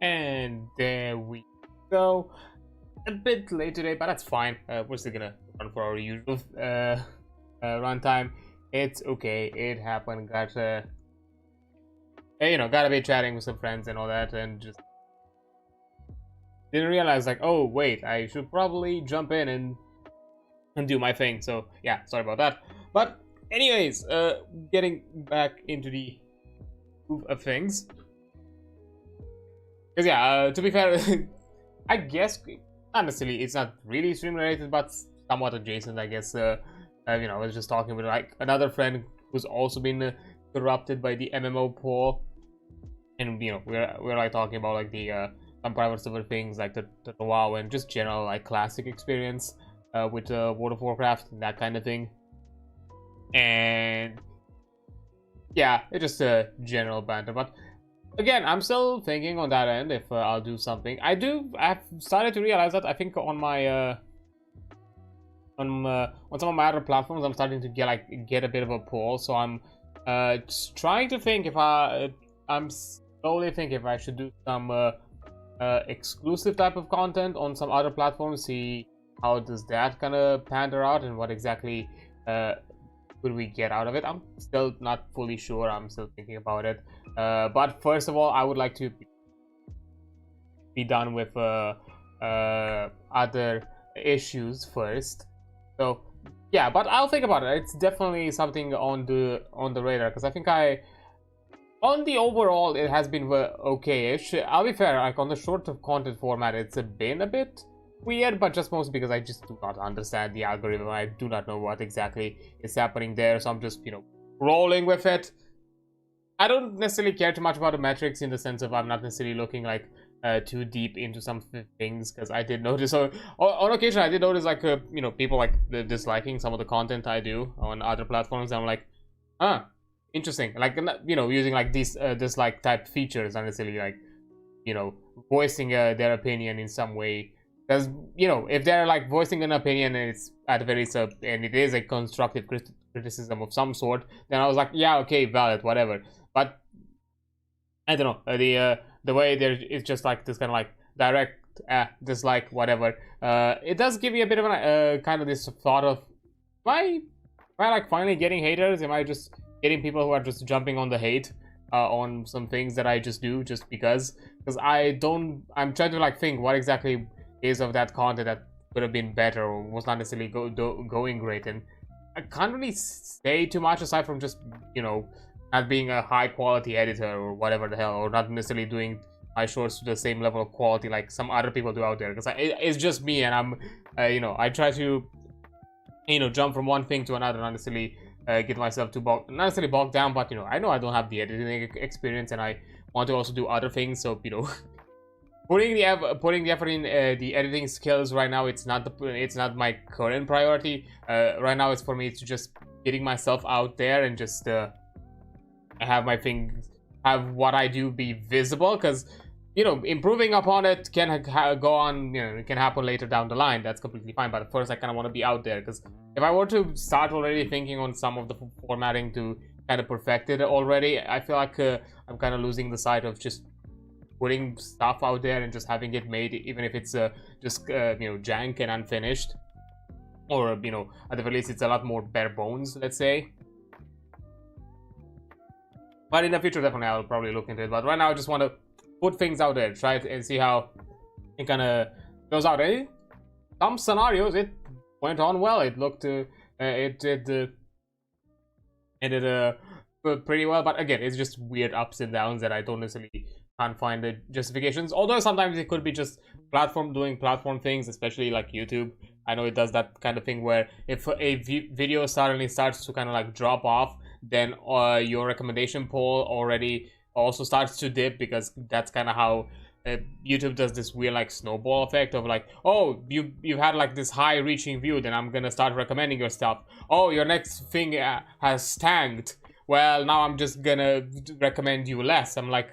And there we go. A bit late today, but that's fine. We're still gonna run for our usual runtime. It's okay. It happened. Got gotta be chatting with some friends and all that, and just didn't realize like, oh wait, I should probably jump in and do my thing. So yeah, sorry about that. But anyways, getting back into the groove of things. Because yeah, to be fair, I guess not necessarily, it's not really stream related, but somewhat adjacent. I guess I was just talking with like another friend who's also been corrupted by the MMO poll, and we're like talking about like the some private server things like the WoW and just general like classic experience with World of Warcraft and that kind of thing. And yeah, it's just a general banter, but again, I'm still thinking on that end if I'll do something. I've started to realize that I think on my on some of my other platforms, I'm starting to get a bit of a pull. So I'm trying to think if I'm slowly thinking if I should do some exclusive type of content on some other platforms. See how does that kind of pander out and what exactly could we get out of it. I'm still not fully sure. I'm still thinking about it. But first of all, I would like to be done with other issues first. So yeah, but I'll think about it. It's definitely something on the radar, because I think on the overall it has been okay-ish. I'll be fair, like on the short content format, it's been a bit weird, but just mostly because I just do not understand the algorithm. I do not know what exactly is happening there, so I'm just rolling with it. I don't necessarily care too much about the metrics in the sense of I'm not necessarily looking like too deep into some things, because I did notice, so on occasion I did notice like people like disliking some of the content I do on other platforms. I'm like, interesting, like using like these dislike type features, not necessarily like voicing their opinion in some way. Because if they're like voicing an opinion and it's at the very least and it is a constructive criticism of some sort, then I was like, yeah, okay, valid, whatever. But I don't know, the way there is just like this kind of like direct dislike, whatever. It does give you a bit of an kind of this thought of, am I like finally getting haters? Am I just getting people who are just jumping on the hate on some things that I just do just because? Because I'm trying to like think what exactly is of that content that could have been better or was not necessarily going great, and I can't really say too much aside from just not being a high quality editor or whatever the hell, or not necessarily doing my shorts to the same level of quality like some other people do out there, because it's just me, and I'm I try to jump from one thing to another, not necessarily get myself too not necessarily bogged down, but I know I don't have the editing experience and I want to also do other things, so putting the effort in the editing skills right now, it's not my current priority. Right now, it's for me to just getting myself out there and just have my things, have what I do be visible. Because improving upon it can go on. It can happen later down the line. That's completely fine. But first, I kind of want to be out there, because if I were to start already thinking on some of the formatting to kind of perfect it already, I feel like I'm kind of losing the sight of just putting stuff out there and just having it made, even if it's just jank and unfinished, or at the very least it's a lot more bare bones, let's say. But in the future, definitely I'll probably look into it. But right now I just want to put things out there, try it and see how it kind of goes out. Some scenarios it went on well. It looked it did pretty well, but again, it's just weird ups and downs that I don't necessarily can't find the justifications. Although sometimes it could be just doing platform things, especially like YouTube. I know it does that kind of thing where if a video suddenly starts to kind of like drop off, then your recommendation poll already also starts to dip, because that's kind of how YouTube does this weird like snowball effect of like, oh, you've had like this high reaching view, then I'm gonna start recommending your stuff. Oh, your next thing has tanked. Well, now I'm just gonna recommend you less. I'm like,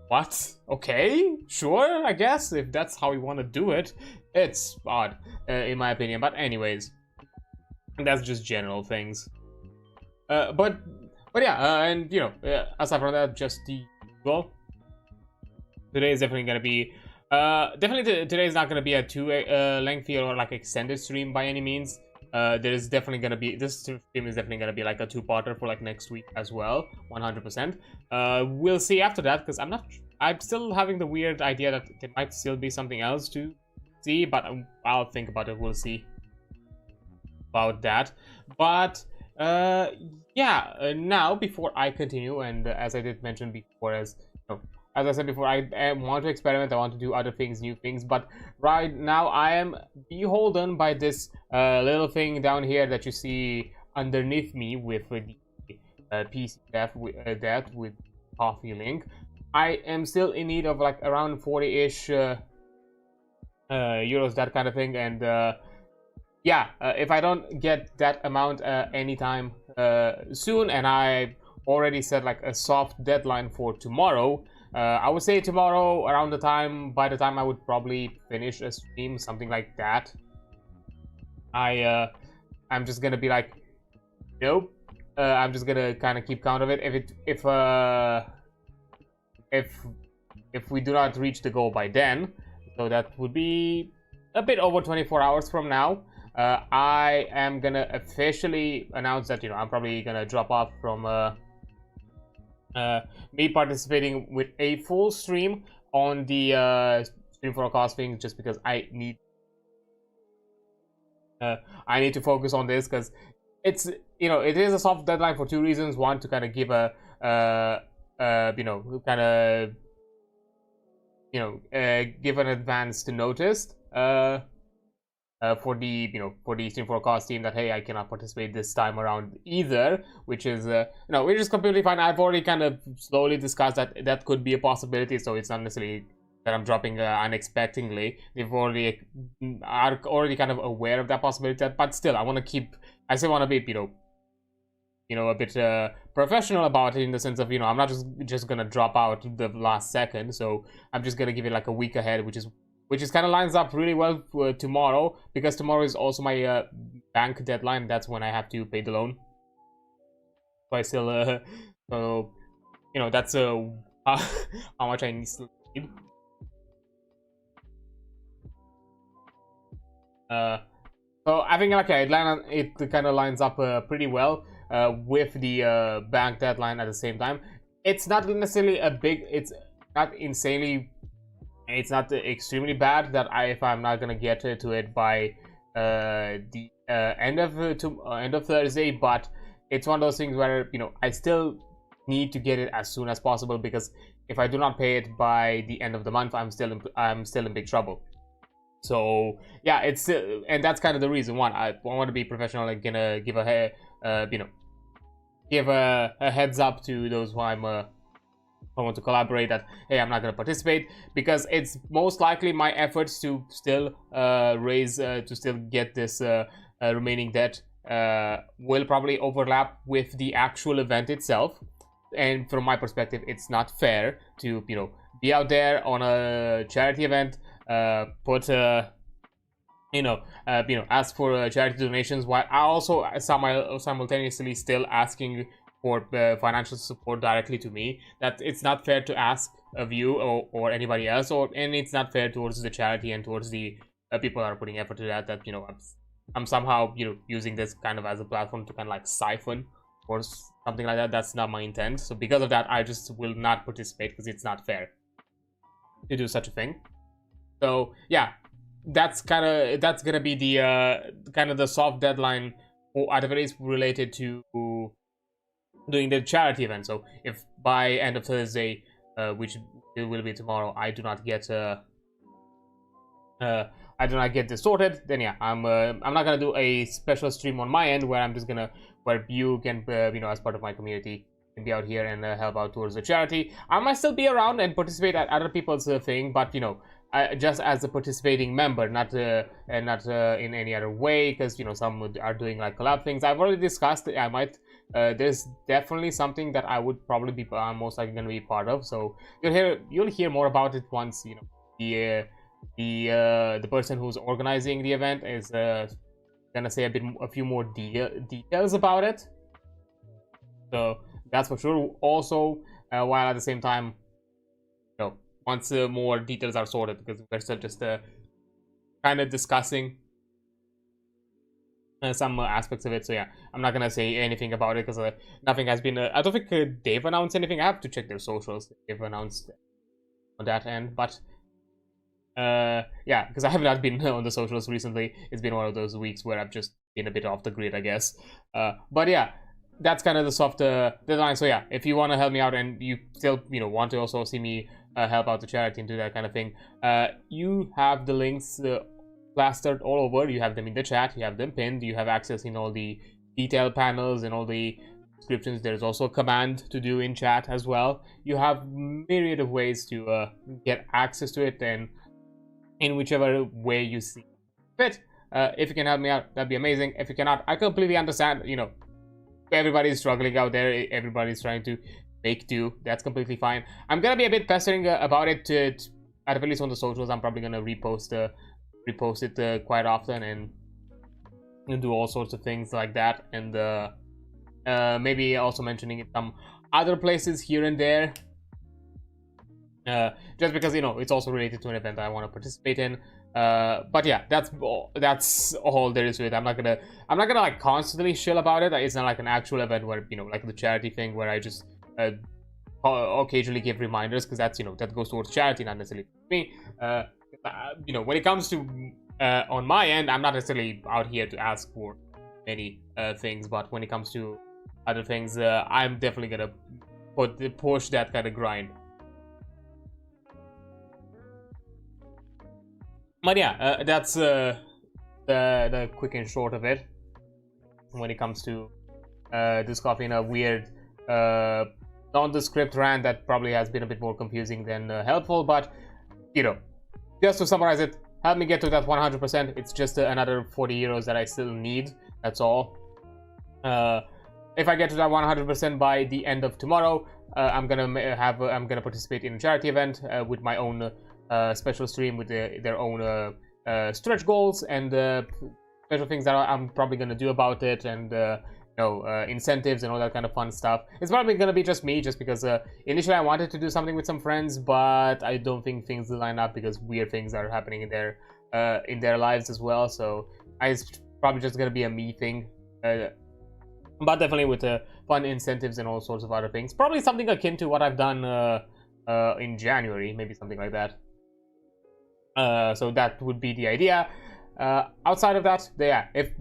what? Okay, sure, I guess, if that's how you want to do it. It's odd, in my opinion. But anyways, that's just general things. But yeah, and aside from that, just the today is definitely gonna be today is not gonna be a too lengthy or like extended stream by any means. There is definitely gonna be, this stream is definitely gonna be like a two-parter for like next week as well, 100%. We'll see after that, because I'm still having the weird idea that there might still be something else to see, but I'll think about it. We'll see about that. But yeah, now before I continue, and as I did mention before, as I said before, I want to experiment, I want to do other things, new things, but right now I am beholden by this little thing down here that you see underneath me with the PC dev with coffee link. I am still in need of like around 40-ish euros, that kind of thing, and yeah, if I don't get that amount anytime soon, and I already set like a soft deadline for tomorrow, I would say tomorrow around by the time I would probably finish a stream, something like that. I'm just gonna be like, nope. I'm just gonna kind of keep count of it. If we do not reach the goal by then, so that would be a bit over 24 hours from now, I am gonna officially announce that I'm probably gonna drop off from me participating with a full stream on the stream forecasting, just because I need to focus on this, because it's it is a soft deadline for two reasons. One, to kind of give a give an advanced notice for the stream forecast team that, hey, I cannot participate this time around either, which is which is completely fine. I've already kind of slowly discussed that could be a possibility, so it's not necessarily that I'm dropping unexpectedly. They've already are already kind of aware of that possibility, but still, I still want to be a bit professional about it, in the sense of I'm not just gonna drop out the last second. So I'm just gonna give it like a week ahead, which is kind of lines up really well for tomorrow, because tomorrow is also my bank deadline. That's when I have to pay the loan. So I still so that's how much I need to need. So I think like it kind of lines up pretty well with the bank deadline at the same time. It's not necessarily it's not extremely bad that if I'm not gonna get to it by the end of Thursday, but it's one of those things where I still need to get it as soon as possible, because if I do not pay it by the end of the month, I'm still in big trouble. So yeah, it's and that's kind of the reason. One, I want to be professional and gonna give a heads up to those who I want to collaborate, that hey, I'm not going to participate, because it's most likely my efforts to still get this remaining debt will probably overlap with the actual event itself. And from my perspective, it's not fair to be out there on a charity event, ask for charity donations, while I also simultaneously still asking for financial support directly to me. That it's not fair to ask of you or anybody else, and it's not fair towards the charity and towards the people that are putting effort to that I'm somehow using this kind of as a platform to kind of like siphon or something like that. That's not my intent. So because of that, I just will not participate, because it's not fair to do such a thing. So yeah, that's gonna be the kind of the soft deadline, or at the very least related to doing the charity event. So if by end of Thursday, which it will be tomorrow, I do not get this sorted, then yeah, I'm not gonna do a special stream on my end where you can as part of my community can be out here and help out towards the charity. I might still be around and participate at other people's thing, but just as a participating member, not in any other way, because some are doing like collab things. I've already discussed it. I might there's definitely something that I would probably be most likely going to be part of. So you'll hear more about it once the person who's organizing the event is gonna say a few more details about it. So that's for sure. Also, while at the same time, once more details are sorted, because we're still just kind of discussing some aspects of it. So yeah, I'm not gonna say anything about it because nothing has been. I don't think they've announced anything. I have to check their socials if they've announced on that end, but yeah, because I have not been on the socials recently. It's been one of those weeks where I've just been a bit off the grid, I guess. But yeah, that's kind of the soft deadline. So yeah, if you want to help me out and you still want to also see me help out the charity and do that kind of thing, you have the links plastered all over. You have them in the chat, you have them pinned, you have access in all the detail panels and all the descriptions. There's also a command to do in chat as well. You have myriad of ways to get access to it, and in whichever way you see fit. If you can help me out, that'd be amazing. If you cannot, I completely understand. Everybody's struggling out there, everybody's trying to make do. That's completely fine. I'm gonna be a bit pestering about it at the least on the socials. I'm probably gonna repost it quite often and do all sorts of things like that, and maybe also mentioning it some other places here and there, just because it's also related to an event I want to participate in. But yeah, that's all there is to it. I'm not gonna like constantly shill about it. It's not like an actual event where like the charity thing where I just occasionally give reminders, because that's that goes towards charity, not necessarily me. When it comes to on my end, I'm not necessarily out here to ask for many things, but when it comes to other things, I'm definitely gonna push that kind of grind. But yeah, that's the quick and short of it when it comes to this coffee in a weird nondescript rant that probably has been a bit more confusing than helpful. But just to summarize it, help me get to that 100%. It's just another 40 euros that I still need. That's all. If I get to that 100% by the end of tomorrow, I'm gonna participate in a charity event with my own special stream with their own stretch goals and special things that I'm probably gonna do about it, and incentives and all that kind of fun stuff. It's probably gonna be just me, just because initially I wanted to do something with some friends, but I don't think things line up because weird things are happening in their lives as well. So it's probably just gonna be a me thing, but definitely with fun incentives and all sorts of other things. Probably something akin to what I've done in January, maybe something like that. So that would be the idea. Outside of that, yeah. If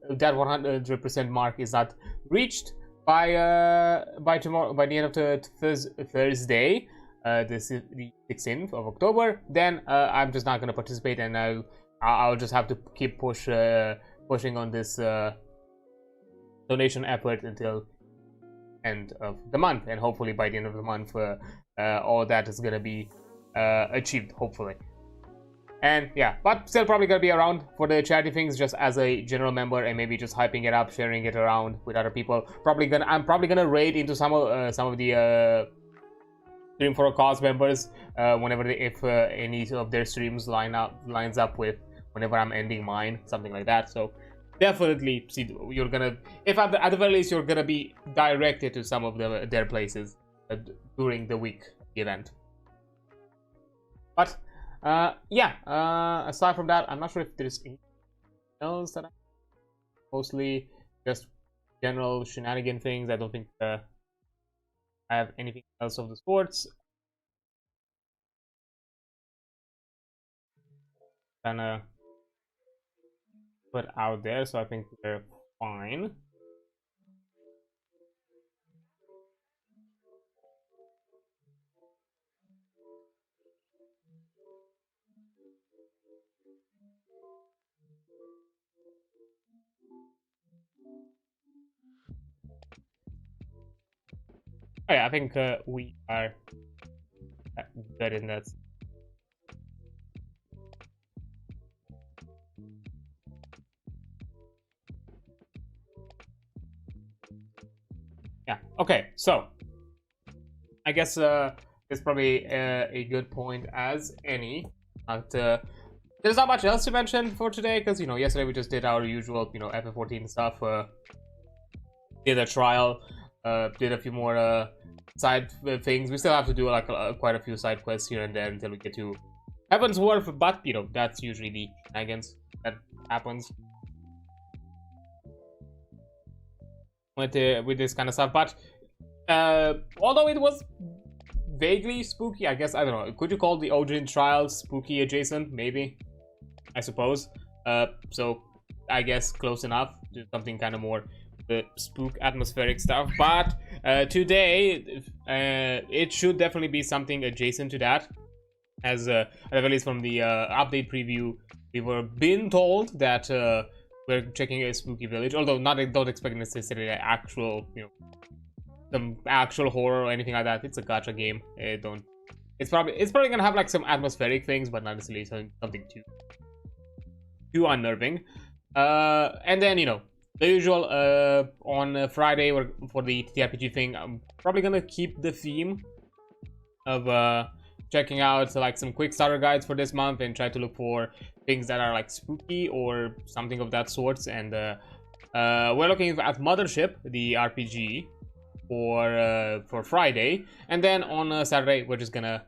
that 100% mark is not reached by tomorrow, by the end of Thursday, this is the 16th of October, then I'm just not going to participate, and I'll just have to keep pushing on this donation effort until end of the month, and hopefully by the end of the month, all that is going to be achieved, hopefully. And yeah, but still probably gonna be around for the charity things, just as a general member, and maybe just hyping it up, sharing it around with other people. I'm probably gonna raid into some of the Stream for a Cause members whenever if any of their streams lines up with whenever I'm ending mine, something like that. So definitely see, you're gonna, if at the very least, you're gonna be directed to some of their places during the week event. But yeah, aside from that, I'm not sure if there's anything else that mostly just general shenanigan things. I don't think I have anything else of the sorts. Kinda put out there, so I think they're fine. Oh, yeah, I think we are good in that. Yeah, okay, so I guess it's probably a good point as any. There's not much else to mention for today, because yesterday we just did our usual FF14 stuff, did a trial, did a few more side things. We still have to do like quite a few side quests here and there until we get to Heaven's Worth, but you know, that's usually the shenanigans that happens with this kind of stuff. But although it was vaguely spooky, I guess, I don't know, could you call the Odin Trials spooky adjacent? Maybe, I suppose. So I guess close enough to something kind of more the spook atmospheric stuff. But today it should definitely be something adjacent to that, as at the least from the update preview we were being told that we're checking a spooky village, although don't expect necessarily an actual, you know, some actual horror or anything like that. It's a gacha game. It's probably gonna have like some atmospheric things, but not necessarily something too unnerving. And then, you know, the usual on Friday for the TRPG thing, I'm probably gonna keep the theme of checking out like some quick starter guides for this month and try to look for things that are like spooky or something of that sort. And we're looking at Mothership, the RPG, for Friday, and then on Saturday we're just gonna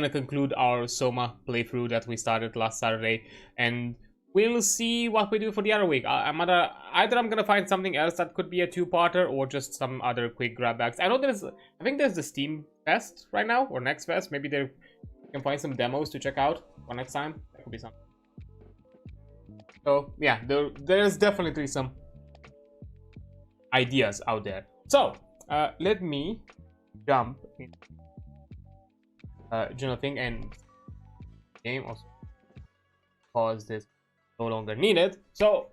conclude our Soma playthrough that we started last Saturday, and we'll see what we do for the other week. Either I'm gonna find something else that could be a two-parter, or just some other quick grabbacks. I think there's the Steam Fest right now, or next Fest. Maybe you can find some demos to check out for next time. That could be something. So yeah, there's definitely some ideas out there. So let me jump in general thing, and game also pause this, no longer needed. So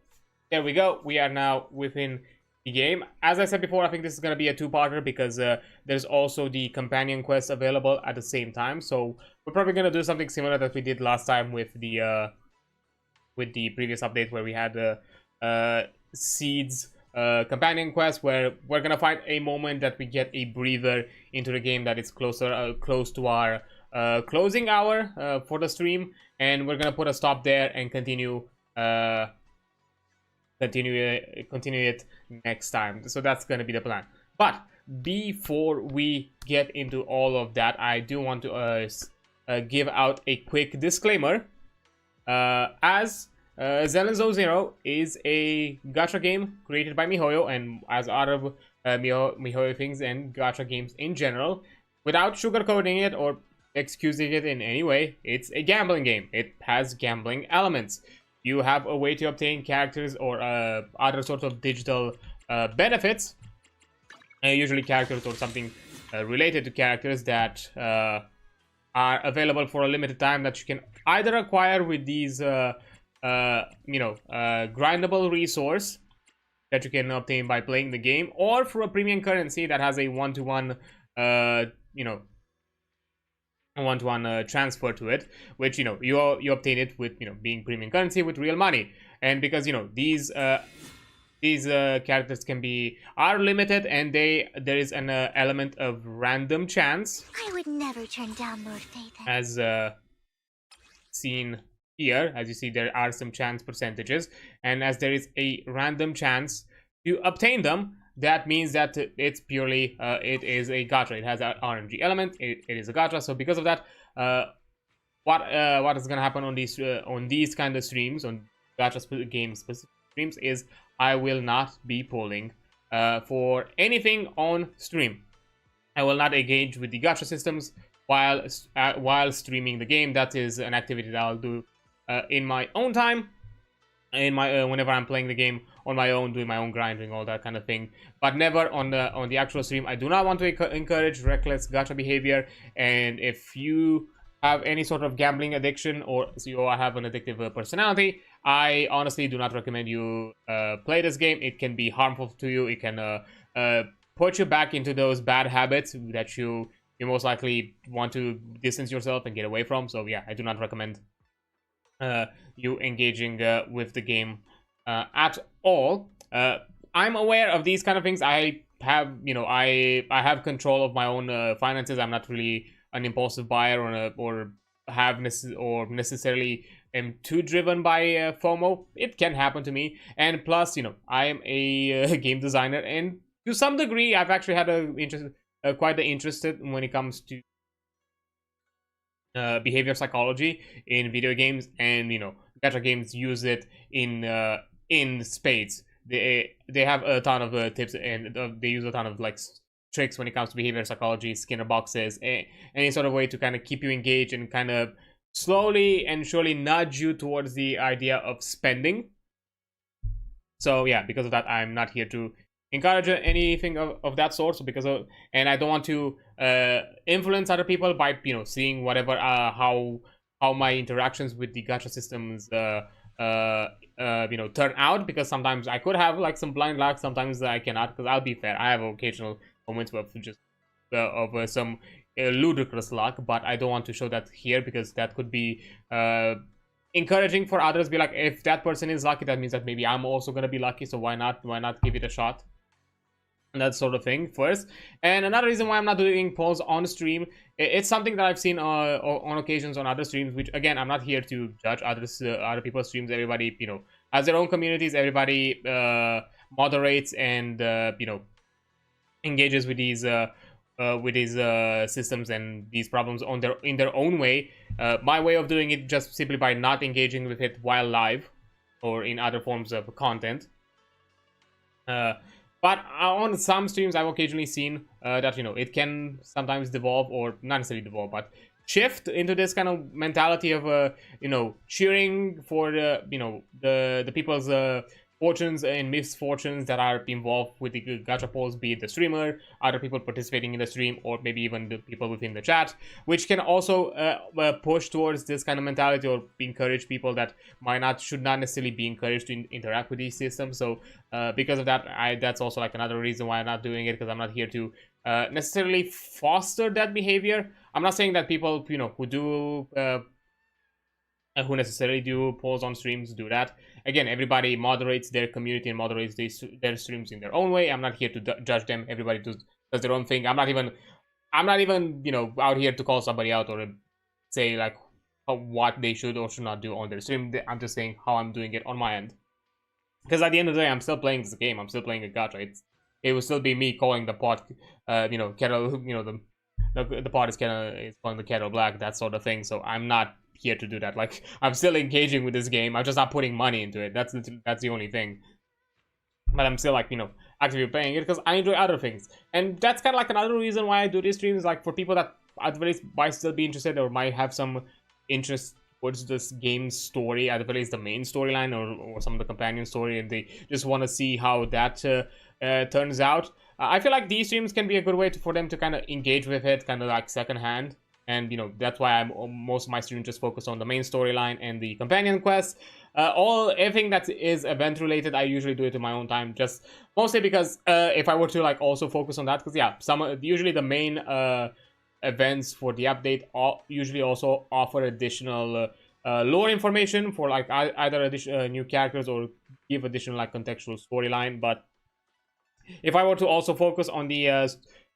there we go, we are now within the game. As I said before, I think this is going to be a two-parter because there's also the companion quest available at the same time. So we're probably going to do something similar that we did last time with the previous update, where we had the Seeds companion quest, where we're gonna find a moment that we get a breather into the game that is close to our closing hour for the stream, and we're gonna put a stop there and continue it next time. So that's gonna be the plan. But before we get into all of that, I do want to give out a quick disclaimer. As Zenless Zone Zero is a gacha game created by MiHoYo, and as other MiHoYo things and gacha games in general, without sugarcoating it or excusing it in any way, it's a gambling game. It has gambling elements. You have a way to obtain characters or other sort of digital benefits, usually characters or something related to characters that are available for a limited time, that you can either acquire with these grindable resource that you can obtain by playing the game, or for a premium currency that has a one-to-one transfer to it, which you obtain it with being premium currency with real money. And because these characters are limited, and there is an element of random chance. I would never turn down Lord Phaethon. As seen here, as you see, there are some chance percentages, and as there is a random chance to obtain them, that means that it's purely it is a gacha. It has an RNG element. It is a gacha. So because of that, what is going to happen on these kind of streams, on gacha game specific streams, is I will not be polling for anything on stream. I will not engage with the gacha systems while streaming the game. That is an activity that I'll do in my own time, whenever I'm playing the game on my own, doing my own grinding, all that kind of thing, but never on the actual stream. I do not want to encourage reckless gacha behavior, and if you have any sort of gambling addiction, or you have an addictive personality, I honestly do not recommend you play this game. It can be harmful to you. It can put you back into those bad habits that you most likely want to distance yourself and get away from. So yeah, I do not recommend you engaging with the game at all. I'm aware of these kind of things. I have I have control of my own finances. I'm not really an impulsive buyer, or necessarily am too driven by FOMO. It can happen to me, and plus I am a game designer, and to some degree, I've actually had quite the interest when it comes to behavior psychology in video games, and gacha games use it in spades. They have a ton of tips, and they use a ton of like tricks when it comes to behavior psychology, Skinner boxes, any sort of way to kind of keep you engaged and kind of slowly and surely nudge you towards the idea of spending. So yeah, because of that, I'm not here to encourage anything of that sort. So and I don't want to influence other people by seeing whatever how my interactions with the gacha systems turn out, because sometimes I could have like some blind luck, sometimes I cannot, because I'll be fair, I have occasional moments of just some ludicrous luck, but I don't want to show that here, because that could be encouraging for others. Be like, if that person is lucky, that means that maybe I'm also gonna be lucky, so why not give it a shot, and that sort of thing first. And another reason why I'm not doing polls on stream, it's something that I've seen on occasions on other streams, which again, I'm not here to judge other people's streams. Everybody has their own communities, everybody moderates and engages with these systems and these problems in their own way. My way of doing it, just simply by not engaging with it while live or in other forms of content. But on some streams, I've occasionally seen that it can sometimes devolve, or not necessarily devolve, but shift into this kind of mentality of cheering for the people's fortunes and misfortunes that are involved with the gacha polls, be it the streamer, other people participating in the stream, or maybe even the people within the chat, which can also push towards this kind of mentality, or encourage people that should not necessarily be encouraged to interact with these systems. So because of that, that's also like another reason why I'm not doing it, because I'm not here to necessarily foster that behavior. I'm not saying that people who necessarily do polls on streams do that. Again, everybody moderates their community and moderates their streams in their own way. I'm not here to judge them. Everybody does their own thing. I'm not even out here to call somebody out or say like what they should or should not do on their stream. I'm just saying how I'm doing it on my end, because at the end of the day, I'm still playing this game. I'm still playing a gacha. It will still be me calling the pot kettle, the pot is calling the kettle black, that sort of thing. So I'm not here to do that. Like, I'm still engaging with this game, I'm just not putting money into it. That's the only thing. But I'm still like actively playing it because I enjoy other things, and that's kind of like another reason why I do these streams. Like, for people that at the very least might still be interested or might have some interest towards this game's story, at the very least the main storyline or some of the companion story, and they just want to see how that turns out. I feel like these streams can be a good way for them to kind of engage with it, kind of like secondhand. And that's why most of my streams just focus on the main storyline and the companion quests. Everything that is event related, I usually do it in my own time, just mostly because if I were to like also focus on that, because yeah, usually the main events for the update usually also offer additional lore information for like either additional new characters or give additional like contextual storyline. But if I were to also focus on the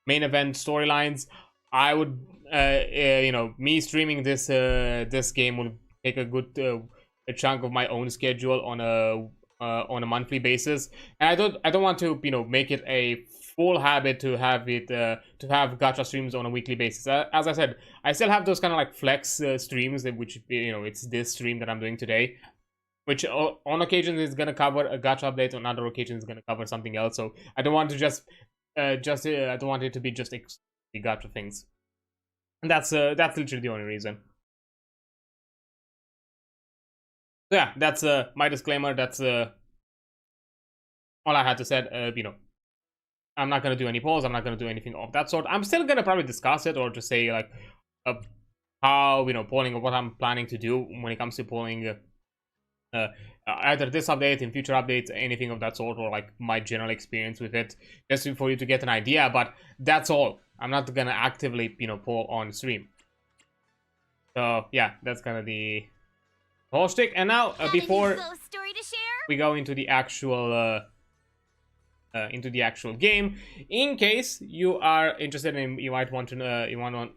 main event storylines, I would, me streaming this game would take a good a chunk of my own schedule on a monthly basis, and I don't want to make it a full habit to have gacha streams on a weekly basis. As I said, I still have those kind of like flex streams, which it's this stream that I'm doing today, which on occasions is gonna cover a gacha update, on other occasions is gonna cover something else. So I don't want to I don't want it to be just the gacha things. And that's literally the only reason. So yeah, that's my disclaimer. That's all I had to say. I'm not gonna do any polls. I'm not gonna do anything of that sort. I'm still gonna probably discuss it or just say like how polling, or what I'm planning to do when it comes to polling. Either this update, in future updates, anything of that sort, or like my general experience with it, just for you to get an idea. But that's all. I'm not gonna actively poll on stream. So yeah, that's kind of the whole shtick. And now before we go into the actual game, in case you are interested in, you might want to know,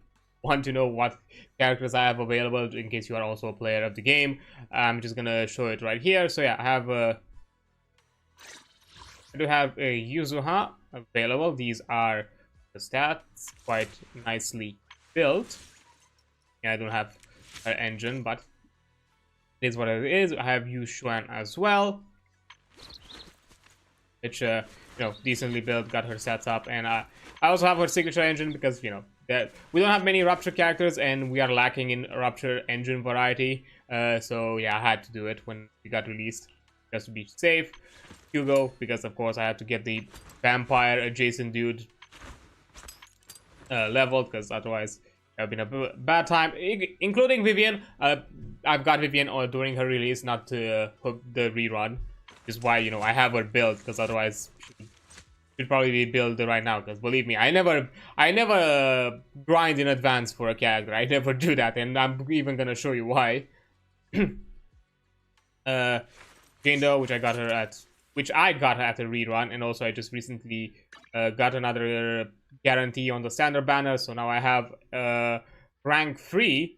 want to know what characters I have available, in case you are also a player of the game. I'm just gonna show it right here. So yeah, I do have a Yuzuha, available. These are the stats, quite nicely built. Yeah, I don't have her engine, but it is what it is. I have Yu Xuan as well, which you know, decently built, got her stats up, and I also have her signature engine because, you know, that we don't have many Rupture characters and we are lacking in Rupture engine variety. So yeah, I had to do it when it got released just to be safe. Hugo, because of course I had to get the vampire adjacent dude leveled, because otherwise it would have been a bad time. Including Vivian. I've got Vivian during her release, not to the rerun. Is why, you know, I have her built, because otherwise she'd probably be built right now. Because believe me, I never grind in advance for a character. I never do that, and I'm even gonna show you why. Jane Doe, which I got her at a rerun, and also I just recently got another guarantee on the standard banner, so now I have rank 3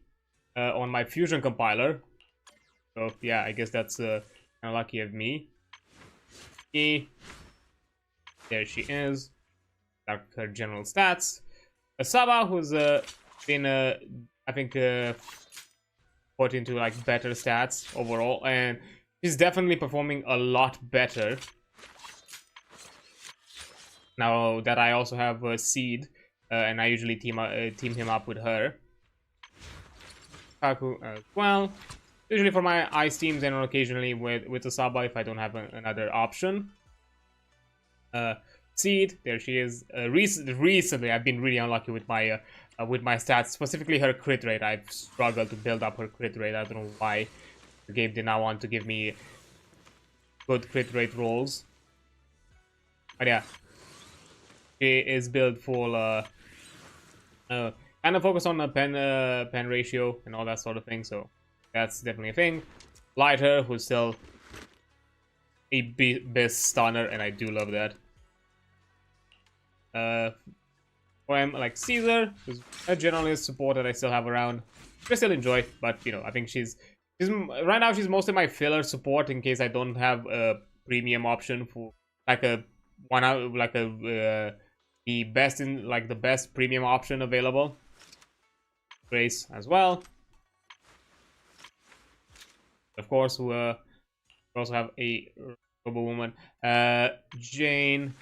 on my fusion compiler. So yeah, I guess that's kind of lucky of me. There she is. Got her general stats. Saba, who's been I think put into like better stats overall, and he's definitely performing a lot better now that I also have Seed, and I usually team him up with her. Kaku as well. Usually for my ice teams, and occasionally with the Saba if I don't have another option. Seed, there she is. Recently, I've been really unlucky with my stats, specifically her crit rate. I've struggled to build up her crit rate. I don't know why the game did not want to give me good crit rate rolls. But yeah, she is built full. Kind of focus on the pen ratio and all that sort of thing. So that's definitely a thing. Lighter, who's still a best stunner, and I do love that. Poem like Caesar, who's a generalist support that I still have around. I still enjoy, but you know, I think she's right now she's mostly my filler support in case I don't have a premium option for like a the best premium option available. Grace as well. Of course, we also have a octo-woman. Jane,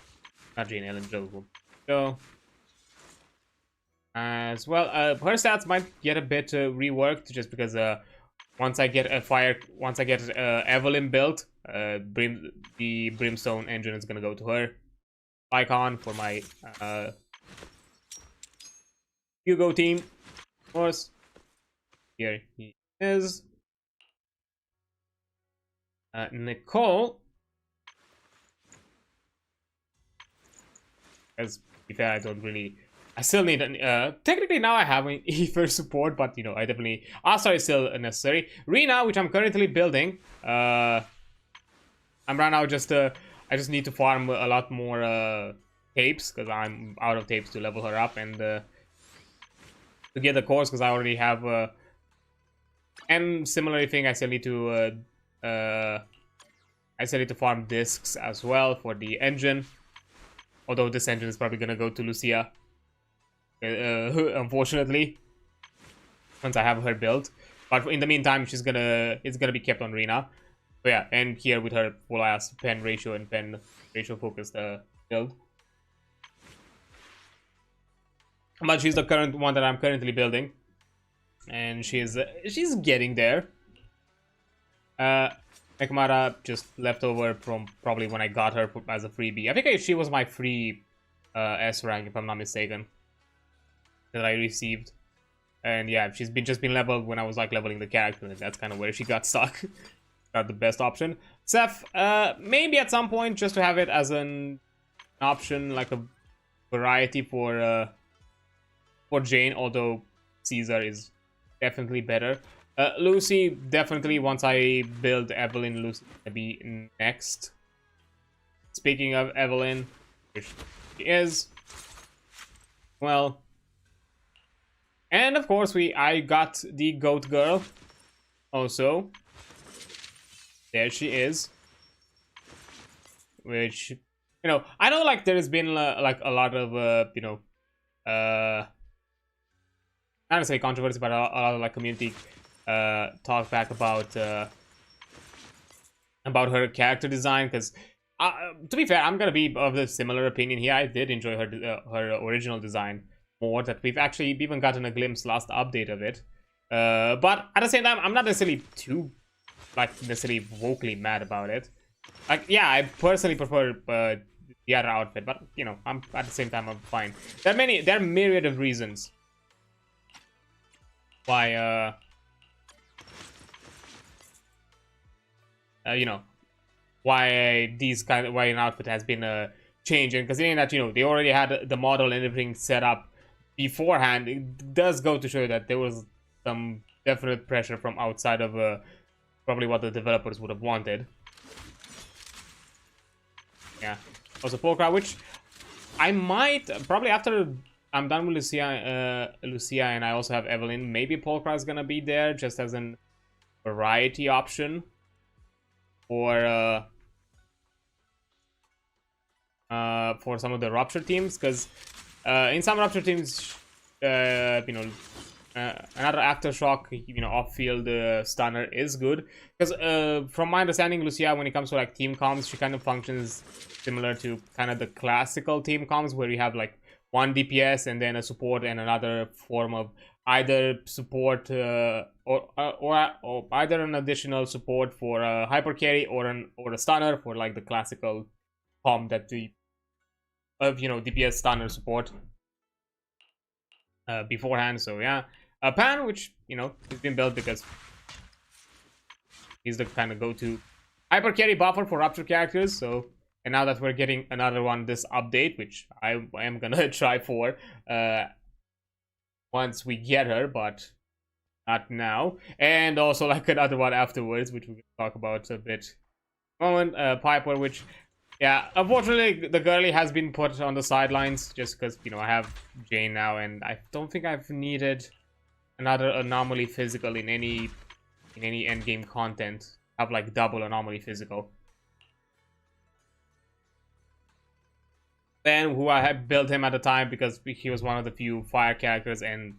not Jane Ellen, Joe. As well, her stats might get a bit reworked just because once I get Evelyn built, the Brimstone engine is gonna go to her. Icon for my Hugo team, of course. Here he is. Nicole. As to be fair, I still need technically now I have an ether support, but you know, Asar is still necessary. Rena, which I'm currently building. I'm right now I just need to farm a lot more tapes, because I'm out of tapes to level her up, and to get the cores, because I already have and similarly thing, I still need to farm discs as well for the engine. Although this engine is probably gonna go to Lucia, unfortunately, once I have her built. But in the meantime, it's gonna be kept on Rena. So yeah, and here with her full ass pen ratio and pen ratio focused build. But she's the current one that I'm currently building, and she's getting there. Ekmara just left over from probably when I got her as a freebie. I think she was my free S rank, if I'm not mistaken, that I received. And yeah, she's just been leveled when I was like leveling the character, and that's kind of where she got stuck. Not the best option. Seth, maybe at some point, just to have it as an option, like a variety for Jane, although Caesar is definitely better. Lucy, definitely once I build Evelyn, Lucy will be next. Speaking of Evelyn, here she is. Well, and of course I got the goat girl also. There she is. Which you know, I know like there has been like a lot of not necessarily controversy, but a lot of like community talk back about her character design. Because to be fair, I'm gonna be of the similar opinion here. I did enjoy her original design more. That we've actually even gotten a glimpse last update of it. But at the same time, I'm not necessarily too like necessarily vocally mad about it. Like, yeah, I personally prefer the other outfit, but you know, I'm at the same time I'm fine. There are myriad of reasons why you know, why an outfit has been changing, considering that, you know, they already had the model and everything set up beforehand. It does go to show that there was some definite pressure from outside of probably what the developers would have wanted. Yeah. Also Polkra, which I might probably after I'm done with Lucia and I also have Evelyn, maybe Polkra is gonna be there just as an variety option. Or for some of the Rupture teams, because in some Rupture teams, you know, another Aftershock, you know, off-field stunner is good. Because from my understanding, Lucia, when it comes to like team comms, she kind of functions similar to kind of the classical team comms, where you have like one DPS and then a support and another form of either support or either an additional support for a hyper carry or a stunner for like the classical comp that the you know, DPS stunner support beforehand. So yeah, Pan, which, you know, has been built because he's the kind of go-to hyper carry buffer for Rupture characters. So, and now that we're getting another one this update, which I am gonna try for once we get her, but not now. And also like another one afterwards, which we'll talk about a bit. Moment, Piper, which, yeah, unfortunately the girly has been put on the sidelines just because, you know, I have Jane now, and I don't think I've needed another anomaly physical in any endgame content. Have like double anomaly physical. Ben, who I had built him at the time because he was one of the few fire characters and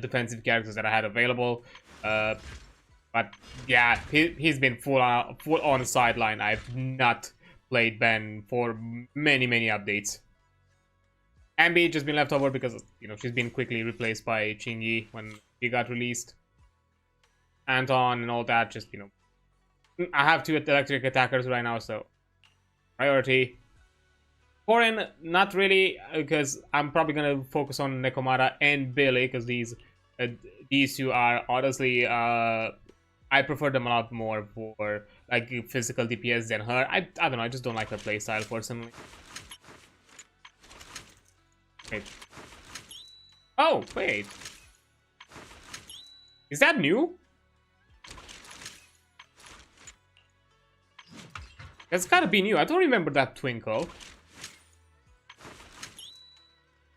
defensive characters that I had available. But yeah, he's been full on the sideline. I've not played Ben for many updates. Ambi just been left over because, you know, she's been quickly replaced by Chingy when he got released. Anton and all that, just, you know, I have 2 electric attackers right now, so priority. Corin, not really, because I'm probably gonna focus on Nekomata and Billy, because these 2 are honestly I prefer them a lot more for like physical DPS than her. I don't know, I just don't like her playstyle personally. Wait. Oh, wait. Is that new? It's gotta be new. I don't remember that twinkle.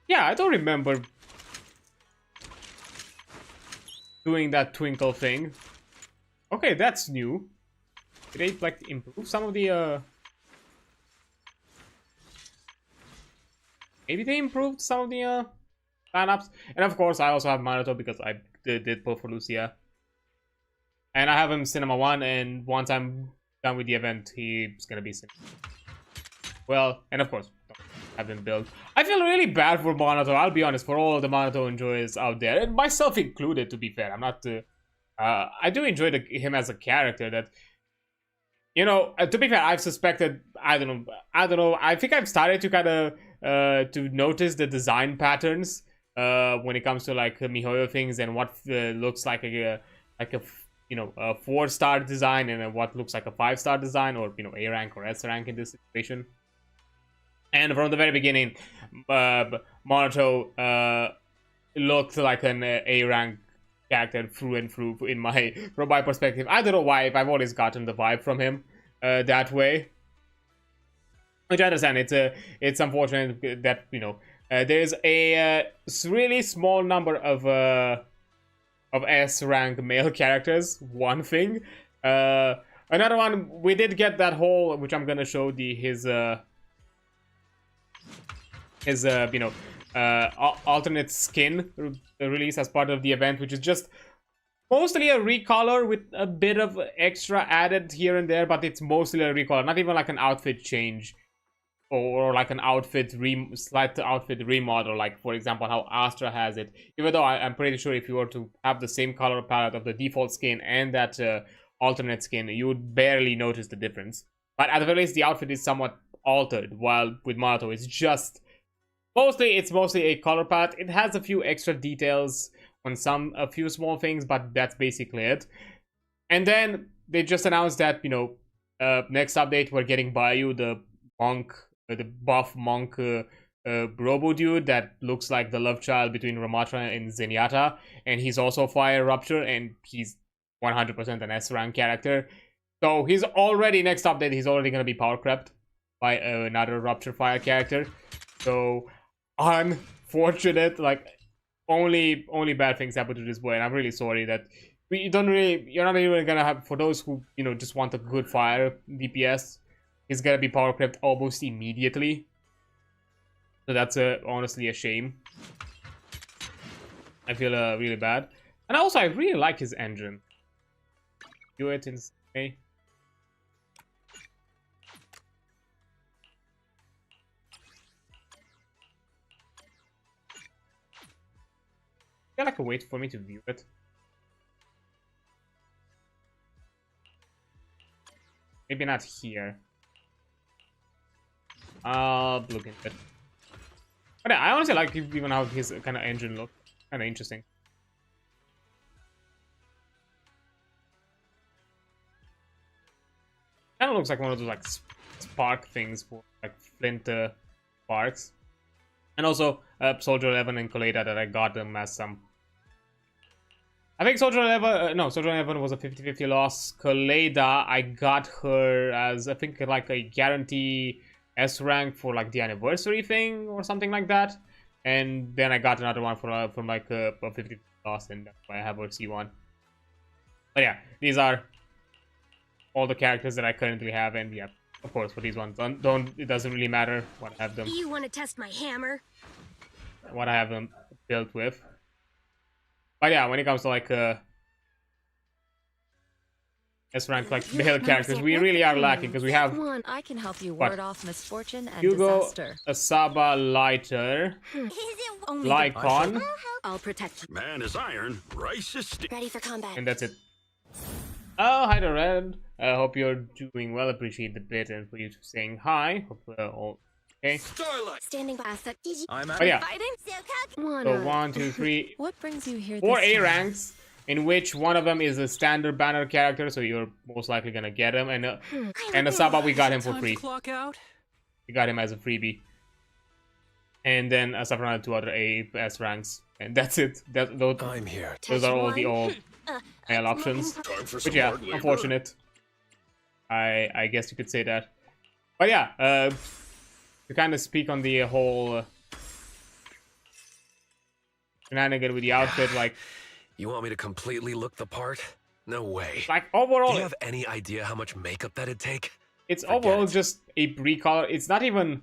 Yeah, I don't remember doing that twinkle thing. Okay, that's new. Did they like improve some of the maybe they improved some of the lineups? And of course I also have Maruto because I did pull for Lucia. And I have him Cinema 1, and once I'm done with the event, he's gonna be Cinema. Well, and of course, have him built. I feel really bad for Monato, I'll be honest, for all the Monato enjoyers out there, and myself included, to be fair. I'm not I do enjoy him as a character that, you know, to be fair, I've suspected, I don't know, I think I've started to kind of to notice the design patterns when it comes to like MiHoYo things and what looks like a you know, a 4-star design and what looks like a 5-star design, or, you know, A rank or S rank in this situation. And from the very beginning, Monato looked like an A rank character through and through from my perspective. I don't know why, if I've always gotten the vibe from him that way. Which I understand. It's unfortunate that, you know, there's a really small number of S rank male characters. One thing. Another one, we did get that whole, which I'm gonna show his his alternate skin release as part of the event, which is just mostly a recolor with a bit of extra added here and there, but it's mostly a recolor, not even like an outfit change or like an slight outfit remodel, like for example how Astra has it. Even though I'm pretty sure if you were to have the same color palette of the default skin and that alternate skin, you would barely notice the difference. But at the very least, the outfit is somewhat altered, while with Mato it's just it's mostly a color palette. It has a few extra details on a few small things, but that's basically it. And then they just announced that, you know, next update we're getting Bayu, the monk, the buff monk robo dude that looks like the love child between Ramatra and Zenyatta, and he's also Fire Rupture, and he's 100% an S rank character. So he's already, next update, he's already gonna be power crept by another Rupture Fire character. So unfortunate, like only bad things happen to this boy, and I'm really sorry that you're not even gonna have, for those who, you know, just want a good fire DPS, he's gonna be power crept almost immediately. So that's honestly a shame. I feel really bad. And also I really like his engine. Do it in a Is there like a way for me to view it? Maybe not here. I'll look into it. But yeah, I honestly like even how his kind of engine look. Kind of interesting. Kind of looks like one of those like spark things for like flint sparks. And also Soldier 11 and Koleda that I got them as some. I think Soldier 11, Soldier 11 was a 50-50 loss. Koleda, I got her as, I think, like a guarantee S rank for like the anniversary thing or something like that. And then I got another one from like a 50-50 loss, and that's why I have her C1. But yeah, these are all the characters that I currently have, and yeah, of course, for these ones, it doesn't really matter what I have them. You want to test my hammer? What I have them built with. But yeah, when it comes to like S rank like male characters, we really are lacking because we have. Come on, I can help you ward off misfortune and Hugo, disaster. Asaba, Lighter, Lycon, I'll protect you. Man is iron, rice is steel. Ready for combat. and that's it. Oh, hi, Red. I hope you're doing well. Appreciate the bit and for you saying hi. Hope all okay. Starlight. Standing by. I'm But yeah, Fighting? so 1, 2, 3, What brings you here? 4 this A time? ranks, in which one of them is a standard banner character, so you're most likely gonna get him. And Asaba, we got him for free. Clock out. We got him as a freebie. And then aside from that, 2 other A S ranks, and that's it. I'm here. Those are all the old male options. Time for But some yeah, hard labor. unfortunate. I guess you could say that. But yeah, to kind of speak on the whole shenanigan with the outfit, like You want me to completely look the part? No way. Do overall, you have any idea how much makeup that'd take? it's Forget overall it. just a recolor. It's not even.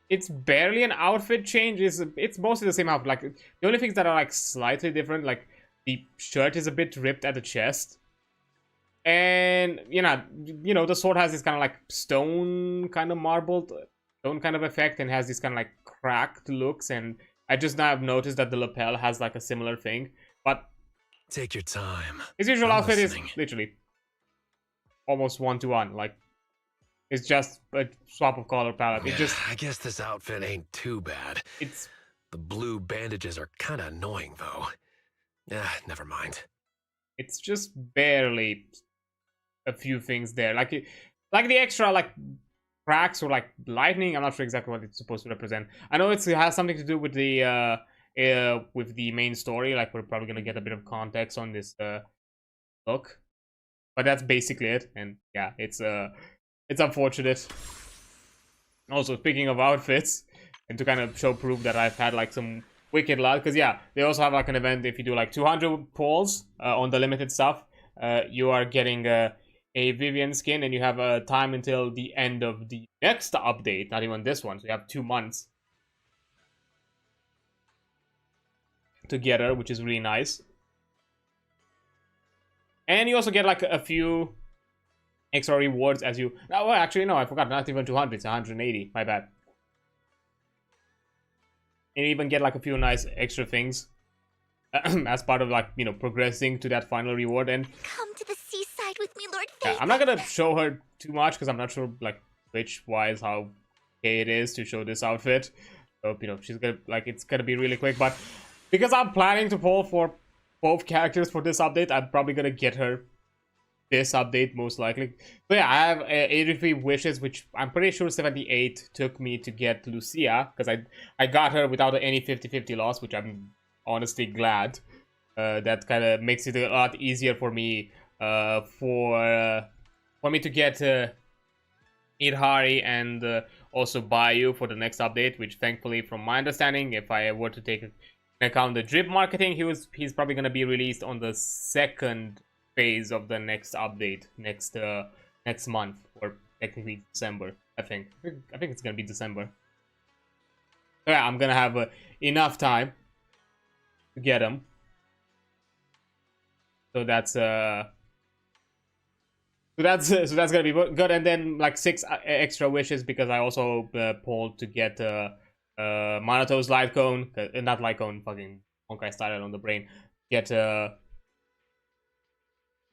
It's barely an outfit change. It's mostly the same outfit. Like the only things that are like slightly different, like the shirt is a bit ripped at the chest, and you know the sword has this kind of like stone kind of marbled stone kind of effect, and has this kind of like cracked looks. And I just now have noticed that the lapel has like a similar thing, but Take your time. his usual I'm outfit listening. is literally almost 1-to-1. Like it's just a swap of color palette. It just I guess this outfit ain't too bad. it's The blue bandages are kind of annoying, though. Never mind. it's just barely a few things there. Like the extra like cracks or like lightning. I'm not sure exactly what it's supposed to represent. I know it has something to do with the main story. Like we're probably gonna get a bit of context on this look, but that's basically it. And yeah, it's unfortunate. Also, speaking of outfits, and to kind of show proof that I've had like some wicked luck, because yeah, they also have like an event. If you do like 200 polls on the limited stuff, you are getting a a Vivian skin, and you have a time until the end of the next update, not even this one, so you have 2 months to get her, which is really nice. And you also get like a few extra rewards as you... Oh, actually, no, I forgot. Not even 200. It's 180. My bad. And you even get like a few nice extra things as part of like, you know, progressing to that final reward. And Come to the seaside with me, Lord yeah, Phaeton. I'm not gonna show her too much because I'm not sure like which-wise how okay it is to show this outfit. So, you know, she's gonna like, it's gonna be really quick. But because I'm planning to pull for both characters for this update, I'm probably gonna get her this update most likely. So yeah, I have 83 wishes, which I'm pretty sure 78 took me to get Lucia, because I got her without any 50-50 loss, which I'm honestly glad. That kind of makes it a lot easier for me for me to get Idhari and also Bayou for the next update, which thankfully, from my understanding, if I were to take into account the drip marketing, he's probably going to be released on the second phase of the next update next month, or technically December. I think it's gonna be December. So yeah, I'm gonna have enough time to get him. So that's gonna be good. And then like 6 extra wishes, because I also pulled to get Manato's light cone, not light cone, fucking Honkai Star Rail on the brain. Get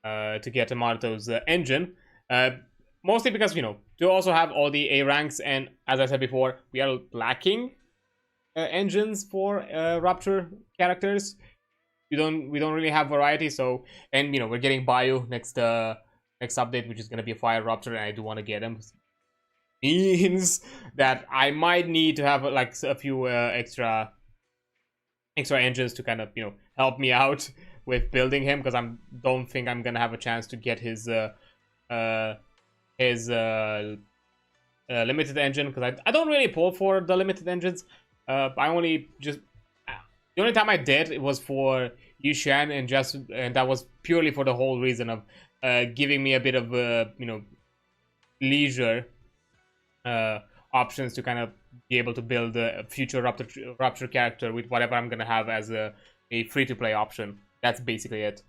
to get Manato's engine, mostly because, you know, to also have all the A ranks, and as I said before, we are lacking engines for Rupture characters. We don't really have variety. So, and you know, we're getting Bayou next update, which is gonna be a Fire Rupture, and I do want to get him. Means that I might need to have like a few extra engines to kind of, you know, help me out with building him, because I don't think I'm gonna have a chance to get his limited engine, because I don't really pull for the limited engines. I only just the only time I did it was for Yushan, and that was purely for the whole reason of giving me a bit of you know, leisure options to kind of be able to build a future Rupture character with whatever I'm gonna have as a free-to-play option. That's basically it.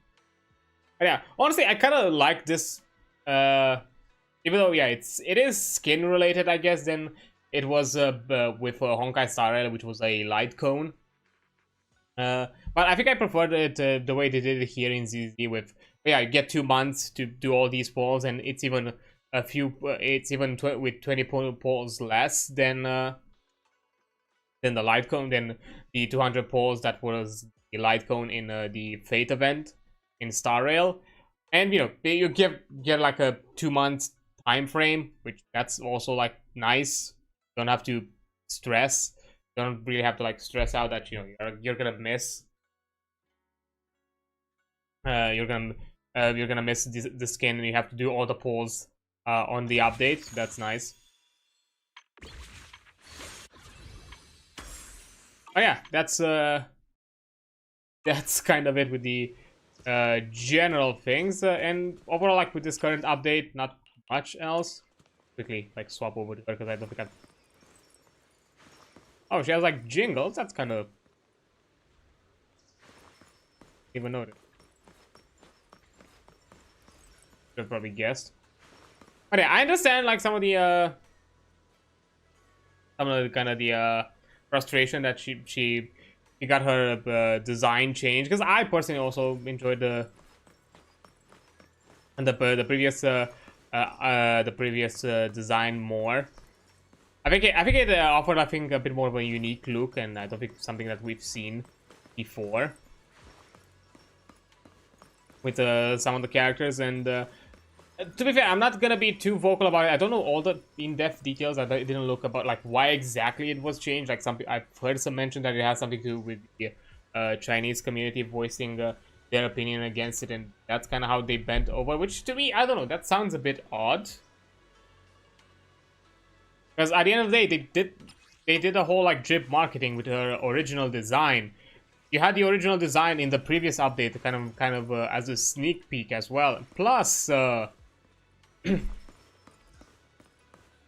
But yeah, honestly, I kind of like this, even though, yeah, it is skin related, I guess, than it was with Honkai Star Rail, which was a light cone. But I think I preferred it the way they did it here in ZZ with, yeah, you get 2 months to do all these polls, and it's even a few, with 20 polls less than the light cone, than the 200 polls that was the light cone in the Fate event in Star Rail. And you know, you get like a 2 months time frame, which that's also like nice. You don't have to stress. You don't really have to like stress out that, you know, you're gonna miss. You're gonna miss the skin, and you have to do all the polls on the update. That's nice. Oh yeah, that's kind of it with the general things, and overall, like with this current update, not much else. Quickly like swap over to her, because I don't think I've... Oh, she has like jingles. That's kind of... even noticed. Should have probably guessed. But yeah, I understand like some of the kind of the frustration that she got her design change, because I personally also enjoyed the previous design more. I think it offered, I think, a bit more of a unique look, and I don't think it's something that we've seen before with some of the characters. And to be fair, I'm not gonna be too vocal about it. I don't know all the in-depth details. I didn't look about like why exactly it was changed. Like I've heard some mention that it has something to do with the Chinese community voicing their opinion against it, and that's kind of how they bent over. Which to me, I don't know, that sounds a bit odd. Because at the end of the day, they did a whole like drip marketing with her original design. You had the original design in the previous update, kind of as a sneak peek as well. Plus, You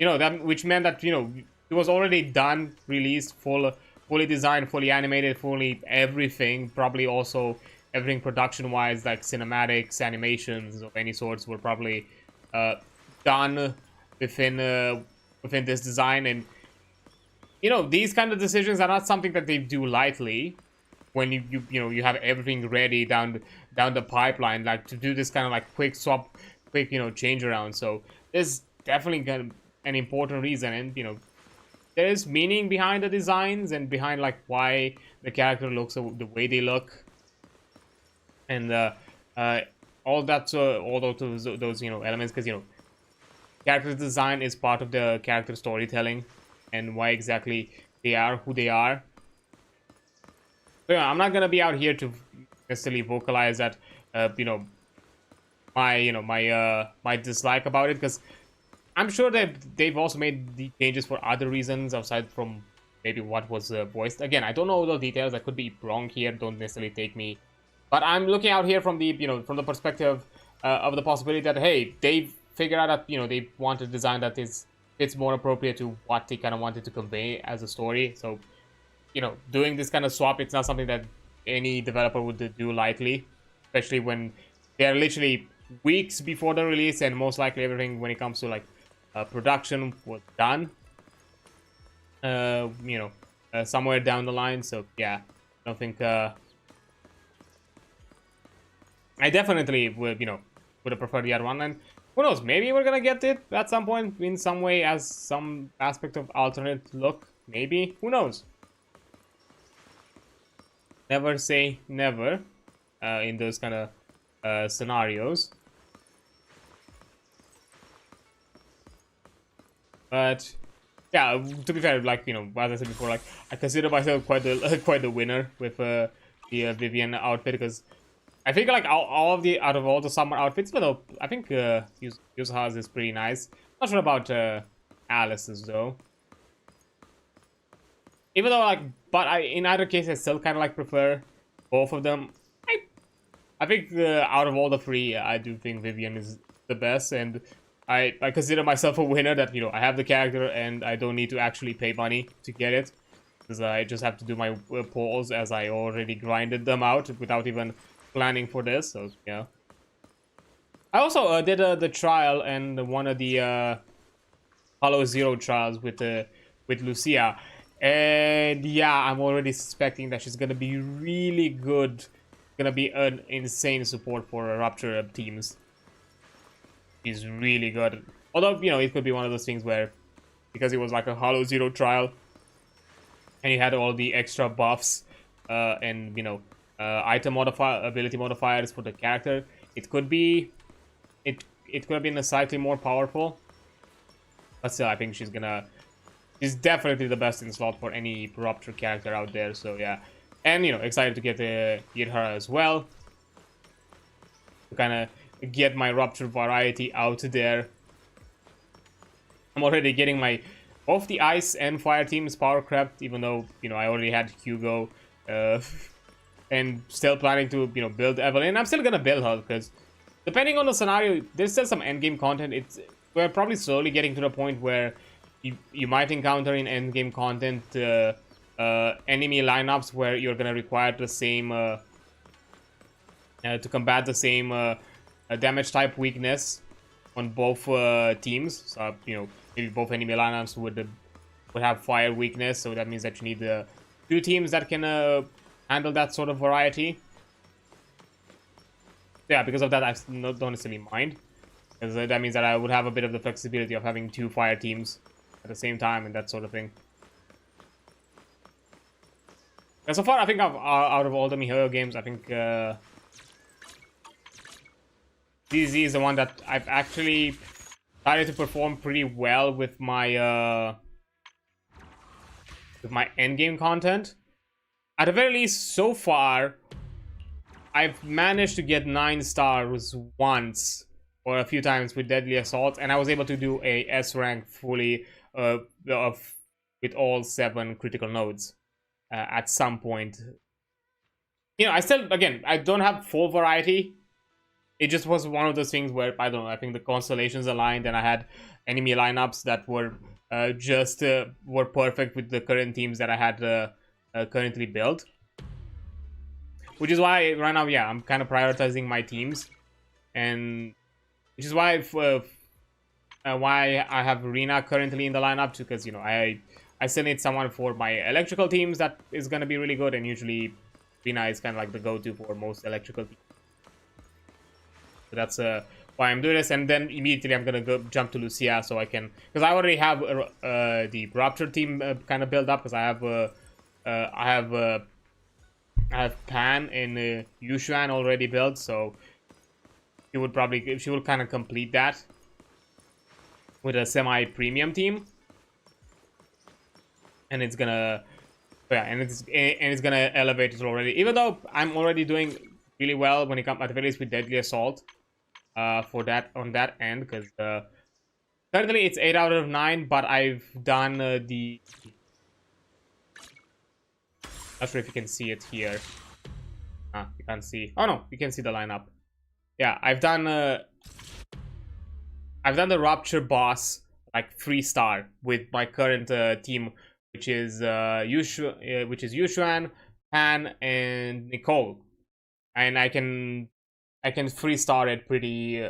know, that, which meant that, you know, it was already done, released, fully designed, fully animated, fully everything. Probably also everything production-wise, like cinematics, animations of any sorts, were probably done within this design. And you know, these kind of decisions are not something that they do lightly. When you have everything ready down the pipeline, like to do this kind of like quick swap, quick change around. So there's definitely an important reason, and you know, there is meaning behind the designs and behind like why the character looks the way they look, and all that, all those elements, because character design is part of the character storytelling and why exactly they are who they are. So yeah, I'm not gonna be out here to necessarily vocalize that my dislike about it, because I'm sure that they've also made the changes for other reasons aside from maybe what was voiced. Again, I don't know all the details. I could be wrong here. Don't necessarily take me, but I'm looking out here from the from the perspective of the possibility that hey, they've figured out that they want a design that it's more appropriate to what they kind of wanted to convey as a story. So doing this kind of swap, it's not something that any developer would do lightly, especially when they're literally weeks before the release, and most likely everything when it comes to like production was done somewhere down the line. So yeah, I don't think I definitely would have preferred the other one. And who knows, maybe we're gonna get it at some point in some way as some aspect of alternate look, maybe, who knows. Never say never in those kind of scenarios. But yeah, to be fair, like as I said before, like I consider myself quite the winner with the Vivian outfit, because I think like out of all the summer outfits, even though I think Yuzuha's is pretty nice. Not sure about Alice's though. Even though like, but in either case I still kind of like prefer both of them. I think out of all the three, I do think Vivian is the best, and I consider myself a winner that I have the character and I don't need to actually pay money to get it, because I just have to do my polls as I already grinded them out without even planning for this. So yeah, I also did the trial and one of the Hollow Zero trials with Lucia. And yeah, I'm already suspecting that she's gonna be really good. Gonna be an insane support for Rupture teams. She's really good. Although, it could be one of those things where, because it was like a Hollow Zero trial, and you had all the extra buffs, and, item ability modifiers for the character, it could be, it could have been slightly more powerful. But still, I think she's definitely the best in slot for any Rupture character out there. So yeah, and excited to get her as well, to kind of get my Rupture variety out there. I'm already getting both the ice and fire teams power crept, even though I already had Hugo, and still planning to build Evelyn. I'm still gonna build her, because depending on the scenario, there's still some endgame content. We're probably slowly getting to the point where you might encounter in endgame content enemy lineups where you're gonna require the same to combat the same damage type weakness on both teams. So maybe both enemy lineups would have fire weakness, so that means that you need two teams that can handle that sort of variety. Yeah, because of that, I don't necessarily mind, because that means that I would have a bit of the flexibility of having two fire teams at the same time and that sort of thing. And so far, I think out of all the MiHoYo games, I think ZZ is the one that I've actually started to perform pretty well with my endgame content. At the very least, so far, I've managed to get 9 stars once or a few times with Deadly Assault, and I was able to do a S rank fully with all 7 critical nodes at some point. I still, again, I don't have full variety it just was one of those things where I don't know. I think the constellations aligned, and I had enemy lineups that were were perfect with the current teams that I had currently built. Which is why right now, yeah, I'm kind of prioritizing my teams, and which is why I have Rina currently in the lineup, because you know I still need someone for my electrical teams that is gonna be really good, and usually Rina is kind of like the go-to for most electrical teams. So that's why I'm doing this, and then immediately I'm gonna go jump to Lucia so I can, because I already have the Rapture team kind of built up, because I have Pan and Yushuan already built, so she would kind of complete that with a semi-premium team, and it's gonna, yeah, and it's gonna elevate it already. Even though I'm already doing really well when it comes at the very least with Deadly Assault, for that on that end, because currently it's 8 out of 9, but I've done the. Not sure if you can see it here. You can't see. Oh no, you can see the lineup. Yeah, I've done the Rapture boss like 3-star with my current team, which is Yushuan, Han, and Nicole, and I can 3-star it pretty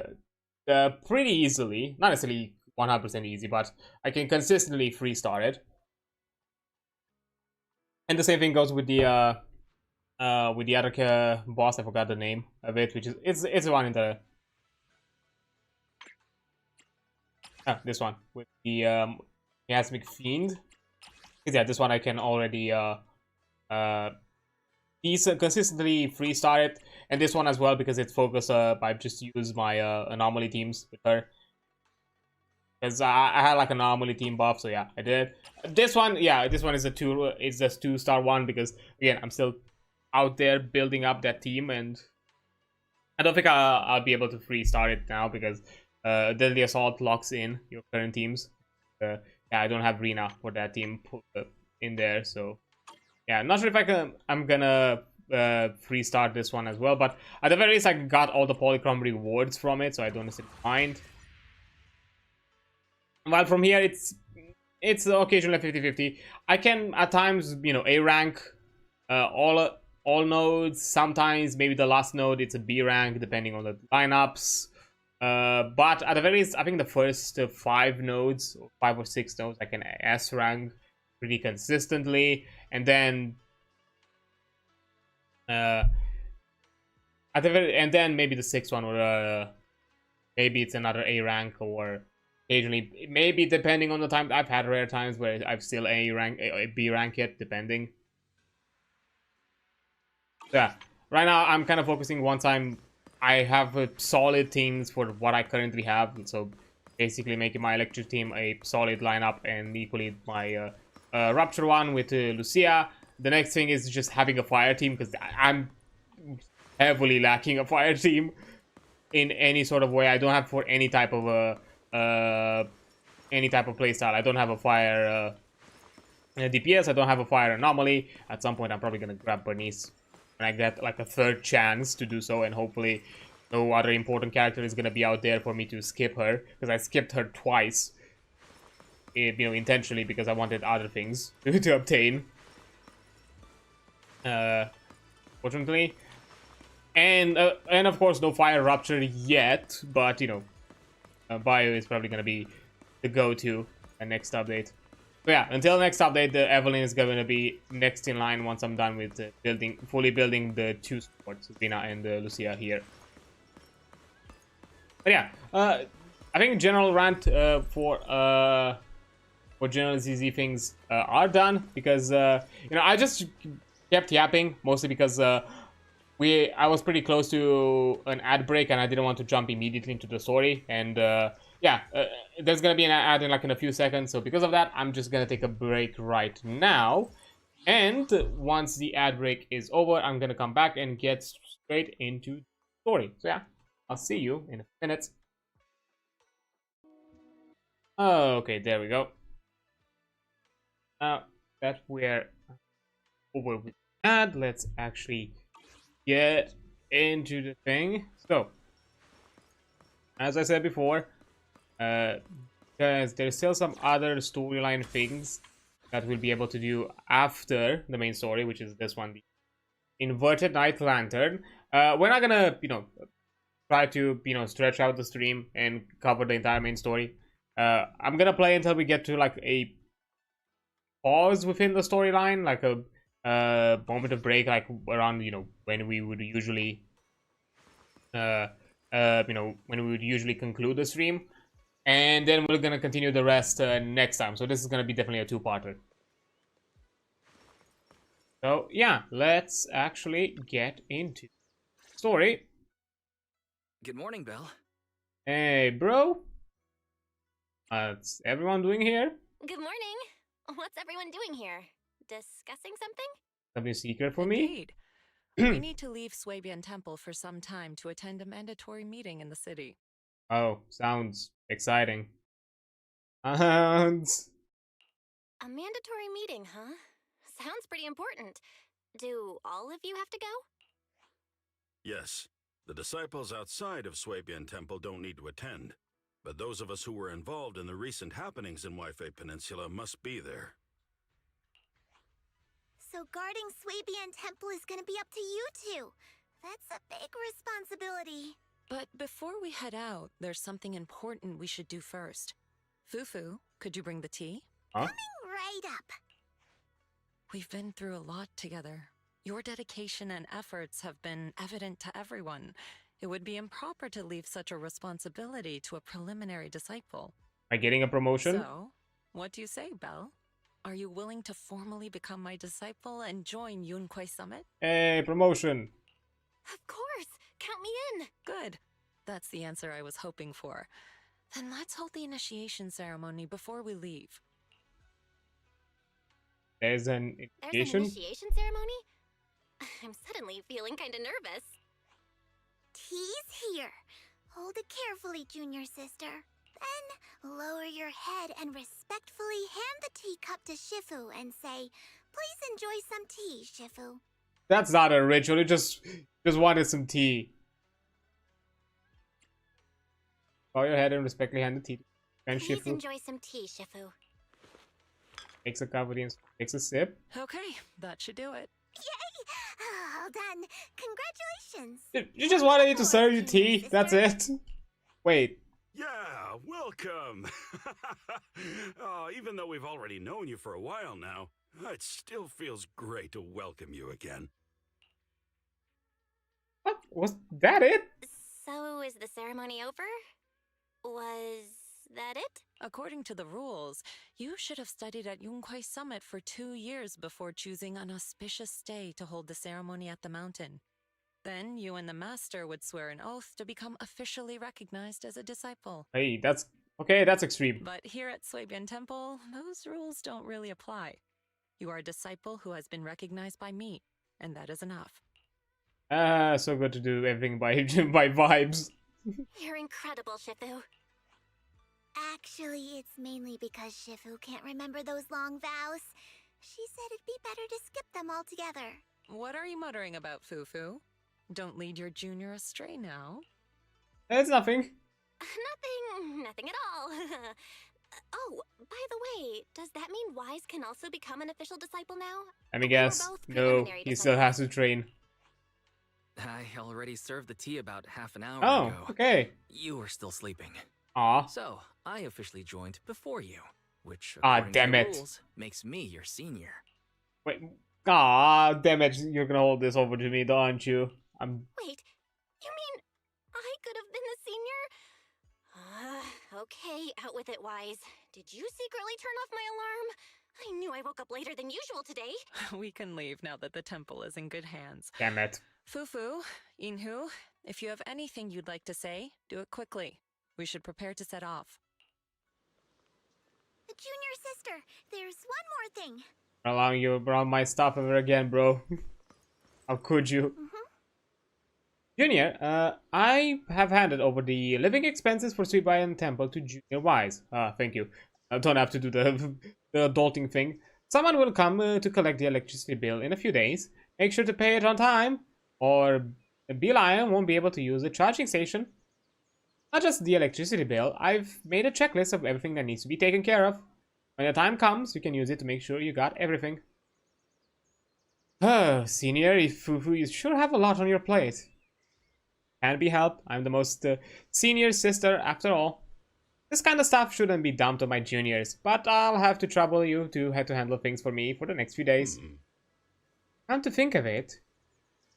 easily. Not necessarily 100% easy, but I can consistently 3-star it. And the same thing goes with the other boss. I forgot the name of it, which is it's the one in the this one with the Miasmic Fiend. Yeah, this one I can already consistently 3-star it, and this one as well because it's focused. I just use my anomaly teams with her. Because I had like an anomaly team buff, so yeah, I did. This one, yeah, this one is a 2-star one, because again, I'm still out there building up that team, and I don't think I'll be able to 3-star it now, because Deadly Assault locks in your current teams. Yeah, I don't have Rina for that team in there, so yeah, not sure if I'm gonna 3-star this one as well, but at the very least I got all the Polychrome rewards from it, so I don't necessarily mind. While from here, it's occasionally 50-50. I can at times, you know, A rank all nodes. Sometimes maybe the last node it's a B rank depending on the lineups. But at the very least, I think the first 5 nodes, 5 or 6 nodes, I can S rank pretty consistently, and then and then maybe the 6th one, or maybe it's another A rank, or occasionally, maybe depending on the time. I've had rare times where I've still A rank, B rank it, depending. Yeah, right now I'm kind of focusing once I have solid teams for what I currently have. So basically making my electric team a solid lineup, and equally my Rapture one with Lucia. The next thing is just having a fire team, because I'm heavily lacking a fire team in any sort of way. I don't have for any type of playstyle. I don't have a fire DPS. I don't have a fire anomaly. At some point, I'm probably gonna grab Bernice when I get like a 3rd chance to do so, and hopefully, no other important character is gonna be out there for me to skip her, because I skipped her twice, you know, intentionally, because I wanted other things to obtain. Fortunately, and of course, no fire Rapture yet, but you know. Bio is probably going to be the go-to next update. But yeah, until next update, the Evelyn is going to be next in line once I'm done with fully building the 2 supports, Zina and Lucia here. But yeah, I think general rant for general ZZ things are done, because you know, I just kept yapping, mostly because I was pretty close to an ad break, and I didn't want to jump immediately into the story. And yeah, there's gonna be an ad in a few seconds, so because of that, I'm just gonna take a break right now. And once the ad break is over, I'm gonna come back and get straight into the story. So yeah, I'll see you in a minute. Okay, there we go. Now that we're over with the ad, let's actually get into the thing. So as I said before, because there's still some other storyline things that we'll be able to do after the main story, which is this one, the Inverted Night Lantern. We're not gonna, try to, stretch out the stream and cover the entire main story. I'm gonna play until we get to like a pause within the storyline, like a moment of break, like around, when we would usually, when we would usually conclude the stream. And then we're gonna continue the rest next time. So this is gonna be definitely a two-parter. So yeah, let's actually get into the story. Good morning, Belle. Hey, bro. What's everyone doing here? Good morning. What's everyone doing here? Discussing something? Something secret for me? Indeed. We need to leave Swabian Temple for some time to attend a mandatory meeting in the city. Oh, sounds exciting. Sounds... A mandatory meeting, huh? Sounds pretty important. Do all of you have to go? Yes. The disciples outside of Swabian Temple don't need to attend. But those of us who were involved in the recent happenings in Wi-Fi Peninsula must be there. So guarding Swabian Temple is gonna be up to you two. That's a big responsibility. But before we head out, there's something important we should do first. Fufu, could you bring the tea? Huh? Right up. We've been through a lot together. Your dedication and efforts have been evident to everyone. It would be improper to leave such a responsibility to a preliminary disciple. Am I getting a promotion? So, what do you say, Belle? Are you willing to formally become my disciple and join Yunquai Summit? Hey, promotion. Of course. Count me in. Good. That's the answer I was hoping for. Then let's hold the initiation ceremony before we leave. There's an There's initiation? an initiation ceremony? I'm suddenly feeling kinda nervous. Tea's here. Hold it carefully, junior sister. Then lower your head and respectfully hand the teacup to Shifu and say, "Please enjoy some tea, Shifu." That's not a ritual. You just wanted some tea. Bow your head and respectfully hand the tea. And Please Shifu enjoy some tea, Shifu. takes a cup of tea, takes a sip. Okay, that should do it. Yay! All done. Congratulations. You just wanted me to serve you tea. Sister. That's it. Wait. Yeah, welcome! Oh, even though we've already known you for a while now, it still feels great to welcome you again. What? Was that it? So, is the ceremony over? Was that it? According to the rules, you should have studied at Yunquai Summit for 2 years before choosing an auspicious day to hold the ceremony at the mountain. Then you and the master would swear an oath to become officially recognized as a disciple. Hey, that's... Okay, that's extreme. But here at Swabian Temple, those rules don't really apply. You are a disciple who has been recognized by me, and that is enough. So good to do everything by by vibes. You're incredible, Shifu. Actually, it's mainly because Shifu can't remember those long vows. She said it'd be better to skip them altogether. What are you muttering about, Fufu? Don't lead your junior astray now. It's nothing. Nothing at all. Oh, by the way, does that mean Wise can also become an official disciple now? Let me They were guess. both No, preliminary he still has disciples. to train. I already served the tea about half an hour Oh, ago. okay. You were still sleeping. Aw. So, I officially joined before you, which, Ah, according damn to the it. rules, makes me your senior. Wait. Ah, damn it. You're gonna hold this over to me, aren't you? Wait, you mean I could have been the senior? Okay, out with it, Wise. Did you secretly turn off my alarm? I knew I woke up later than usual today. We can leave now that the temple is in good hands. Damn it. Fufu, Inhu, if you have anything you'd like to say, do it quickly. We should prepare to set off. Junior sister, there's one more thing. Allowing you around my stuff ever again, bro. How could you? Junior, I have handed over the living expenses for Swabian Temple to Junior Wise. Thank you. I don't have to do the adulting thing. Someone will come to collect the electricity bill in a few days. Make sure to pay it on time, or Beelion won't be able to use the charging station. Not just the electricity bill, I've made a checklist of everything that needs to be taken care of. When the time comes, you can use it to make sure you got everything. Oh, senior, you sure have a lot on your plate. Can't be helped, I'm the most senior sister after all. This kind of stuff shouldn't be dumped on my juniors, but I'll have to trouble you to have to handle things for me for the next few days. Come to think of it,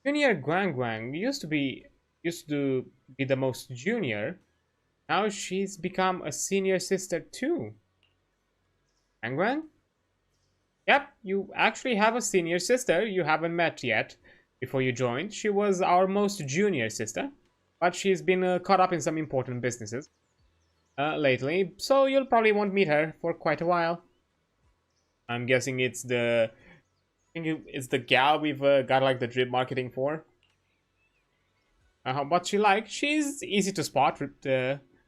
Junior Guang used to be the most junior. Now she's become a senior sister too. Guang? Yep, you actually have a senior sister you haven't met yet. Before you joined, she was our most junior sister, but she's been caught up in some important businesses lately, so you'll probably won't meet her for quite a while. I'm guessing it's the gal we've got like the drip marketing for. What's she like? She's easy to spot.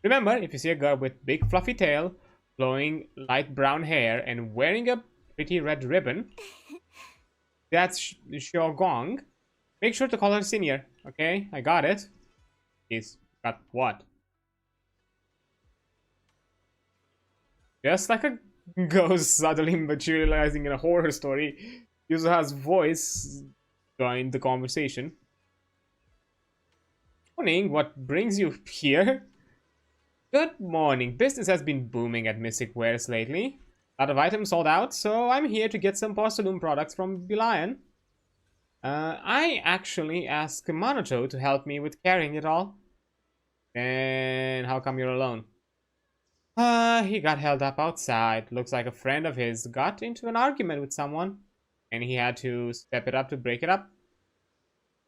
Remember, if you see a girl with big fluffy tail, flowing light brown hair, and wearing a pretty red ribbon, that's Xiaogong. Make sure to call her senior, okay? I got it. He's got what? Just like a ghost suddenly materializing in a horror story, Yuzuha's voice joined the conversation. Morning, what brings you here? Good morning. Business has been booming at Mystic Wares lately. A lot of items sold out, so I'm here to get some porcelain products from Bilion. I actually asked Monoto to help me with carrying it all. And how come you're alone? He got held up outside. Looks like a friend of his got into an argument with someone, and he had to step it up to break it up.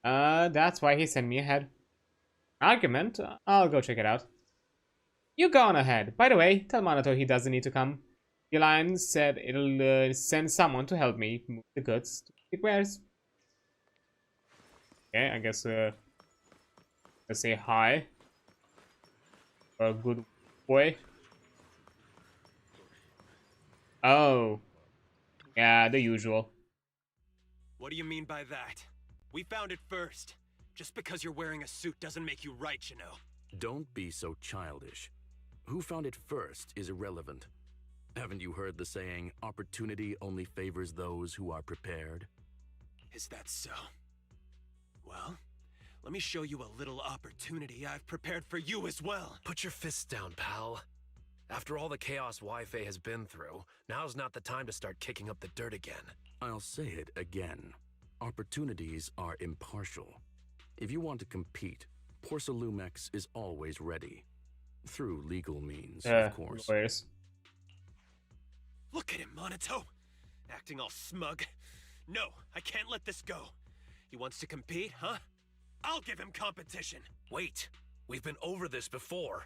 That's why he sent me ahead. Argument? I'll go check it out. You go on ahead. By the way, tell Monoto he doesn't need to come. The Alliance said it'll send someone to help me move the goods to Mystic Wares. Okay, I guess let's say hi. A good boy. Oh. Yeah, the usual. What do you mean by that? We found it first. Just because you're wearing a suit doesn't make you right, you know. Don't be so childish. Who found it first is irrelevant. Haven't you heard the saying, opportunity only favors those who are prepared? Is that so? Well, let me show you a little opportunity I've prepared for you as well. Put your fists down, pal. After all the chaos Wi-Fi has been through, now's not the time to start kicking up the dirt again. I'll say it again. Opportunities are impartial. If you want to compete, Porcelumex is always ready. Through legal means, of course. Lawyers. Look at him, Monoto. Acting all smug. No, I can't let this go. He wants to compete, huh? I'll give him competition. Wait, we've been over this before.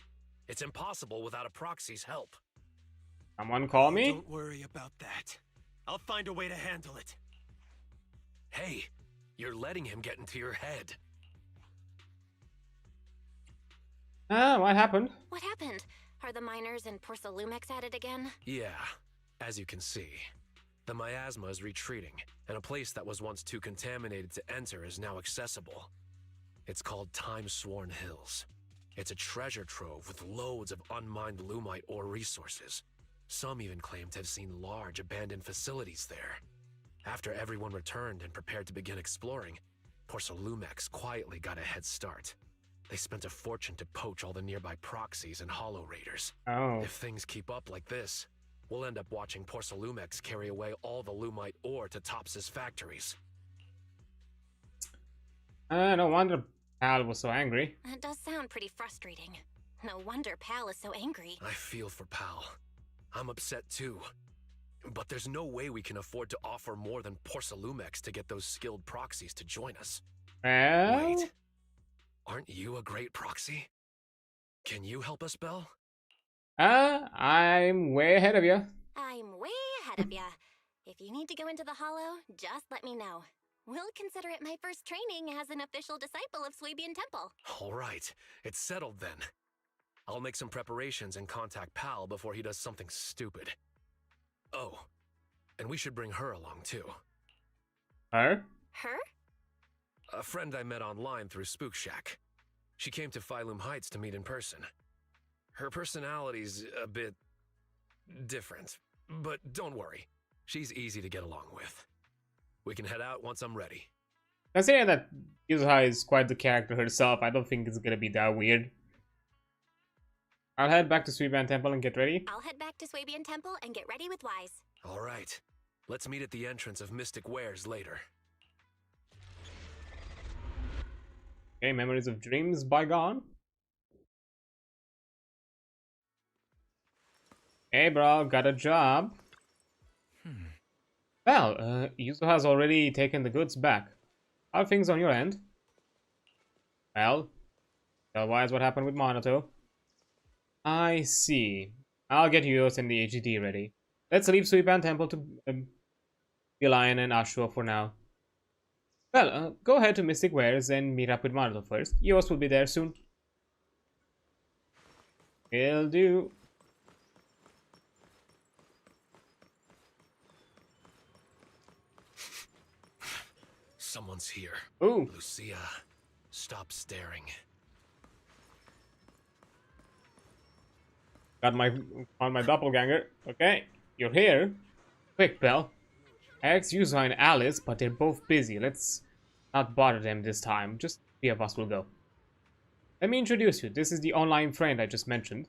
It's impossible without a proxy's help. Someone call me? Don't worry about that. I'll find a way to handle it. Hey, you're letting him get into your head. What happened? What happened? Are the miners in Porcelumex at it again? Yeah, as you can see, the miasma is retreating, and a place that was once too contaminated to enter is now accessible. It's called Time-Sworn Hills. It's a treasure trove with loads of unmined Lumite ore resources. Some even claim to have seen large abandoned facilities there. After everyone returned and prepared to begin exploring, Porcelumex quietly got a head start. They spent a fortune to poach all the nearby proxies and hollow raiders. Oh. If things keep up like this, we'll end up watching Porcelumex carry away all the Lumite ore to Tops's factories. No wonder Pal was so angry. That does sound pretty frustrating. No wonder Pal is so angry. I feel for Pal. I'm upset too. But there's no way we can afford to offer more than Porcelumex to get those skilled proxies to join us. Well... Wait. Aren't you a great proxy? Can you help us, Belle? I'm way ahead of you. I'm way ahead of ya. If you need to go into the Hollow, just let me know. We'll consider it my first training as an official disciple of Swabian Temple. All right, it's settled then. I'll make some preparations and contact Pal before he does something stupid. Oh, and we should bring her along too. Her? Her? A friend I met online through Spook Shack. She came to Phylum Heights to meet in person. Her personality's a bit different, but don't worry. She's easy to get along with. We can head out once I'm ready. Considering that Yuzuha is quite the character herself, I don't think it's gonna be that weird. I'll head back to Sweetman Temple and get ready. I'll head back to Swabian Temple and get ready with Wise. All right. Let's meet at the entrance of Mystic Wares later. Okay, memories of dreams bygone. Hey bro, got a job. Well, Yuzuha has already taken the goods back. How are things on your end? Well, otherwise what happened with Monato? I see. I'll get yours and the HDD ready. Let's leave Sweetman Temple to Lion and Ashura for now. Well, go ahead to Mystic Wares and meet up with Monato first. Yours will be there soon. Will do. Someone's here. Ooh. Lucia, stop staring. Found my doppelganger. Okay, you're here. Quick, Belle. Ask Yuzuha and Alice, but they're both busy. Let's not bother them this time. Just three of us will go. Let me introduce you. This is the online friend I just mentioned.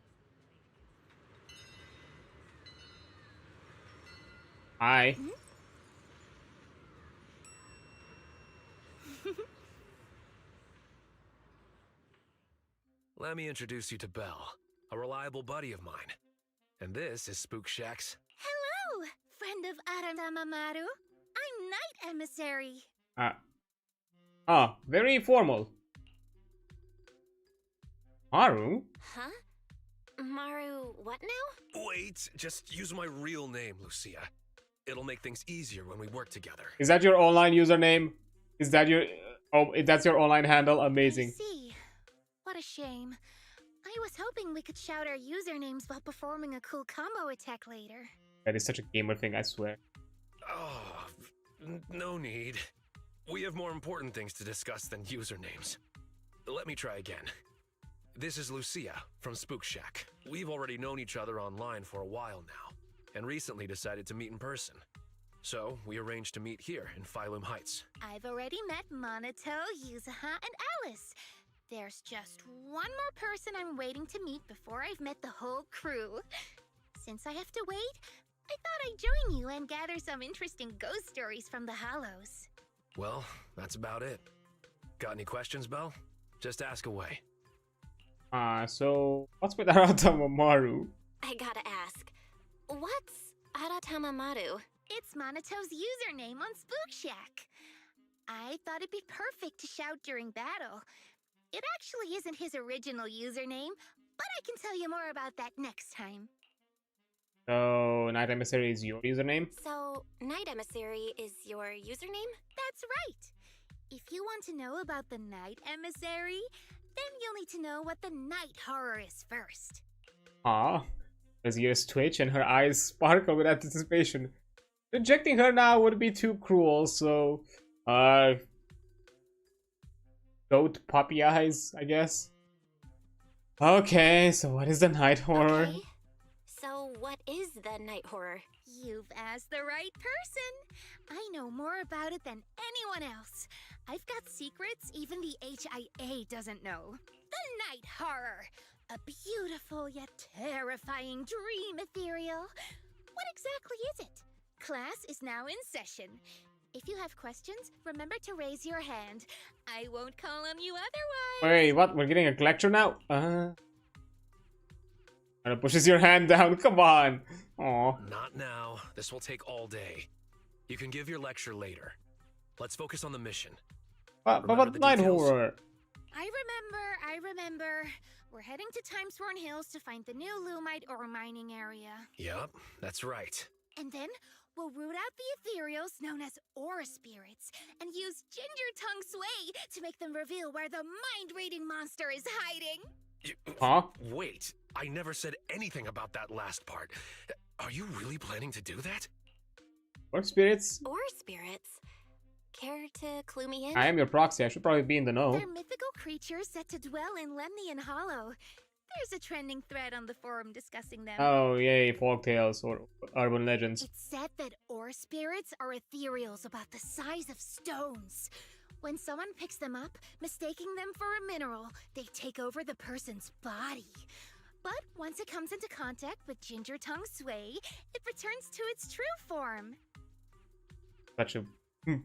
Hi. Let me introduce you to Belle, a reliable buddy of mine. And this is Spook Shack's. Hello, friend of Aramamaru. I'm Night Emissary. Very formal. Maru? Huh? Maru, what now? Wait, just use my real name, Lucia. It'll make things easier when we work together. Is that your online username? Is that your... Oh, that's your online handle? Amazing. I see. What a shame. I was hoping we could shout our usernames while performing a cool combo attack later. That is such a gamer thing, I swear. Oh, no need. We have more important things to discuss than usernames. Let me try again. This is Lucia from Spook Shack. We've already known each other online for a while now, and recently decided to meet in person. So, we arranged to meet here in Phylum Heights. I've already met Monato, Yuzuha, and Alice. There's just one more person I'm waiting to meet before I've met the whole crew. Since I have to wait, I thought I'd join you and gather some interesting ghost stories from the Hollows. Well, that's about it. Got any questions, Belle? Just ask away. So what's with Aratamamaru? I gotta ask, what's Aratamamaru? It's Monato's username on Spook Shack. I thought it'd be perfect to shout during battle. It actually isn't his original username, but I can tell you more about that next time. So, Night Emissary is your username? So, Night Emissary is your username? That's right. If you want to know about the Night Emissary, then you'll need to know what the night horror is first. Her ears twitch and her eyes sparkle with anticipation. Rejecting her now would be too cruel, so... goat puppy eyes, I guess. Okay, so what is the night horror? Okay. So, what is the night horror? You've asked the right person. I know more about it than anyone else. I've got secrets even the HIA doesn't know. The night horror. A beautiful yet terrifying dream ethereal. What exactly is it? Class is now in session. If you have questions, remember to raise your hand. I won't call on you otherwise. Wait, what? We're getting a lecture now? And it pushes your hand down. Come on. Aw. Not now. This will take all day. You can give your lecture later. Let's focus on the mission. But Remember the night details? horror? I remember. We're heading to Timesworn Hills to find the new Lumite ore mining area. Yep, that's right. And then we'll root out the ethereals known as aura spirits and use Ginger Tongue Sway to make them reveal where the mind-reading monster is hiding. Huh? Wait, I never said anything about that last part. Are you really planning to do that? What spirits? Or spirits? Care to clue me in? I am your proxy. I should probably be in the know. They're mythical creatures set to dwell in Lemnian Hollow. There's a trending thread on the forum discussing them. Oh, yay, folktales or urban legends. It's said that ore spirits are ethereals about the size of stones. When someone picks them up, mistaking them for a mineral, they take over the person's body. But once it comes into contact with Ginger Tongue Sway, it returns to its true form. Such a... even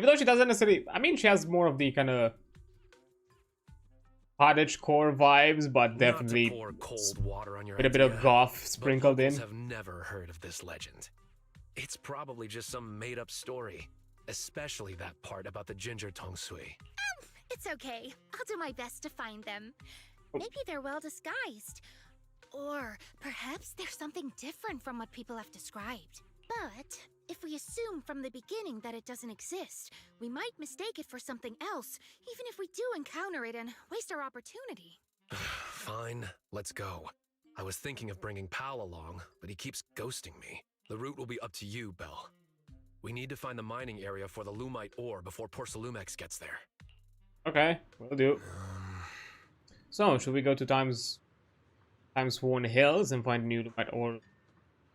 though she doesn't necessarily... I mean, she has more of the kind of cottagecore vibes, but definitely Not to pour cold water on your with a bit of idea, goth but sprinkled in. locals have never heard of this legend. It's probably just some made-up story, especially that part about the Ginger Tongue Sway. It's okay. I'll do my best to find them. Maybe they're well disguised. Or perhaps there's something different from what people have described. But if we assume from the beginning that it doesn't exist, we might mistake it for something else, even if we do encounter it and waste our opportunity. Fine, let's go. I was thinking of bringing Pal along, but he keeps ghosting me. The route will be up to you, Belle. We need to find the mining area for the Lumite ore before Porcelumex gets there. Okay, will do. So, should we go to Times Worn Hills and find a new Lumite ore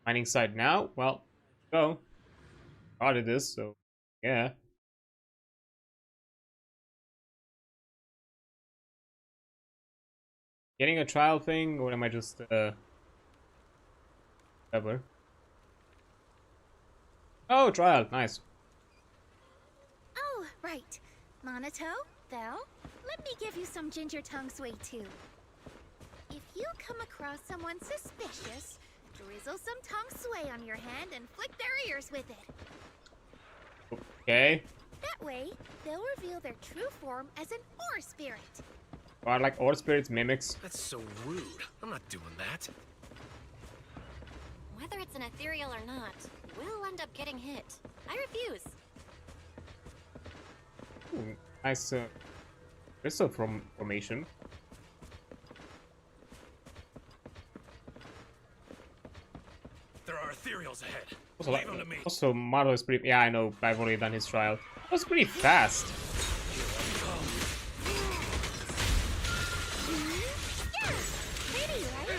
mining site now? Well, go. Started this, so yeah. Getting a trial thing, or am I just whatever? Oh, trial, nice. Oh, right. Monato, Belle, let me give you some Ginger Tongue Sway too. If you come across someone suspicious, drizzle some tongue sway on your hand and flick their ears with it. Okay. That way, they'll reveal their true form as an ore spirit. Or like ore spirits mimics. That's so rude. I'm not doing that. Whether it's an ethereal or not, we'll end up getting hit. I refuse. Ooh, nice crystal formation. There are ethereals ahead. Also, Leave them to me. also Marlo is pretty... Yeah, I know. I've already done his trial. That was pretty fast. Yeah, pretty, right?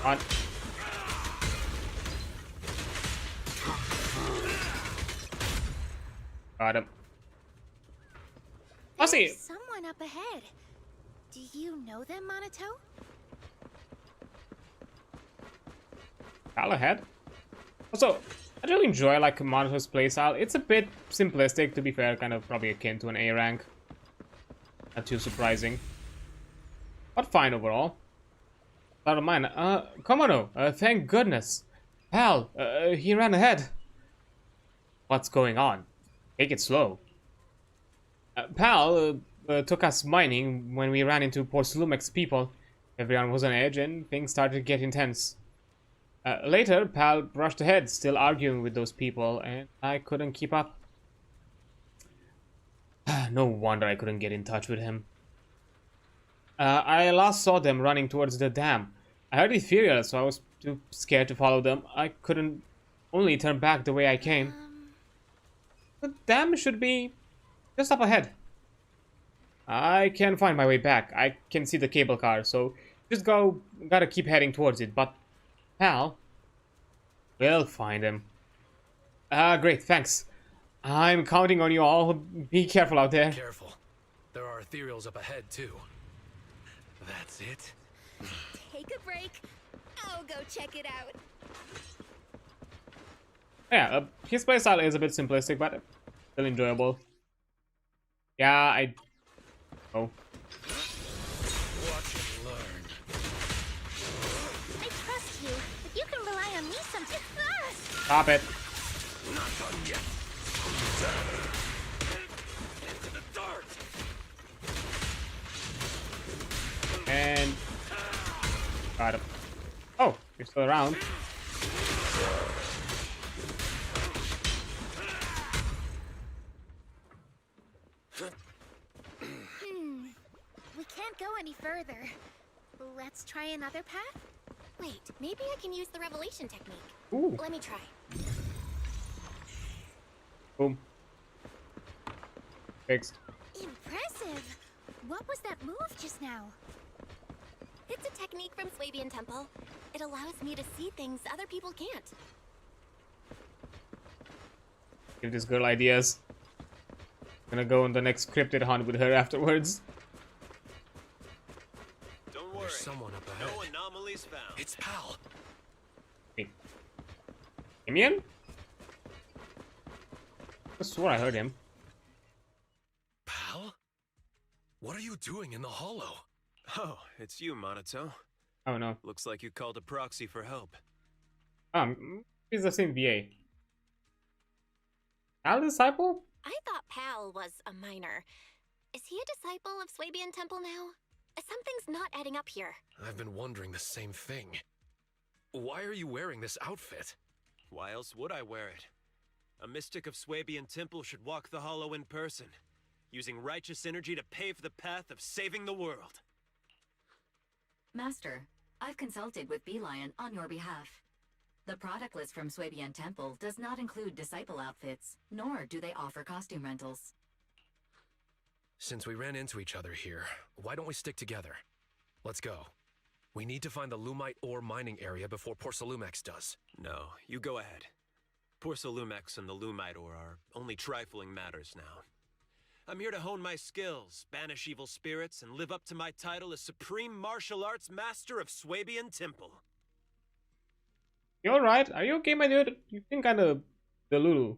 On. Got him. I'll see. There's someone up ahead. Do you know them, Monato? Pal ahead. Also, I do enjoy like Monato's playstyle. It's a bit simplistic, to be fair, kind of probably akin to an A rank. Not too surprising, but fine overall. Out of mine. Komodo, thank goodness. Pal, he ran ahead. What's going on? Take it slow. Pal took us mining when we ran into Porcelumex people. Everyone was on edge and things started to get intense. Later, Pal rushed ahead, still arguing with those people, and I couldn't keep up. No wonder I couldn't get in touch with him. I last saw them running towards the dam. I heard ethereal, so I was too scared to follow them. I couldn't only turn back the way I came. The dam should be just up ahead. I can't find my way back. I can see the cable car, so just gotta keep heading towards it. But, Pal, we'll find him. Great, thanks. I'm counting on you all. Be careful out there. Careful. There are ethereals up ahead, too. That's it? Take a break. I'll go check it out. Yeah, his playstyle is a bit simplistic, but still enjoyable. Yeah, Oh. Watch and learn. I trust you, but you can rely on me sometimes. Stop it. Not done yet. Into the dark. And got him. Oh, you're still around. We can't go any further. Let's try another path? Wait, maybe I can use the revelation technique. Ooh. Let me try. Boom. Fixed. Impressive! What was that move just now? It's a technique from Swabian Temple. It allows me to see things other people can't. Give this girl ideas. Gonna go on the next cryptid hunt with her afterwards. Don't worry. There's someone up ahead. No anomalies found. It's Pal. Hey. Damien? I swore I heard him. Pal? What are you doing in the hollow? Oh, it's you, Monato. Oh no. Looks like you called a proxy for help. He's the same VA. Al disciple? I thought Pal was a minor. Is he a disciple of Swabian Temple now? Something's not adding up here. I've been wondering the same thing. Why are you wearing this outfit? Why else would I wear it? A mystic of Swabian Temple should walk the hollow in person, using righteous energy to pave the path of saving the world. Master, I've consulted with Beelion on your behalf. The product list from Swabian Temple does not include disciple outfits, nor do they offer costume rentals. Since we ran into each other here, why don't we stick together? Let's go. We need to find the Lumite ore mining area before Porcelumex does. No, you go ahead. Porcelumex and the Lumite ore are only trifling matters now. I'm here to hone my skills, banish evil spirits, and live up to my title as Supreme Martial Arts Master of Swabian Temple. You alright? Are you okay, my dude? You seem kind of delulu.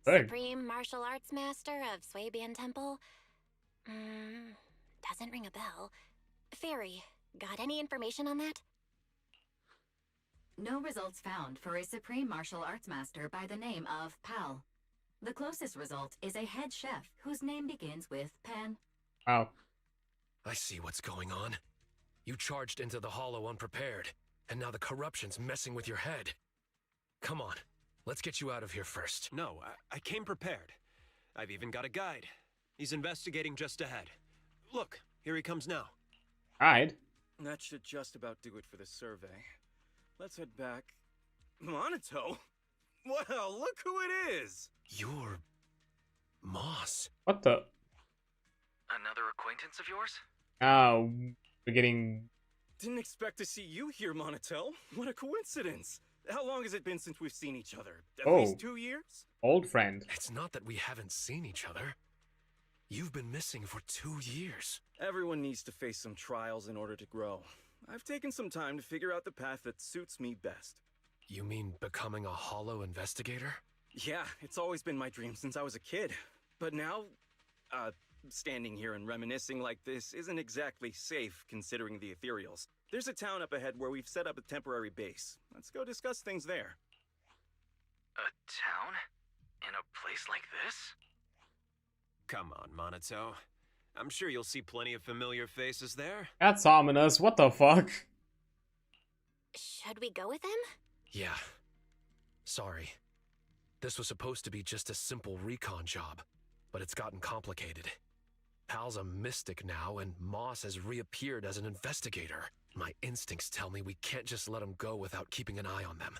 Good. Supreme Martial Arts Master of Swabian Temple? Doesn't ring a bell. Fairy, got any information on that? No results found for a Supreme Martial Arts Master by the name of Pal. The closest result is a head chef whose name begins with Pan. Wow. I see what's going on. You charged into the hollow unprepared, and now the corruption's messing with your head. Come on, let's get you out of here first. No, I came prepared. I've even got a guide. He's investigating just ahead. Look, here he comes now. Hide. That should just about do it for the survey. Let's head back. Monato? Well, look who it is! You're... Moss. What the? Another acquaintance of yours? Oh, we're getting... Didn't expect to see you here, Monato. What a coincidence. How long has it been since we've seen each other? At least 2 years? Old friend. It's not that we haven't seen each other. You've been missing for 2 years. Everyone needs to face some trials in order to grow. I've taken some time to figure out the path that suits me best. You mean becoming a hollow investigator? Yeah, it's always been my dream since I was a kid. But now, standing here and reminiscing like this isn't exactly safe considering the ethereals. There's a town up ahead where we've set up a temporary base. Let's go discuss things there. A town? In a place like this? Come on, Monato. I'm sure you'll see plenty of familiar faces there. That's ominous. What the fuck? Should we go with him? Yeah. Sorry. This was supposed to be just a simple recon job, but it's gotten complicated. Pal's a mystic now, and Moss has reappeared as an investigator. My instincts tell me we can't just let him go without keeping an eye on them.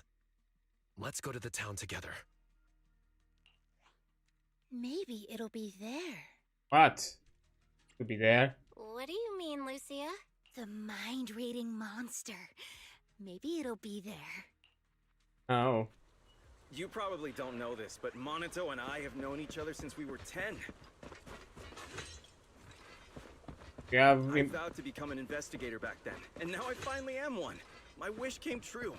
Let's go to the town together. Maybe it'll be there. What? Could be there. What do you mean, Lucia? The mind-reading monster. Maybe it'll be there. Oh. You probably don't know this, but Monato and I have known each other since we were 10. Yeah, I vowed to become an investigator back then, and now I finally am one. My wish came true.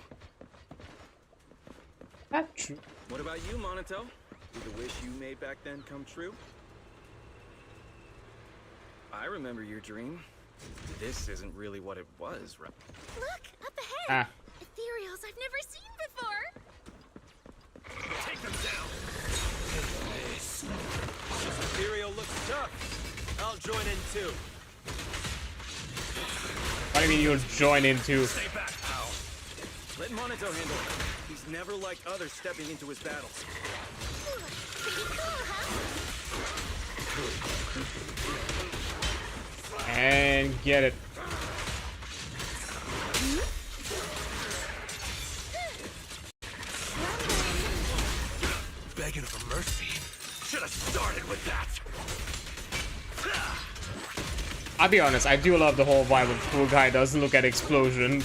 that's true. What about you, Monato? Did the wish you made back then come true? I remember your dream. This isn't really what it was, right? Look, up ahead! Ah. Ethereals I've never seen before! Take them down! This ethereal looks tough. I'll join in too. What do you mean you'll join into? Stay back, pal. Let Monato handle it. He's never liked others stepping into his battles. Pretty cool, huh? And get it. begging for mercy. Should have started with that. I'll be honest, I do love the whole vibe of poor guy doesn't look at explosion.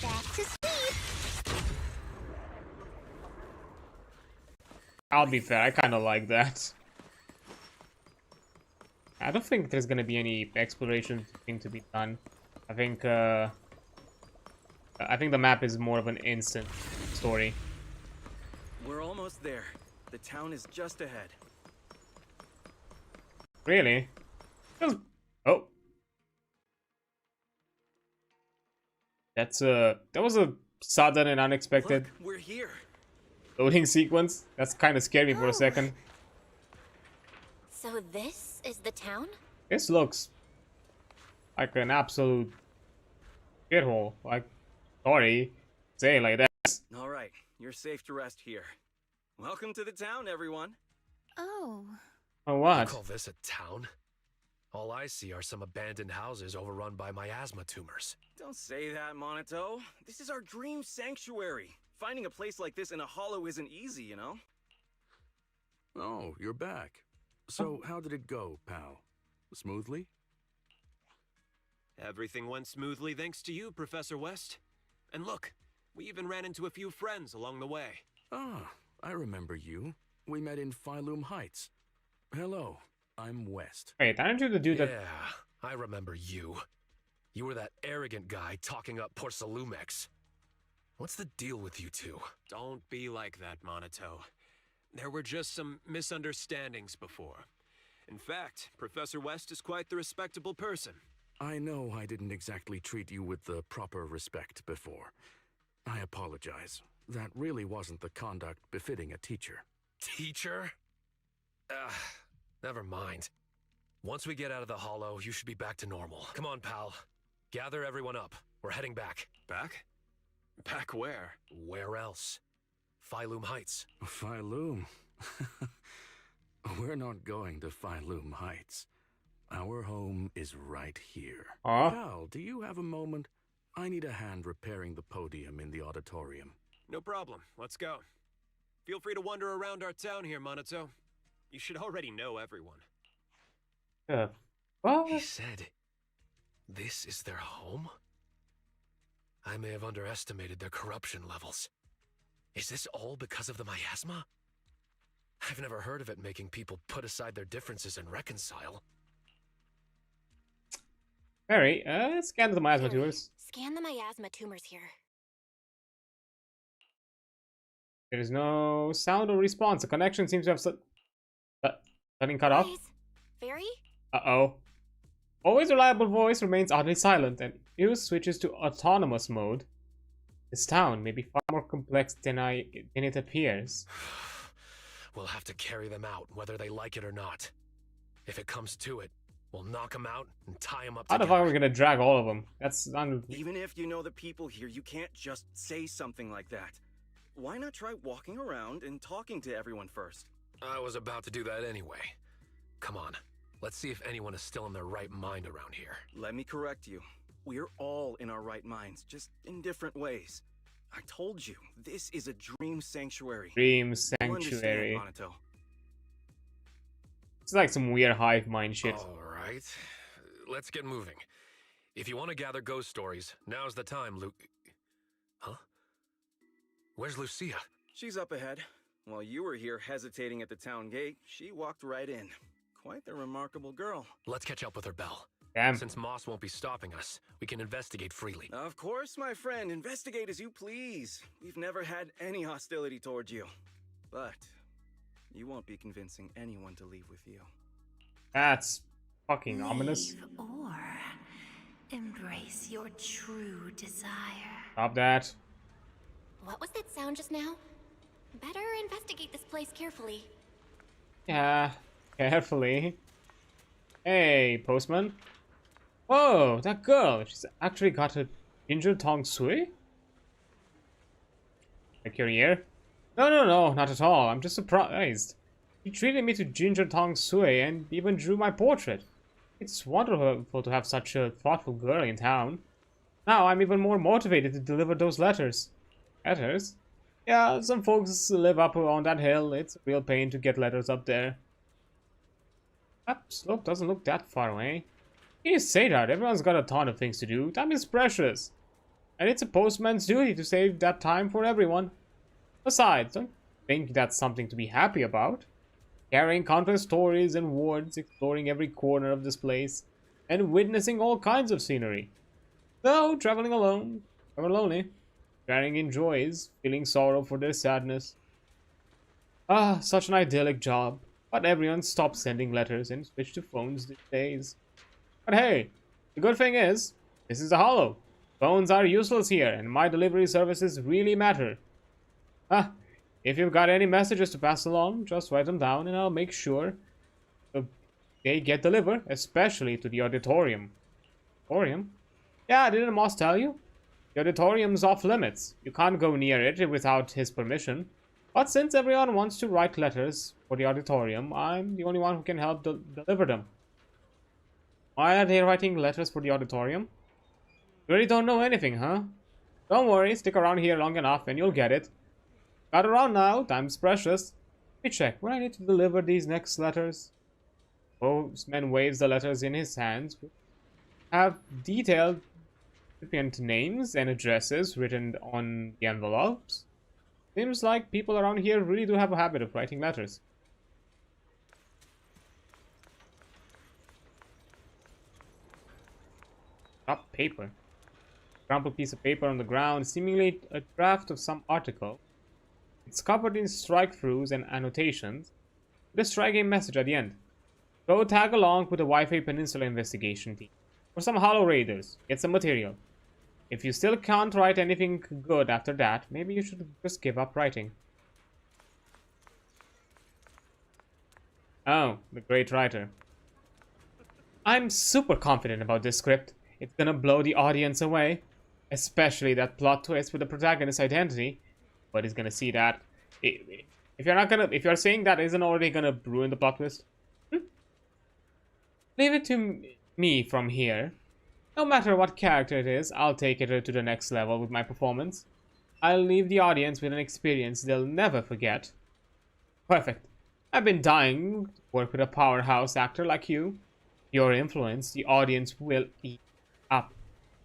Back to sleep. I'll be fair, I kind of like that. I don't think there's gonna be any exploration thing to be done. I think the map is more of an instant story. We're almost there. The town is just ahead. Really? Oh. That was a sudden and unexpected Look, we're here. loading sequence. That's kind of scared me for a second. So this is the town? This looks like an absolute shithole. Like, sorry, say it like that. All right, you're safe to rest here. Welcome to the town, everyone. Oh. Oh, You what? call this a town? All I see are some abandoned houses overrun by miasma tumors. Don't say that, Monito. This is our dream sanctuary. Finding a place like this in a hollow isn't easy, you know? Oh, you're back. So, how did it go, pal? Smoothly? Everything went smoothly thanks to you, Professor West. And look, we even ran into a few friends along the way. Ah, I remember you. We met in Phylum Heights. Hello, I'm West. Wait, aren't you the dude that... Yeah, I remember you. You were that arrogant guy talking up Porcelumex. What's the deal with you two? Don't be like that, Monito. There were just some misunderstandings before. In fact, Professor West is quite the respectable person. I know I didn't exactly treat you with the proper respect before. I apologize. That really wasn't the conduct befitting a teacher. Teacher? Never mind. Once we get out of the hollow, you should be back to normal. Come on, pal. Gather everyone up. We're heading back. Back? Back where? Where else? Phylum Heights. Phylum? We're not going to Phylum Heights. Our home is right here. Aw. Pal, do you have a moment? I need a hand repairing the podium in the auditorium. No problem. Let's go. Feel free to wander around our town here, Monito. You should already know everyone. What? He said, this is their home? I may have underestimated their corruption levels. Is this all because of the miasma? I've never heard of it making people put aside their differences and reconcile. Harry, scan the miasma Harry, tumors. Scan the miasma tumors here. There is no sound or response. The connection seems to have suddenly cut off. Guys, Fairy? Uh-oh. Always reliable voice remains oddly silent, and Use switches to autonomous mode. This town may be far more complex than it appears. We'll have to carry them out, whether they like it or not. If it comes to it, we'll knock them out and tie them up How the together. fuck are we gonna drag all of them? That's Even if you know the people here, you can't just say something like that. Why not try walking around and talking to everyone first? I was about to do that anyway. Come on, let's see if anyone is still in their right mind around here. Let me correct you. We're all in our right minds, just in different ways. I told you, this is a dream sanctuary. Dream You sanctuary. understand, Monito? It's like some weird hive mind shit. All right, let's get moving. If you want to gather ghost stories, now's the time, Huh? Where's Lucia? She's up ahead. While you were here hesitating at the town gate, she walked right in. Quite the remarkable girl. Let's catch up with her, Belle. Damn. Since Moss won't be stopping us, we can investigate freely. Of course, my friend. Investigate as you please. We've never had any hostility towards you. But you won't be convincing anyone to leave with you. That's fucking ominous. Leave or embrace your true desire. Stop that. What was that sound just now? Better investigate this place carefully. Yeah, carefully. Hey, postman. Whoa, that girl. She's actually got a ginger tong sui? Like your ear? No, not at all. I'm just surprised. He treated me to ginger tong sui and even drew my portrait. It's wonderful to have such a thoughtful girl in town. Now I'm even more motivated to deliver those letters. Letters? Yeah, some folks live up on that hill. It's a real pain to get letters up there. That slope doesn't look that far away. You say that, everyone's got a ton of things to do. Time is precious. And it's a postman's duty to save that time for everyone. Besides, don't think that's something to be happy about. Carrying countless stories and words, exploring every corner of this place, and witnessing all kinds of scenery. Though, traveling alone, never lonely. Sharing in joys, feeling sorrow for their sadness. Ah, such an idyllic job. But everyone stopped sending letters and switched to phones these days. But hey, the good thing is, this is a hollow. Phones are useless here, and my delivery services really matter. Ah, if you've got any messages to pass along, just write them down and I'll make sure they get delivered, especially to the auditorium. Auditorium? Yeah, didn't Moss tell you? The auditorium's off limits. You can't go near it without his permission. But since everyone wants to write letters for the auditorium, I'm the only one who can help deliver them. Why are they writing letters for the auditorium? You really don't know anything, huh? Don't worry, stick around here long enough and you'll get it. Got around now, time's precious. Let me check where I need to deliver these next letters. Postman waves the letters in his hands. Have detailed recipient names and addresses written on the envelopes. Seems like people around here really do have a habit of writing letters. Up paper. Crumpled piece of paper on the ground, seemingly a draft of some article. It's covered in strike-throughs and annotations, with a striking message at the end. Go tag along with the Wi-Fi Peninsula investigation team, or some hollow raiders, get some material. If you still can't write anything good after that, maybe you should just give up writing. Oh, the great writer. I'm super confident about this script. It's gonna blow the audience away. Especially that plot twist with the protagonist's identity. But he's gonna see that. If you're saying that isn't already gonna ruin the plot twist, leave it to me from here. No matter what character it is, I'll take it to the next level with my performance. I'll leave the audience with an experience they'll never forget. Perfect. I've been dying to work with a powerhouse actor like you. Your influence, the audience will eat up.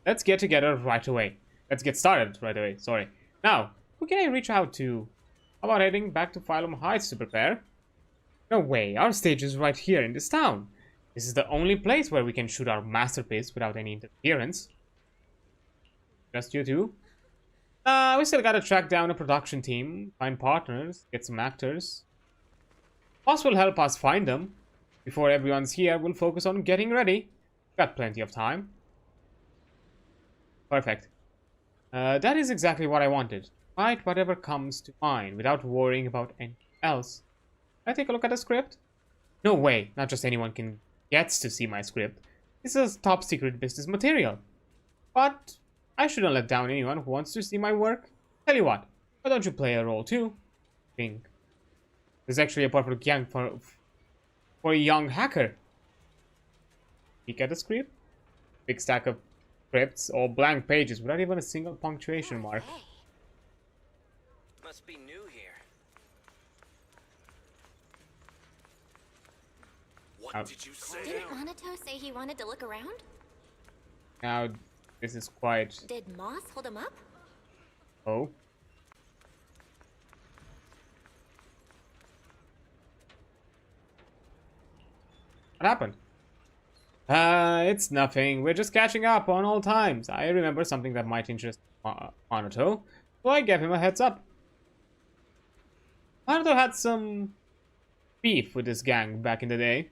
Let's get together right away. Let's get started right away, sorry. Now, who can I reach out to? How about heading back to Phylum Heights to prepare? No way, our stage is right here in this town. This is the only place where we can shoot our masterpiece without any interference. Just you two? We still gotta track down a production team, find partners, get some actors. Boss will help us find them. Before everyone's here, we'll focus on getting ready. Got plenty of time. Perfect. That is exactly what I wanted. Write whatever comes to mind without worrying about anything else. Can I take a look at the script? No way, not just anyone gets to see my script. This is top secret business material. But I shouldn't let down anyone who wants to see my work. Tell you what, why don't you play a role too? Think. This is actually a perfect gang for a young hacker. Peek at the script. Big stack of scripts or blank pages without even a single punctuation mark. Hey. Must be new here. What did you say? Didn't Monato say he wanted to look around? Now, this is quite... Did Moss hold him up? Oh. What happened? It's nothing. We're just catching up on old times. I remember something that might interest Monato, so I gave him a heads up. Monato had some beef with this gang back in the day.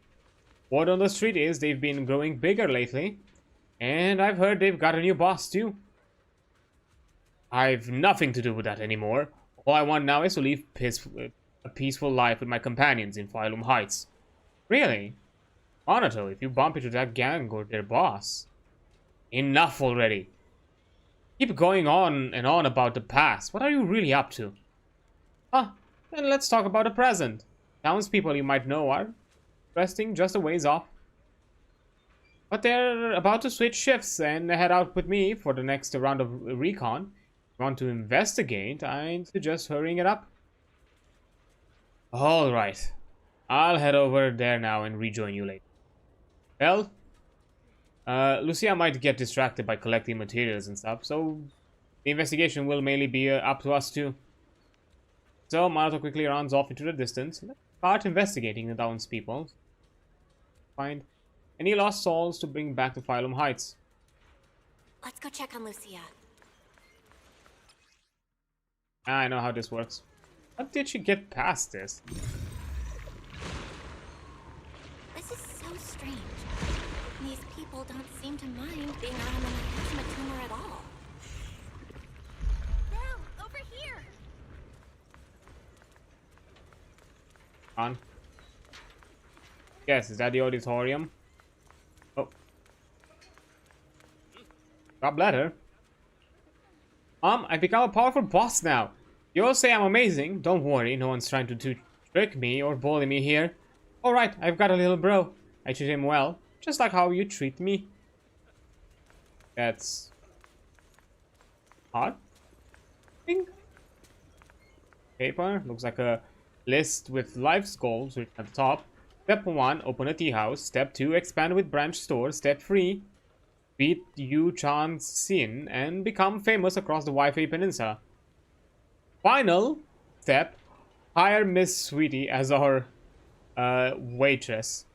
Word on the street is they've been growing bigger lately, and I've heard they've got a new boss too. I've nothing to do with that anymore. All I want now is to live a peaceful life with my companions in Phylum Heights. Really? Monato, if you bump into that gang or their boss. Enough already. Keep going on and on about the past. What are you really up to? Then let's talk about the present. Townspeople you might know are resting just a ways off. But they're about to switch shifts and head out with me for the next round of recon. Want to investigate, I suggest hurrying it up. Alright. I'll head over there now and rejoin you later. Well, Lucia might get distracted by collecting materials and stuff, so the investigation will mainly be up to us two. So Maruto quickly runs off into the distance. Start investigating the townspeople. Find any lost souls to bring back to Phylum Heights. Let's go check on Lucia. I know how this works. How did she get past this? This is so strange. These people don't seem to mind being out on the miasma tumor at all. Belle, over here! On. Yes, is that the auditorium? Oh. God bless her. I've become a powerful boss now. You all say I'm amazing. Don't worry, no one's trying to trick me or bully me here. Alright, I've got a little bro. I treat him well, just like how you treat me. That's odd. Paper, looks like a list with life's goals written at the top. Step 1, open a tea house. Step 2, expand with branch stores. Step 3, beat Yu Chan's Sin and become famous across the Wi-Fi Peninsula. Final step, hire Miss Sweetie as our waitress.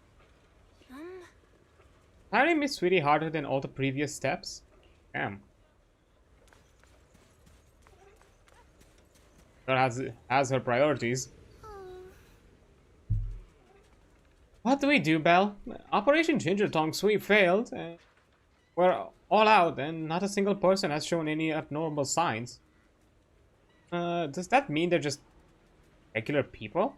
Hiring Miss Sweetie harder than all the previous steps? Damn. Girl has her priorities. What do we do, Belle? Operation Ginger Tongue Sweep failed. We're all out and not a single person has shown any abnormal signs. Does that mean they're just regular people?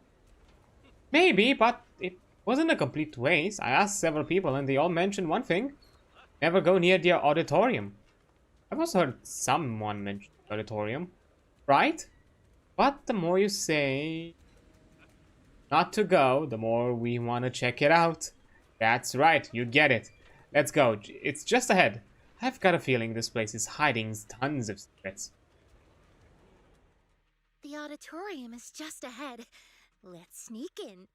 Maybe, but it wasn't a complete waste. I asked several people and they all mentioned one thing. Never go near the auditorium. I've also heard someone mention the auditorium. Right? But the more you say not to go, the more we want to check it out. That's right, you get it. Let's go. It's just ahead. I've got a feeling this place is hiding tons of secrets. The auditorium is just ahead. Let's sneak in.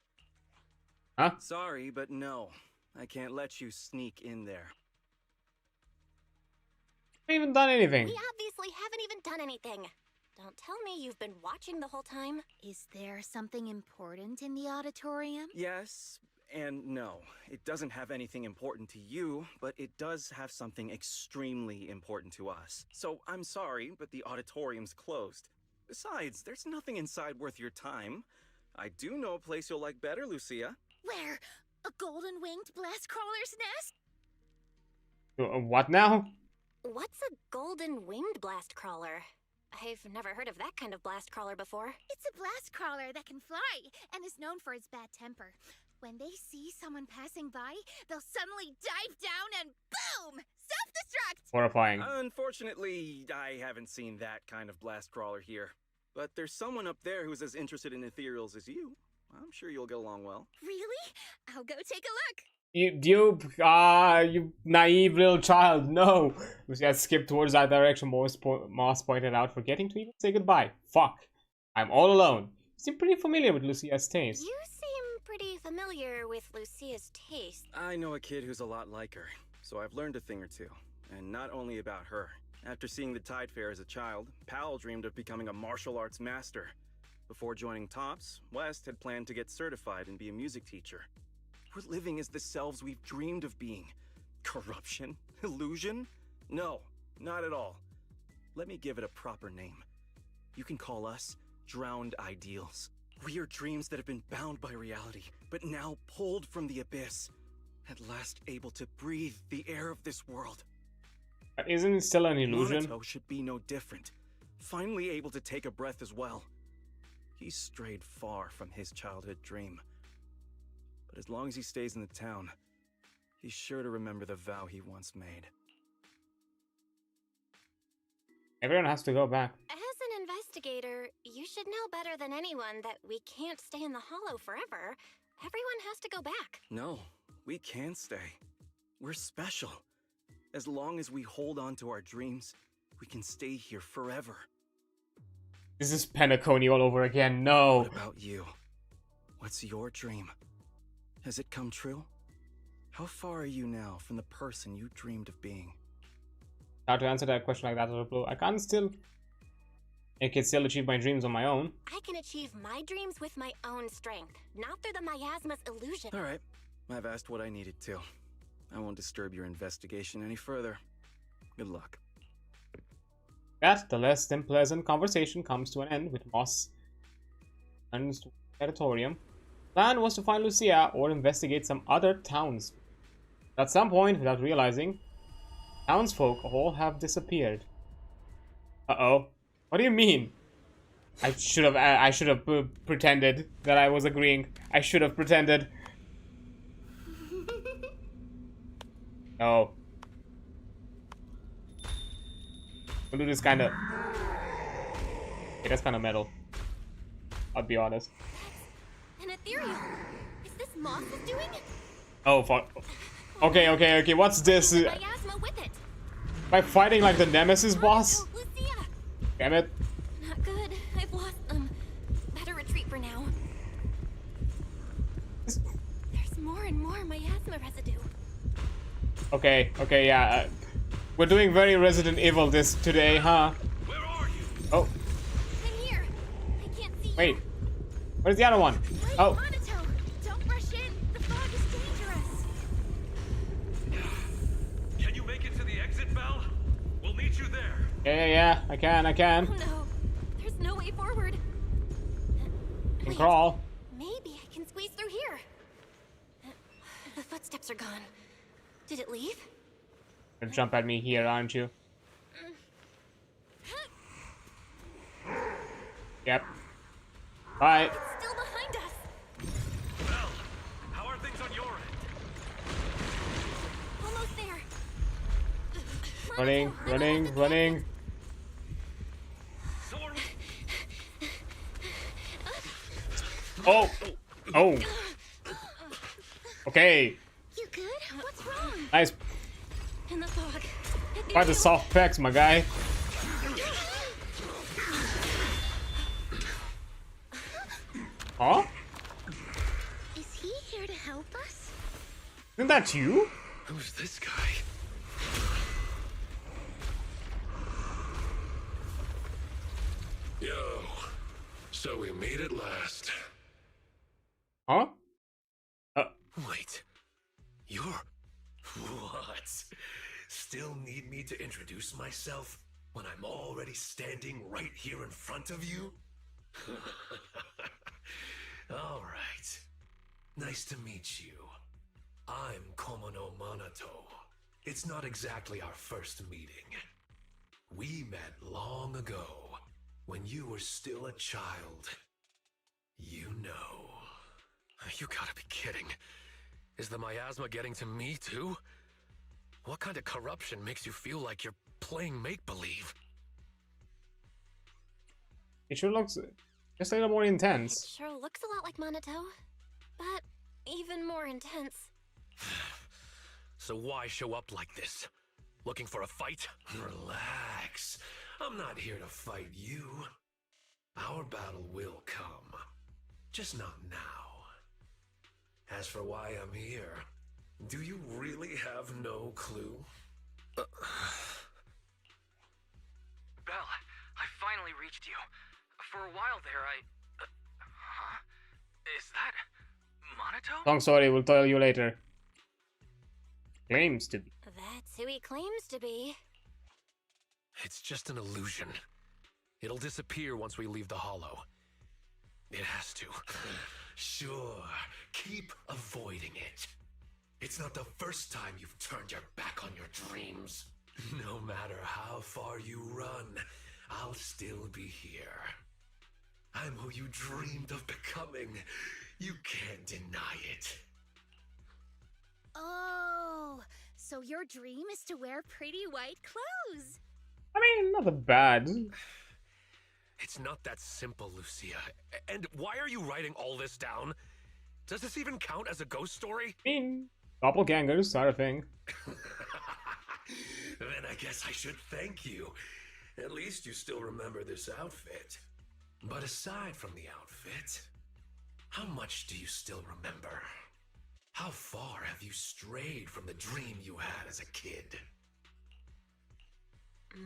Huh? Sorry, but no. I can't let you sneak in there. I haven't even done anything. We obviously haven't even done anything. Don't tell me you've been watching the whole time. Is there something important in the auditorium? Yes and no. It doesn't have anything important to you, but it does have something extremely important to us. So I'm sorry, but the auditorium's closed. Besides, there's nothing inside worth your time. I do know a place you'll like better, Lucia. Where? A golden-winged blast crawler's nest? What now? What's a golden winged blast crawler? I've never heard of that kind of blast crawler before. It's a blast crawler that can fly and is known for its bad temper. When they see someone passing by, they'll suddenly dive down and boom! Self-destruct! Horrifying. Unfortunately, I haven't seen that kind of blast crawler here. But there's someone up there who's as interested in ethereals as you. I'm sure you'll get along well. Really? I'll go take a look. You naive little child. No. Lucia skipped towards that direction Moss pointed out, forgetting to even say goodbye. Fuck. I'm all alone. You seem pretty familiar with Lucia's taste. You seem pretty familiar with Lucia's taste. I know a kid who's a lot like her, so I've learned a thing or two. And not only about her. After seeing the Tide Fair as a child, Powell dreamed of becoming a martial arts master. Before joining TOPS, West had planned to get certified and be a music teacher. We're living as the selves we've dreamed of being. Corruption? Illusion? No, not at all. Let me give it a proper name. You can call us drowned ideals. We are dreams that have been bound by reality, but now pulled from the abyss. At last able to breathe the air of this world. Isn't it still an illusion? Monato should be no different. Finally able to take a breath as well. He's strayed far from his childhood dream. But as long as he stays in the town, he's sure to remember the vow he once made. Everyone has to go back. As an investigator, you should know better than anyone that we can't stay in the Hollow forever. Everyone has to go back. No, we can stay. We're special. As long as we hold on to our dreams, we can stay here forever. This is Penacony all over again. No. What about you? What's your dream? Has it come true? How far are you now from the person you dreamed of being? How to answer that question like that, I can still achieve my dreams on my own. I can achieve my dreams with my own strength, not through the miasma's illusion. Alright, I've asked what I needed to. I won't disturb your investigation any further. Good luck. That the less than pleasant conversation comes to an end with Moss and to the auditorium. Plan was to find Lucia or investigate some other towns. At some point, without realizing, townsfolk all have disappeared. Uh-oh. What do you mean? I should have pretended that I was agreeing. I should have pretended. No. We'll do this kind of... Okay, that's kind of metal. I'll be honest. An ethereal. Is this Moss is doing it? Oh, fuck. Okay. What's this? Miasma with it. Am I fighting like the Nemesis boss? Lucia. Damn it. Not good. I've lost them. Better retreat for now. There's more and more miasma residue. Okay, yeah. We're doing very Resident Evil this today, huh? Where are you? Oh. I'm here. I can't see. Wait. Where's the other one? Wait, Oh. Monato, don't rush in. The fog is dangerous. Can you make it to the exit, Belle? We'll meet you there. Yeah. I can. Oh no. There's no way forward. I can crawl. Maybe I can squeeze through here. The footsteps are gone. Did it leave? You'll jump at me here, aren't you? Yep. Alright. It's still behind us. Belle, how are things on your end? Almost there. Running. Sword. Oh. Okay. You good? What's wrong? Nice. In the fog. Quite the soft pecs, my guy. Huh? Is he here to help us? Isn't that you? Who's this guy? Yo, so we made it last. Huh? Wait, you're... What? Still need me to introduce myself when I'm already standing right here in front of you? All right. Nice to meet you. I'm Komono Monato. It's not exactly our first meeting. We met long ago, when you were still a child. You know. You gotta be kidding. Is the miasma getting to me, too? What kind of corruption makes you feel like you're playing make-believe? It sure looks just a little more intense. It sure looks a lot like Monato, but even more intense. So why show up like this? Looking for a fight? Relax. I'm not here to fight you. Our battle will come. Just not now. As for why I'm here, do you really have no clue? Belle, I finally reached you. For a while there, huh? Is that Monato? Long story, we'll tell you later. Claims to be. That's who he claims to be. It's just an illusion. It'll disappear once we leave the hollow. It has to. Sure, keep avoiding it. It's not the first time you've turned your back on your dreams. No matter how far you run, I'll still be here. I'm who you dreamed of becoming. You can't deny it. Oh, so your dream is to wear pretty white clothes. I mean, not that bad. It's not that simple, Lucia. And why are you writing all this down? Does this even count as a ghost story? I mean, doppelgangers are a thing. Then I guess I should thank you. At least you still remember this outfit. But aside from the outfit, how much do you still remember? How far have you strayed from the dream you had as a kid?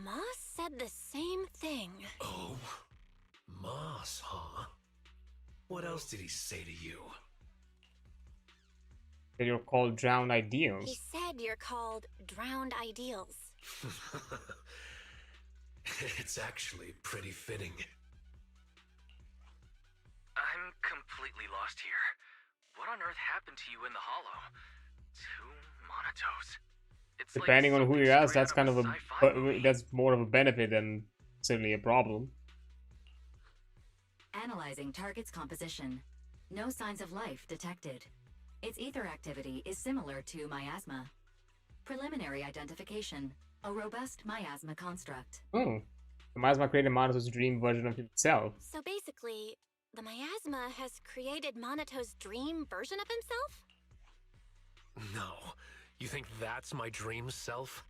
Moss said the same thing. Oh, Moss, huh? What else did he say to you? That you're called drowned He ideals. said you're called Drowned Ideals. It's actually pretty fitting. I'm completely lost here. What on earth happened to you in the Hollow? Two monotos. It's like Depending on who something you ask, straight that's out kind of of a a sci-fi movie. that's more of a benefit than certainly a problem. Analyzing target's composition. No signs of life detected. Its ether activity is similar to miasma. Preliminary identification. A robust miasma construct. Oh. The miasma created Monoto's dream version of himself. So basically, the miasma has created Monoto's dream version of himself? No. You think that's my dream self?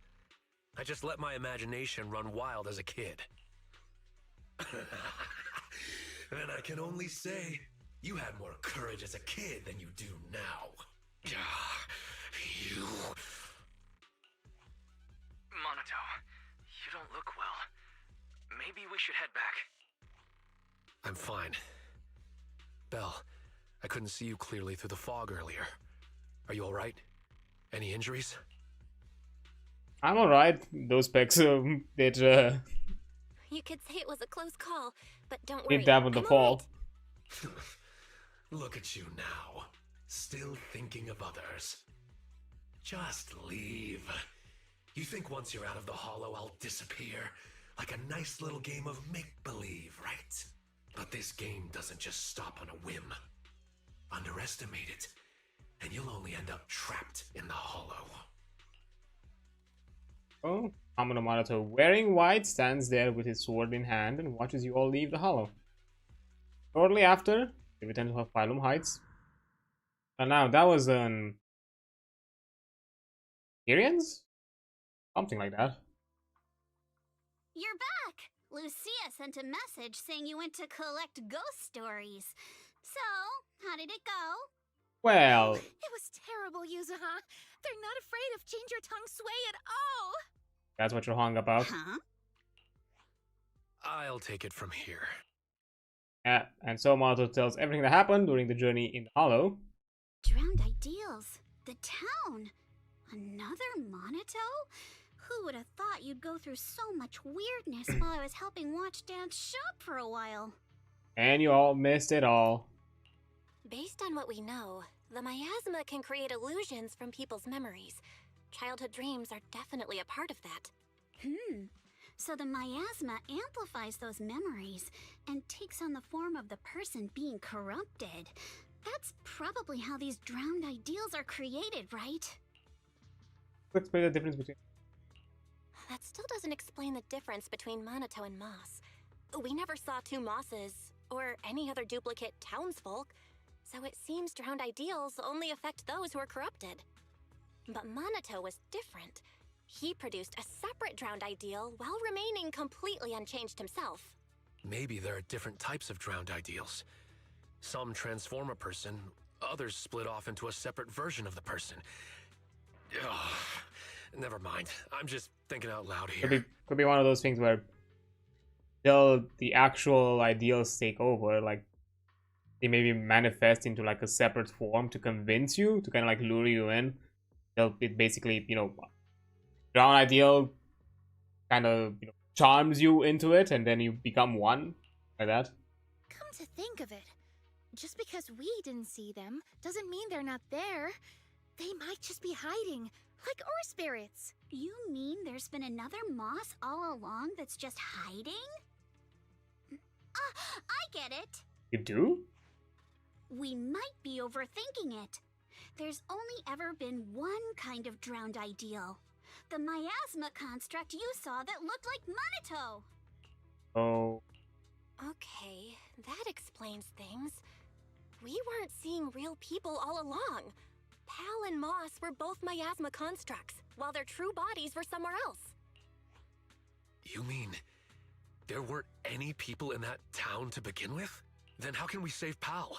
I just let my imagination run wild as a kid. And I can only say, you had more courage as a kid than you do now. You... Monoto, you don't look well. Maybe we should head back. I'm fine. Belle, I couldn't see you clearly through the fog earlier. Are you alright? Any injuries? I'm alright. Those pecs did You could say it was a close call, but don't worry. did dab on the I'm fall. alright. Look at you now. Still thinking of others. Just leave. You think once you're out of the Hollow, I'll disappear? Like a nice little game of make-believe, right? But this game doesn't just stop on a whim. Underestimate it, and you'll only end up trapped in the Hollow. Oh, Amano Monoto, wearing white, stands there with his sword in hand and watches you all leave the hollow. Shortly after, they return to Phylum Heights. And now, that was an... Experience? Something like that. You're back! Lucia sent a message saying you went to collect ghost stories. So, how did it go? Well... It was terrible, Yuzuha. They're not afraid of Change Your Tongue Sway at all. That's what you're hung about. Huh? I'll take it from here. Yeah, and so Monoto tells everything that happened during the journey in the hollow. Drowned Ideals. The town. Another Monoto? Who would have thought you'd go through so much weirdness while I was helping Watch Dance shop for a while? And you all missed it all. Based on what we know, the miasma can create illusions from people's memories. Childhood dreams are definitely a part of that. So the miasma amplifies those memories and takes on the form of the person being corrupted. That's probably how these drowned ideals are created, right? Let's explain the difference between... That still doesn't explain the difference between Monoto and Moss. We never saw two Mosses, or any other duplicate townsfolk, so it seems drowned ideals only affect those who are corrupted. But Monoto was different. He produced a separate drowned ideal while remaining completely unchanged himself. Maybe there are different types of drowned ideals. Some transform a person, others split off into a separate version of the person. Ugh, never mind. I'm just thinking out loud here. Could be one of those things where the actual ideals take over, like they maybe manifest into like a separate form to convince you, to kind of like lure you in. It basically, you know, drown ideal kind of, you know, charms you into it, and then you become one, like that. Come to think of it, just because we didn't see them doesn't mean they're not there. They might just be hiding, like Ore Spirits. You mean there's been another Moss all along that's just hiding? I get it. You do? We might be overthinking it. There's only ever been one kind of drowned ideal. The miasma construct you saw that looked like Monoto. Oh. Okay, that explains things. We weren't seeing real people all along. Pal and Moss were both miasma constructs, while their true bodies were somewhere else. You mean There weren't any people in that town to begin with? Then how can we save Pal?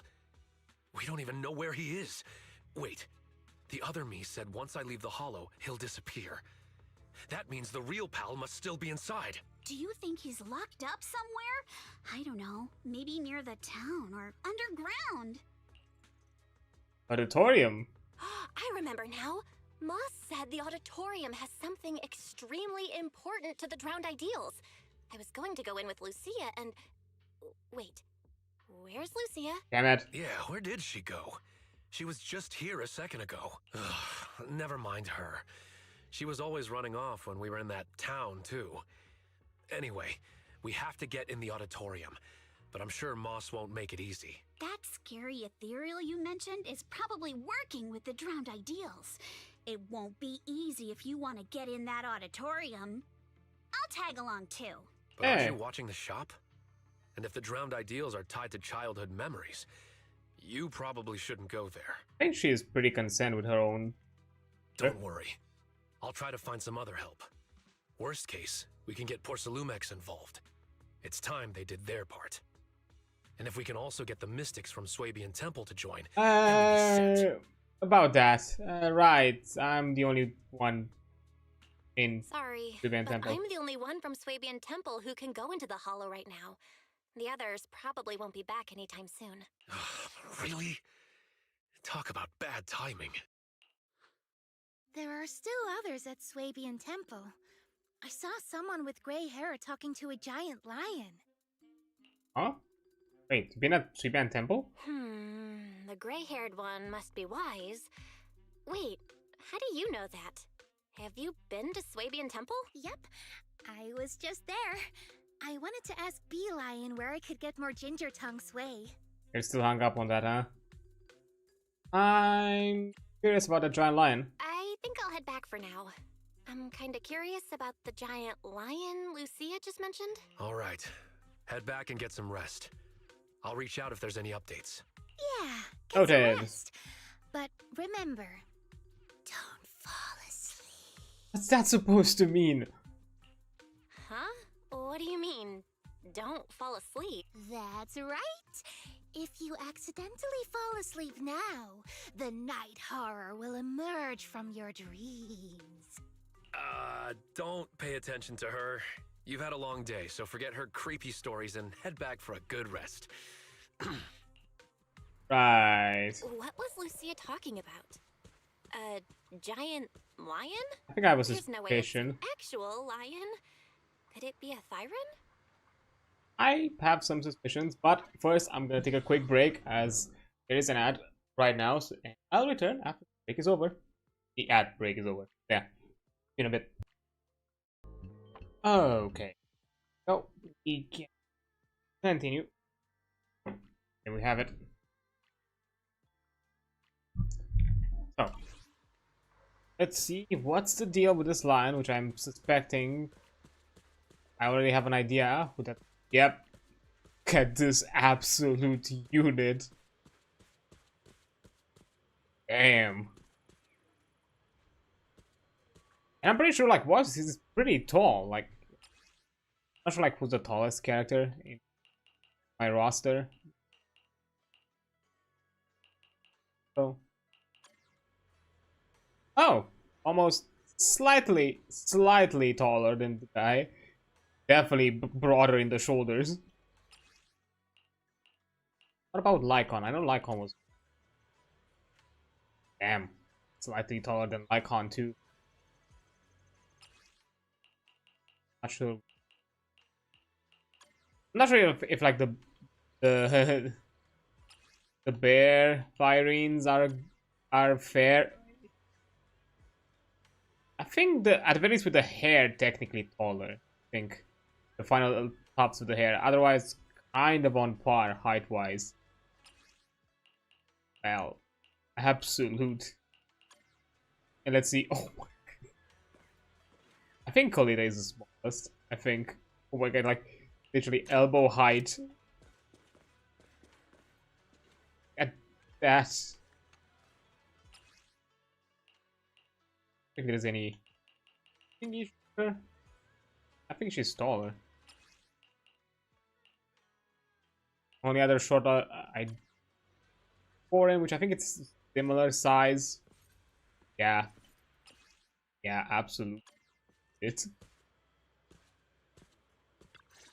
We don't even know where he is. Wait, the other me said once I leave the hollow, he'll disappear. That means the real Pal must still be inside. Do you think he's locked up somewhere? I don't know, maybe near the town or underground. Auditorium. I remember now. Moss said the auditorium has something extremely important to the drowned ideals. I was going to go in with Lucia and... Wait, where's Lucia? Damn it. Yeah, where did she go? She was just here a second ago. Ugh, never mind her. She was always running off when we were in that town, too. Anyway, we have to get in the auditorium, but I'm sure Moss won't make it easy. That scary ethereal you mentioned is probably working with the drowned ideals. It won't be easy if you want to get in that auditorium. I'll tag along too. But aren't you watching the shop? And if the drowned ideals are tied to childhood memories, you probably shouldn't go there. I think she is pretty concerned with her own. Don't worry. I'll try to find some other help. Worst case, we can get Porcelumex involved. It's time they did their part. And if we can also get the mystics from Swabian Temple to join, then we'll be set. About that. Right, I'm the only one in Sorry, Swabian but Temple. I'm the only one from Swabian Temple who can go into the hollow right now. The others probably won't be back anytime soon. Really? Talk about bad timing. There are still others at Swabian Temple. I saw someone with gray hair talking to a giant lion. Huh? Wait, you've been at Swabian Temple? The gray-haired one must be wise. Wait, how do you know that? Have you been to Swabian Temple? Yep, I was just there. I wanted to ask Bee Lion where I could get more ginger tongue sway. You're still hung up on that, huh? I'm curious about the giant lion. I think I'll head back for now. I'm kinda curious about the giant lion Lucia just mentioned. All right. Head back and get some rest. I'll reach out if there's any updates. Yeah, get some Okay. rest. But remember, don't fall asleep. What's that supposed to mean? Huh? What do you mean? Don't fall asleep. That's right. If you accidentally fall asleep now, the night horror will emerge from your dreams. Don't pay attention to her. You've had a long day, so forget her creepy stories and head back for a good rest. Right. What was Lucia talking about? A giant lion? I think I was There's no way it's an suspicion. actual lion. Could it be a Thyron? I have some suspicions, but first I'm gonna take a quick break as there is an ad right now, so I'll return after the break is over. The ad break is over. Yeah, in a bit. Okay, so we can continue. Here we have it. So let's see what's the deal with this lion, which I'm suspecting. I already have an idea who that. Yep. Look at this absolute unit. Damn. And I'm pretty sure, like, Watts is pretty tall. Like, I'm not sure, like, who's the tallest character in my roster. So. Oh, almost slightly taller than the guy. Definitely broader in the shoulders. What about Lycon? I know Lycon was... Damn. Slightly taller than Lycon too. Not sure. I'm not sure if like the the bear Pyrines are fair. I think at the very least with the hair technically taller. I think. The final tops with the hair. Otherwise, kind of on par height-wise. Well, absolute. And let's see. Oh my god. I think Colita is the smallest. I think. Oh my god, like literally elbow height. At that. I think there's any. I think she's taller. Only other short I foreign, which I think it's similar size. Yeah. Yeah, absolutely. It's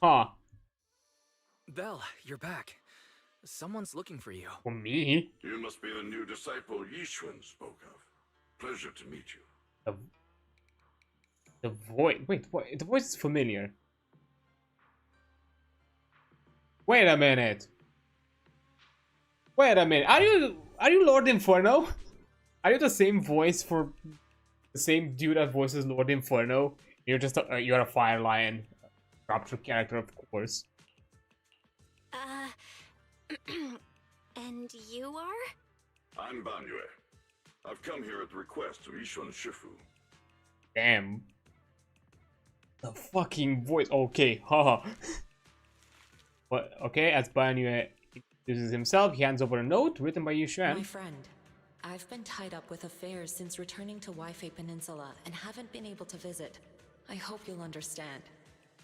huh. Belle, you're back. Someone's looking for you. For me? You must be the new disciple Yishun spoke of. Pleasure to meet you. The voice. Wait, what? The voice is familiar. Wait a minute. Wait a minute. Are you Lord Inferno? Are you the same voice for the same dude that voices Lord Inferno? You're just you're a Fire Lion Rapture character, of course. And you are? I'm Banyue. I've come here at the request of Yishun Shifu. Damn. The fucking voice. Okay, haha. But okay, as Banyue introduces himself, he hands over a note written by Yushan. My friend, I've been tied up with affairs since returning to Waifei Peninsula and haven't been able to visit. I hope you'll understand.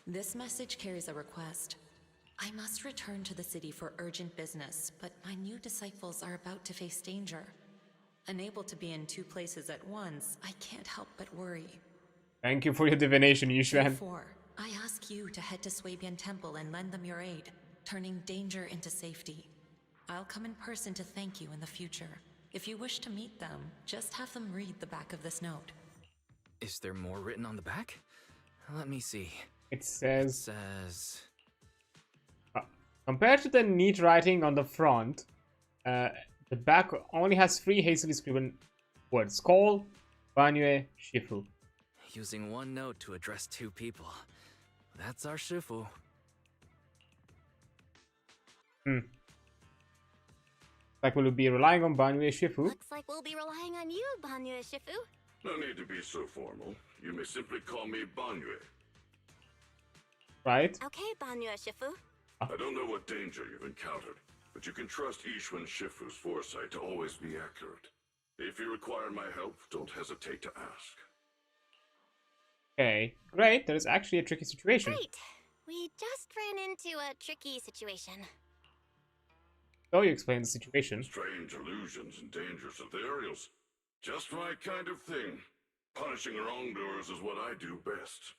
This message carries a request. I must return to the city for urgent business, but my new disciples are about to face danger. Unable to be in two places at once, I can't help but worry. Thank you for your divination, Yushan. Therefore, I ask you to head to Swabian Temple and lend them your aid, turning danger into safety. I'll come in person to thank you in the future. If you wish to meet them, just have them read the back of this note. Is there more written on the back? Let me see. It says... compared to the neat writing on the front, the back only has 3 hastily scribbled words. Call, Banyue, Shifu. Using one note to address 2 people. That's our Shifu. Like we'll be relying on Banyue Shifu. Looks like we'll be relying on you, Banyue Shifu. No need to be so formal. You may simply call me Banyue. Right? Okay, Banyue Shifu. I don't know what danger you've encountered, but you can trust Yishun Shifu's foresight to always be accurate. If you require my help, don't hesitate to ask. Okay, great. That is actually a tricky situation. Great. We just ran into a tricky situation. So you explain the situation. Strange illusions and dangerous ethereals. Just my kind of thing. Punishing wrongdoers is what I do best.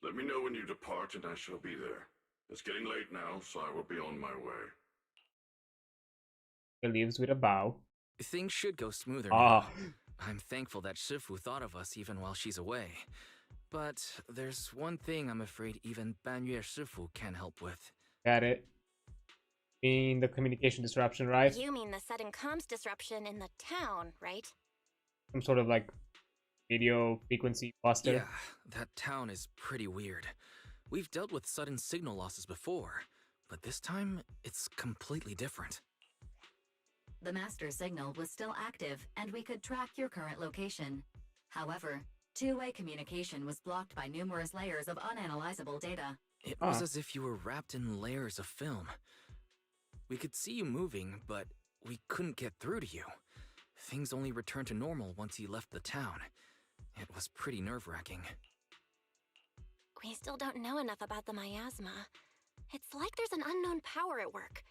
Let me know when you depart and I shall be there. It's getting late now, so I will be on my way. He leaves with a bow. Things should go smoother now. I'm thankful that Shifu thought of us even while she's away. But there's one thing I'm afraid even Banyue Shifu can't help with. Got it. In the communication disruption, right? You mean the sudden comms disruption in the town, right? Some sort of like radio frequency buster. Yeah, that town is pretty weird. We've dealt with sudden signal losses before, but this time it's completely different. The master signal was still active, and we could track your current location. However, two-way communication was blocked by numerous layers of unanalyzable data. It was as if you were wrapped in layers of film. We could see you moving, but we couldn't get through to you. Things only returned to normal once you left the town. It was pretty nerve-wracking. We still don't know enough about the miasma. It's like there's an unknown power at work.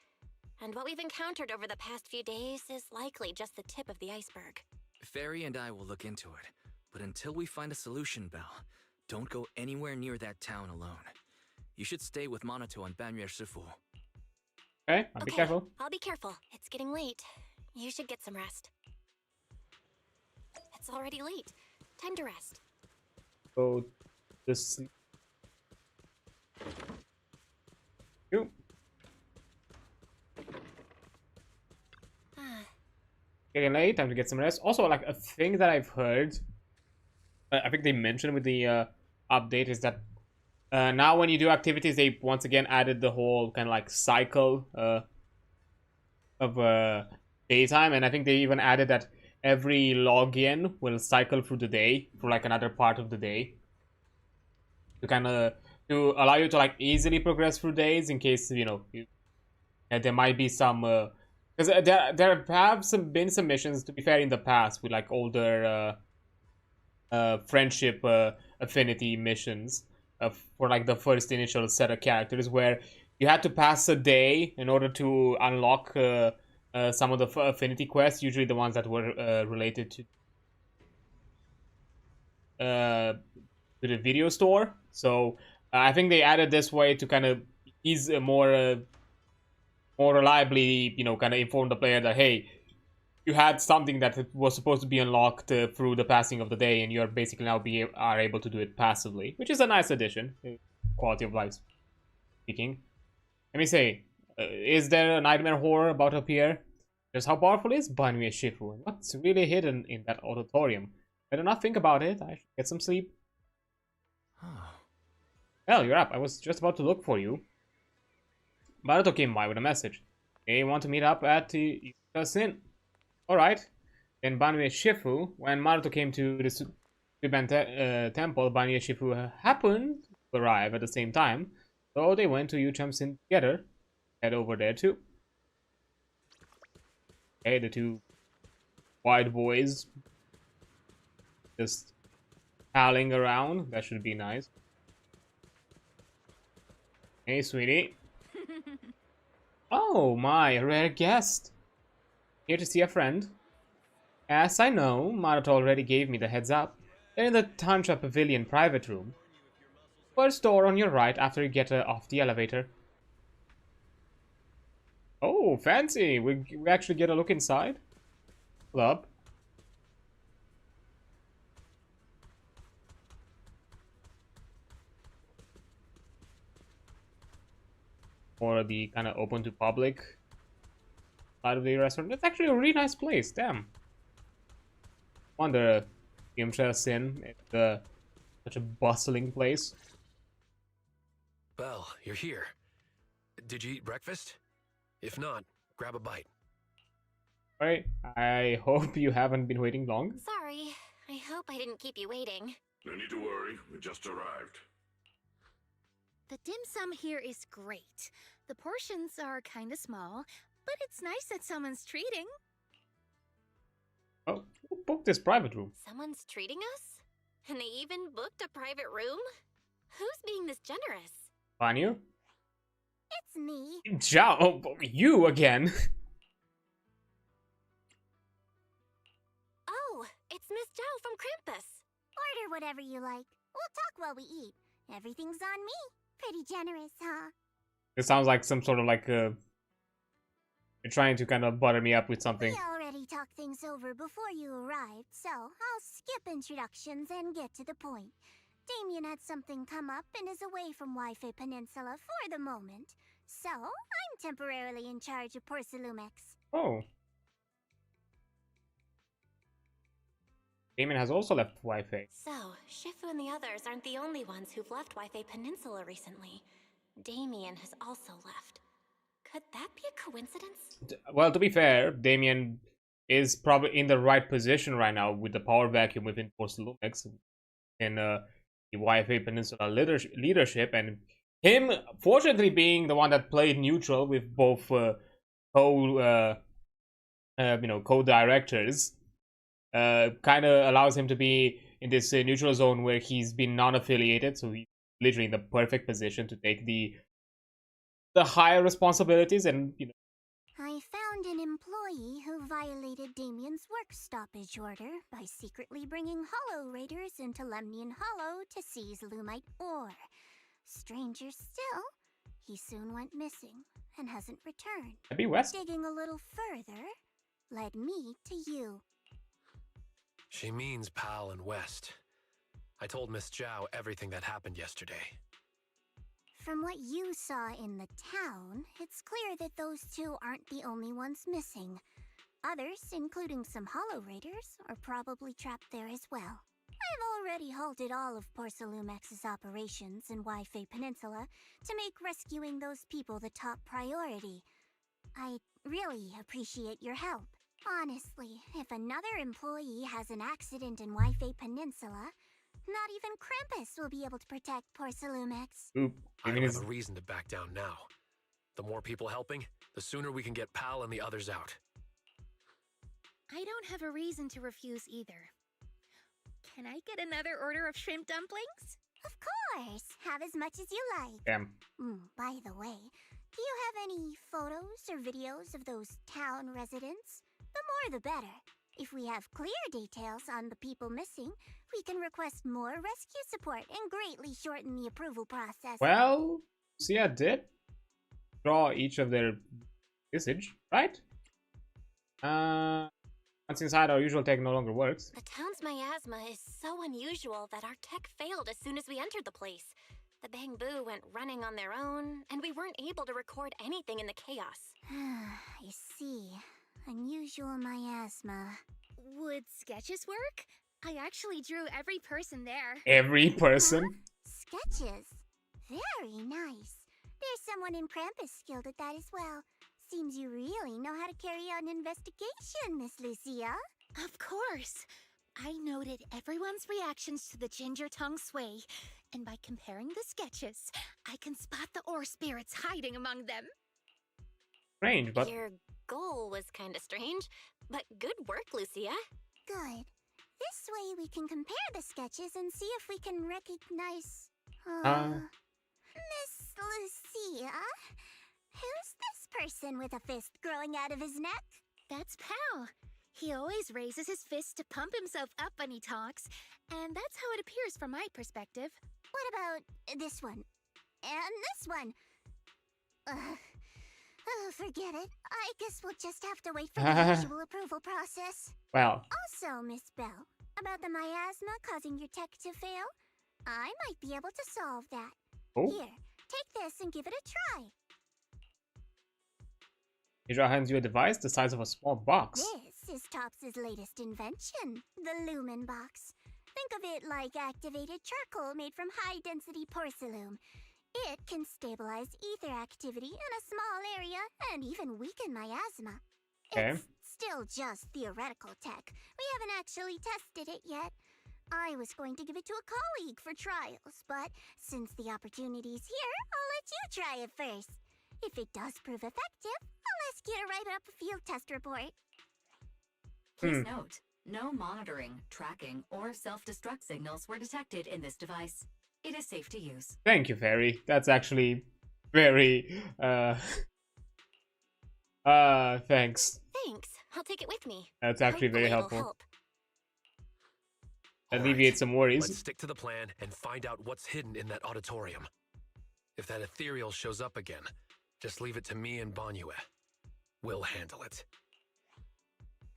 And what we've encountered over the past few days is likely just the tip of the iceberg. Fairy and I will look into it, but until we find a solution, Belle, don't go anywhere near that town alone. You should stay with Minato and Banyue Shifu. Okay, I'll be careful. I'll be careful. It's getting late. You should get some rest. It's already late. Time to rest. Go to sleep. You. Getting late, time to get some rest. Also, like a thing that I've heard, I think they mentioned with the update is that now when you do activities, they once again added the whole kind of like cycle of daytime, and I think they even added that every login will cycle through the day for like another part of the day to kind of to allow you to like easily progress through days in case there might be some because there have been some missions, to be fair, in the past with like older friendship affinity missions for like the first initial set of characters where you had to pass a day in order to unlock some of the affinity quests, usually the ones that were related to the video store. So I think they added this way to kind of ease more reliably, kind of inform the player that, hey, you had something that was supposed to be unlocked through the passing of the day, and you're basically now are able to do it passively, which is a nice addition, quality of life speaking. Let me say, is there a nightmare horror about up here? Just how powerful is Banue Shifu, and what's really hidden in that auditorium? Better not think about it. I should get some sleep. Well, you're up. I was just about to look for you. Maruto came by with a message. They want to meet up at the Sin. Alright. Then Banue Shifu, when Maruto came to the Suban temple, Banue Shifu happened to arrive at the same time. So they went to Yucham Sin together. Head over there too. Okay, the two white boys just howling around. That should be nice. Hey, sweetie. Oh, my, a rare guest. Here to see a friend. As I know, Maruto already gave me the heads up. They're in the Tantra Pavilion private room. First door on your right after you get off the elevator. Oh, fancy. We actually get a look inside. Club. Or the kind of open to public side of the restaurant. It's actually a really nice place. Damn. Wonder Yamcha Sin. It's such a bustling place. Belle, you're here. Did you eat breakfast? If not, grab a bite. Alright, I hope you haven't been waiting long. Sorry, I hope I didn't keep you waiting. No need to worry, we just arrived. The dim sum here is great. The portions are kinda small, but it's nice that someone's treating. Oh, who booked this private room? Someone's treating us? And they even booked a private room? Who's being this generous? Banyu? It's me. Zhao, oh, you again. Oh, it's Miss Zhao from Krampus. Order whatever you like. We'll talk while we eat. Everything's on me. Pretty generous, huh? It sounds like some sort of like you're trying to kind of butter me up with something. We already talked things over before you arrived, so I'll skip introductions and get to the point. Damien had something come up and is away from Wi-Fi Peninsula for the moment. So, I'm temporarily in charge of Porcelumex. Oh. Damien has also left Wi-Fi. So, Shifu and the others aren't the only ones who've left Wi-Fi Peninsula recently. Damien has also left. Could that be a coincidence? Well, to be fair, Damien is probably in the right position right now with the power vacuum within Porcelumex and the Wi-Fi Peninsula leadership, and him fortunately being the one that played neutral with both co-directors, kind of allows him to be in this neutral zone where he's been non-affiliated, so he's literally in the perfect position to take the higher responsibilities. And I found an employee who violated Damien's work stoppage order by secretly bringing Hollow Raiders into Lemnian Hollow to seize Lumite ore. Stranger still, he soon went missing and hasn't returned. Maybe West? Digging a little further led me to you. She means Pal and West. I told Miss Zhao everything that happened yesterday. From what you saw in the town, it's clear that those two aren't the only ones missing. Others, including some Hollow Raiders, are probably trapped there as well. I've already halted all of Porcelumex's operations in Wi-Fi Peninsula to make rescuing those people the top priority. I really appreciate your help. Honestly, if another employee has an accident in Wi-Fi Peninsula, not even Krampus will be able to protect Porcelumex. Oop. I don't have a reason to back down now. The more people helping, the sooner we can get Pal and the others out. I don't have a reason to refuse either. Can I get another order of shrimp dumplings? Of course, have as much as you like. Damn. By the way, do you have any photos or videos of those town residents? The more the better. If we have clear details on the people missing, we can request more rescue support and greatly shorten the approval process. Well, see, I did draw each of their visage, right? Once inside, our usual tech no longer works. The town's miasma is so unusual that our tech failed as soon as we entered the place. The Bang-Boo went running on their own, and we weren't able to record anything in the chaos. I see. Unusual miasma. Would sketches work? I actually drew every person there. Every person? Sketches? Very nice. There's someone in Krampus skilled at that as well. Seems you really know how to carry out an investigation, Miss Lucia. Of course. I noted everyone's reactions to the ginger tongue sway, and by comparing the sketches, I can spot the ore spirits hiding among them. Strange, but... Your goal was kinda strange, but good work, Lucia. Good. This way we can compare the sketches and see if we can recognize... Miss Lucia? Who's this person with a fist growing out of his neck? That's Pal. He always raises his fist to pump himself up when he talks, and that's how it appears from my perspective. What about this one? And this one? Forget it. I guess we'll just have to wait for the actual approval process. Well. Also, Miss Bell, about the miasma causing your tech to fail, I might be able to solve that. Oh. Here, take this and give it a try. Hijra hands you a device the size of a small box. This is Tops's latest invention, the Lumen Box. Think of it like activated charcoal made from high-density porcelain. It can stabilize ether activity in a small area and even weaken miasma. Okay. It's still just theoretical tech. We haven't actually tested it yet. I was going to give it to a colleague for trials, but since the opportunity's here, I'll let you try it first. If it does prove effective, I'll ask you to write up a field test report. Please note, no monitoring, tracking, or self-destruct signals were detected in this device. It is safe to use. Thank you, Fairy. That's actually very, thanks. Thanks. I'll take it with me. That's actually very Hopefully it'll helpful. help. Alleviate some worries. Let's stick to the plan and find out what's hidden in that auditorium. If that ethereal shows up again, just leave it to me and Banyue. We'll handle it.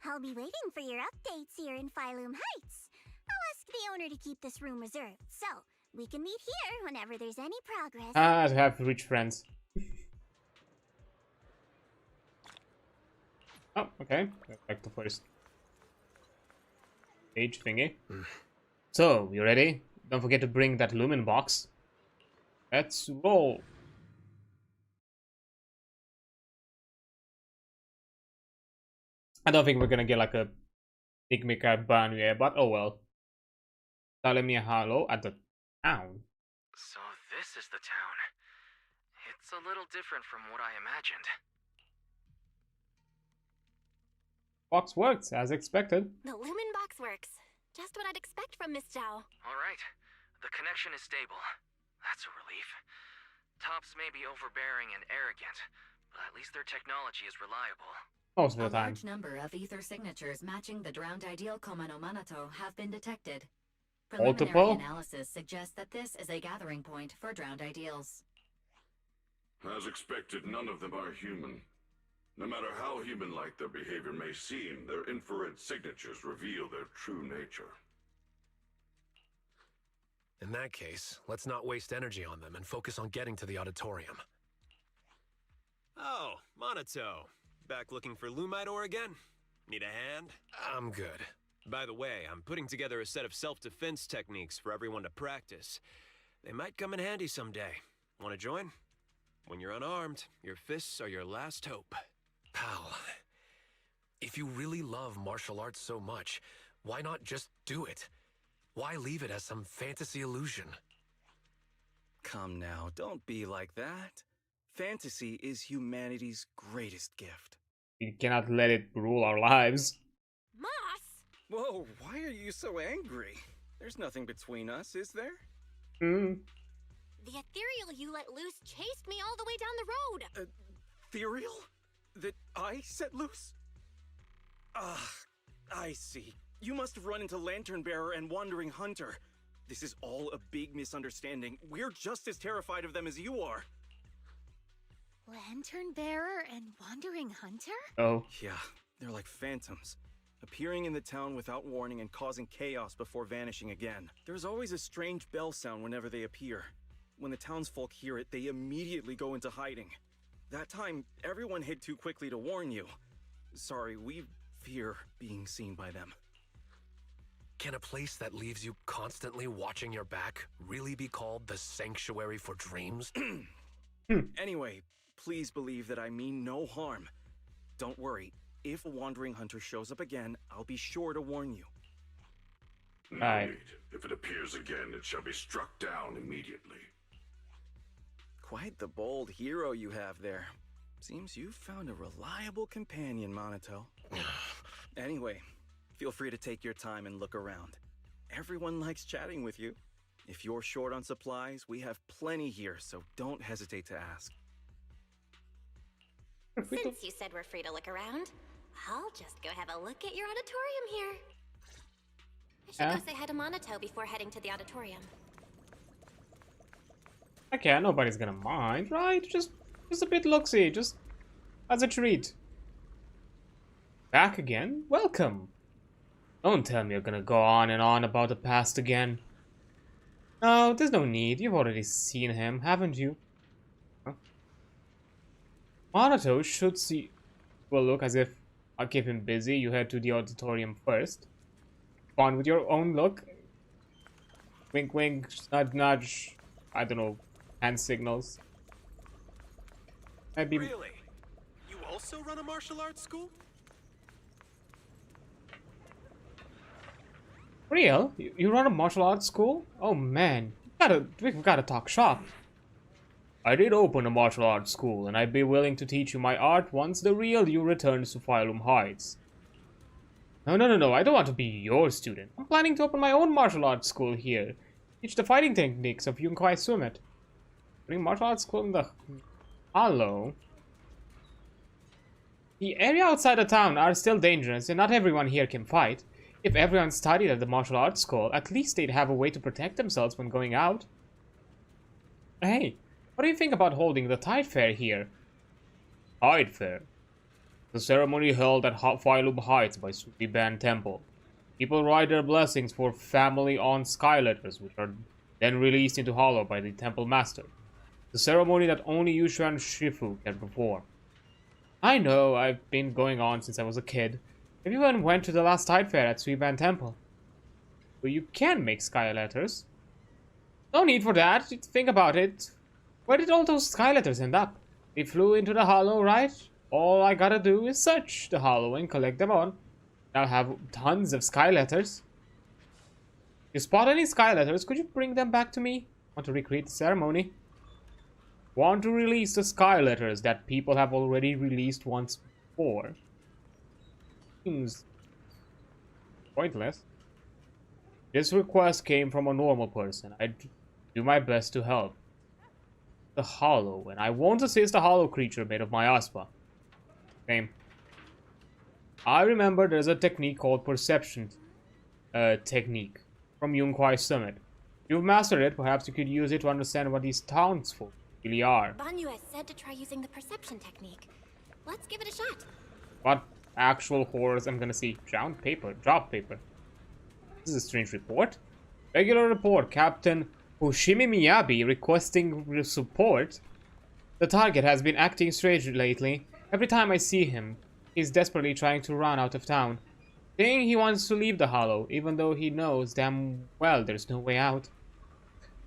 I'll be waiting for your updates here in Phylum Heights. I'll ask the owner to keep this room reserved, so we can meet here whenever there's any progress. I have rich friends. Oh, okay. Back to first page thingy. So, you ready? Don't forget to bring that lumen box. Let's roll. I don't think we're gonna get like a Digmika Banyue, but oh well. Tell me hello at the town. So this is the town. It's a little different from what I imagined. Box works as expected. The Lumen Box works. Just what I'd expect from Miss Zhao. Alright, the connection is stable. That's a relief. Tops may be overbearing and arrogant, but at least their technology is reliable. Most of the A time. large number of ether signatures matching the drowned ideal Koma no Manato have been detected. Preliminary Multiple? analysis suggests that this is a gathering point for drowned ideals. As expected, none of them are human. No matter how human-like their behavior may seem, their infrared signatures reveal their true nature. In that case, let's not waste energy on them and focus on getting to the auditorium. Oh, Monato. Back looking for Lumite ore again? Need a hand? I'm good. By the way, I'm putting together a set of self-defense techniques for everyone to practice. They might come in handy someday. Want to join? When you're unarmed, your fists are your last hope. Pal, if you really love martial arts so much, why not just do it? Why leave it as some fantasy illusion? Come now, don't be like that. Fantasy is humanity's greatest gift. We cannot let it rule our lives. Moss! Whoa, why are you so angry? There's nothing between us, is there? Hmm. The ethereal you let loose chased me all the way down the road. Ethereal? That I set loose? Ah, I see. You must have run into Lantern Bearer and Wandering Hunter. This is all a big misunderstanding. We're just as terrified of them as you are. Lantern Bearer and Wandering Hunter? Oh. Yeah, they're like phantoms, appearing in the town without warning and causing chaos before vanishing again. There's always a strange bell sound whenever they appear. When the townsfolk hear it, they immediately go into hiding. That time, everyone hid too quickly to warn you. Sorry, we fear being seen by them. Can a place that leaves you constantly watching your back really be called the Sanctuary for Dreams? Anyway, please believe that I mean no harm. Don't worry, if a Wandering Hunter shows up again, I'll be sure to warn you. No need. If it appears again, it shall be struck down immediately. Quite the bold hero you have there. Seems you've found a reliable companion, Monato. Anyway, feel free to take your time and look around. Everyone likes chatting with you. If you're short on supplies, we have plenty here, so don't hesitate to ask. Since you said we're free to look around, I'll just go have a look at your auditorium here. I should go say hi to Monato before heading to the auditorium. Okay, nobody's gonna mind, right? Just a bit look-see, just as a treat. Back again? Welcome. Don't tell me you're gonna go on and on about the past again. No, there's no need. You've already seen him, haven't you? Huh? Monato should see... Well, look, as if I'll keep him busy. You head to the auditorium first. On with your own look. Wink, wink, nudge, nudge. I don't know. Hand signals. Maybe... Really? You also run a martial arts school? Real? You run a martial arts school? Oh man, we've gotta talk shop. I did open a martial arts school, and I'd be willing to teach you my art once the real you returns to Phylum Heights. No, I don't want to be your student. I'm planning to open my own martial arts school here. Teach the fighting techniques of Yunkai Summit. Bring martial arts school in the Hollow. The area outside the town are still dangerous, and not everyone here can fight. If everyone studied at the martial arts school, at least they'd have a way to protect themselves when going out. Hey, what do you think about holding the Tide Fair here? Tide Fair? The ceremony held at Phylum Heights by Suiban Temple. People write their blessings for family-owned sky letters, which are then released into Hollow by the Temple Master. The ceremony that only Yushuan Shifu can perform. I know, I've been going on since I was a kid. Everyone went to the last Tide Fair at Suiban Temple. But you can make sky letters. No need for that. Think about it. Where did all those sky letters end up? They flew into the Hollow, right? All I gotta do is search the Hollow and collect them all. I'll have tons of sky letters. If you spot any sky letters, could you bring them back to me? Want to recreate the ceremony? Want to release the sky letters that people have already released once before. Seems pointless. This request came from a normal person. I'd do my best to help. The Hollow, and I won't assist a hollow creature made of miasma. Same. I remember there's a technique called perception technique from Yunkai Summit. If you've mastered it, perhaps you could use it to understand what these townsfolk really are. Banyu has said to try using the perception technique. Let's give it a shot. What actual horrors I'm gonna see? Drop paper. This is a strange report. Regular report. Captain Hoshimi Miyabi requesting support. The target has been acting strange lately. Every time I see him, he's desperately trying to run out of town. Saying he wants to leave the Hollow, even though he knows damn well there's no way out.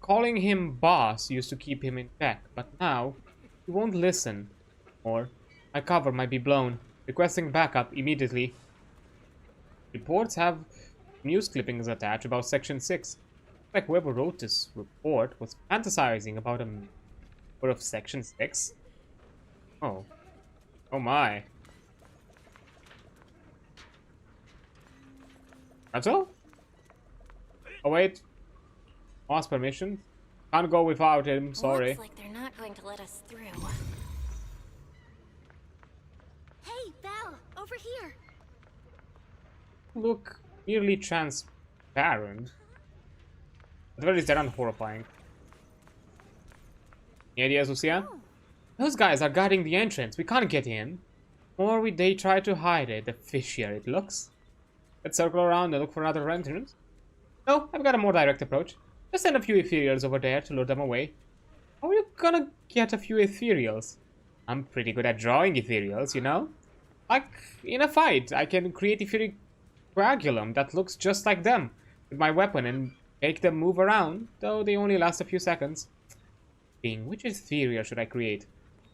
Calling him boss used to keep him in check, but now he won't listen. Or my cover might be blown. Requesting backup immediately. Reports have news clippings attached about Section 6. Like whoever wrote this report was fantasizing about a member of Section 6. Oh. Oh my. That's all? Oh wait. Ask permission. Can't go without him, sorry. Looks like they're not going to let us through. Hey, Belle, over here. Look nearly transparent. At the very least, they're not horrifying. Any ideas, Lucia? Those guys are guarding the entrance. We can't get in. Or they try to hide it. The fishier it looks. Let's circle around and look for another entrance. No, I've got a more direct approach. Just send a few ethereals over there to lure them away. How are you gonna get a few ethereals? I'm pretty good at drawing ethereals, you know? Like, in a fight, I can create etheric coagulum that looks just like them with my weapon and make them move around, though they only last a few seconds. Which ethereal should I create?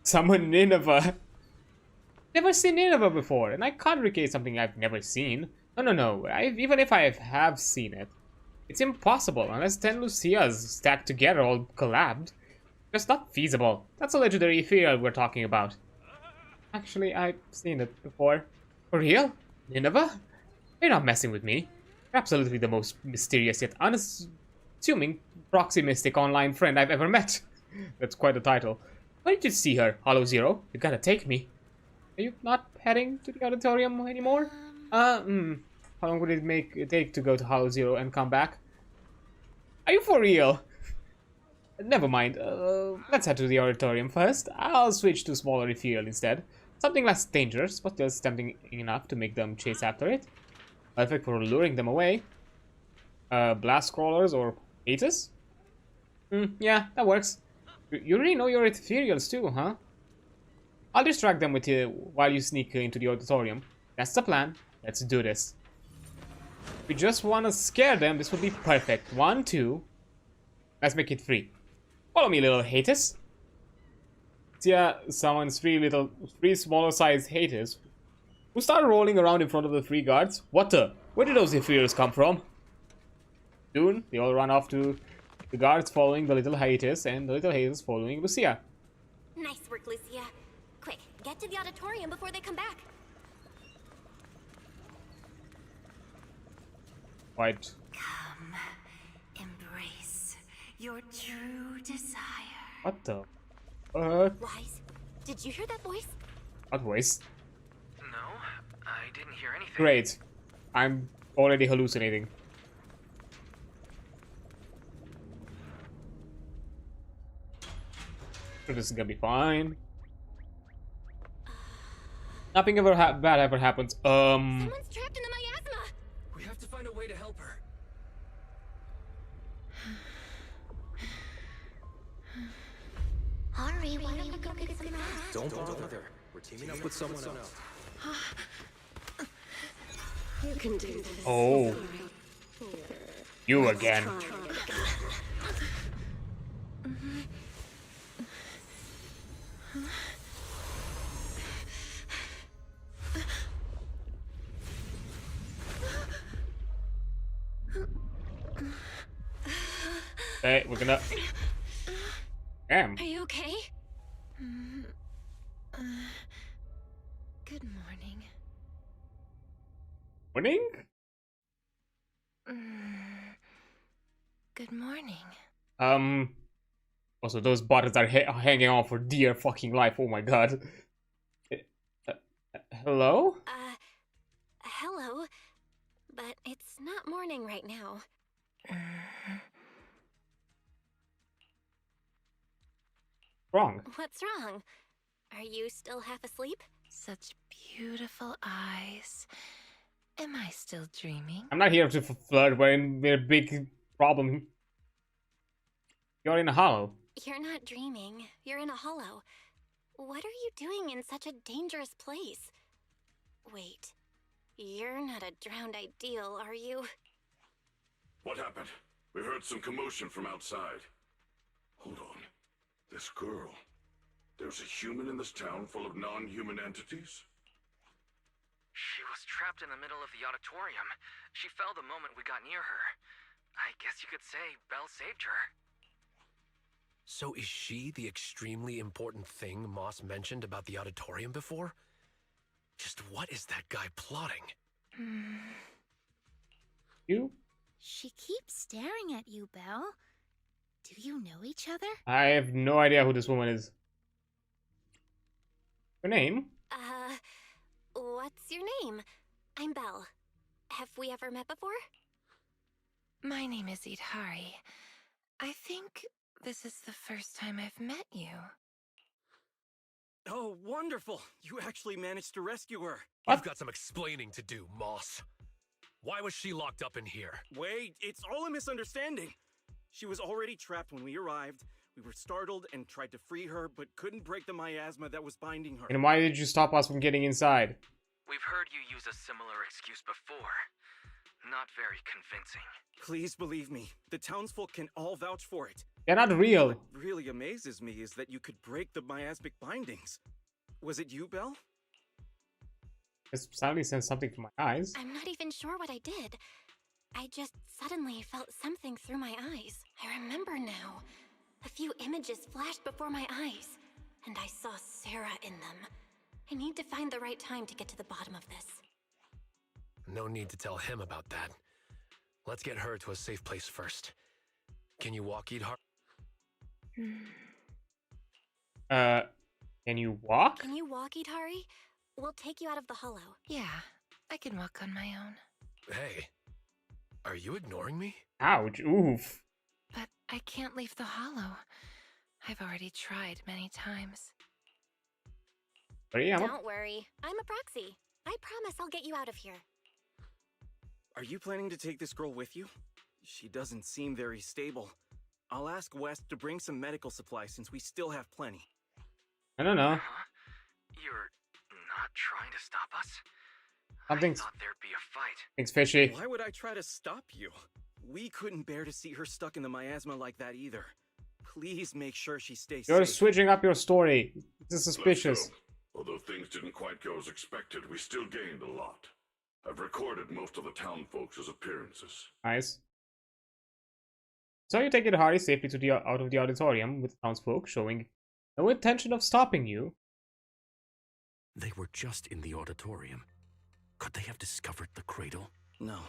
Summon Nineveh. Never seen Nineveh before, and I can't recreate something I've never seen. No. Even if I have seen it, it's impossible unless 10 Lucias stacked together all collabed. Just not feasible. That's a legendary ethereal we're talking about. Actually, I've seen it before. For real? Nineveh? You're not messing with me. You're absolutely the most mysterious yet unassuming proxy mystic online friend I've ever met. That's quite a title. Why did you see her, Hollow Zero? You gotta take me. Are you not heading to the auditorium anymore? How long would it take to go to Hollow Zero and come back? Are you for real? Never mind. Let's head to the auditorium first. I'll switch to smaller ethereal instead. Something less dangerous, but still tempting enough to make them chase after it. Perfect for luring them away. Blast crawlers or haters? Yeah, that works. You really know your ethereals too, huh? I'll distract them with you while you sneak into the auditorium. That's the plan. Let's do this. If we just want to scare them, this would be perfect. 1, 2. Let's make it 3. Follow me, little haters. Yeah, summons 3 smaller sized haters who start rolling around in front of the 3 guards. What the? Where did those ethereals come from? Soon, they all run off to the guards following the little haters and the little haters following Lucia. Nice work, Lucia. Quick, get to the auditorium before they come back. Right. Come, embrace your true desire. What the? Wise, did you hear that voice? What voice? No, I didn't hear anything. Great. I'm already hallucinating. This is gonna be fine. Nothing ever bad ever happens. Someone's trapped in the miasma. We have to find a way to help her. Hurry, why don't you go get some rest? Don't bother. We're teaming up with someone else. You can do this. Oh. You again. Hey, we're gonna... Damn. Are you okay? Good morning. Morning? Good morning. Also, those buttons are hanging on for dear fucking life. Oh my god. Hello? Hello. But it's not morning right now. Wrong. What's wrong? Are you still half asleep? Such beautiful eyes. Am I still dreaming? I'm not here to flirt. We're in a big problem. You're in a hollow. You're not dreaming. You're in a hollow. What are you doing in such a dangerous place? Wait. You're not a drowned ideal, are you? What happened? We heard some commotion from outside. Hold on. This girl. There's a human in this town full of non-human entities? She was trapped in the middle of the auditorium. She fell the moment we got near her. I guess you could say Belle saved her. So is she the extremely important thing Moss mentioned about the auditorium before? Just what is that guy plotting? You? She keeps staring at you, Belle. Do you know each other? I have no idea who this woman is. Her name? What's your name? I'm Belle. Have we ever met before? My name is Idhari. I think this is the first time I've met you. Oh, wonderful! You actually managed to rescue her. You've got some explaining to do, Moss. Why was she locked up in here? Wait, it's all a misunderstanding. She was already trapped when we arrived. We were startled and tried to free her, but couldn't break the miasma that was binding her. And why did you stop us from getting inside? We've heard you use a similar excuse before. Not very convincing. Please believe me, the townsfolk can all vouch for it. They're not real. What really amazes me is that you could break the miasmic bindings. Was it you, Belle? It suddenly sent something to my eyes. I'm not even sure what I did. I just suddenly felt something through my eyes. I remember now. A few images flashed before my eyes, and I saw Sarah in them. I need to find the right time to get to the bottom of this. No need to tell him about that. Let's get her to a safe place first. Can you walk, Idhar? Can you walk? Can you walk, Idhari? We'll take you out of the hollow. Yeah, I can walk on my own. Hey, are you ignoring me? Ouch, oof. But I can't leave the hollow. I've already tried many times. Don't worry, I'm a proxy. I promise I'll get you out of here. Are you planning to take this girl with you? She doesn't seem very stable. I'll ask West to bring some medical supplies since we still have plenty. I don't know. You're not trying to stop us? Something's... I thought there'd be a fight. It's fishy. Why would I try to stop you? We couldn't bear to see her stuck in the miasma like that either. Please make sure she stays You're safe. switching up your story. This is suspicious. Although things didn't quite go as expected, we still gained a lot. I've recorded most of the town folks' appearances. Nice. So you take Idhari safely to the out of the auditorium with townsfolk showing no intention of stopping you. They were just in the auditorium. Could they have discovered the cradle? No.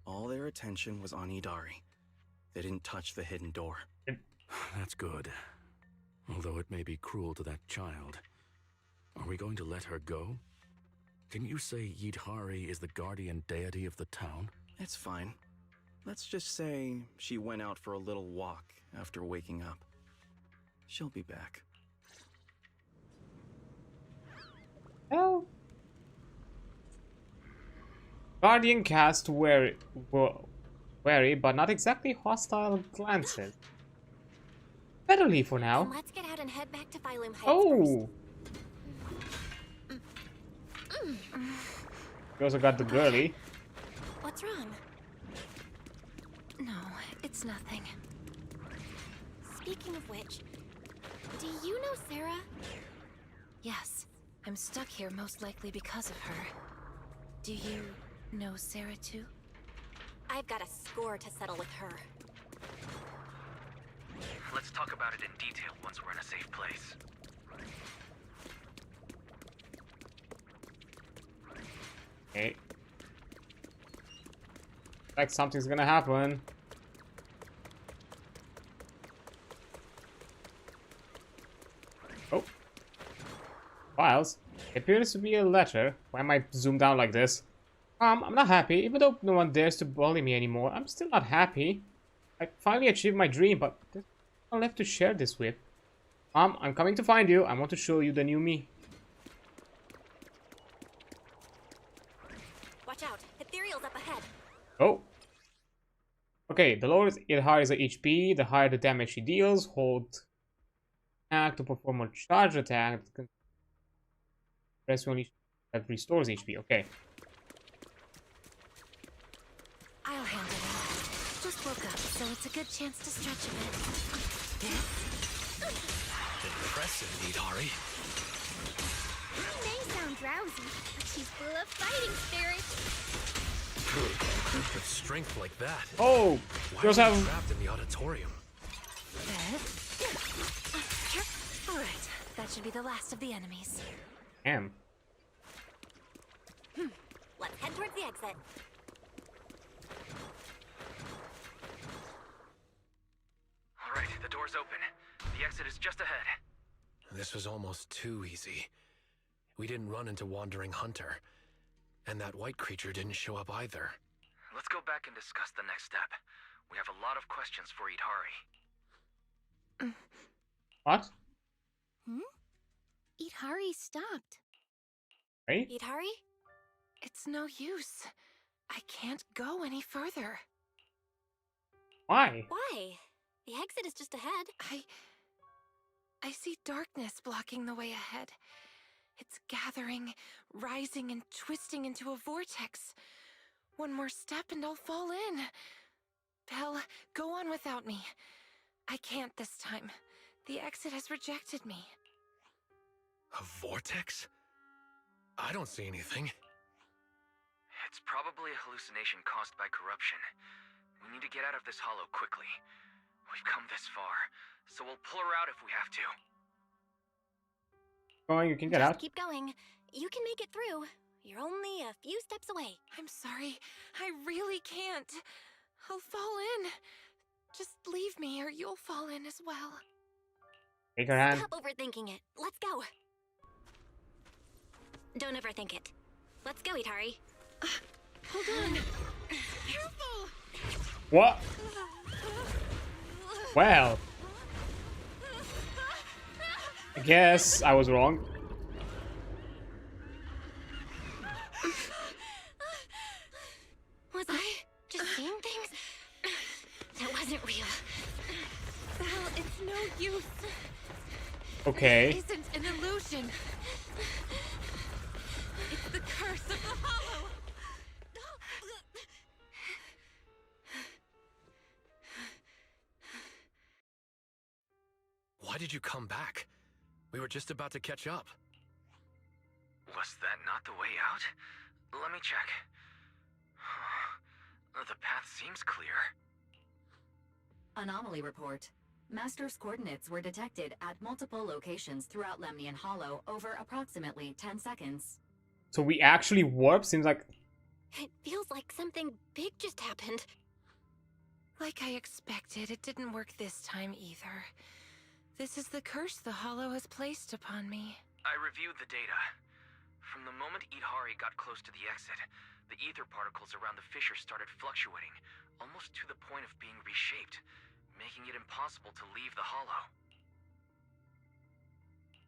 All their attention was on Idari. They didn't touch the hidden door. That's good. Although it may be cruel to that child. Are we going to let her go? Can you say Yidhari is the guardian deity of the town? It's fine. Let's just say she went out for a little walk after waking up. She'll be back. Oh. Guardian cast wary but not exactly hostile glances. Better leave for now. Let's get out and head back to Phylum Heights Oh! You also got the girly. What's wrong? No, it's nothing. Speaking of which, do you know Sarah? Yes, I'm stuck here most likely because of her. Do you know Sarah too? I've got a score to settle with her. Let's talk about it in detail once we're in a safe place. Okay. Like something's gonna happen. Oh. Files. It appears to be a letter. Why am I zoomed down like this? I'm not happy. Even though no one dares to bully me anymore, I'm still not happy. I finally achieved my dream, but there's no one left to share this with. I'm coming to find you. I want to show you the new me. Watch out, Ethereal's up ahead. Oh. Okay, the lower it higher the HP, the higher the damage he deals. Hold attack to perform a charge attack. Press only that restores HP. Okay. I'll handle it. Just woke up, so it's a good chance to stretch a bit. Impressive, Idari. She may sound drowsy, but she's full of fighting spirit. With strength like that. Oh! Why You also are we have... trapped in the auditorium? Alright, that should be the last of the enemies. Damn. Let's head towards the exit. Alright, door's open. The exit is just ahead. This was almost too easy. We didn't run into Wandering Hunter. And that white creature didn't show up either. Let's go back and discuss the next step. We have a lot of questions for Idhari. What? Idhari stopped. Right? Idhari? It's no use. I can't go any further. Why? Why? The exit is just ahead. I see darkness blocking the way ahead. It's gathering, rising, and twisting into a vortex. One more step and I'll fall in. Belle, go on without me. I can't this time. The exit has rejected me. A vortex? I don't see anything. It's probably a hallucination caused by corruption. We need to get out of this hollow quickly. We've come this far, so we'll pull her out if we have to. Oh, you can get Just out. keep going. You can make it through. You're only a few steps away. I'm sorry. I really can't. I'll fall in. Just leave me or you'll fall in as well. Take her hand. Stop overthinking it. Let's go. Don't overthink it. Let's go, Idhari. Hold on. Careful! What? Well. I guess I was wrong. Was I just seeing things? That wasn't real. Belle, it's no use. Okay. This isn't an illusion. It's the curse of the hollow. Why did you come back? We were just about to catch up. Was that not the way out? Let me check. The path seems clear. Anomaly report. Master's coordinates were detected at multiple locations throughout Lemnian Hollow over approximately 10 seconds. So we actually warp? Seems like... It feels like something big just happened. Like I expected, it didn't work this time either. This is the curse the hollow has placed upon me. I reviewed the data. From the moment Idhari got close to the exit, the ether particles around the fissure started fluctuating, almost to the point of being reshaped, making it impossible to leave the hollow.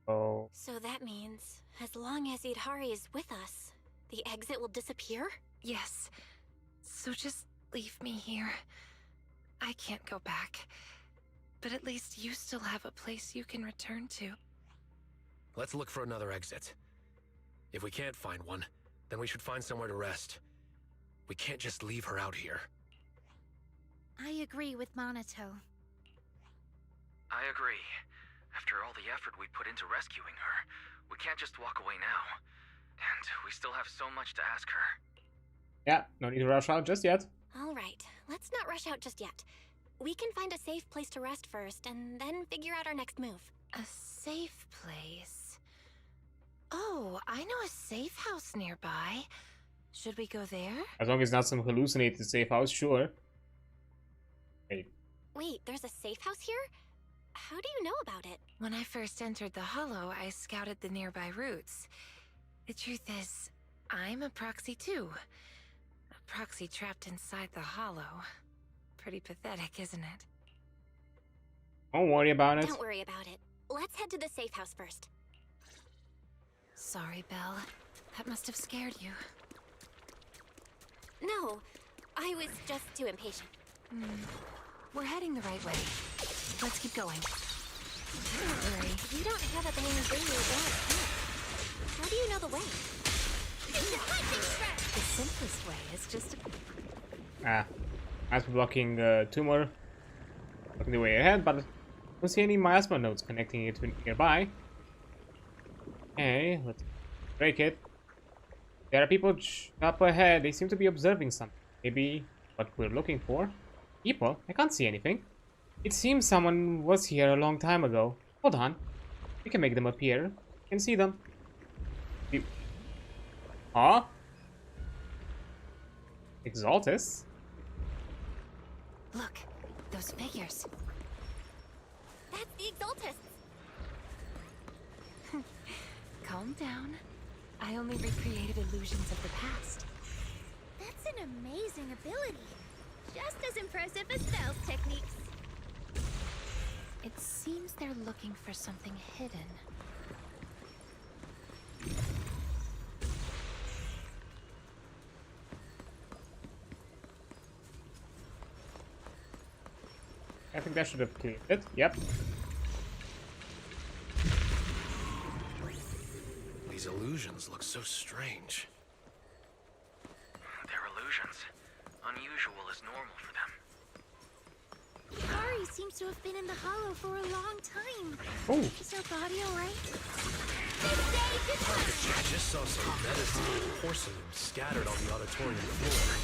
Oh. So that means, as long as Idhari is with us, the exit will disappear? Yes. So just leave me here. I can't go back. But at least you still have a place you can return to. Let's look for another exit. If we can't find one, then we should find somewhere to rest. We can't just leave her out here. I agree with Monato. I agree. After all the effort we put into rescuing her, we can't just walk away now. And we still have so much to ask her. Yeah, no need to rush out just yet. All right, let's not rush out just yet. We can find a safe place to rest first, and then figure out our next move. A safe place? Oh, I know a safe house nearby. Should we go there? As long as it's not some hallucinated safe house, sure. Wait, there's a safe house here? How do you know about it? When I first entered the hollow, I scouted the nearby routes. The truth is, I'm a proxy too. A proxy trapped inside the hollow. Pretty pathetic, isn't it? Don't worry about it. Don't worry about it. Let's head to the safe house first. Sorry, Belle. That must have scared you. No, I was just too impatient. We're heading the right way. Let's keep going. Don't worry, you don't have a bang or bad. How do you know the way? The simplest way is just to... As for blocking tumor, blocking the way ahead, but I don't see any miasma nodes connecting it to nearby. Okay, let's break it. There are people up ahead. They seem to be observing something. Maybe what we're looking for. People? I can't see anything. It seems someone was here a long time ago. Hold on. We can make them appear. You can see them. Huh? Exaltus? Look, those figures. That's the Exaltists! Calm down. I only recreated illusions of the past. That's an amazing ability. Just as impressive as Belle's techniques. It seems they're looking for something hidden. I think that should have cleared it. Yep. These illusions look so strange. They're illusions. Unusual is normal for them. Hari seems to have been in the hollow for a long time. Oh. Is her body alright? I just saw some medicine and porcelain scattered on the auditorium floor.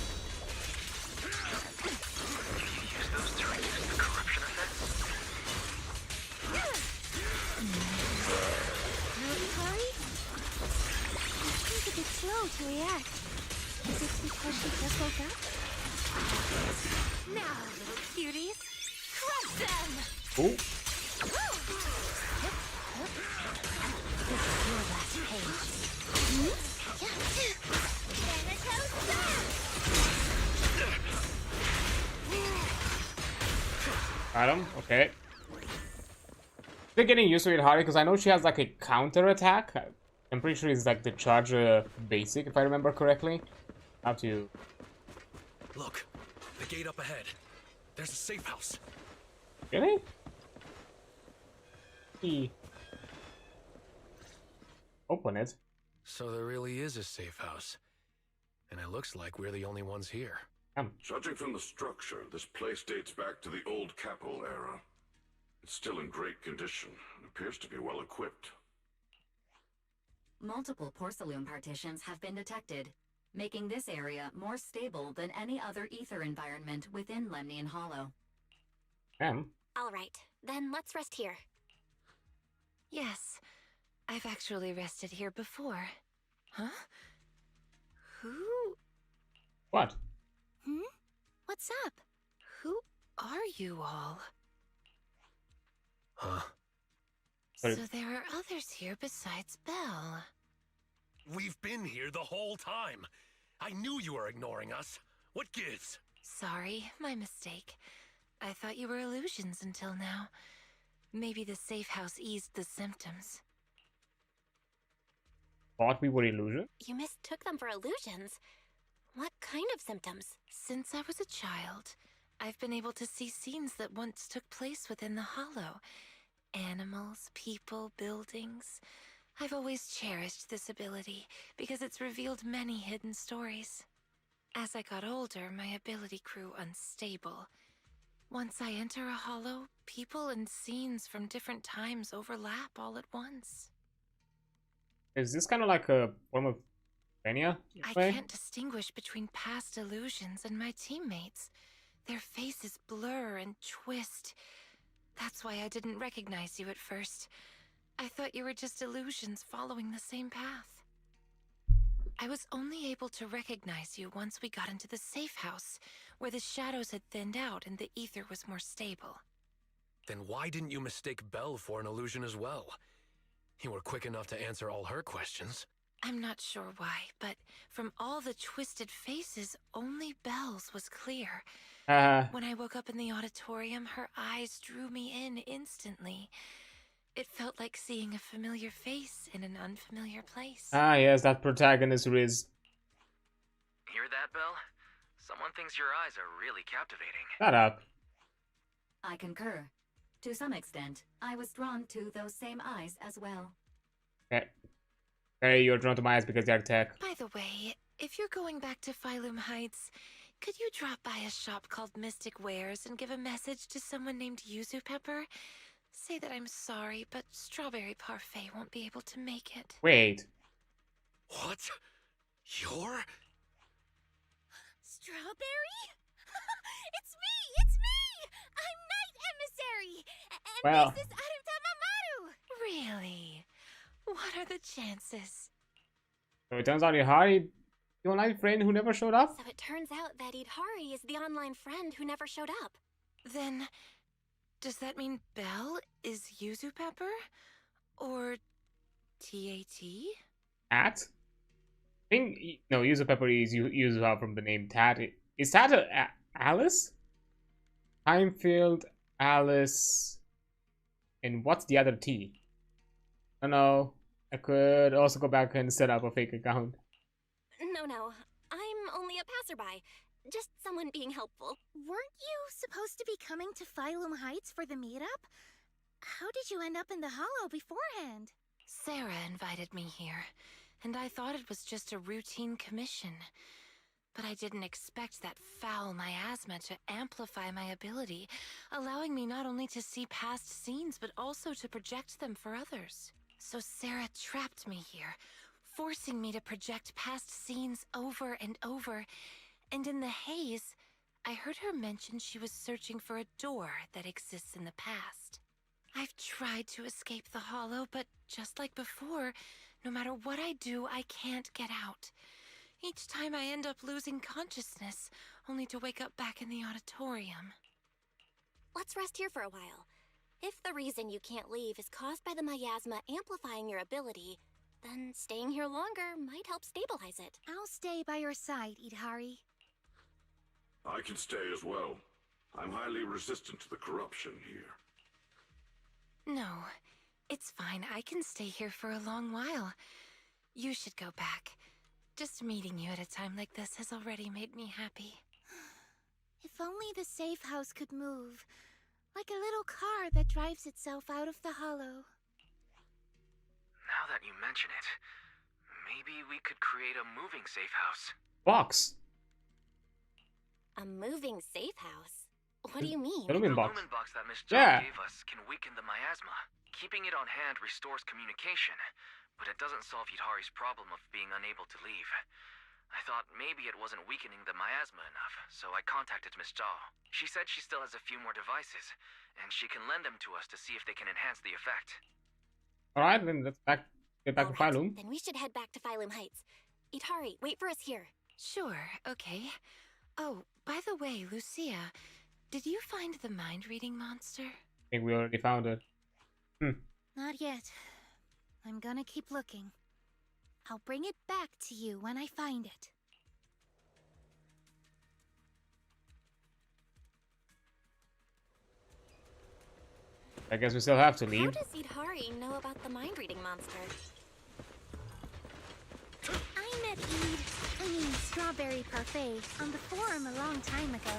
Use those to reduce the corruption effects? Howdy, Hari? She's a bit slow to react. Is it because she just woke up? Now, little cuties, crush them! Oh. This is your last page. Got him. Okay. They're getting used to it, Hari, because I know she has like a counter attack. I'm pretty sure it's like the charger basic, if I remember correctly. How to... Look, the gate up ahead. There's a safe house. Really? Open it. So there really is a safe house. And it looks like we're the only ones here. Judging from the structure, this place dates back to the old capital era. It's still in great condition and appears to be well equipped. Multiple porcelain partitions have been detected, making this area more stable than any other ether environment within Lemnian Hollow. All right, then let's rest here. Yes, I've actually rested here before. Huh? Who? What? What's up? Who are you all? Huh? So there are others here besides Belle. We've been here the whole time. I knew you were ignoring us. What gives? Sorry, my mistake. I thought you were illusions until now. Maybe the safe house eased the symptoms. Thought we were illusion? You mistook them for illusions? What kind of symptoms? Since I was a child, I've been able to see scenes that once took place within the Hollow. Animals, people, buildings. I've always cherished this ability because it's revealed many hidden stories. As I got older, my ability grew unstable. Once I enter a hollow, people and scenes from different times overlap all at once. Is this kind of like a form of mania? I can't distinguish between past illusions and my teammates. Their faces blur and twist. That's why I didn't recognize you at first. I thought you were just illusions following the same path. I was only able to recognize you once we got into the safe house, where the shadows had thinned out and the ether was more stable. Then why didn't you mistake Belle for an illusion as well? You were quick enough to answer all her questions. I'm not sure why, but from all the twisted faces, only Belle's was clear. When I woke up in the auditorium, her eyes drew me in instantly. It felt like seeing a familiar face in an unfamiliar place. Ah, yes, that protagonist Riz. Hear that, Belle? Someone thinks your eyes are really captivating. Shut up. I concur. To some extent, I was drawn to those same eyes as well. Okay. Hey, you're drawn to my eyes because they're tech. By the way, if you're going back to Phylum Heights, could you drop by a shop called Mystic Wares and give a message to someone named Yuzu Pepper? Say that I'm sorry, but Strawberry Parfait won't be able to make it. Wait. What? You're? Strawberry? It's me! It's me! I'm Night Emissary! And Well. this is Adreansulph! Really? What are the chances? So it turns out you're Hari, the online friend who never showed up? So it turns out that Idhari is the online friend who never showed up. Then, Does that mean Belle is yuzu pepper? Or T-A-T? Tat? I think, no, Yuzu Pepper is Yuzu from the name Tat. Is Tat Alice? Timefield, Alice, and what's the other T? I don't know. I could also go back and set up a fake account. No. I'm only a passerby. Just someone being helpful. Weren't you supposed to be coming to Phylum Heights for the meetup? How did you end up in the Hollow beforehand? Sarah invited me here, and I thought it was just a routine commission. But I didn't expect that foul miasma to amplify my ability, allowing me not only to see past scenes, but also to project them for others. So Sarah trapped me here, forcing me to project past scenes over and over, and in the haze, I heard her mention she was searching for a door that exists in the past. I've tried to escape the Hollow, but just like before, no matter what I do, I can't get out. Each time I end up losing consciousness, only to wake up back in the auditorium. Let's rest here for a while. If the reason you can't leave is caused by the miasma amplifying your ability, then staying here longer might help stabilize it. I'll stay by your side, Idhari. I can stay as well. I'm highly resistant to the corruption here. No, it's fine. I can stay here for a long while. You should go back. Just meeting you at a time like this has already made me happy. If only the safe house could move. Like a little car that drives itself out of the Hollow. Now that you mention it, maybe we could create a moving safe house. Box. A moving safe house? What do you mean? The lumen box. The lumen box that Miss John gave us can weaken the miasma. Keeping it on hand restores communication, but it doesn't solve Yudhari's problem of being unable to leave. I thought maybe it wasn't weakening the miasma enough, so I contacted Miss Jaw. She said she still has a few more devices, and she can lend them to us to see if they can enhance the effect. Alright, then let's get back to Phylum. Then we should head back to Phylum Heights. Yudhari, wait for us here. Sure, okay. Oh, by the way, Lucia, did you find the mind-reading monster? I think we already found it. Not yet. I'm gonna keep looking. I'll bring it back to you when I find it. I guess we still have to How leave. does Yudhari know about the mind-reading monster? I met Strawberry Parfait, on the forum a long time ago.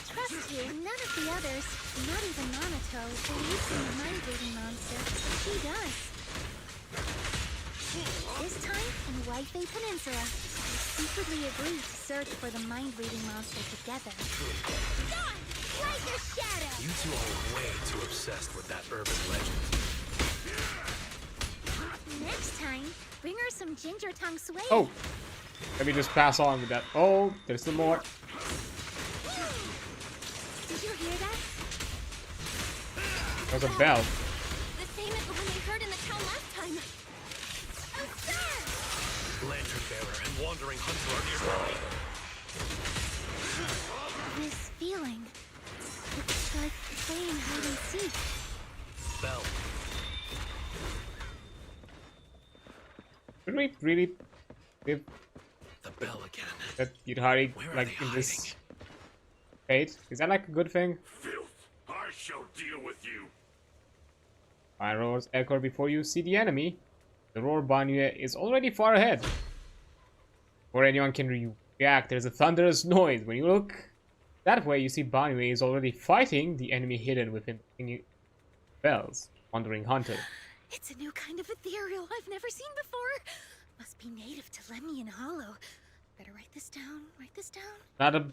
Trust you, none of the others, not even Monato, believes in the mind-reading monster, but she does. This time, in Waifei Peninsula, we secretly agreed to search for the mind-reading monster together. Gone! Like a shadow! You two are way too obsessed with that urban legend. Next time, bring her some ginger tongue sway. Oh! Let me just pass on with that. Oh, there's still more. Did you hear that? There's a bell. The same as the one they heard in the town last time. Oh, sir! Lantern bearer and wandering hunter are nearby. This feeling. It's like playing hide and seek. Bell. Should we really live The bell again. that Yudhari Where are like they in this fate? Is that like a good thing? Filth! I shall deal with you! Fire roars echo before you see the enemy. The roar Banyu is already far ahead. Before anyone can react, there's a thunderous noise. When you look that way, you see Banyu is already fighting the enemy hidden within the bells. Wandering hunter. It's a new kind of ethereal I've never seen before. Must be native to Lemnian Hollow. Better write this down, Not a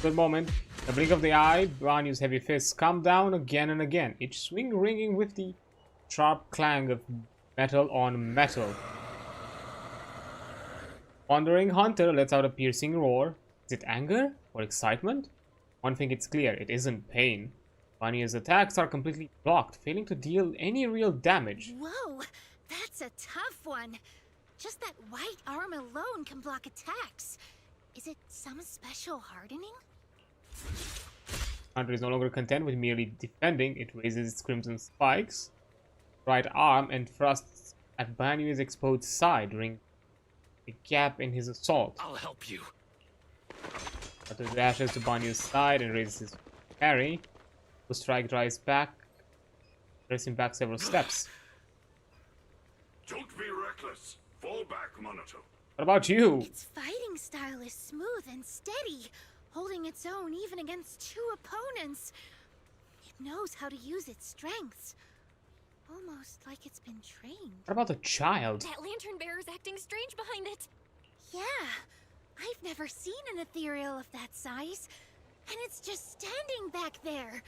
good moment. The blink of the eye, Banyu's heavy fists come down again and again, each swing ringing with the sharp clang of metal on metal. Wandering hunter lets out a piercing roar. Is it anger or excitement? One thing is clear, it isn't pain. Banyu's attacks are completely blocked, failing to deal any real damage. Whoa, that's a tough one. Just that white arm alone can block attacks. Is it some special hardening? Hunter is no longer content with merely defending. It raises its crimson spikes, right arm, and thrusts at Banyu's exposed side during a gap in his assault. I'll help you. Hunter dashes to Banyu's side and raises his parry. The strike drives back, pressing back several steps. Don't be reckless. Fall back, Monato. What about you? Its fighting style is smooth and steady, holding its own even against 2 opponents. It knows how to use its strengths. Almost like it's been trained. What about the child? That lantern bearer's acting strange behind it. Yeah, I've never seen an ethereal of that size. And it's just standing back there.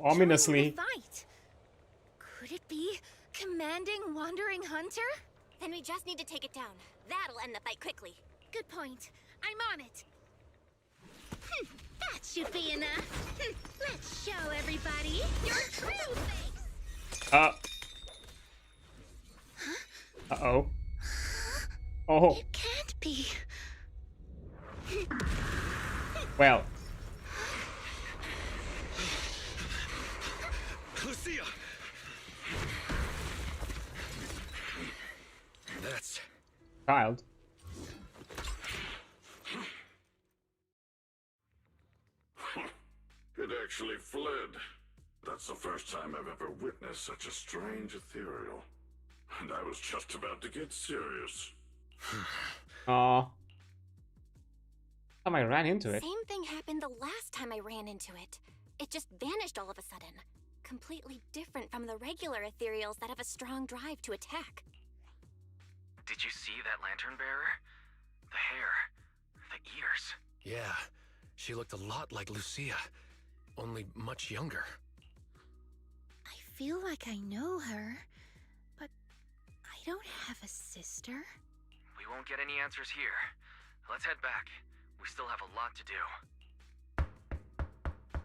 Ominously. Not trying to fight. Could it be commanding Wandering Hunter? Then we just need to take it down. That'll end the fight quickly. Good point. I'm on it. That should be enough. Let's show everybody your true face. Uh-oh. Oh. It can't be. Well. Lucia! That's... Child. It actually fled. That's the first time I've ever witnessed such a strange ethereal. And I was just about to get serious. Aw. Time I ran into it. Same thing happened the last time I ran into it. It just vanished all of a sudden. Completely different from the regular ethereals that have a strong drive to attack. Did you see that lantern bearer? The hair, the ears. Yeah, she looked a lot like Lucia, only much younger. I feel like I know her, but I don't have a sister. We won't get any answers here. Let's head back. We still have a lot to do.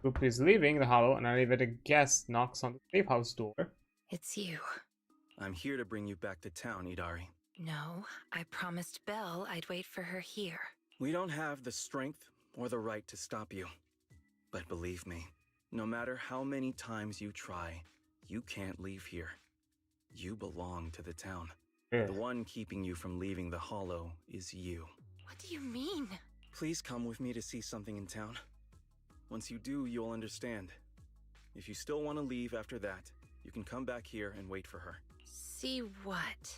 Group is leaving the hollow, and an elevated guest knocks on the safe house door. It's you. I'm here to bring you back to town, Idari. No, I promised Belle I'd wait for her here. We don't have the strength or the right to stop you. But believe me, no matter how many times you try, you can't leave here. You belong to the town. Yeah. The one keeping you from leaving the hollow is you. What do you mean? Please come with me to see something in town. Once you do, you'll understand. If you still want to leave after that, you can come back here and wait for her. See what?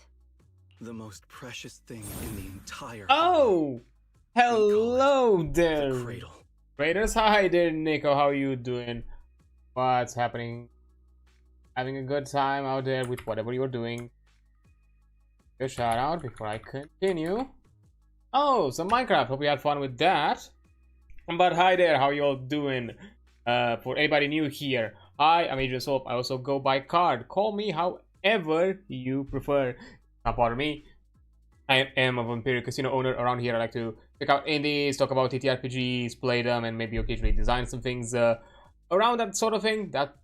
The most precious thing in the entire Oh! Hello there! the cradle. Raiders, hi there, Nico. How are you doing? What's happening? Having a good time out there with whatever you're doing. A shout out before I continue. Oh, some Minecraft. Hope you had fun with that. But hi there, how you all doing? For anybody new here, I am adreansulph. I also go by card. Call me however you prefer. Not bother me. I am a Vampiric Casino owner around here. I like to check out indies, talk about TTRPGs, play them, and maybe occasionally design some things around that sort of thing. That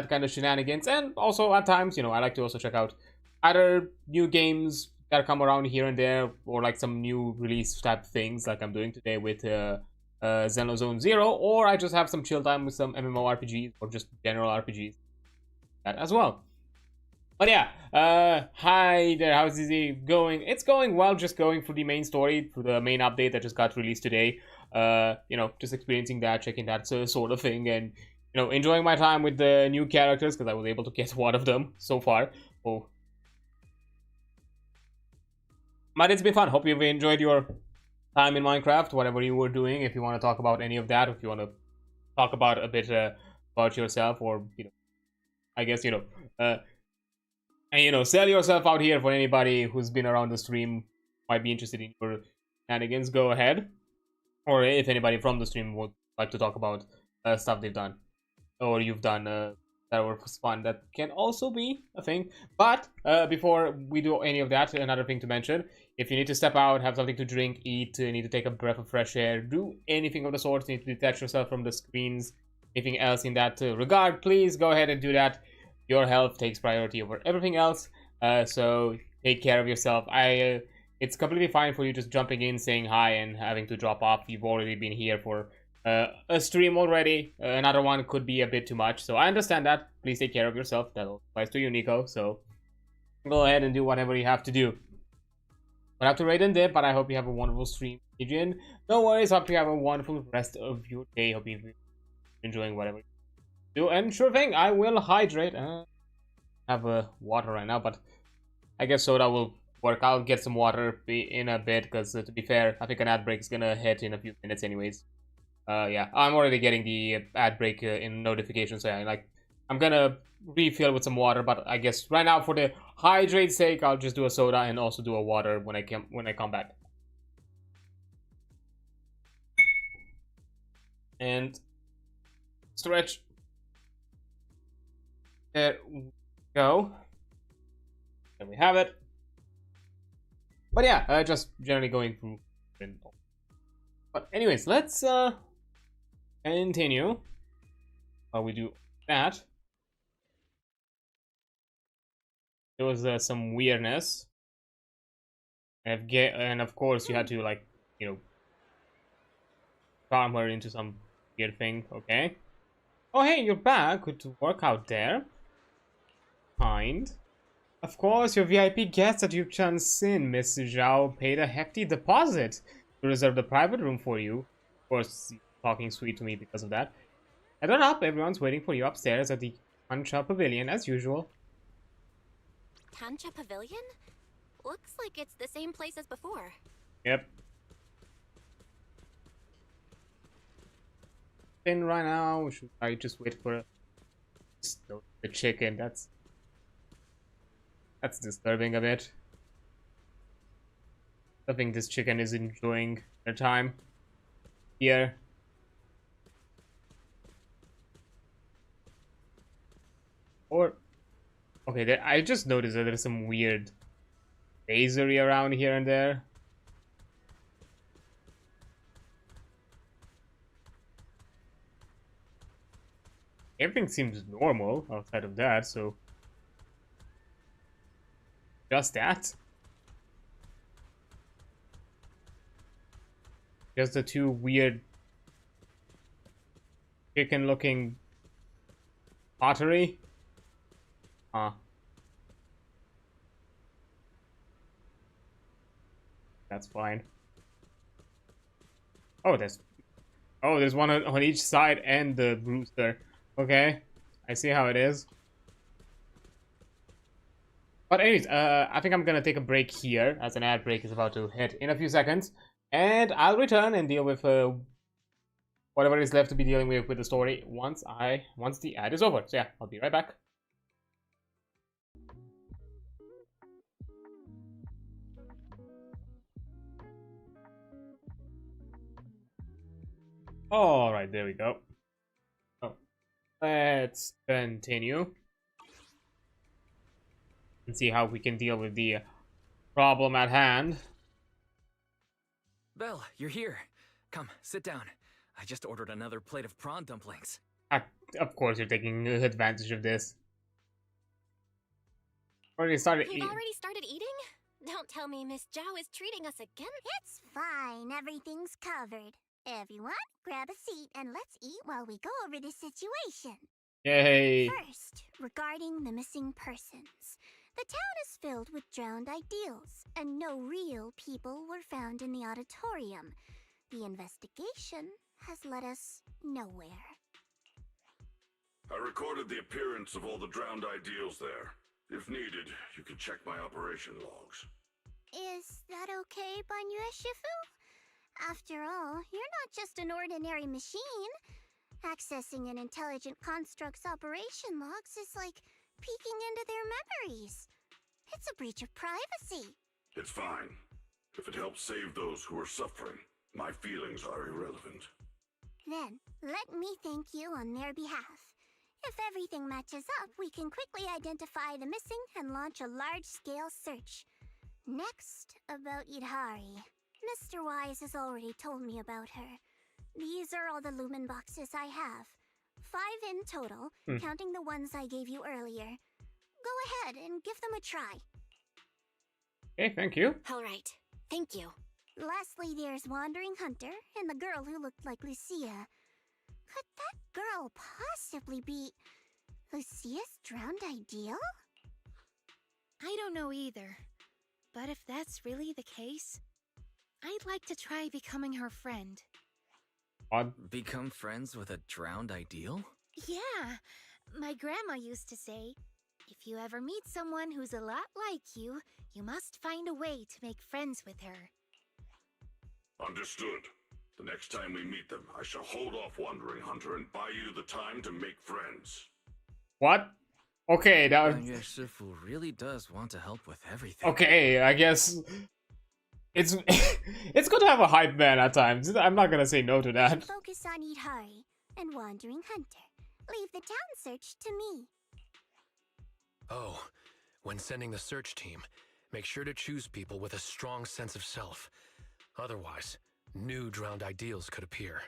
kind of shenanigans. And also at times, you know, I like to also check out either new games that come around here and there, or like some new release type things, like I'm doing today with Zenless Zone Zero, or I just have some chill time with some MMORPGs or just general RPGs. That as well. But yeah, hi there, how's it going? It's going well, just going through the main story, through the main update that just got released today. You know, just experiencing that, checking that sort of thing, and, you know, enjoying my time with the new characters, because I was able to get one of them so far. Oh. But it's been fun. Hope you've enjoyed your time in Minecraft, whatever you were doing. If you want to talk about any of that, if you want to talk about a bit about yourself, or, you know, I guess, you know, and, you know, sell yourself out here for anybody who's been around the stream, might be interested in your shenanigans, go ahead. Or if anybody from the stream would like to talk about stuff they've done, or you've done that was fun, that can also be a thing. But before we do any of that, another thing to mention: if you need to step out, have something to drink, eat, need to take a breath of fresh air, do anything of the sort, need to detach yourself from the screens, anything else in that regard, please go ahead and do that. Your health takes priority over everything else, so take care of yourself. It's completely fine for you just jumping in, saying hi, and having to drop off. You've already been here for a stream already. Another one could be a bit too much, so I understand that. Please take care of yourself. That applies to you, Nico. So go ahead and do whatever you have to do. I have to raid and dip, but I hope you have a wonderful stream, Adrian. No worries. Hope you have a wonderful rest of your day. Hope you're enjoying whatever you do. And sure thing, I will hydrate. Have water right now, but I guess soda will work. I'll get some water in a bit, because to be fair, I think an ad break is gonna hit in a few minutes anyways. Yeah, I'm already getting the ad break in notifications, so I'm gonna refill with some water, but I guess right now for the hydrate's sake, I'll just do a soda and also do a water when I come back. And stretch. There we go. There we have it. But yeah, just generally going through. But anyways, let's continue. While we do that, there was some weirdness, and of course you had to farm her into some weird thing. Okay. Oh hey, you're back. Good to work out there. Kind. Of course, your VIP guest at Yuchan Sin, Miss Zhao, paid a hefty deposit to reserve the private room for you. Of course, talking sweet to me because of that. Head on up, everyone's waiting for you upstairs at the Tancha Pavilion as usual. Tancha Pavilion? Looks like it's the same place as before. Yep. In right now, should I just wait for the chicken? That's disturbing a bit. I think this chicken is enjoying their time here. Or okay, I just noticed that there's some weird lasery around here and there. Everything seems normal outside of that, so just that. Just the two weird chicken-looking pottery. That's fine. Oh, there's one on each side and the rooster. Okay, I see how it is. But anyways, I think I'm gonna take a break here, as an ad break is about to hit in a few seconds, and I'll return and deal with whatever is left to be dealing with the story once the ad is over. So yeah, I'll be right back. All right, there we go. Oh, let's continue and see how we can deal with the problem at hand. Belle, you're here. Come, sit down. I just ordered another plate of prawn dumplings. Of course, you're taking advantage of this. Already started eating. You've already started eating? Don't tell me Miss Zhao is treating us again. It's fine. Everything's covered. Everyone, grab a seat and let's eat while we go over the situation. Yay! First, regarding the missing persons. The town is filled with drowned ideals, and no real people were found in the auditorium. The investigation has led us nowhere. I recorded the appearance of all the drowned ideals there. If needed, you can check my operation logs. Is that okay, Banyu Shifu? After all, you're not just an ordinary machine. Accessing an intelligent construct's operation logs is like peeking into their memories. It's a breach of privacy. It's fine. If it helps save those who are suffering, my feelings are irrelevant. Then, let me thank you on their behalf. If everything matches up, we can quickly identify the missing and launch a large-scale search. Next, about Yidhari. Mr. Wise has already told me about her. These are all the lumen boxes I have. 5 in total, counting the ones I gave you earlier. Go ahead and give them a try. Okay, thank you. All right, thank you. Lastly, there's Wandering Hunter and the girl who looked like Lucia. Could that girl possibly be Lucia's drowned ideal? I don't know either. But if that's really the case, I'd like to try becoming her friend. Become friends with a drowned ideal? Yeah, my grandma used to say, if you ever meet someone who's a lot like you, you must find a way to make friends with her. Understood. The next time we meet them, I shall hold off Wandering Hunter and buy you the time to make friends. What? Okay, that was... Shifu really does want to help with everything. Okay, I guess... It's it's good to have a hype man at times. I'm not gonna say no to that. Focus on Idhari and Wandering Hunter. Leave the town search to me. Oh, when sending the search team, make sure to choose people with a strong sense of self. Otherwise, new drowned ideals could appear.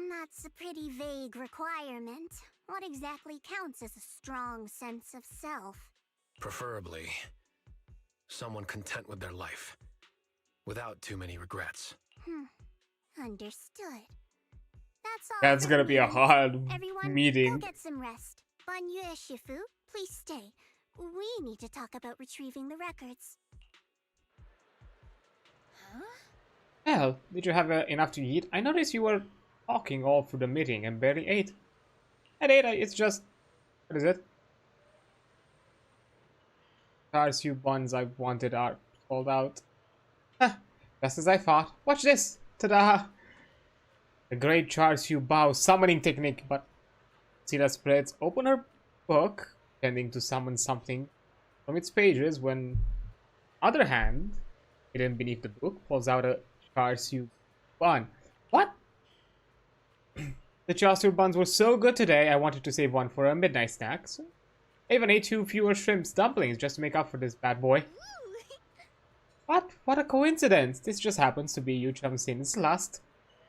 That's a pretty vague requirement. What exactly counts as a strong sense of self? Preferably, someone content with their life, without too many regrets. Understood. That's all. That's gonna be a hard Everyone, meeting. go get some rest. Banyu Shifu, please stay. We need to talk about retrieving the records. Huh? Well, did you have enough to eat? I noticed you were talking all through the meeting and barely ate. I ate, it's just... What is it? Char siu buns I wanted are sold out. Just as I thought. Watch this! Ta-da! The great Char siu bao summoning technique, but... See that spreads? Open her book, intending to summon something from its pages when... Other hand, hidden beneath the book, pulls out a Char siu bun. What? The Char siu buns were so good today, I wanted to save one for a midnight snack. So I even ate 2 fewer shrimp dumplings just to make up for this bad boy. What? What a coincidence! This just happens to be Yu Chum Sin's last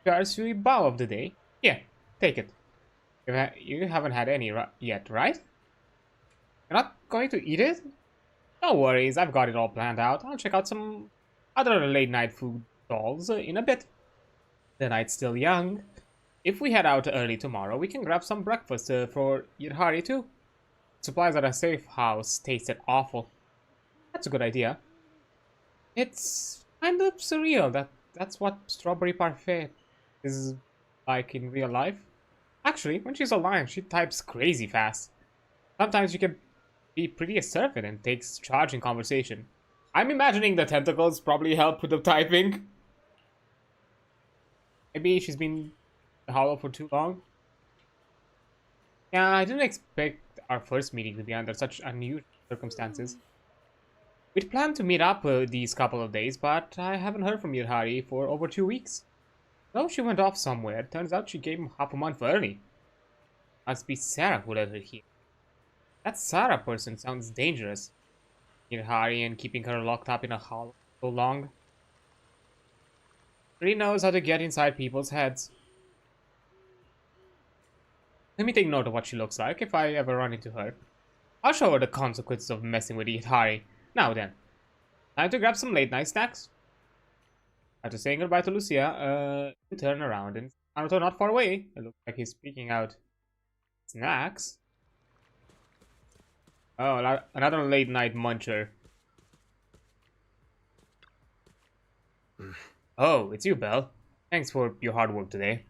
Char siu bao of the day. Here, take it. You haven't had any yet, right? You're not going to eat it? No worries, I've got it all planned out. I'll check out some other late-night food stalls in a bit. The night's still young. If we head out early tomorrow, we can grab some breakfast for Idhari too. Supplies at a safe house tasted awful. That's a good idea. It's kind of surreal that's what strawberry parfait is like in real life. Actually, when she's alive, she types crazy fast. Sometimes she can be pretty assertive and takes charge in conversation. I'm imagining the tentacles probably help with the typing. Maybe she's been hollow for too long. Yeah, I didn't expect our first meeting to be under such unusual circumstances. We'd planned to meet up these couple of days, but I haven't heard from Idhari for over 2 weeks. So she went off somewhere. Turns out she came half a month early. Must be Sarah who let her here. That Sarah person sounds dangerous. Idhari and keeping her locked up in a hollow so long. She knows how to get inside people's heads. Let me take note of what she looks like if I ever run into her. I'll show her the consequences of messing with Idhari. Now then, time to grab some late night snacks. After saying goodbye to Lucia, you turn around and Naruto not far away. It looks like he's speaking out. Snacks? Oh, another late night muncher. Oh, it's you, Belle. Thanks for your hard work today.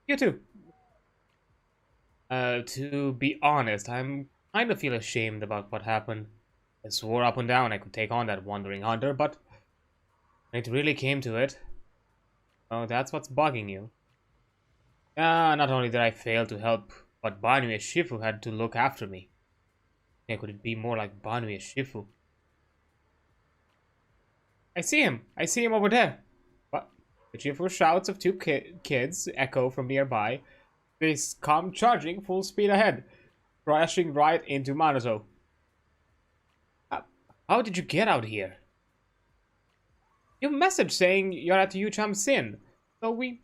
You too. To be honest, I'm kind of feel ashamed about what happened. I swore up and down I could take on that wandering hunter, but when it really came to it, oh, that's what's bugging you. Not only did I fail to help, but Banyu and Shifu had to look after me. Yeah, could it be more like Banyu and Shifu? I see him over there. What? The cheerful shouts of 2 kids echo from nearby. They come charging full speed ahead, crashing right into Manato. How did you get out here? Your message saying you're at Yu Chum Sin, so we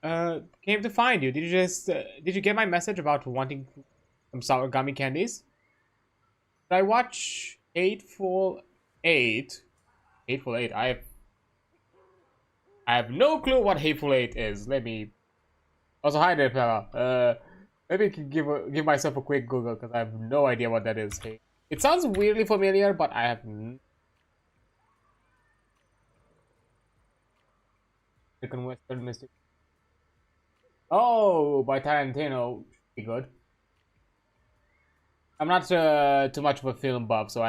came to find you. Did you get my message about wanting some sour gummy candies? Did I watch Hateful Eight? Hateful Eight. I have no clue what Hateful Eight is. Let me Also, hi there, fella. Maybe I can give myself a quick Google because I have no idea what that is. Hey, it sounds weirdly familiar, but I have American Western Mystic. Oh, by Tarantino. Be good. I'm not too much of a film buff, so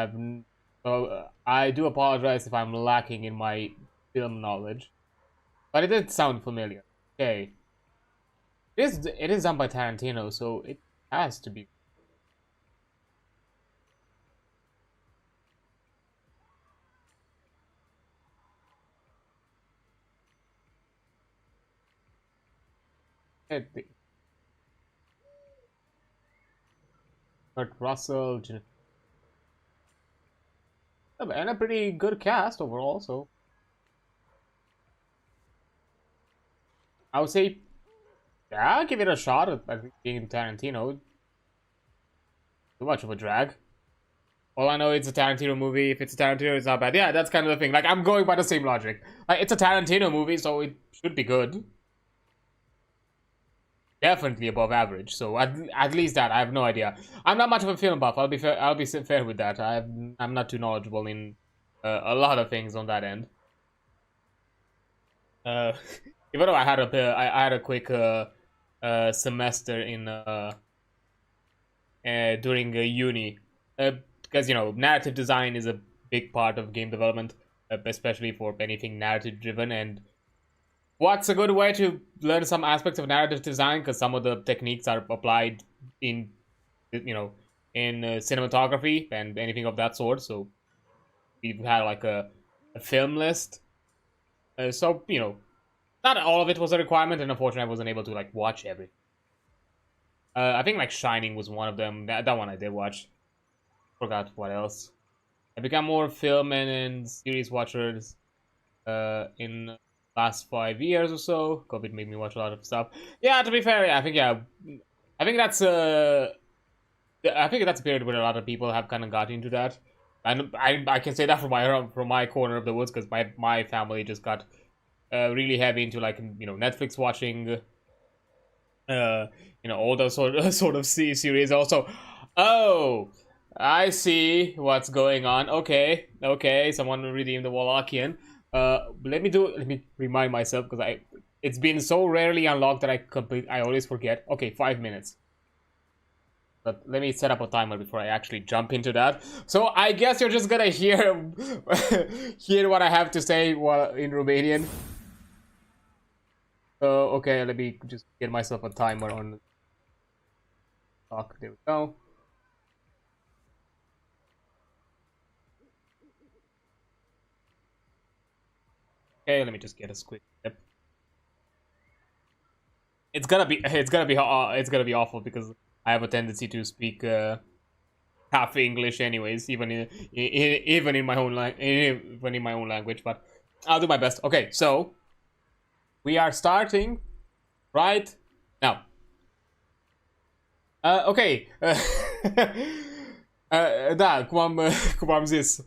I do apologize if I'm lacking in my film knowledge, but it did sound familiar. Okay, it is done by Tarantino, so it has to be. Kurt Russell, and a pretty good cast overall. So I would say, yeah, give it a shot at being Tarantino. Too much of a drag. All I know, it's a Tarantino movie. If it's a Tarantino, it's not bad. Yeah, that's kind of the thing. Like, I'm going by the same logic. Like, it's a Tarantino movie, so it should be good. Definitely above average. So at least that, I have no idea. I'm not much of a film buff. I'll be fair with that. I'm not too knowledgeable in a lot of things on that end. Even though I had a quick semester in during uni, because narrative design is a big part of game development, especially for anything narrative driven. And what's a good way to learn some aspects of narrative design? Because some of the techniques are applied in cinematography and anything of that sort. So we've had like a film list. So not all of it was a requirement, and unfortunately, I wasn't able to like watch everything. I think like Shining was one of them. That one I did watch. Forgot what else. I became more film and series watchers in the last 5 years or so. COVID made me watch a lot of stuff. Yeah, to be fair, I think that's a period where a lot of people have kind of got into that. And I can say that from my corner of the woods, because my family just got really heavy into like Netflix watching, all those sort of series. Also, oh, I see what's going on. Okay, someone redeemed the Wallachian. Let me remind myself, because it's been so rarely unlocked that I always forget. Okay, 5 minutes. But let me set up a timer before I actually jump into that. So I guess you're just gonna hear what I have to say while in Romanian. Okay, let me just get myself a timer on talk. There we go. Okay, let me just get a quick step. It's gonna be awful, because I have a tendency to speak half English anyways, even in my own language, but I'll do my best. Okay, so we are starting right now. Ok. Da, cum am zis.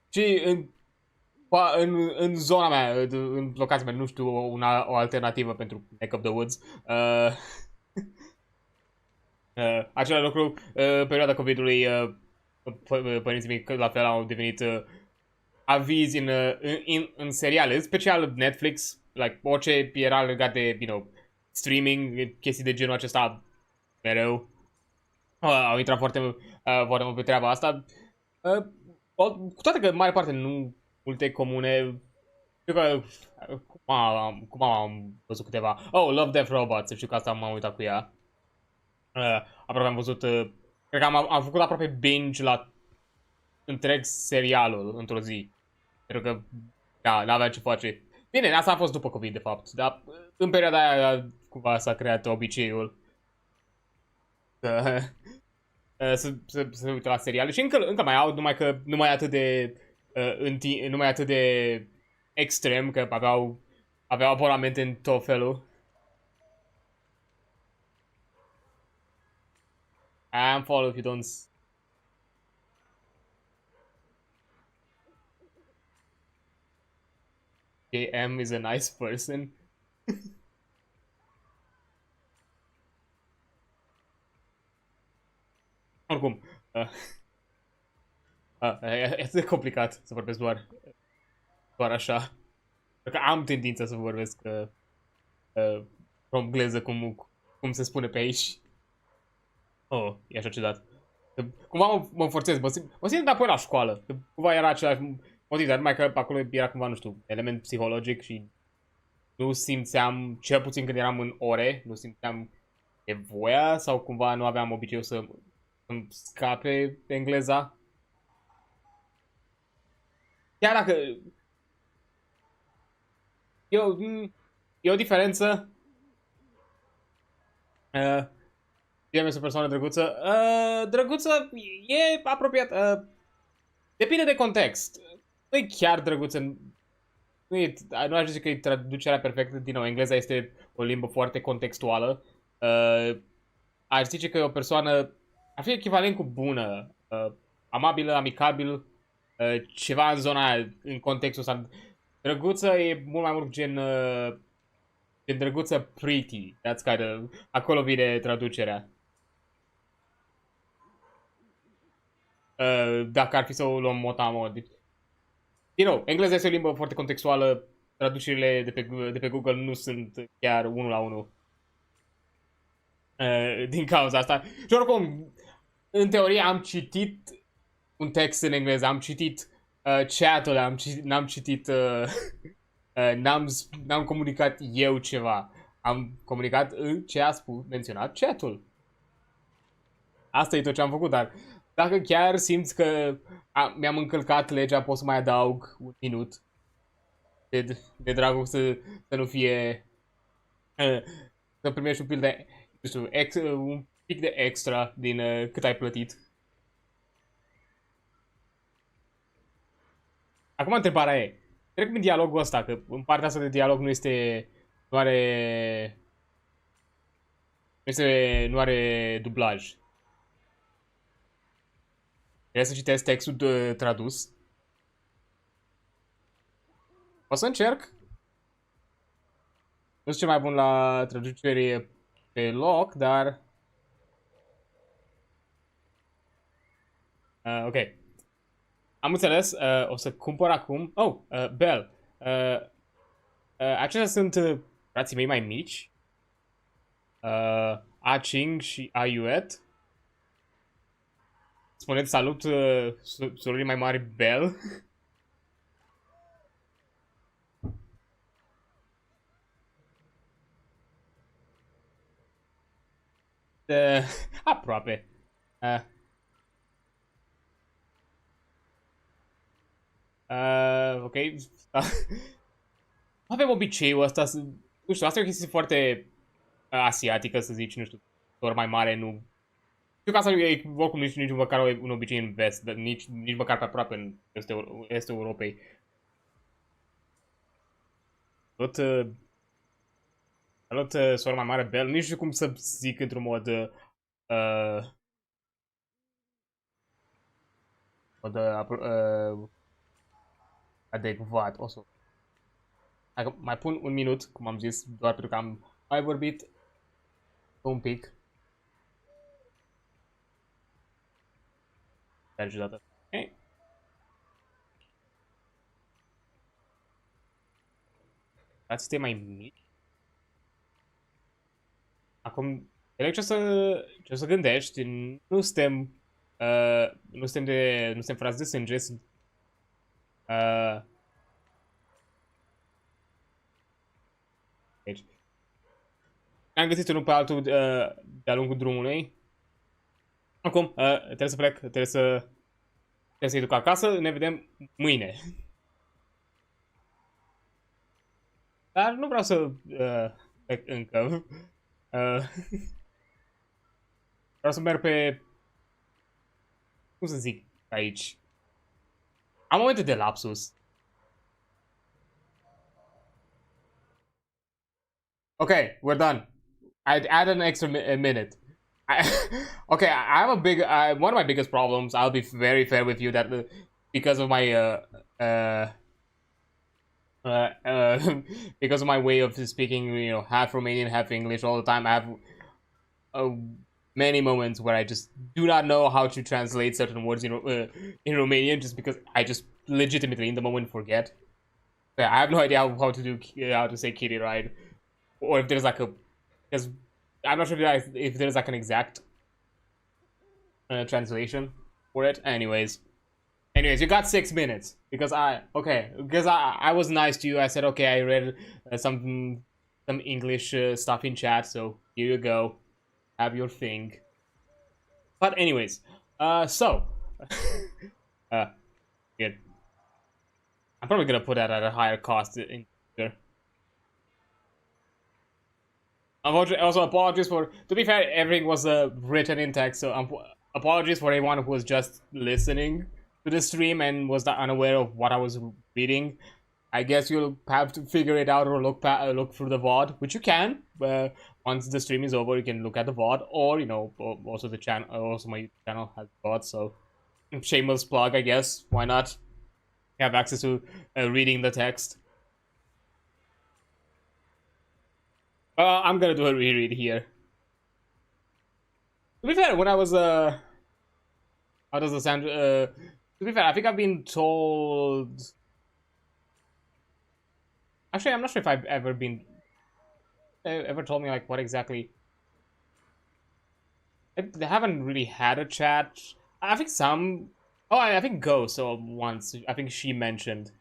Și în zona mea, în locația mea, nu știu o alternativă pentru Neck of the Woods. Același lucru, perioada COVID-ului, părinții mei la fel au devenit avizi în seriale, în special Netflix, like orice era legat de, streaming, chestii de genul acesta, mereu au intrat foarte mult pe treaba asta. Cu toate că în mare parte nu multe comune. Știu că cum am văzut câteva. Oh, Love, Death, Robots, știu că asta m-am uitat cu ea. Aproape am văzut, cred că am făcut aproape binge la întreg serialul într-o zi. Pentru că, da, n-aveam ce face. Bine, asta a fost după COVID, de fapt, dar în perioada aia cumva s-a creat obiceiul să uită la seriale. Și încă mai au, numai că nu mai atât de extrem, că aveau abonamente în tot felul. I'm follow if you don't. KM is a nice person. Este complicat să vorbesc doar așa. Că am tendința să vorbesc engleză cum se spune pe aici. Oh, e așa ciudat. Cumva mă forțez, mă simt înapoi la școală. Cumva era același motiv, dar numai că acolo era cumva, nu știu, element psihologic și nu simțeam, cel puțin când eram în ore, nu simțeam nevoia sau cumva nu aveam obiceiul să îmi scape engleza. Chiar dacă e o diferență. Este o persoană drăguță. Drăguță e apropiat. Depinde de context. Nu e chiar drăguță. Nu aș zice că e traducerea perfectă. Din nou, engleza este o limbă foarte contextuală. Aș zice că e o persoană, ar fi echivalent cu bună, amabilă, amicabil, ceva în zona aia, în contextul ăsta. Drăguță e mult mai mult gen drăguță pretty. That's kind of, acolo vine traducerea. Dacă ar fi să o luăm mot-a-mot. Din nou, engleza este o limbă foarte contextuală. Traducerile de pe Google nu sunt chiar 1 la 1. Din cauza asta. Și oricum, în teorie am citit un text în engleză, am citit chat-ul, n-am citit, n-am comunicat eu ceva. Am comunicat ce a menționat chat-ul. Asta e tot ce am făcut, dar dacă chiar simți că mi-am încălcat legea, pot să mai adaug un minut de dragul să nu fie, să primești un pic de, nu știu, un pic de extra din cât ai plătit. Acum întrebarea e, trec în dialogul ăsta, că în partea asta de dialog nu are dublaj. Trebuie să citesc textul tradus. O să încerc. Nu sunt cel mai bun la traducere pe loc, dar... ok. Am înțeles. O să cumpăr acum... Oh, Bell. Acestea sunt frații mei mai mici. A-Ching și A-Yuet. Spuneți salut surorii mai mari Bell. Aproape. Ok. Avem obiceiul ăsta să... Nu știu, asta e o chestie foarte asiatică, să zici, nu știu, ori mai mare, nu... Știu că asta e, oricum, nici măcar un obicei în vest, dar nici măcar pe aproape în estul Europei. Salut, sora mai mare, Bell. Nici știu cum să zic într-un mod... adecvat. O să... Dacă mai pun un minut, cum am zis, doar pentru că am mai vorbit un pic. Merge dată. Okay. Dați-te mai mici. Acum, ce o să gândești, nu suntem frați de sânge, deci, am găsit unul pe altul de-a lungul drumului. Acum, trebuie să plec, trebuie să-i duc acasă, ne vedem mâine. Dar nu vreau să plec încă. Vreau să merg pe... Cum să zic aici? Am momente de lapsus. Okay, we're done. I'd add an extra minute. Okay, I have a big... one of my biggest problems, I'll be very fair with you, that because of my... because of my way of speaking, you know, half Romanian, half English all the time, I have many moments where I just do not know how to translate certain words in Romanian, just because I just legitimately in the moment forget. Yeah, I have no idea how to say kitty, right? Or if there's like a, because I'm not sure if there's like an exact translation for it. Anyways, you got 6 minutes because I was nice to you. I said okay, I read some English stuff in chat, so here you go, have your thing. But anyways, so good. I'm probably gonna put that at a higher cost in here. Also, apologies for. To be fair, everything was written in text, so apologies for anyone who was just listening to the stream and was unaware of what I was reading. I guess you'll have to figure it out or look through the VOD, which you can. Once the stream is over, you can look at the VOD, or you know, also the channel. Also, my channel has VOD, so shameless plug, I guess. Why not have access to reading the text? I'm gonna do a reread here. To be fair, when I was how does the sound? To be fair, I think I've been told. Actually, I'm not sure if I've ever told me like what exactly. They haven't really had a chat. I think some. Oh, I think Ghost. So once I think she mentioned.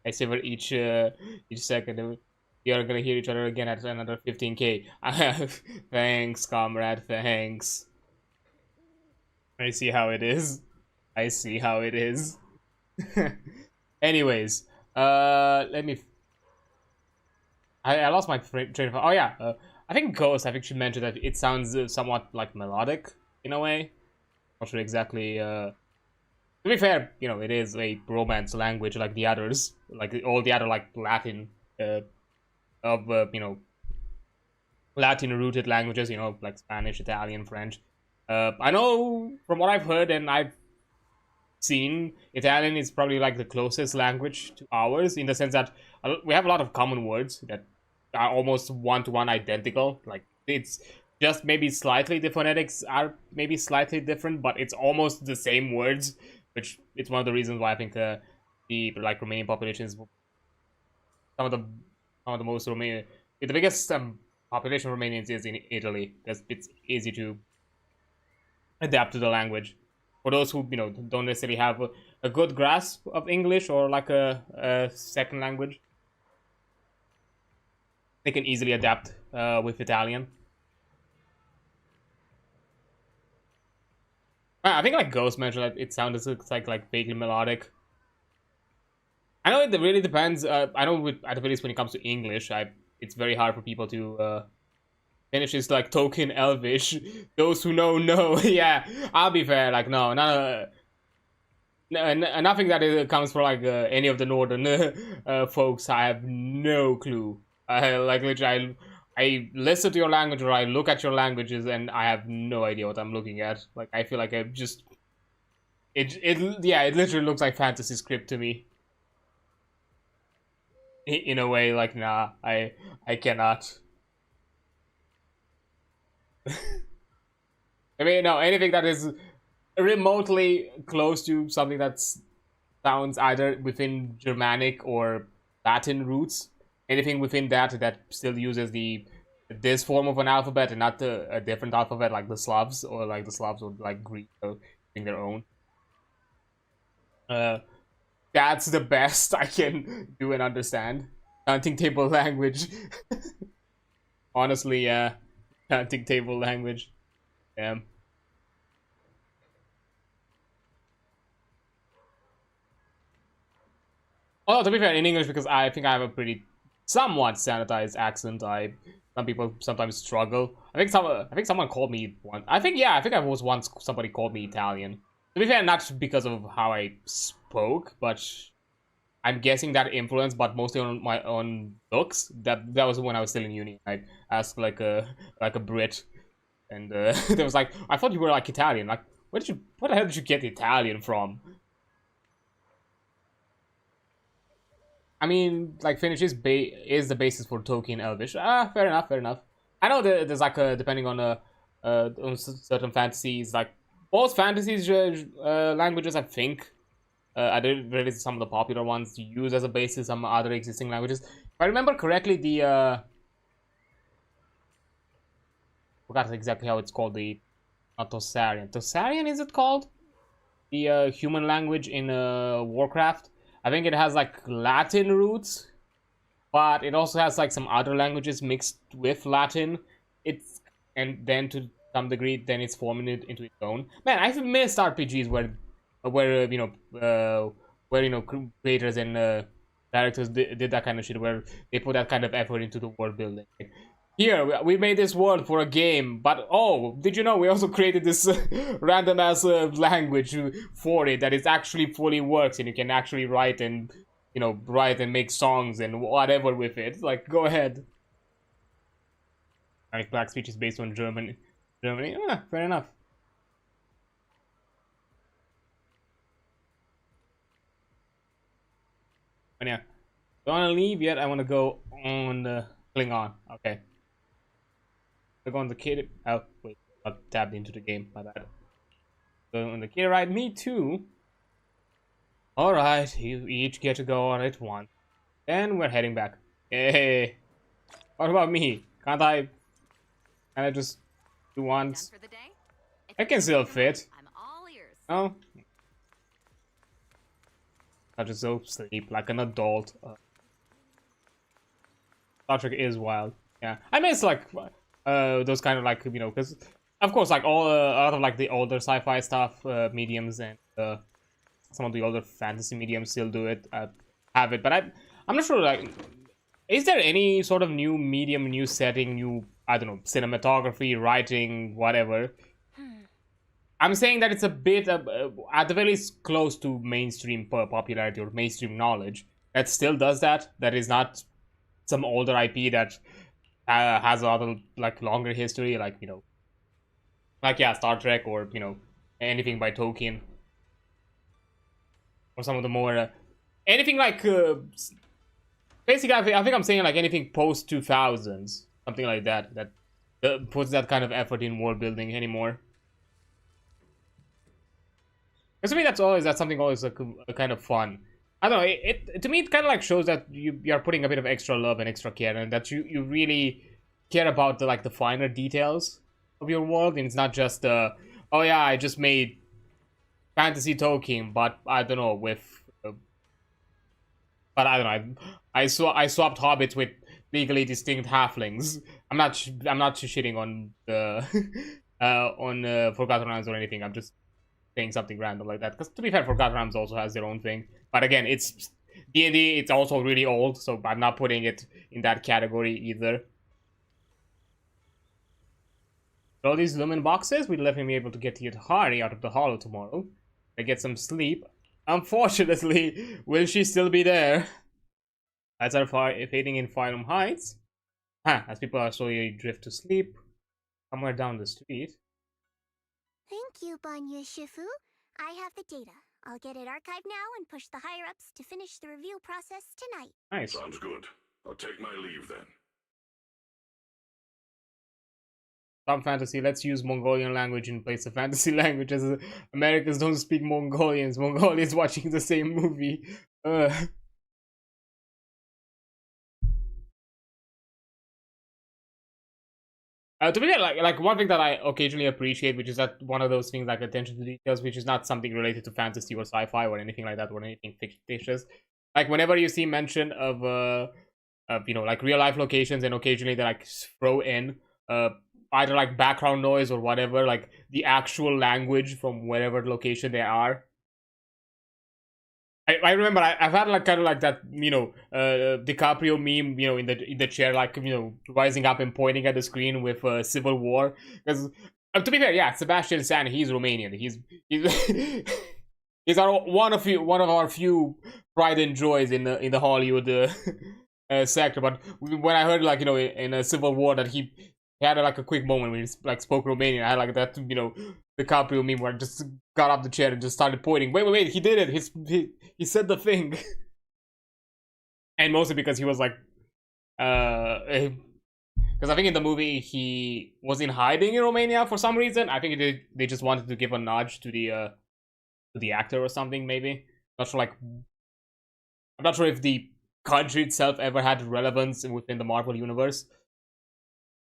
I savor each second. You're gonna hear each other again at another 15k. Thanks, comrade. Thanks. I see how it is. I see how it is. Anyways, let me. I lost my train of thought. Oh yeah, I think Ghost. I think she mentioned that it sounds somewhat like melodic in a way. Not sure exactly. To be fair, you know, it is a Romance language like the others, like all the other like Latin, you know, Latin-rooted languages, you know, like Spanish, Italian, French. I know from what I've heard and I've seen, Italian is probably like the closest language to ours in the sense that we have a lot of common words that are almost one-to-one identical. Like it's just maybe slightly the phonetics are maybe slightly different, but it's almost the same words. Which it's one of the reasons why I think the like Romanian population is some of the most Romanian. The biggest population of Romanians is in Italy because it's easy to adapt to the language. For those who, you know, don't necessarily have a good grasp of English or like a second language, they can easily adapt with Italian. I think like Ghost mentioned that it sounds like vaguely melodic. I know it really depends. I know at the very least when it comes to English, it's very hard for people to finish this like token Elvish. Those who know. Yeah, I'll be fair. Like no, nothing that comes from like any of the northern folks. I have no clue. Like literally, I listen to your language or I look at your languages and I have no idea what I'm looking at. Like I feel like I'm just it literally looks like fantasy script to me. In a way, like nah, I cannot. I mean, no, anything that is remotely close to something that sounds either within Germanic or Latin roots. Anything within that still uses this form of an alphabet and not a different alphabet like the Slavs or like the Slavs or like Greek using their own. That's the best I can do and understand. Counting table language. Honestly, yeah. Counting table language. Damn. Although to be fair, in English, because I think I have a pretty somewhat sanitized accent. Some people sometimes struggle. I think someone called me once. I think I was once somebody called me Italian. To be fair, not because of how I spoke, but I'm guessing that influence, but mostly on my own looks. That was when I was still in uni. I asked like a Brit, and they was like, I thought you were like Italian. Like, what the hell did you get Italian from? I mean, like Finnish is the basis for Tolkien Elvish. Ah, fair enough, fair enough. I know that there's like depending on on certain fantasies, like most fantasies languages, I think. I did read some of the popular ones use as a basis some other existing languages. If I remember correctly, the forgot exactly how it's called. The not Tossarian. Tossarian is it called? The human language in Warcraft. I think it has like Latin roots, but it also has like some other languages mixed with Latin. And then to some degree, then it's forming it into its own. Man, I've missed RPGs where creators and directors did that kind of shit, where they put that kind of effort into the world building. Like, here, we made this world for a game, but oh, did you know we also created this random ass language for it that it actually fully works, and you can actually write and make songs and whatever with it. Like, go ahead. Like, Black speech is based on Germany. Fair enough. But yeah, don't want to leave yet. I want to go on the Klingon. Okay. Go on the kid. Oh wait, I tabbed into the game. My bad. Go on the kid ride. Me too. All right, you each get to go on it once. Then we're heading back. Hey, what about me? Can't I just do once? I can still fit. Oh. I just go sleep like an adult. Star Trek is wild. Yeah, I miss like those kind of like because of course like all a lot of like the older sci-fi stuff mediums and some of the older fantasy mediums still do it, have it, but I'm not sure like is there any sort of new medium, new setting, new I don't know cinematography, writing, whatever. I'm saying that it's a bit at the very least close to mainstream popularity or mainstream knowledge that still does that. That is not some older IP that has a lot of like longer history, like like yeah, Star Trek or anything by Tolkien, or some of the more anything like basically I think I'm saying like anything post 2000s, something like that that puts that kind of effort in world building anymore. Because to me, that's something always like a kind of fun. I don't know. To me, it kind of like shows that you are putting a bit of extra love and extra care, and that you really care about the finer details of your world, and it's not just oh yeah, I just made fantasy Tolkien, but I don't know with, but I don't know. I swapped hobbits with legally distinct halflings. I'm not shitting on the on Forgotten Realms or anything. I'm just saying something random like that, because to be fair, Forgotten Realms also has their own thing, but again, it's D&D, it's also really old, so I'm not putting it in that category either. All these lumen boxes, we'll definitely be able to get Yidhari out of the hollow tomorrow. I get some sleep. Unfortunately, will she still be there? Lights are fading in Phylum Heights. As people are slowly drift to sleep somewhere down the street. Thank you, Banya Shifu. I have the data. I'll get it archived now and push the higher-ups to finish the review process tonight. Nice. Sounds good. I'll take my leave then. Stop fantasy. Let's use Mongolian language in place of fantasy languages. Americans don't speak Mongolians. Mongolians watching the same movie. To be fair, like one thing that I occasionally appreciate, which is that one of those things like attention to details, which is not something related to fantasy or sci-fi or anything like that, or anything fictitious. Like whenever you see mention of like real life locations, and occasionally they like throw in either like background noise or whatever, like the actual language from wherever location they are. I remember I've had like kind of like that DiCaprio meme in the chair, like rising up and pointing at the screen with Civil War, because to be fair, yeah, Sebastian Stan, he's Romanian, he's one of our few pride and joys in the Hollywood sector. But when I heard like in a Civil War that he had like a quick moment when he like spoke Romanian, I had like that DiCaprio meme where I just got up the chair and just started pointing. Wait, he did it. He said the thing. and mostly because he was like, because I think in the movie he was in hiding in Romania for some reason. I think they just wanted to give a nudge to the actor or something, maybe. Not sure, like, I'm not sure if the country itself ever had relevance within the Marvel universe.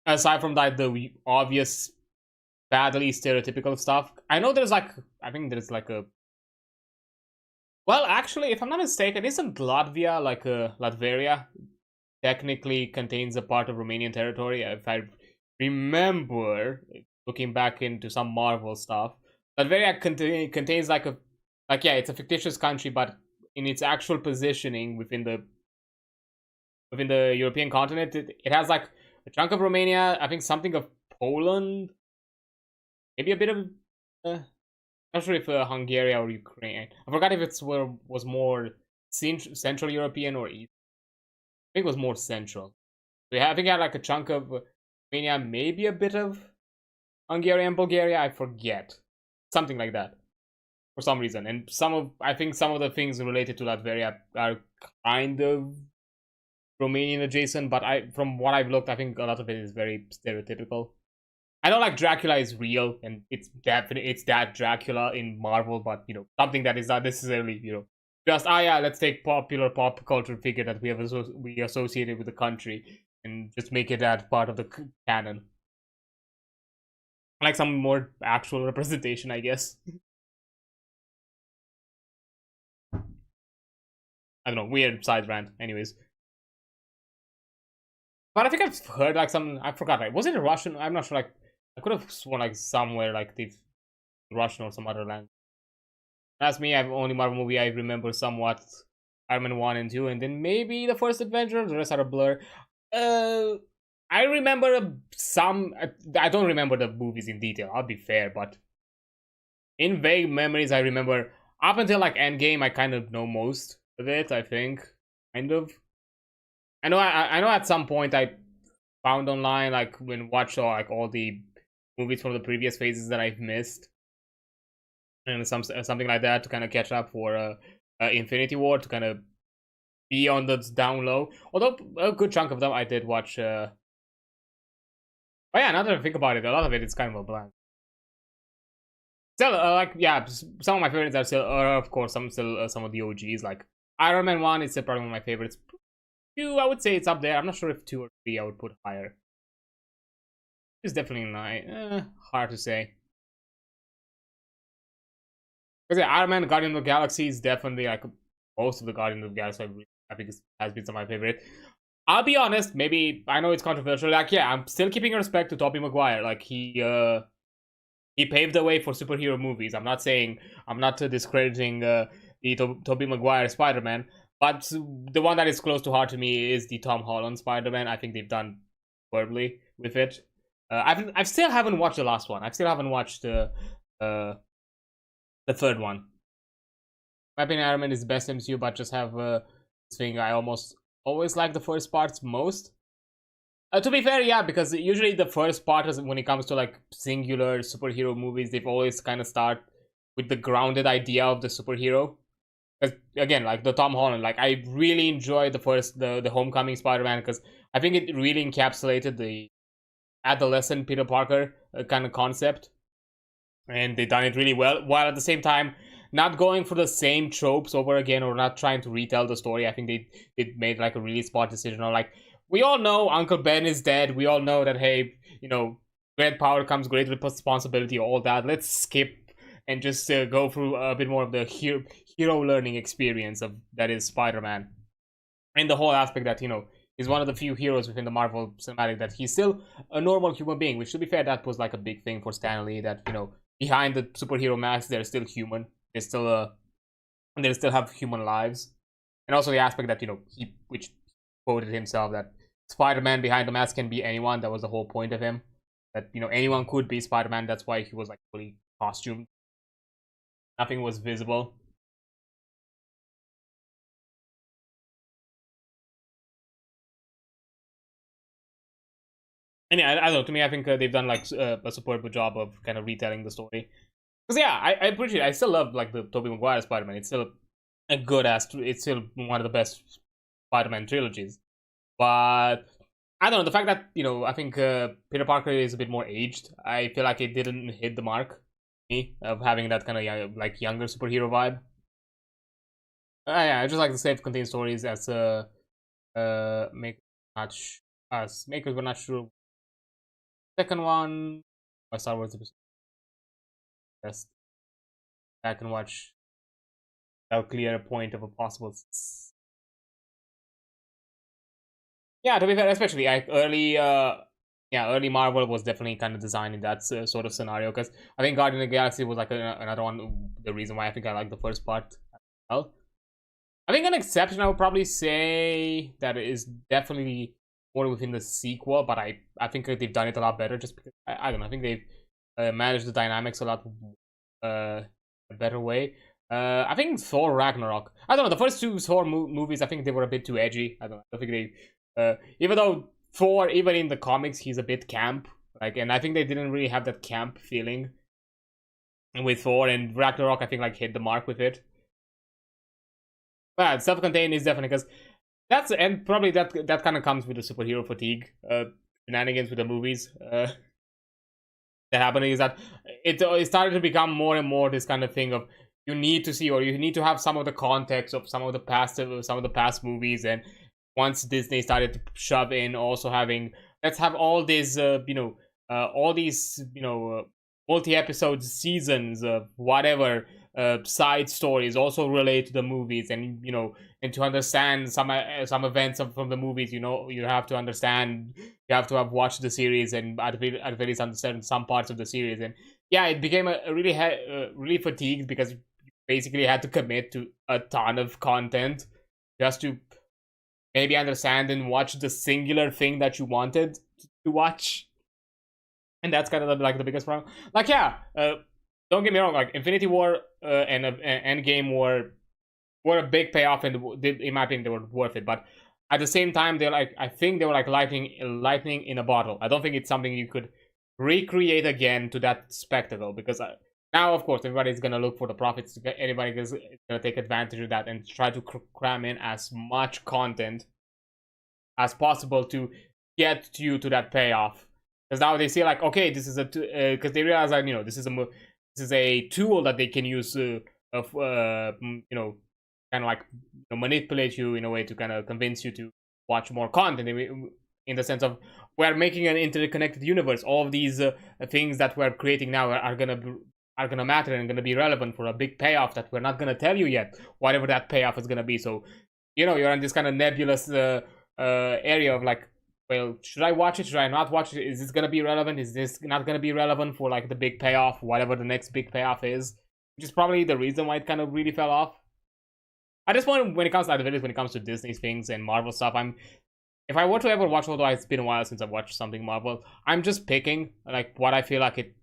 Aside from that, the obvious, badly stereotypical stuff. I know there's like, I think there's like a... Well, actually, if I'm not mistaken, isn't Latvia, like Latveria, technically contains a part of Romanian territory? If I remember, looking back into some Marvel stuff, Latveria contains like a... Like, yeah, it's a fictitious country, but in its actual positioning within the European continent, it has like a chunk of Romania, I think something of Poland, maybe a bit of not sure if Hungary or Ukraine. I forgot if it was more Central European or East. I think it was more Central. So yeah, I think it had like a chunk of Romania, maybe a bit of Hungary and Bulgaria. I forget, something like that. For some reason, and I think some of the things related to Latveria are kind of Romanian adjacent, but from what I've looked, I think a lot of it is very stereotypical. I know, like, Dracula is real, and it's that Dracula in Marvel, but, you know, something that is not necessarily, you know, just, yeah, let's take popular pop culture figure that we associated with the country and just make it that part of the canon. Like some more actual representation, I guess. I don't know, weird side rant, anyways. But I think I've heard like I forgot, like, was it a Russian? I'm not sure, like, I could have sworn like somewhere like the Russian or some other language. That's me, I've only Marvel movie I remember somewhat, Iron Man 1 and 2, and then maybe the first Avenger, the rest are a blur. I remember some, I don't remember the movies in detail, I'll be fair, but in vague memories I remember, up until like Endgame, I kind of know most of it, I think, kind of. I know at some point I found online, like, when watched like all the movies from the previous phases that I've missed, and something like that to kind of catch up for Infinity War, to kind of be on the down low. Although a good chunk of them I did watch. But yeah, now that I think about it, a lot of it is kind of a blank. Still, like, yeah, some of my favorites are still, of course, some of the OGs, like Iron Man 1 is still probably one of my favorites. 2, I would say it's up there. I'm not sure if 2 or 3 I would put higher. It's definitely not, hard to say. Because yeah, Iron Man, Guardian of the Galaxy is definitely, like, most of the Guardian of the Galaxy I think has been some of my favorite. I'll be honest, maybe, I know it's controversial, like, yeah, I'm still keeping respect to Tobey Maguire. Like, he paved the way for superhero movies. I'm not discrediting the Tobey Maguire Spider-Man, but the one that is close to heart to me is the Tom Holland Spider-Man. I think they've done superbly with it. I still haven't watched the last one. I still haven't watched the third one. My opinion, Iron Man is the best MCU, but just have this thing, I almost always like the first parts most. To be fair, yeah, because usually the first part is, when it comes to like singular superhero movies, they've always kind of start with the grounded idea of the superhero. Because again, like the Tom Holland, like, I really enjoyed the Homecoming Spider-Man, because I think it really encapsulated the adolescent Peter Parker kind of concept, and they done it really well, while at the same time not going for the same tropes over again, or not trying to retell the story. I think they made like a really smart decision on, like, we all know Uncle Ben is dead. We all know that, hey, you know, great power comes great responsibility, all that. Let's skip and just go through a bit more of the hero learning experience that is Spider-Man. And the whole aspect that, you know, he's one of the few heroes within the Marvel cinematic that he's still a normal human being, which, to be fair, that was like a big thing for Stan Lee, that, you know, behind the superhero mask, they're still human. They still have human lives. And also the aspect that, you know, which quoted himself, that Spider-Man behind the mask can be anyone. That was the whole point of him. That, you know, anyone could be Spider-Man. That's why he was like fully costumed. Nothing was visible. And yeah, I don't know, to me, I think they've done like a superb job of kind of retelling the story. Because yeah, I appreciate it. I still love like the Tobey Maguire Spider-Man. It's still a good ass. It's still one of the best Spider-Man trilogies. But I don't know, the fact that, you know, I think Peter Parker is a bit more aged, I feel like it didn't hit the mark me of having that kind of like younger superhero vibe. Yeah, I just like the self-contained stories as makers were not sure. Second one, my Star Wars episode. Just back and watch. That'll clear a point of a possible. Yeah, to be fair, especially like early Marvel was definitely kind of designed in that sort of scenario, because I think Guardian of the Galaxy was like another one. The reason why I think I like the first part as well. I think an exception I would probably say that is definitely more within the sequel, but I think they've done it a lot better, just because I don't know, I think they've managed the dynamics a lot a better way. I think Thor Ragnarok, I don't know, the first two Thor movies, I think they were a bit too edgy. I don't think they even though Thor, even in the comics, he's a bit camp, like, and I think they didn't really have that camp feeling with Thor, and Ragnarok I think like hit the mark with it. But self-contained is definitely, because that's, and probably that kind of comes with the superhero fatigue shenanigans with the movies that happening, is that it started to become more and more this kind of thing of you need to see, or you need to have some of the context of some of the past movies. And once Disney started to shove in also having, let's have all these all these multi-episode seasons of whatever side stories also relate to the movies, and and to understand some events from the movies, you have to understand, you have to have watched the series, and at the least understand some parts of the series. And yeah, it became a really fatigued, because you basically had to commit to a ton of content just to maybe understand and watch the singular thing that you wanted to watch. And that's kind of like the biggest problem. Like, yeah, don't get me wrong, like Infinity War and Endgame were a big payoff, and in my opinion they were worth it. But at the same time, I think they were like lightning in a bottle. I don't think it's something you could recreate again to that spectacle, because now of course everybody's gonna look for the profits. Everybody's gonna take advantage of that and try to cram in as much content as possible to get you to that payoff. Because now they see like, okay, this is because they realize that this is a tool that they can use kind of like manipulate you in a way to kind of convince you to watch more content, in the sense of we're making an interconnected universe. All of these things that we're creating now are gonna matter and gonna be relevant for a big payoff that we're not gonna tell you yet, whatever that payoff is gonna be. So you're in this kind of nebulous area of like, well, should I watch it? Should I not watch it? Is this gonna be relevant? Is this not gonna be relevant for like the big payoff, whatever the next big payoff is? Which is probably the reason why it kind of really fell off. At this point, when it comes to Disney's things and Marvel stuff, if I were to ever watch, although it's been a while since I've watched something Marvel, I'm just picking like what I feel like it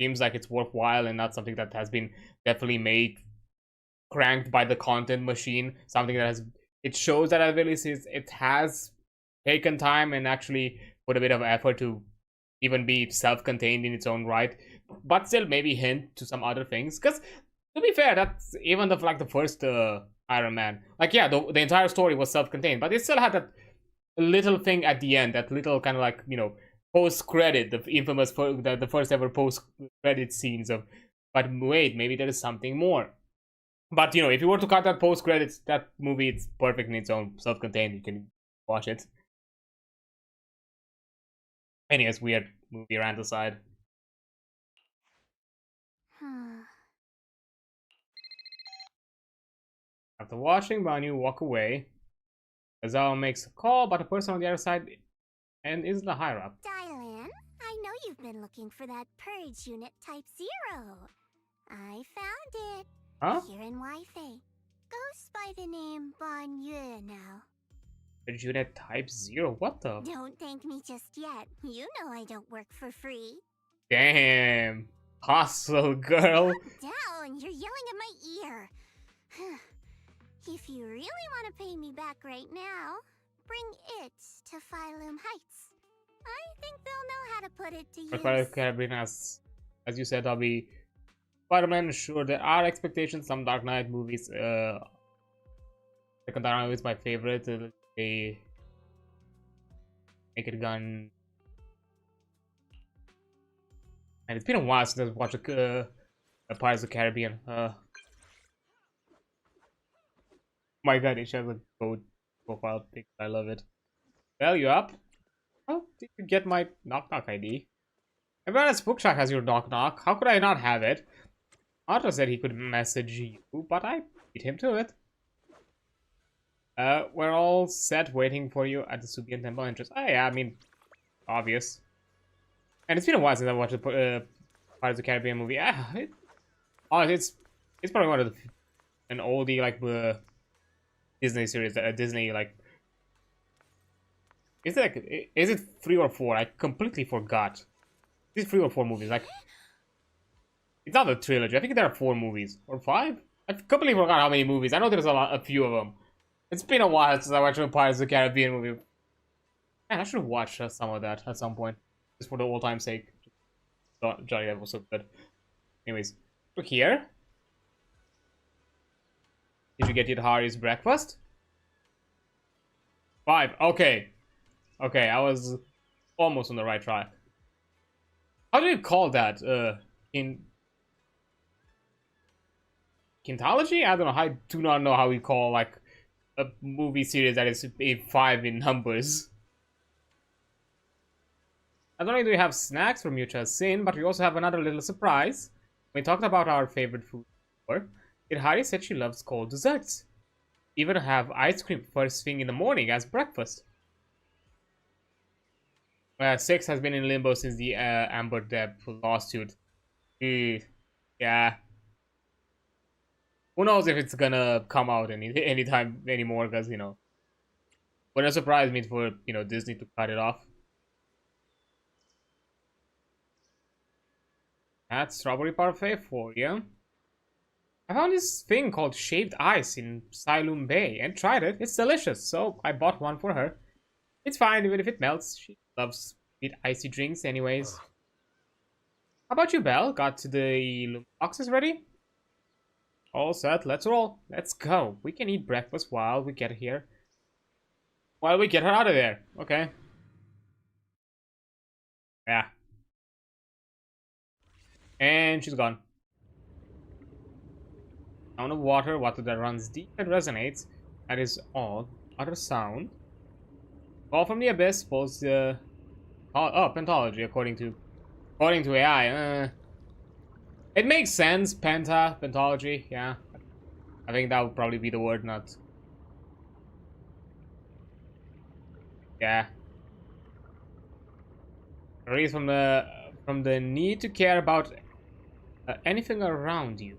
seems like it's worthwhile, and not something that has been definitely cranked by the content machine. Something that it shows that at least it has taken time and actually put a bit of effort to even be self-contained in its own right, but still maybe hint to some other things. Because to be fair, that's even the first Iron Man. Like, yeah, the entire story was self-contained, but it still had that little thing at the end, that little kind of like post-credit, the infamous the first ever post-credit scenes of, but wait, maybe there is something more. But if you were to cut that post-credits, that movie, it's perfect in its own, self-contained. You can watch it. Anyways, weird movie rant aside. After watching, Banyu walk away. Azao makes a call, but the person on the other side and is the higher up. Dylan, I know you've been looking for that purge unit type 0. I found it. Huh? Here in Wi-Fi. Goes by the name Banyu now. Purge unit type 0? What the? Don't thank me just yet. You know I don't work for free. Damn. Hustle, girl. Calm down. You're yelling at my ear. If you really want to pay me back right now, bring it to Phylum Heights. I think they'll know how to put it to use. As you said, I'll be Spider-Man. Sure, there are expectations. Some Dark Knight movies. Second Dark Knight is my favorite. a naked gun. And it's been a while since I've watched Pirates of the Caribbean. My god, it has a code profile pic. I love it. Well, you up? How did you get my knock knock ID? Everyone at Spook Shack has your knock knock. How could I not have it? Otto said he could message you, but I beat him to it. We're all set waiting for you at the Subian Temple entrance. Oh yeah, I mean, obvious. And it's been a while since I watched the Pirates of the Caribbean movie. It's probably one of an oldie like Disney series. Disney like. Is it 3 or 4? I completely forgot. These 3 or 4 movies. Like, it's not a trilogy. I think there are 4 movies or 5. I completely forgot how many movies. I know there's a few of them. It's been a while since I watched a Pirates of the Caribbean movie. Man, I should have watched some of that at some point, just for the old time's sake. Johnny Depp was so good. Anyways, we're here. Did you get Hari's breakfast? 5. Okay. Okay, I was almost on the right track. How do you call that? Kintology? I don't know. I do not know how we call like a movie series that is 5 in numbers. Not only do we have snacks from Mucha Sin, but we also have another little surprise. We talked about our favorite food before. Hari said she loves cold desserts. Even have ice cream first thing in the morning as breakfast. 6 has been in limbo since the Amber Depp lawsuit. Yeah. Who knows if it's gonna come out anytime anymore, because, you know, wouldn't surprise me for, you know, Disney to cut it off. That's strawberry parfait for you. I found this thing called shaved ice in Siloam Bay and tried it. It's delicious, so I bought one for her. It's fine even if it melts. She loves sweet icy drinks anyways. How about you, Belle? Got the boxes ready? All set, let's roll. Let's go. We can eat breakfast while we get here. While we get her out of there. Okay. Yeah. And she's gone. Sound of water that runs deep and resonates. That is all. Other sound. Fall from the abyss pulls the pentology according to AI. It makes sense. Pentology, yeah. I think that would probably be the word, not. Yeah. Release from the need to care about anything around you.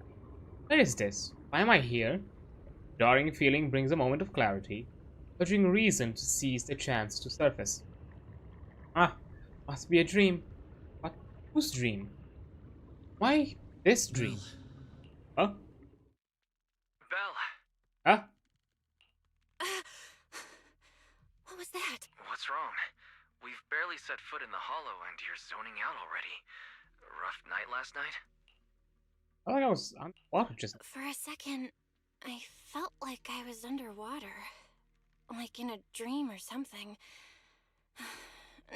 What is this? Why am I here? Jarring feeling brings a moment of clarity, urging reason to seize the chance to surface. Ah, must be a dream. But whose dream? Why this dream? Huh? Belle! Huh? What was that? What's wrong? We've barely set foot in the hollow and you're zoning out already. Rough night last night? I think I was underwater just. For a second, I felt like I was underwater. Like in a dream or something.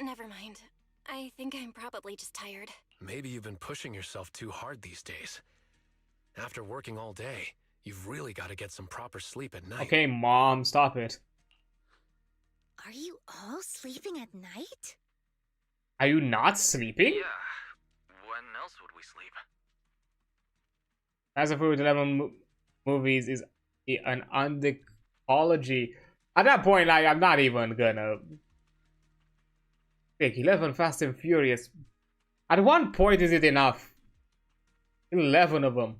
Never mind. I think I'm probably just tired. Maybe you've been pushing yourself too hard these days. After working all day, you've really got to get some proper sleep at night. Okay, Mom, stop it. Are you all sleeping at night? Are you not sleeping? Yeah. When else would we sleep? As a Food 11 movies is an undecology. At that point, like, I'm not even gonna pick 11 Fast and Furious. At one point, is it enough? 11 of them.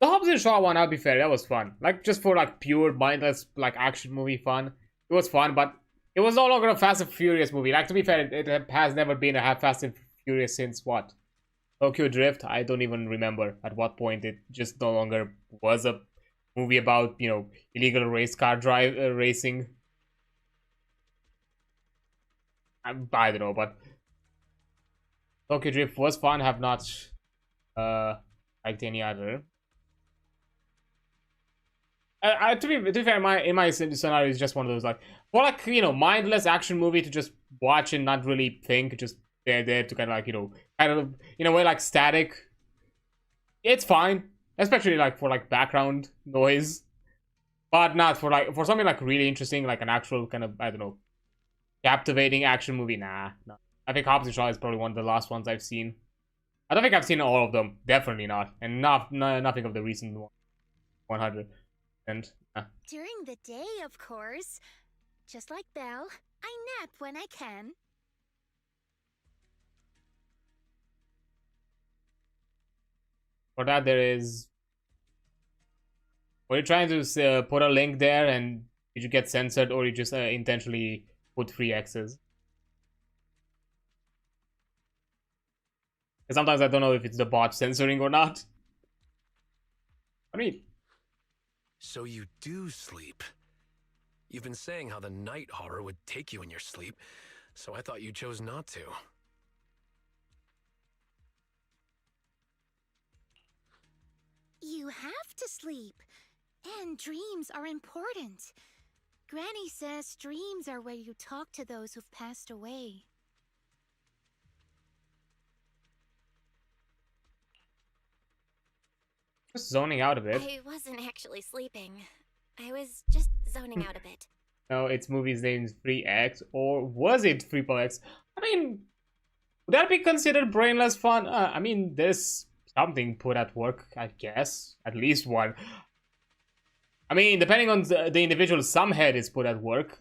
The Hobbs and Shaw one, I'll be fair, that was fun. Like, just for like pure mindless like action movie fun. It was fun, but it was no longer a Fast and Furious movie. Like, to be fair, it has never been a Fast and Furious since what? Tokyo Drift? I don't even remember at what point it just no longer was a movie about, you know, illegal race car racing. I don't know, but Tokyo Drift was fun. Have not liked any other. To be fair, in my scenario is just one of those like, for like, you know, mindless action movie to just watch and not really think, just they're there to kind of like, you know, kind of in a way like static. It's fine, especially like for like background noise, but not for like for something like really interesting, like an actual kind of, I don't know, captivating action movie. Nah, no. I think Hobbs and Shaw is probably one of the last ones I've seen. I don't think I've seen all of them. Definitely not, and nothing of the recent 100. And During the day, of course. Just like Belle, I nap when I can. for that, there is. Were you trying to put a link there, and did you get censored, or you just intentionally put 3 X's? Because sometimes I don't know if it's the bot censoring or not. I mean, So you do sleep. You've been saying how the night horror would take you in your sleep, so I thought you chose not to. You have to sleep. And dreams are important. Granny says dreams are where you talk to those who've passed away. just zoning out a bit. I wasn't actually sleeping. I was just zoning out a bit. No, its movie's name is 3X, or was it 3X? I mean, would that be considered brainless fun? I mean, there's something put at work, I guess. At least one. I mean, depending on the individual, some head is put at work.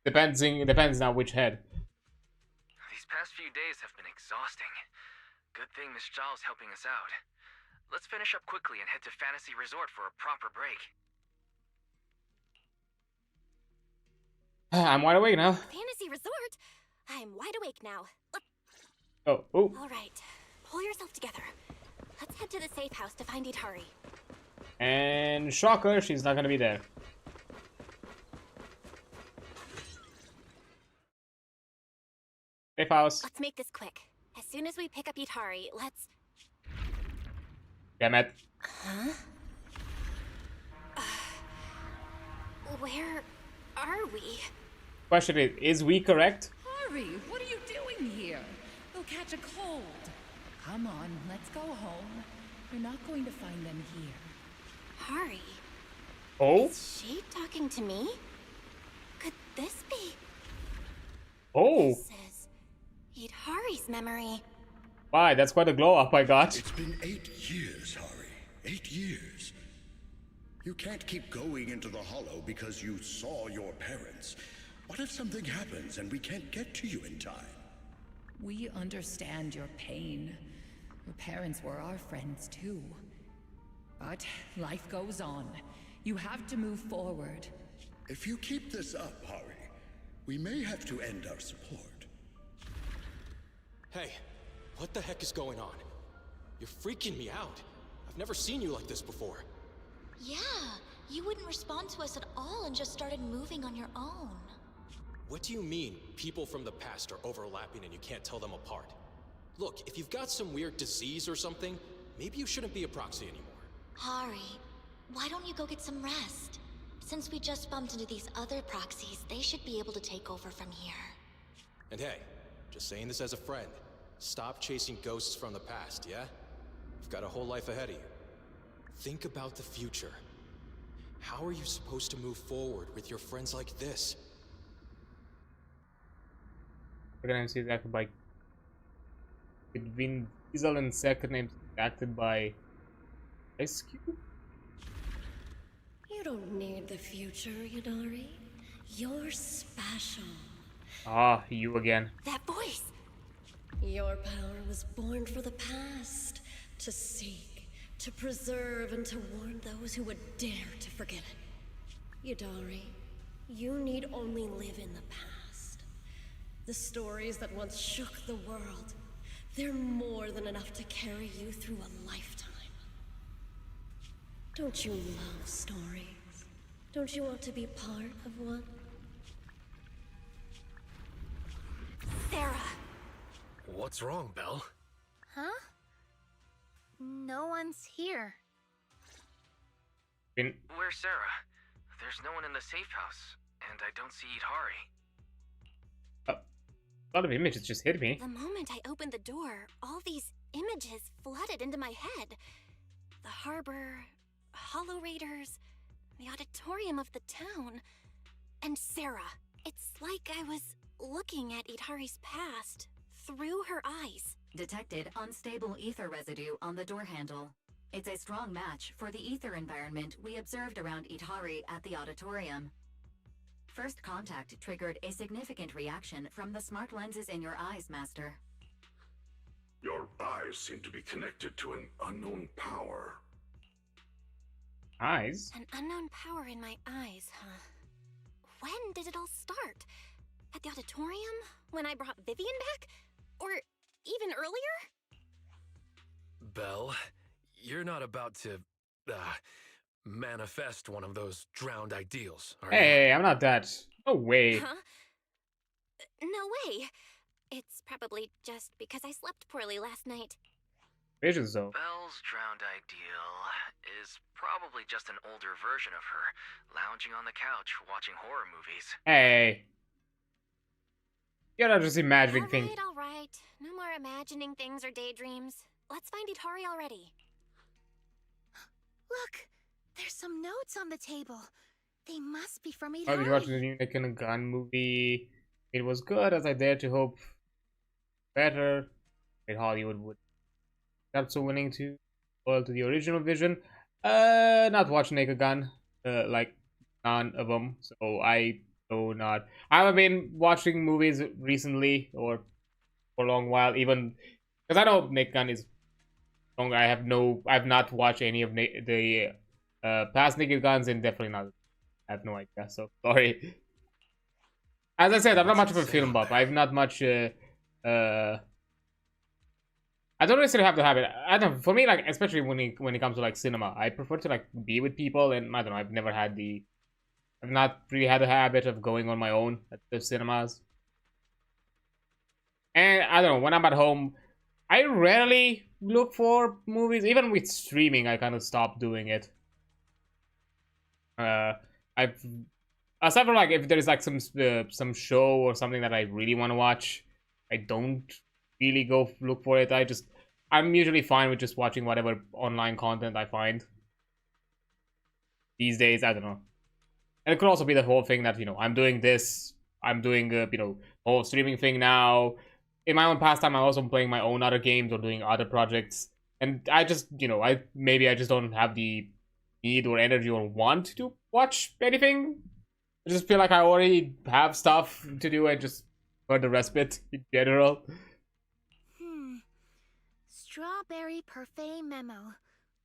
Depends now which head. These past few days have been exhausting. Good thing Miss Zhao's helping us out. Let's finish up quickly and head to Fantasy Resort for a proper break. I'm wide awake now. Fantasy Resort? I'm wide awake now. Oh. All right, pull yourself together. Let's head to the safe house to find Itari. And shocker, she's not gonna be there. Safe house. Let's make this quick. As soon as we pick up Itari, let's... Damn it. Huh? Where are we? Question is we correct? Hurry, what are you doing here? They'll catch a cold. Come on, let's go home. You're not going to find them here. Hari. Oh? Is she talking to me? Could this be? Oh. This is Itari's memory. Why, that's quite a glow up I got. It's been 8 years, Hari. 8 years. You can't keep going into the Hollow because you saw your parents. What if something happens and we can't get to you in time? We understand your pain. Your parents were our friends too. But life goes on. You have to move forward. If you keep this up, Hari, we may have to end our support. Hey, what the heck is going on? You're freaking me out. I've never seen you like this before. Yeah, you wouldn't respond to us at all and just started moving on your own. What do you mean, people from the past are overlapping and you can't tell them apart? Look, if you've got some weird disease or something, maybe you shouldn't be a proxy anymore. Hari, why don't you go get some rest? Since we just bumped into these other proxies, they should be able to take over from here. And hey, just saying this as a friend, stop chasing ghosts from the past, yeah? You've got a whole life ahead of you. Think about the future. How are you supposed to move forward with your friends like this? We're gonna see that by Vin Diesel and second name acted by Ice Cube. You don't need the future, Yadari. You're special. Ah, you again. That voice! Your power was born for the past, to seek, to preserve, and to warn those who would dare to forget it. Yadari, you need only live in the past. The stories that once shook the world, they're more than enough to carry you through a lifetime. Don't you love stories? Don't you want to be part of one? Sarah! What's wrong, Belle? Huh? No one's here. Where's Sarah? There's no one in the safe house, and I don't see Idhari. A lot of images just hit me. The moment I opened the door, all these images flooded into my head. The harbor, hollow raiders, the auditorium of the town, and Sarah. It's like I was looking at Idhari's past through her eyes. Detected unstable ether residue on the door handle. It's a strong match for the ether environment we observed around Idhari at the auditorium. First contact triggered a significant reaction from the smart lenses in your eyes, Master. Your eyes seem to be connected to an unknown power. Eyes? An unknown power in my eyes, huh? When did it all start? At the auditorium? When I brought Vivian back? Or even earlier? Belle, you're not about to, manifest one of those drowned ideals, are you? Hey, I'm not that. No way. Huh? No way. It's probably just because I slept poorly last night. Visions, though. Belle's drowned ideal is probably just an older version of her, lounging on the couch watching horror movies. Hey. You're not just imagining things. All right. No more imagining things or daydreams. Let's find Idhari already. Look, there's some notes on the table. They must be from I was watching Idhari. the new Naked and Gun movie. It was good, as I dare to hope better. Great Hollywood would not so willing to fall to the original vision. Not watch Naked Gun. Like none of them. So I do not. I haven't been watching movies recently or for a long while, even because I know Naked Gun is long. I've not watched any of the past Naked Guns, and definitely not. I have no idea. So sorry. As I said, I'm not much of a film buff. I've not much. I don't necessarily have the habit. I don't know, for me, like, especially when it comes to like cinema, I prefer to like be with people, and I don't know. I've not really had the habit of going on my own at the cinemas. And I don't know, when I'm at home, I rarely look for movies. Even with streaming, I kind of stopped doing it. Aside from like if there's like some show or something that I really want to watch, I don't really go look for it. I'm usually fine with just watching whatever online content I find. These days, I don't know. And it could also be the whole thing that, I'm doing this. I'm doing whole streaming thing now. In my own pastime, I'm also playing my own other games or doing other projects. And I just, maybe I just don't have the need or energy or want to watch anything. I just feel like I already have stuff to do and just for the respite in general. Strawberry parfait memo.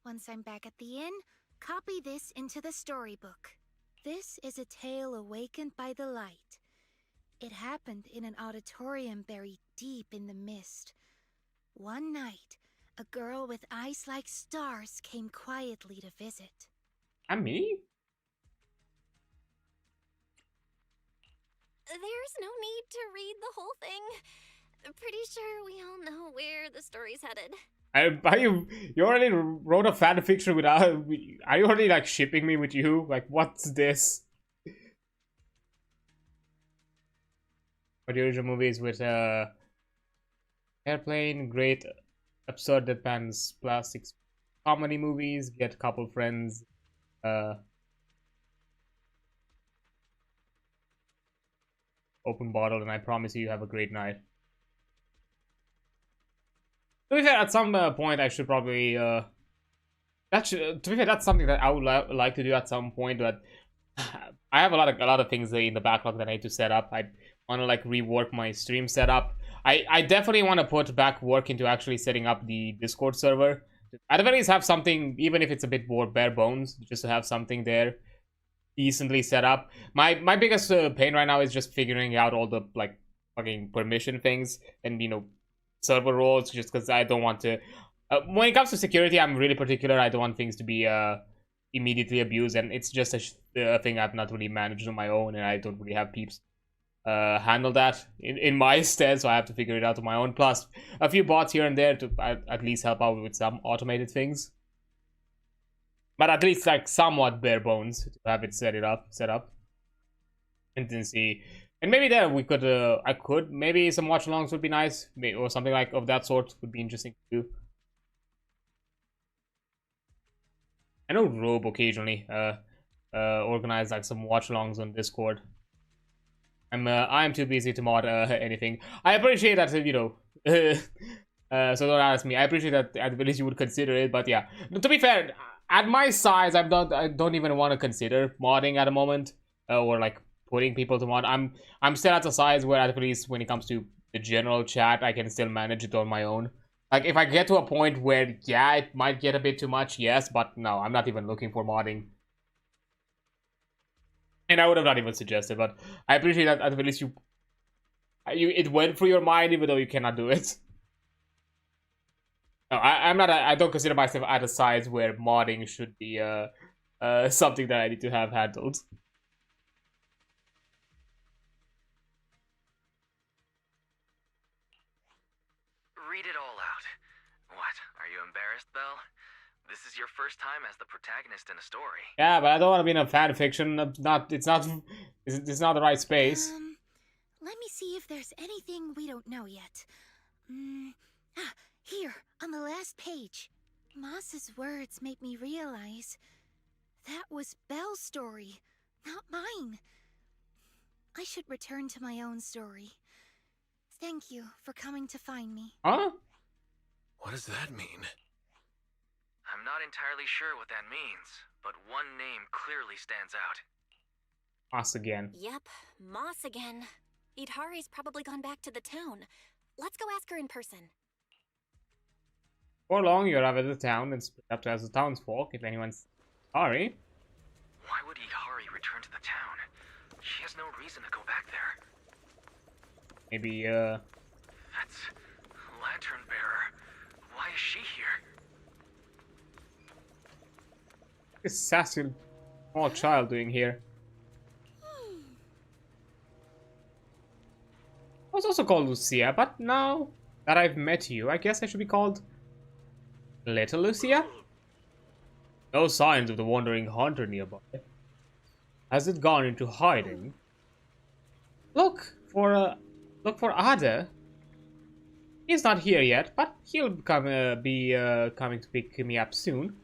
Once I'm back at the inn, copy this into the storybook. This is a tale awakened by the light. It happened in an auditorium buried deep in the mist. One night, a girl with eyes like stars came quietly to visit. And me? There's no need to read the whole thing. Pretty sure we all know where the story's headed. You already wrote a fan fiction without... Are you already like shipping me with you? Like, what's this? But the original movies with airplane, great absurd deadpans, plastics, comedy movies, get a couple friends, open bottle, and I promise you have a great night. To be fair, at some point I should probably to be fair, that's something that I would like to do at some point, but I have a lot of things in the backlog that I need to set up. I want to like rework my stream setup. I definitely want to put back work into actually setting up the Discord server. At the very least have something, even if it's a bit more bare bones, just to have something there decently set up. My biggest pain right now is just figuring out all the like fucking permission things and server roles, just because I don't want to when it comes to security, I'm really particular. I don't want things to be immediately abused, and it's just a thing I've not really managed on my own, and I don't really have peeps handle that in my stead, so I have to figure it out on my own, plus a few bots here and there to at least help out with some automated things. But at least like somewhat bare bones to have it set up. And then see. And maybe there we could, maybe some watch-alongs would be nice, or something like of that sort would be interesting to do. I know Robe occasionally organize like some watch-alongs on Discord. I'm too busy to mod anything. I appreciate that, you know. So don't ask me. I appreciate that at the least you would consider it, but yeah. To be fair, at my size, I don't even want to consider modding at the moment, or like putting people to mod. I'm still at the size where at least when it comes to the general chat, I can still manage it on my own. Like if I get to a point where yeah, it might get a bit too much, yes, but no, I'm not even looking for modding. And I would have not even suggested, but I appreciate that at least it went through your mind even though you cannot do it. No, I don't consider myself at a size where modding should be something that I need to have handled. Read it all out. What, are you embarrassed, Belle? This is your first time as the protagonist in a story. Yeah, but I don't want to be in a fan fiction. It's not the right space. Let me see if there's anything we don't know yet. Here, on the last page. Moss's words make me realize that was Belle's story, not mine. I should return to my own story. Thank you for coming to find me. Huh? What does that mean? I'm not entirely sure what that means, but one name clearly stands out. Moss again. Yep, Moss again. Idhari's probably gone back to the town. Let's go ask her in person. Before long, you arrive at the town and split up to as the townsfolk, if anyone's sorry. Why would Idhari return to the town? She has no reason to go back there. Maybe, That's Lantern Bearer. Why is she here? What is sassy small child doing here? I was also called Lucia, but now that I've met you, I guess I should be called Little Lucia? No signs of the wandering hunter nearby. Has it gone into hiding? Look for Ada. He's not here yet, but he'll be coming to pick me up soon.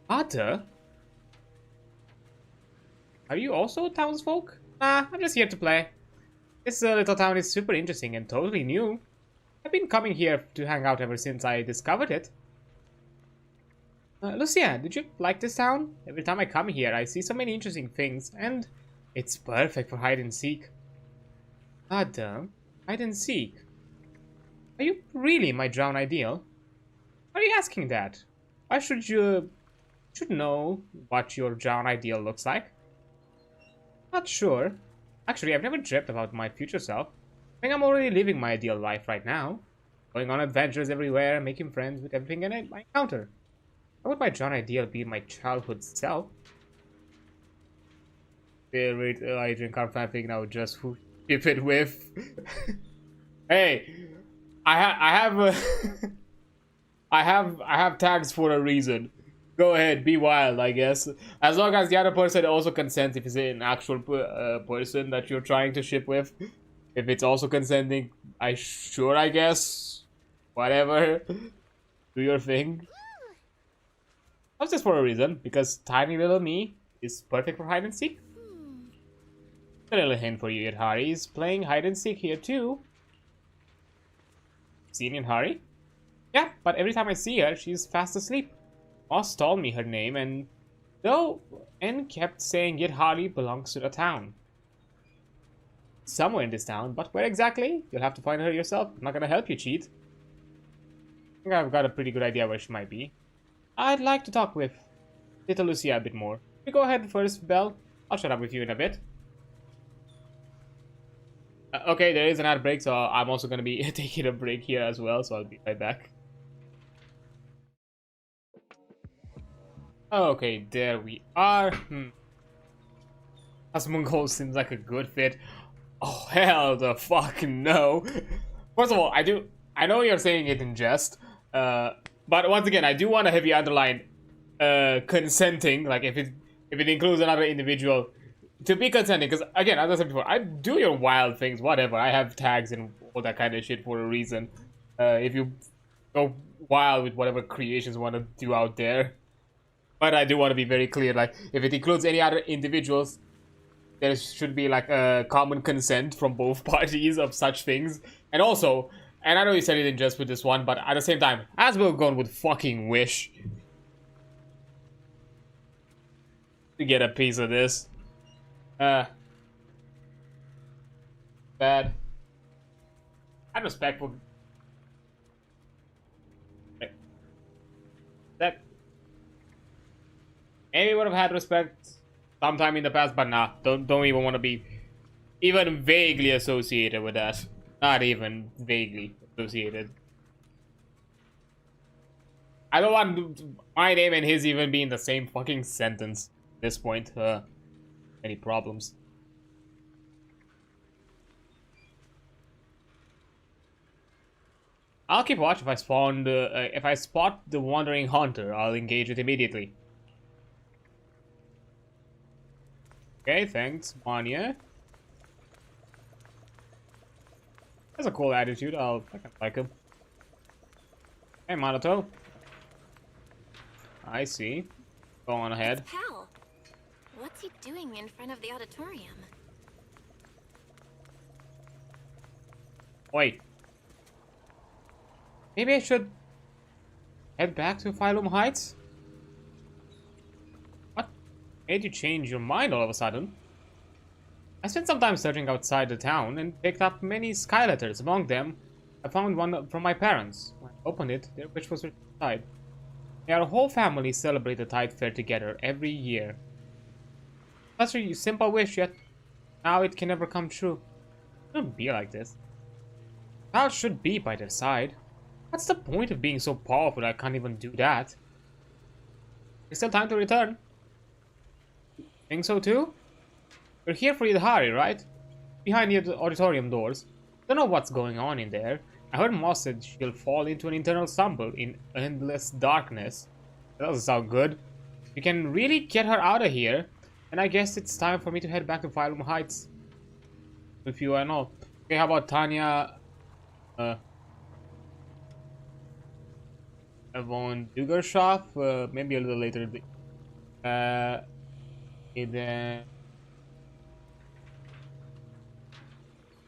Ada? Are you also townsfolk? Nah, I'm just here to play. This little town is super interesting and totally new. I've been coming here to hang out ever since I discovered it. Lucia, did you like this town? Every time I come here, I see so many interesting things, and it's perfect for hide and seek. Ada, hide and seek? Are you really my drown ideal? Why are you asking that? Why should you know what your drown ideal looks like? Not sure. Actually, I've never dreamt about my future self. I think I'm already living my ideal life right now. Going on adventures everywhere, making friends with everything I encounter. How would my drown ideal be my childhood self? Favorite adreancard fanfic now, just who keep it with. Hey, I have tags for a reason. Go ahead, be wild, I guess. As long as the other person also consents, if it's an actual person that you're trying to ship with. If it's also consenting, I guess. Whatever. Do your thing. That's just for a reason, because tiny little me is perfect for hide and seek. A little hint for you, Idhari is playing hide and seek here too. Seen Idhari? Yeah, but every time I see her, she's fast asleep. Moss told me her name and kept saying Idhari belongs to the town. Somewhere in this town, but where exactly? You'll have to find her yourself. I'm not gonna help you cheat. I think I've got a pretty good idea where she might be. I'd like to talk with Little Lucia a bit more. You go ahead first, Belle. I'll shut up with you in a bit. Okay, there is an ad break, so I'm also gonna be taking a break here as well, so I'll be right back. Okay, there we are. Asmongold seems like a good fit. Oh, hell the fuck no. First of all, I know you're saying it in jest, but once again, I do want to have you underline, consenting, like if it includes another individual to be consenting, because again, as I said before, I do your wild things, whatever. I have tags and all that kind of shit for a reason. If you go wild with whatever creations you want to do out there. But I do want to be very clear, like, if it includes any other individuals, there should be, like, a common consent from both parties of such things. And also, and I know you said it in just with this one, but at the same time, as we're going with fucking wish to get a piece of this. Bad. I have respect for... That... Maybe would have had respect sometime in the past, but nah, don't even want to be even vaguely associated with that. Not even vaguely associated. I don't want my name and his even be in the same fucking sentence at this point. Any problems? I'll keep watch. If I spot the wandering hunter, I'll engage it immediately. Okay, thanks, Manya. That's a cool attitude. I can like him. Hey, Monato. I see. Go on ahead. Pal, what's he doing in front of the auditorium? Wait. Maybe I should head back to Phylum Heights? What made you change your mind all of a sudden? I spent some time searching outside the town and picked up many sky letters. Among them, I found one from my parents. When I opened it, their wish was written inside. Our whole family celebrate the Tide Fair together every year. Such a simple wish, yet now it can never come true. Don't be like this. Child should be by their side. What's the point of being so powerful I can't even do that? There's still time to return. Think so too? We're here for Yidhari, right? Behind the auditorium doors. Don't know what's going on in there. I heard Moss said she'll fall into an internal stumble in endless darkness. That doesn't sound good. We can really get her out of here. And I guess it's time for me to head back to Phylum Heights. With you and all. Okay, how about Tanya... Von Dugershoff? Maybe a little later. And then...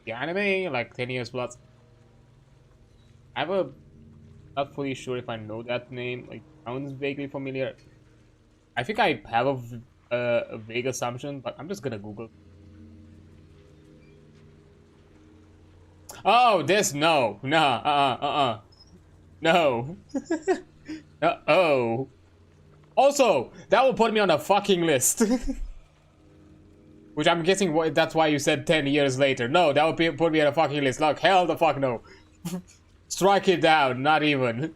The anime, like 10 years plus. Not fully sure if I know that name. Like, sounds vaguely familiar. I think I have a vague assumption, but I'm just gonna Google. Oh, this no, no. Oh. Also, that will put me on a fucking list. Which I'm guessing that's why you said 10 years later. No, that would put me on a fucking list. Look, hell the fuck no. Strike it down, not even.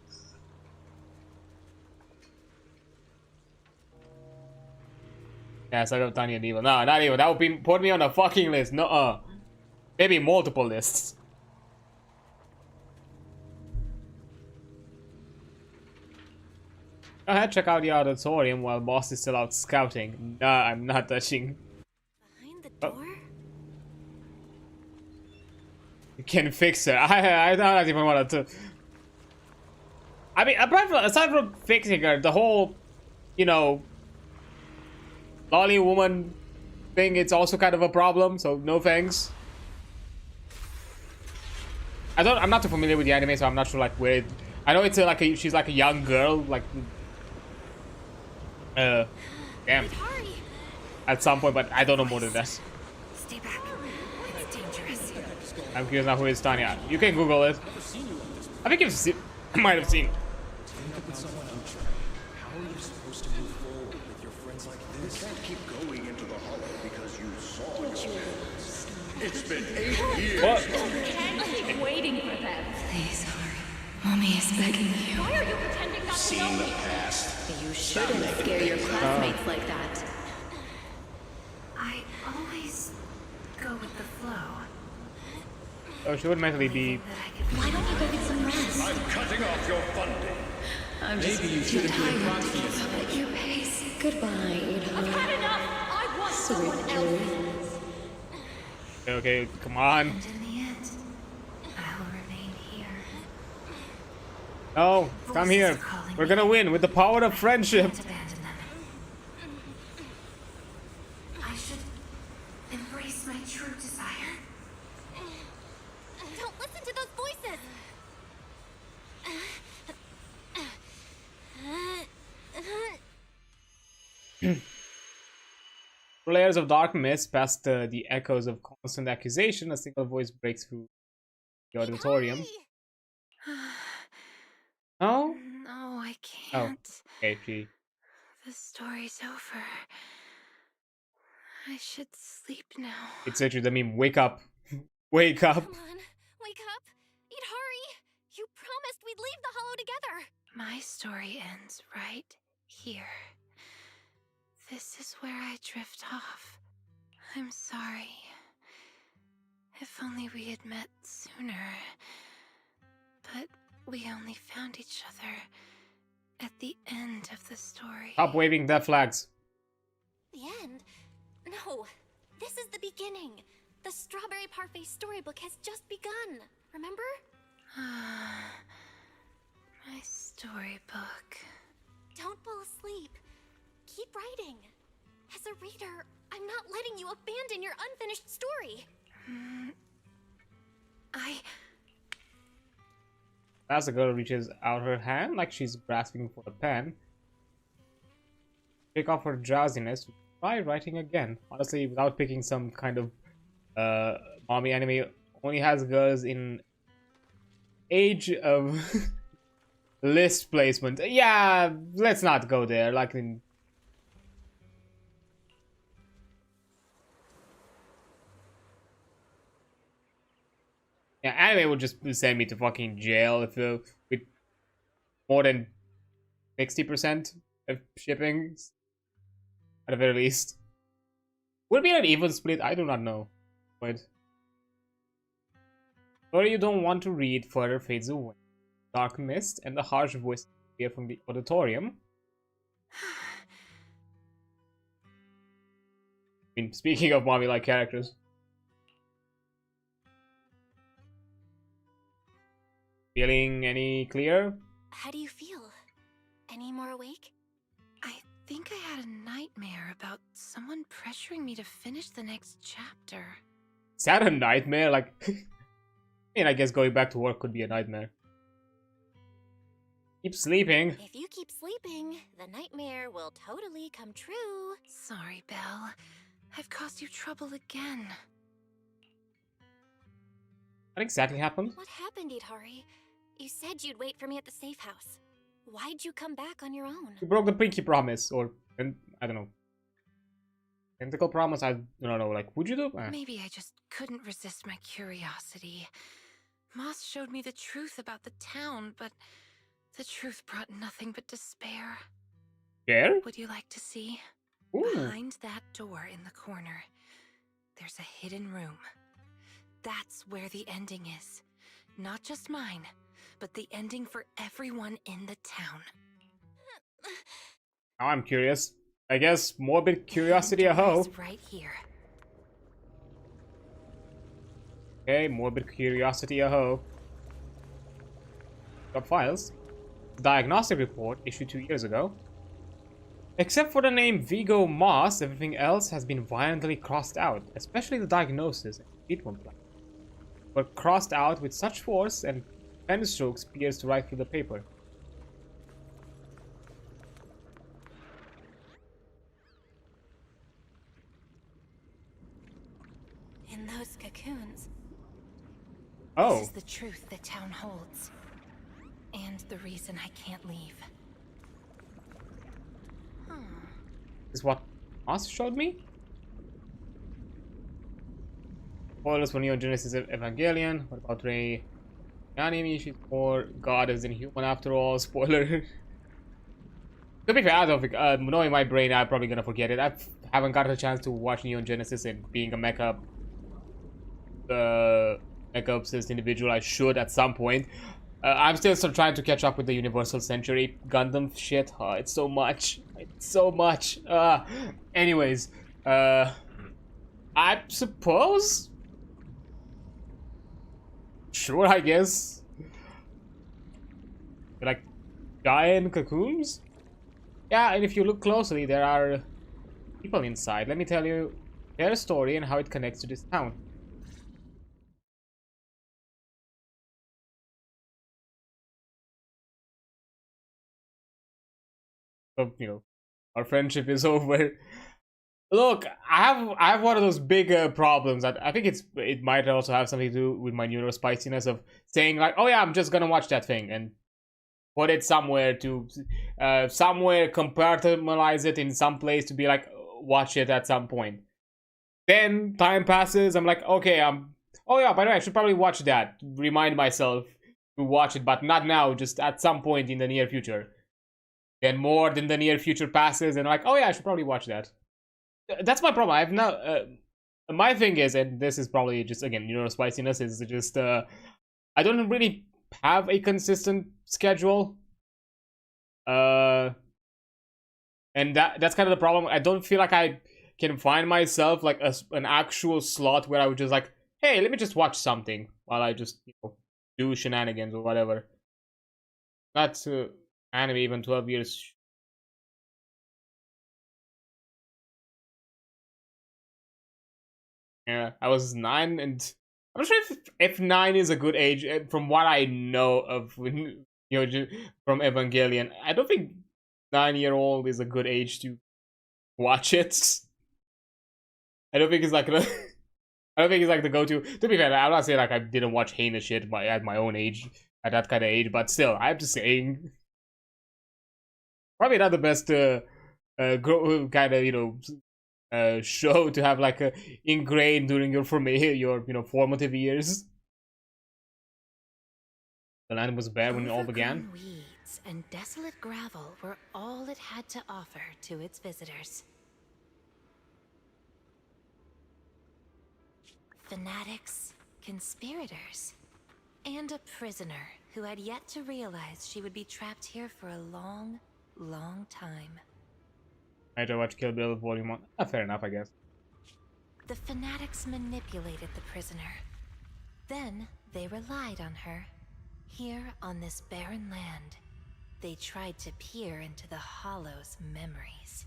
Yeah, Saga of Tanya and Evil. No, not even. That would put me on a fucking list. No, maybe multiple lists. Go ahead, check out the auditorium while Boss is still out scouting. Nah, I'm not touching. Behind the door? You can fix her. I don't even want to. I mean, aside from fixing her, the whole, you know, lolly woman thing, it's also kind of a problem. So no thanks. I'm not too familiar with the anime, so I'm not sure like where. I know it's she's like a young girl, like. Damn. At some point, but I don't know more than that. Stay back. It's dangerous. I'm curious now who is Tanya. You can Google it. I think you've might have seen. How are you supposed to move forward with your friends like this? You can't keep going into the hollow because you saw your parents. It's been 8 years. What? Can't keep waiting for them. Please, hurry. Mommy is begging you. Why are you pretending not to know me? Past. You shouldn't scare your classmates like that. I always go with the flow. Oh, she would mentally be. Why don't you go get some rest? I'm cutting off your funding. I'm just Maybe you shouldn't be a proxy. At your pace. Goodbye, Ida. I've had enough! I want someone else! Okay, come on. And in the end, I will remain here. No, come here. We're gonna win with the power of friendship. Can't abandon them. I should embrace my true desire. Don't listen to those voices! Layers of dark mist past the echoes of constant accusation. A single voice breaks through the auditorium. No? No, I can't. Oh, okay, gee. The story's over. I should sleep now. It's literally the meme. Wake up. Wake up. Come on, wake up! Idhari! You promised we'd leave the Hollow together! My story ends right here. This is where I drift off. I'm sorry. If only we had met sooner. But we only found each other at the end of the story. Stop waving death flags. The end? No, this is the beginning. The Strawberry Parfait storybook has just begun. Remember? My storybook. Don't fall asleep. Keep writing. As a reader, I'm not letting you abandon your unfinished story. As the girl reaches out her hand like she's grasping for a pen, pick off her drowsiness, try writing again. Honestly, without picking some kind of mommy anime, only has girls in age of list placement. Yeah, let's not go there. Like in yeah, anime would just send me to fucking jail if with more than 60% of shipping, at the very least. Would it be an even split? I do not know. But or you don't want to read further fades away. Dark mist and the harsh voice hear from the auditorium. I mean, speaking of mommy-like characters. Feeling any clearer? How do you feel? Any more awake? I think I had a nightmare about someone pressuring me to finish the next chapter. Is that a nightmare? Like, I mean, I guess going back to work could be a nightmare. Keep sleeping. If you keep sleeping, the nightmare will totally come true. Sorry, Belle. I've caused you trouble again. What exactly happened? What happened, Idhari? You said you'd wait for me at the safe house. Why'd you come back on your own? You broke the pinky promise, or I don't know. Tentacle promise? I don't know. Like, would you do? Maybe I just couldn't resist my curiosity. Moss showed me the truth about the town, but the truth brought nothing but despair. Yeah? Would you like to see? Ooh. Behind that door in the corner, there's a hidden room. That's where the ending is. Not just mine, but the ending for everyone in the town. Now I'm curious. I guess morbid curiosity aho. Right here. Okay, morbid curiosity aho. Got files. Diagnostic report issued 2 years ago. Except for the name Vigo Moss, everything else has been violently crossed out, especially the diagnosis and treatment plan. Were crossed out with such force and pen strokes pierced right through the paper. In those cocoons. Oh. This is the truth the town holds. And the reason I can't leave. Is what Moss showed me? Spoilers for Neon Genesis Evangelion. What about Rei Anime? She's more goddess than human after all. Spoiler. To be fair, I don't think, knowing my brain, I'm probably gonna forget it. I haven't got a chance to watch Neon Genesis, and being a mecha obsessed individual, I should at some point. I'm still trying to catch up with the Universal Century Gundam shit. Oh, it's so much. It's so much. Anyways, I suppose. Sure, I guess. They're like giant cocoons. Yeah, and if you look closely, there are people inside. Let me tell you their story and how it connects to this town. So, you know, our friendship is over. Look, I have one of those big problems that I think it might also have something to do with my neurospiciness of saying like, oh yeah, I'm just gonna watch that thing and put it somewhere to somewhere compartmentalize it in some place to be like, watch it at some point. Then time passes, I'm like, okay, oh yeah, by the way, I should probably watch that. Remind myself to watch it, but not now, just at some point in the near future. Then more than the near future passes, and I'm like, oh yeah, I should probably watch that. That's my problem. I've now my thing is, and this is probably just again neurospiciness, is just I don't really have a consistent schedule. And that's kind of the problem. I don't feel like I can find myself like an actual slot where I would just like, hey, let me just watch something while I just, you know, do shenanigans or whatever. That's anime even 12 years. Yeah, I was 9, and I'm not sure if 9 is a good age from what I know of, you know, from Evangelion. I don't think 9-year-old is a good age to watch it. I don't think it's like I don't think it's like the go-to. To be fair, I'm not saying like I didn't watch heinous shit at my own age, at that kind of age, but still, I'm just saying. Probably not the best kind of, you know, show to have like ingrained during your you know, formative years. The land was bare when it all began. Weeds and desolate gravel were all it had to offer to its visitors. Fanatics, conspirators, and a prisoner who had yet to realize she would be trapped here for a long, long time. I had to watch Kill Bill Volume 1. Fair enough, I guess. The fanatics manipulated the prisoner. Then they relied on her. Here on this barren land, they tried to peer into the Hollow's memories.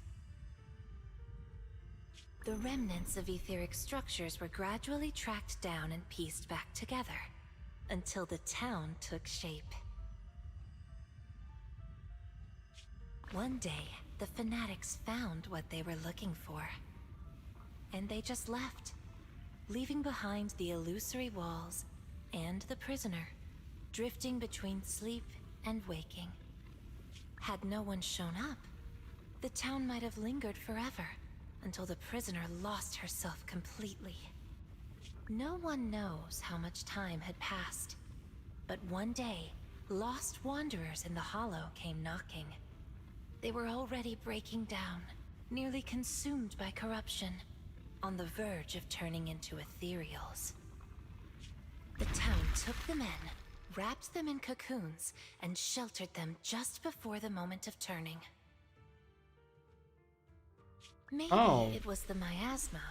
The remnants of etheric structures were gradually tracked down and pieced back together, until the town took shape. One day, the fanatics found what they were looking for. And they just left, leaving behind the illusory walls and the prisoner, drifting between sleep and waking. Had no one shown up, the town might have lingered forever, until the prisoner lost herself completely. No one knows how much time had passed, but one day, lost wanderers in the Hollow came knocking. They were already breaking down, nearly consumed by corruption, on the verge of turning into ethereals. The town took them in, wrapped them in cocoons, and sheltered them just before the moment of turning. Maybe it was the miasma.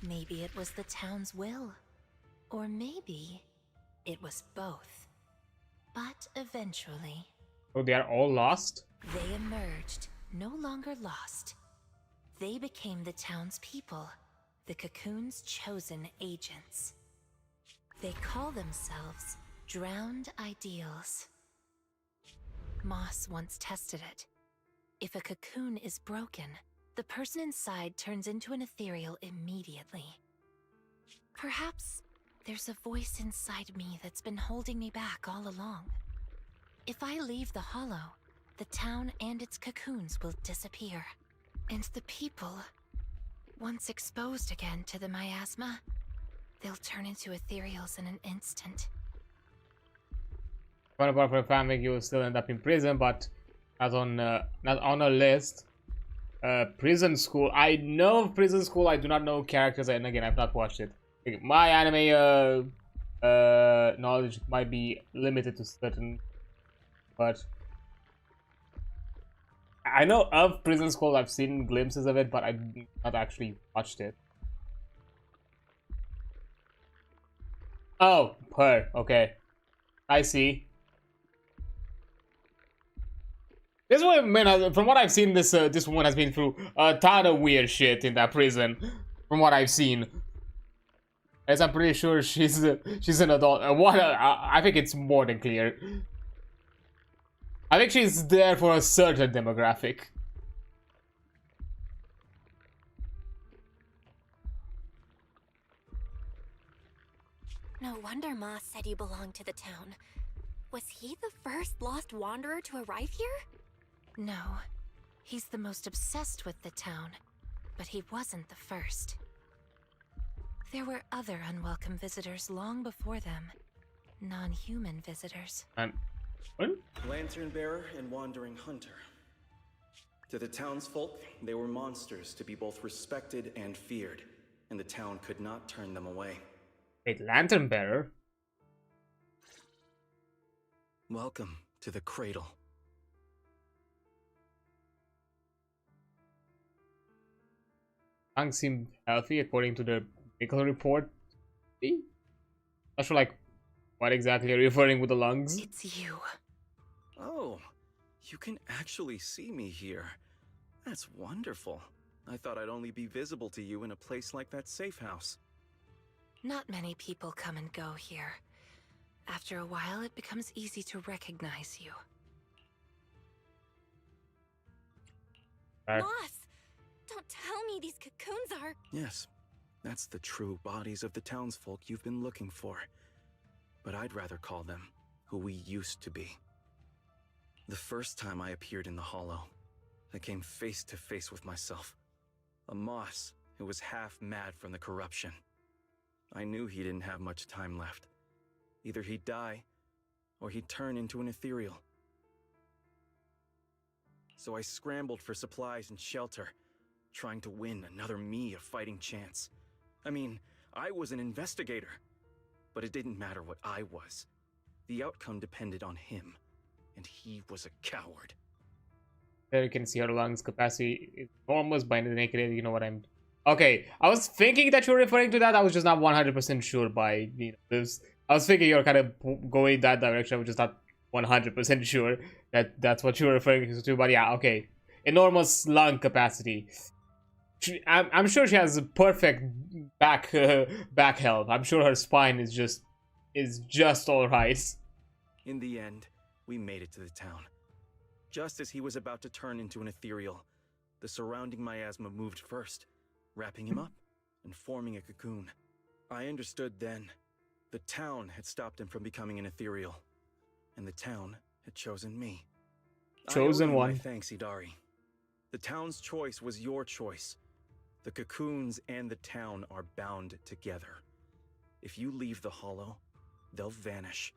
Maybe it was the town's will. Or maybe it was both. But eventually... Oh, they are all lost? They emerged, no longer lost. They became the town's people, the cocoon's chosen agents. They call themselves Drowned Ideals. Moss once tested it. If a cocoon is broken, the person inside turns into an ethereal immediately. Perhaps there's a voice inside me that's been holding me back all along. If I leave the Hollow, the town and its cocoons will disappear. And the people, once exposed again to the miasma, they'll turn into ethereals in an instant. One apart from family, you will still end up in prison, but not on a list. Prison School. I know of Prison School. I do not know characters, and again, I've not watched it. My anime knowledge might be limited to certain, but I know of Prison School. I've seen glimpses of it, but I've not actually watched it. Oh, her. Okay, I see. This woman, from what I've seen, this woman has been through a ton of weird shit in that prison. From what I've seen, as I'm pretty sure she's an adult. I think it's more than clear. I think she's there for a certain demographic. No wonder Moss said you belonged to the town. Was he the first lost wanderer to arrive here? No. He's the most obsessed with the town, but he wasn't the first. There were other unwelcome visitors long before them. Non-human visitors. What? Lantern bearer and wandering hunter. To the townsfolk, they were monsters to be both respected and feared, and the town could not turn them away. Wait, lantern bearer? Welcome to the cradle. Lungs seem healthy according to the medical report. Not sure, like, what exactly are you referring with the lungs? It's you. Oh, you can actually see me here. That's wonderful. I thought I'd only be visible to you in a place like that safe house. Not many people come and go here. After a while, it becomes easy to recognize you. Moss! Don't tell me these cocoons are... Yes, that's the true bodies of the townsfolk you've been looking for. But I'd rather call them who we used to be. The first time I appeared in the Hollow, I came face to face with myself. A Moss who was half mad from the corruption. I knew he didn't have much time left. Either he'd die, or he'd turn into an ethereal. So I scrambled for supplies and shelter, trying to win another me a fighting chance. I mean, I was an investigator, but it didn't matter what I was. The outcome depended on him, and he was a coward. There you can see her lungs capacity is enormous by the naked eye, you know what I'm... Okay, I was thinking that you were referring to that, I was just not 100% sure by, you know, this. I was thinking you're kind of going that direction, I was just not 100% sure that that's what you were referring to, but yeah, okay. Enormous lung capacity. I'm sure she has a perfect back health. I'm sure her spine is just alright. In the end, we made it to the town. Just as he was about to turn into an ethereal, the surrounding miasma moved first, wrapping him up and forming a cocoon. I understood then. The town had stopped him from becoming an ethereal, and the town had chosen me. Chosen one. My thanks, Idari. The town's choice was your choice. The cocoons and the town are bound together. If you leave the Hollow, they'll vanish,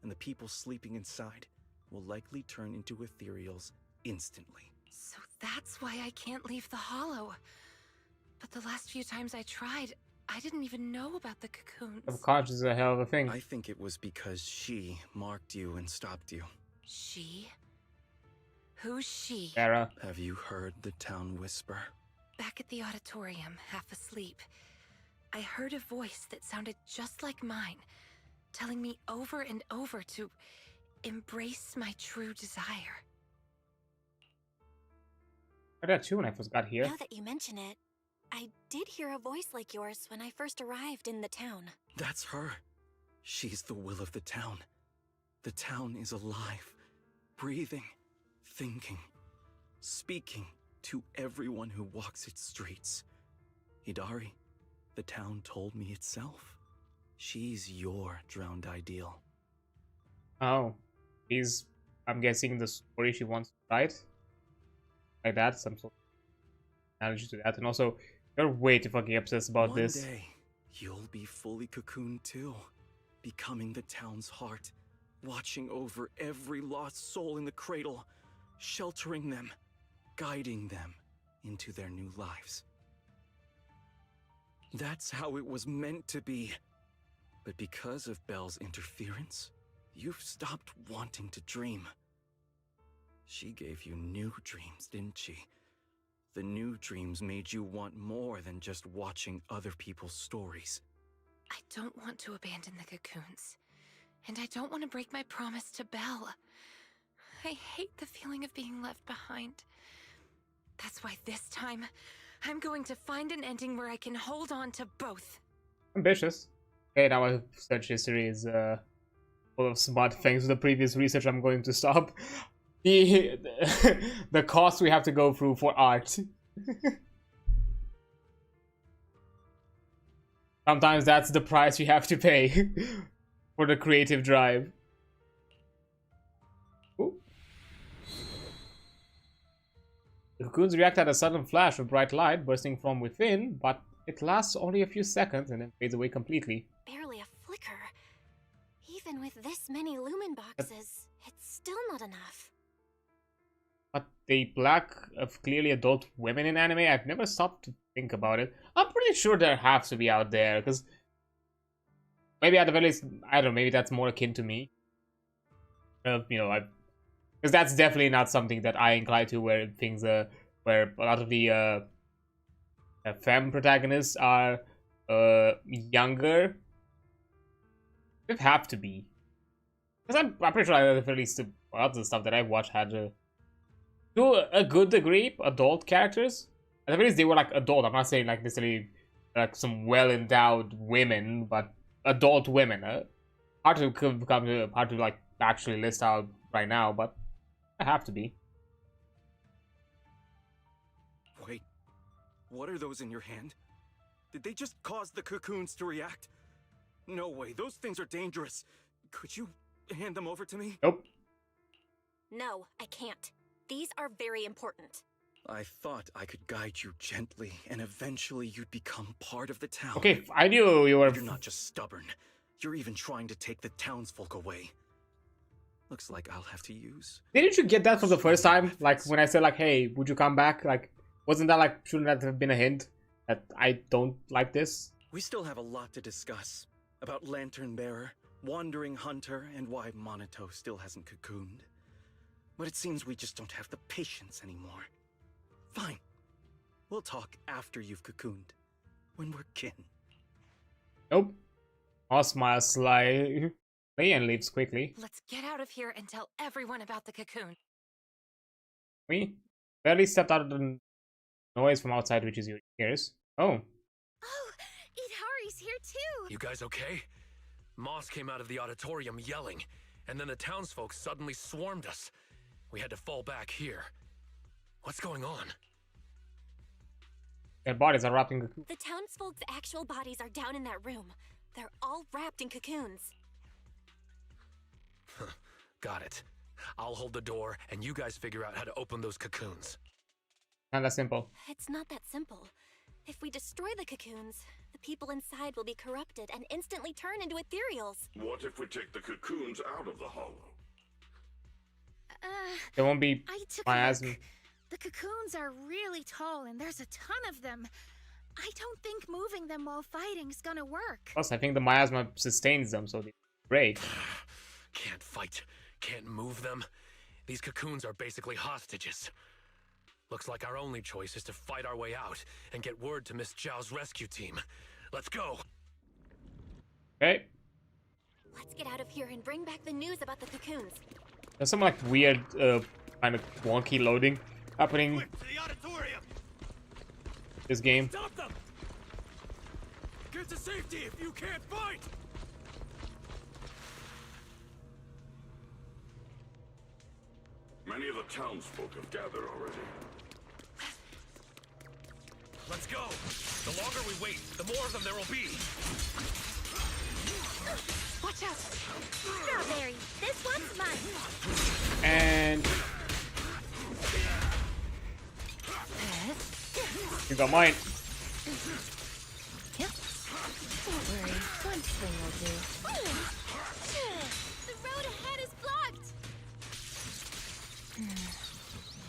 and the people sleeping inside will likely turn into ethereals instantly. So that's why I can't leave the Hollow. But the last few times I tried, I didn't even know about the cocoons. Subconscious is a hell of a thing. I think it was because she marked you and stopped you. She? Who's she? Sarah. Have you heard the town whisper? Back at the auditorium, half asleep, I heard a voice that sounded just like mine, telling me over and over to embrace my true desire. I got you when I first got here. Now that you mention it, I did hear a voice like yours when I first arrived in the town. That's her. She's the will of the town. The town is alive, breathing, thinking, speaking to everyone who walks its streets. Idari, the town told me itself. She's your drowned ideal. Oh, I'm guessing the story she wants to write. Like that, some sort of analogy to that. And also, you're way too fucking obsessed about this. One day, you'll be fully cocooned too, becoming the town's heart, watching over every lost soul in the cradle, sheltering them, guiding them into their new lives. That's how it was meant to be. But because of Belle's interference, you've stopped wanting to dream. She gave you new dreams, didn't she? The new dreams made you want more than just watching other people's stories. I don't want to abandon the cocoons. And I don't want to break my promise to Belle. I hate the feeling of being left behind. That's why this time, I'm going to find an ending where I can hold on to both. Ambitious. Okay, now my search history is full of smart things. With the previous research, I'm going to stop. The cost we have to go through for art. Sometimes that's the price you have to pay for the creative drive. Ooh. The cocoons react at a sudden flash of bright light bursting from within, but it lasts only a few seconds and then fades away completely. Barely a flicker. Even with this many lumen boxes, it's still not enough. But the black of clearly adult women in anime, I've never stopped to think about it. I'm pretty sure there have to be out there, because maybe at the very least, I don't know, maybe that's more akin to me. You know, because that's definitely not something that I incline to, where things, where a lot of the femme protagonists are younger. They have to be. Because I'm pretty sure at the very least, a lot of the stuff that I've watched had to a good degree adult characters. At the very least, they were like adult. I'm not saying like necessarily like some well-endowed women, but adult women. Hard to like actually list out right now, but I have to be. Wait, what are those in your hand? Did they just cause the cocoons to react? No way, those things are dangerous. Could you hand them over to me? Nope. No, I can't. These are very important. I thought I could guide you gently, and eventually you'd become part of the town. Okay, I knew you were... You're not just stubborn. You're even trying to take the townsfolk away. Looks like I'll have to use... Didn't you get that from the first time? Like, when I said, like, hey, would you come back? Like, wasn't that, like, shouldn't that have been a hint that I don't like this? We still have a lot to discuss. About Lantern Bearer, Wandering Hunter, and why Monato still hasn't cocooned. But it seems we just don't have the patience anymore. Fine. We'll talk after you've cocooned. When we're kin. Nope. I'll smile slyly and leaves quickly. Let's get out of here and tell everyone about the cocoon. We barely stepped out of the noise from outside, which is your ears. Oh. Oh, Idhari's here too! You guys okay? Moss came out of the auditorium yelling, and then the townsfolk suddenly swarmed us. We had to fall back here. What's going on? Their bodies are wrapped in cocoons. The townsfolk's actual bodies are down in that room. They're all wrapped in cocoons. Got it. I'll hold the door, and you guys figure out how to open those cocoons. Not that simple. It's not that simple. If we destroy the cocoons, the people inside will be corrupted and instantly turn into ethereals. What if we take the cocoons out of the hollow? There won't be I took miasma. The cocoons are really tall and there's a ton of them. I don't think moving them while fighting's gonna work. Plus, I think the miasma sustains them, so they break. Can't fight, can't move them. These cocoons are basically hostages. Looks like our only choice is to fight our way out and get word to Miss Zhao's rescue team. Let's go. Okay. Let's get out of here and bring back the news about the cocoons. There's some like weird, kind of wonky loading happening. Quick, to the auditorium. This game. Stop them! Get to safety if you can't fight! Many of the townsfolk have gathered already. Let's go. The longer we wait, the more of them there will be. Watch out! Strawberry, this one's mine. And you got mine. Yep. Don't worry, one swing will do. The road ahead is blocked.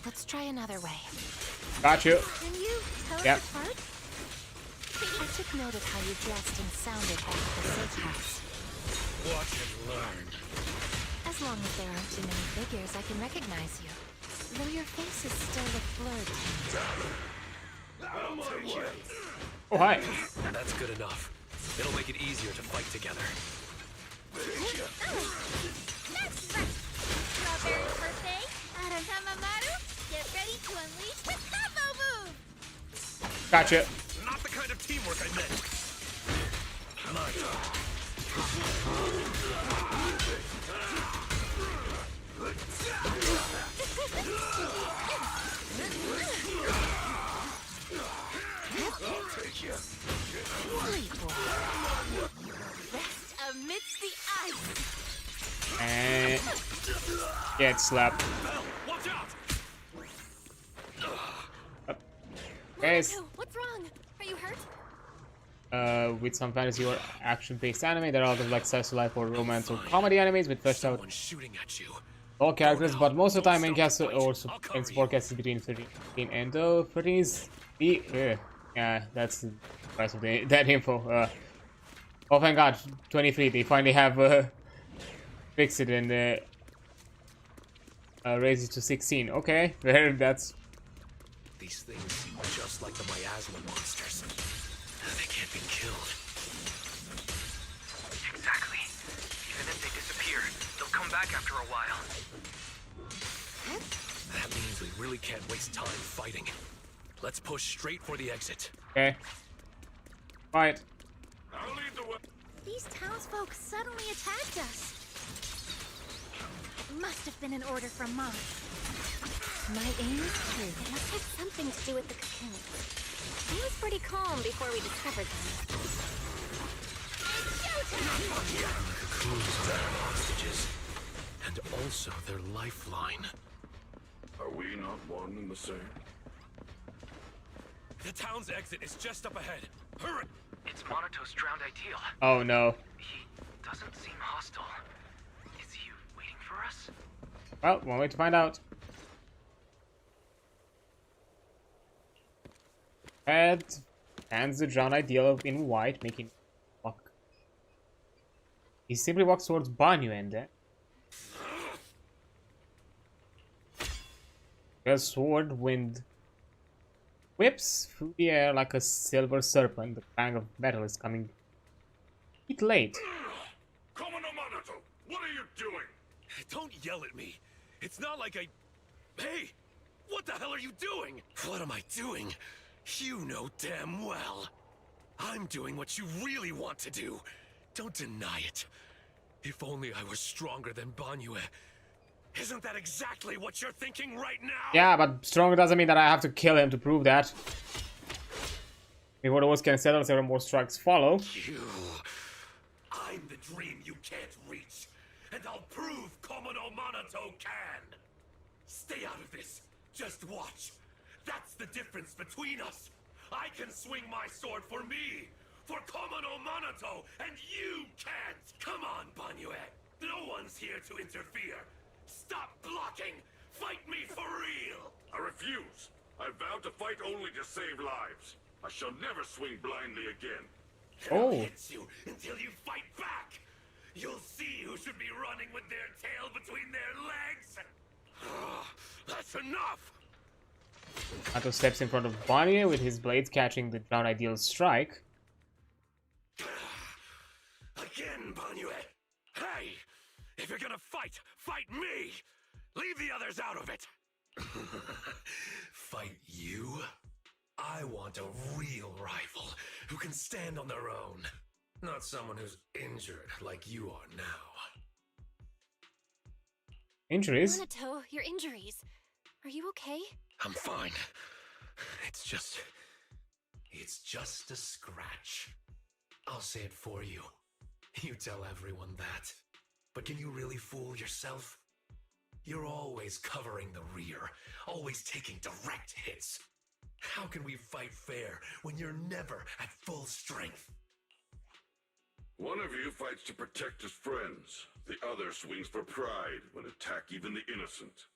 Let's try another way. Got you. Can you tell us apart? I took note of how you dressed and sounded back at the safe house. Watch and learn. As long as there aren't too many figures, I can recognize you. Though your face is still a blurred to me. Oh, hi. That's good enough. It'll make it easier to fight together. That's right! Strawberry birthday, Arantamamaru, get ready to unleash the combo move! Gotcha. Not the kind of teamwork I meant. My Rest amidst the ice! And get slapped. Watch out! Yes. What's wrong? Are you hurt? With some fantasy or action-based anime, there are other like slice of life or romance or comedy animes with fleshed out all characters, but most of the time main cast or support cast is between 13 and 13 is the yeah, that's the rest of that info. Oh thank God, 23. They finally have fixed it and raised it to 16. Okay, there. That's. These things seem just like the miasma monsters. They can't be killed. Exactly. Even if they disappear, they'll come back after a while. That means we really can't waste time fighting. Let's push straight for the exit. Okay. Fight. These townsfolk suddenly attacked us. Must have been an order from Mom. My aim is true. It must have something to do with the cocoon. He was pretty calm before we discovered them. Cocoons are their hostages, and also their lifeline. Are we not one and the same? The town's exit is just up ahead. Hurry! It's Monato's drowned ideal. Oh no. He doesn't seem hostile. Is he waiting for us? Well, one way to find out. Ed hands the drowned ideal in white, making walk. He simply walks towards Banyu and then a sword wind whips through the air like a silver serpent. The clang of metal is coming a bit late. Komono Monato, what are you doing? Don't yell at me. It's not like I... Hey! What the hell are you doing? What am I doing? You know damn well. I'm doing what you really want to do. Don't deny it. If only I was stronger than Banyue. Isn't that exactly what you're thinking right now? Yeah, but stronger doesn't mean that I have to kill him to prove that. Before the words can settle, several more strikes follow. I'm the dream you can't reach, and I'll prove Komono Monato can. Stay out of this. Just watch. That's the difference between us. I can swing my sword for me, for Komono Monato, and you can't. Come on, Banyue. No one's here to interfere. Stop blocking. Fight me for real. I refuse. I vowed to fight only to save lives. I shall never swing blindly again. I'll hit you until you fight back. You'll see who should be running with their tail between their legs. That's enough. Nato steps in front of Bonnie with his blades catching the drowned ideal's strike. Again, Banyue. Hey, if you're gonna fight, fight me. Leave the others out of it. Fight you? I want a real rival who can stand on their own. Not someone who's injured like you are now. Injuries? Monato, your injuries. Are you okay? I'm fine. It's just a scratch. I'll say it for you. You tell everyone that. But can you really fool yourself? You're always covering the rear, always taking direct hits. How can we fight fair when you're never at full strength? One of you fights to protect his friends. The other swings for pride when attack even the innocent.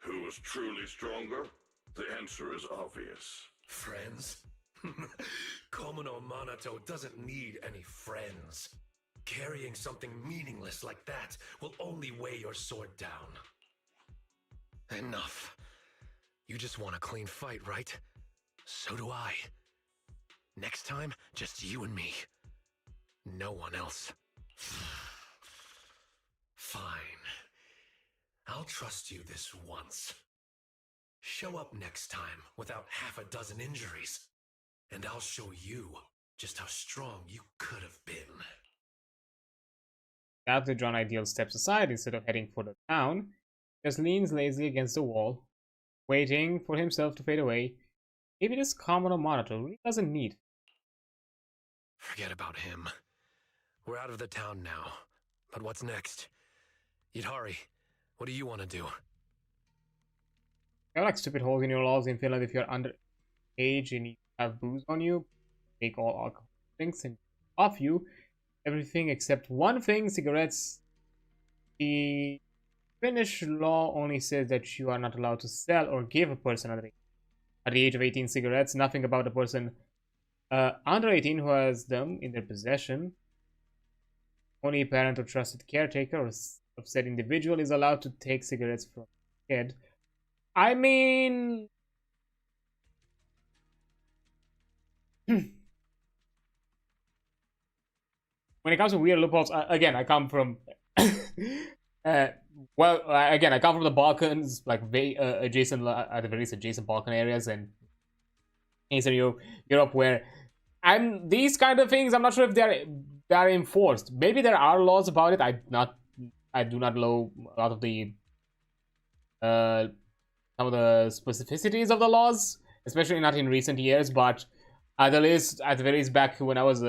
Who is truly stronger? The answer is obvious. Friends? Komono Monato doesn't need any friends. Carrying something meaningless like that will only weigh your sword down. Enough. You just want a clean fight, right? So do I. Next time, just you and me. No one else. Fine. I'll trust you this once. Show up next time without half a dozen injuries, and I'll show you just how strong you could have been. After John Ideal steps aside instead of heading for the town, just leans lazily against the wall, waiting for himself to fade away. Maybe this commoner monitor really doesn't need. Forget about him. We're out of the town now. But what's next? Yidhari, what do you want to do? There are like stupid holes in your laws in Finland if you're underage and you have booze on you. Take all alcohol drinks and off you. Everything except one thing, cigarettes. The Finnish law only says that you are not allowed to sell or give a person under at the age of 18 cigarettes. Nothing about a person under 18 who has them in their possession. Only a parent or trusted caretaker of said individual is allowed to take cigarettes from a kid. I mean... when it comes to weird loopholes, again, I come from... again, I come from the Balkans, like adjacent, at the very least, adjacent Balkan areas and Eastern Europe, where these kind of things, I'm not sure if they're enforced. Maybe there are laws about it. I do not know a lot of the some of the specificities of the laws, especially not in recent years. But at the very least, back when I was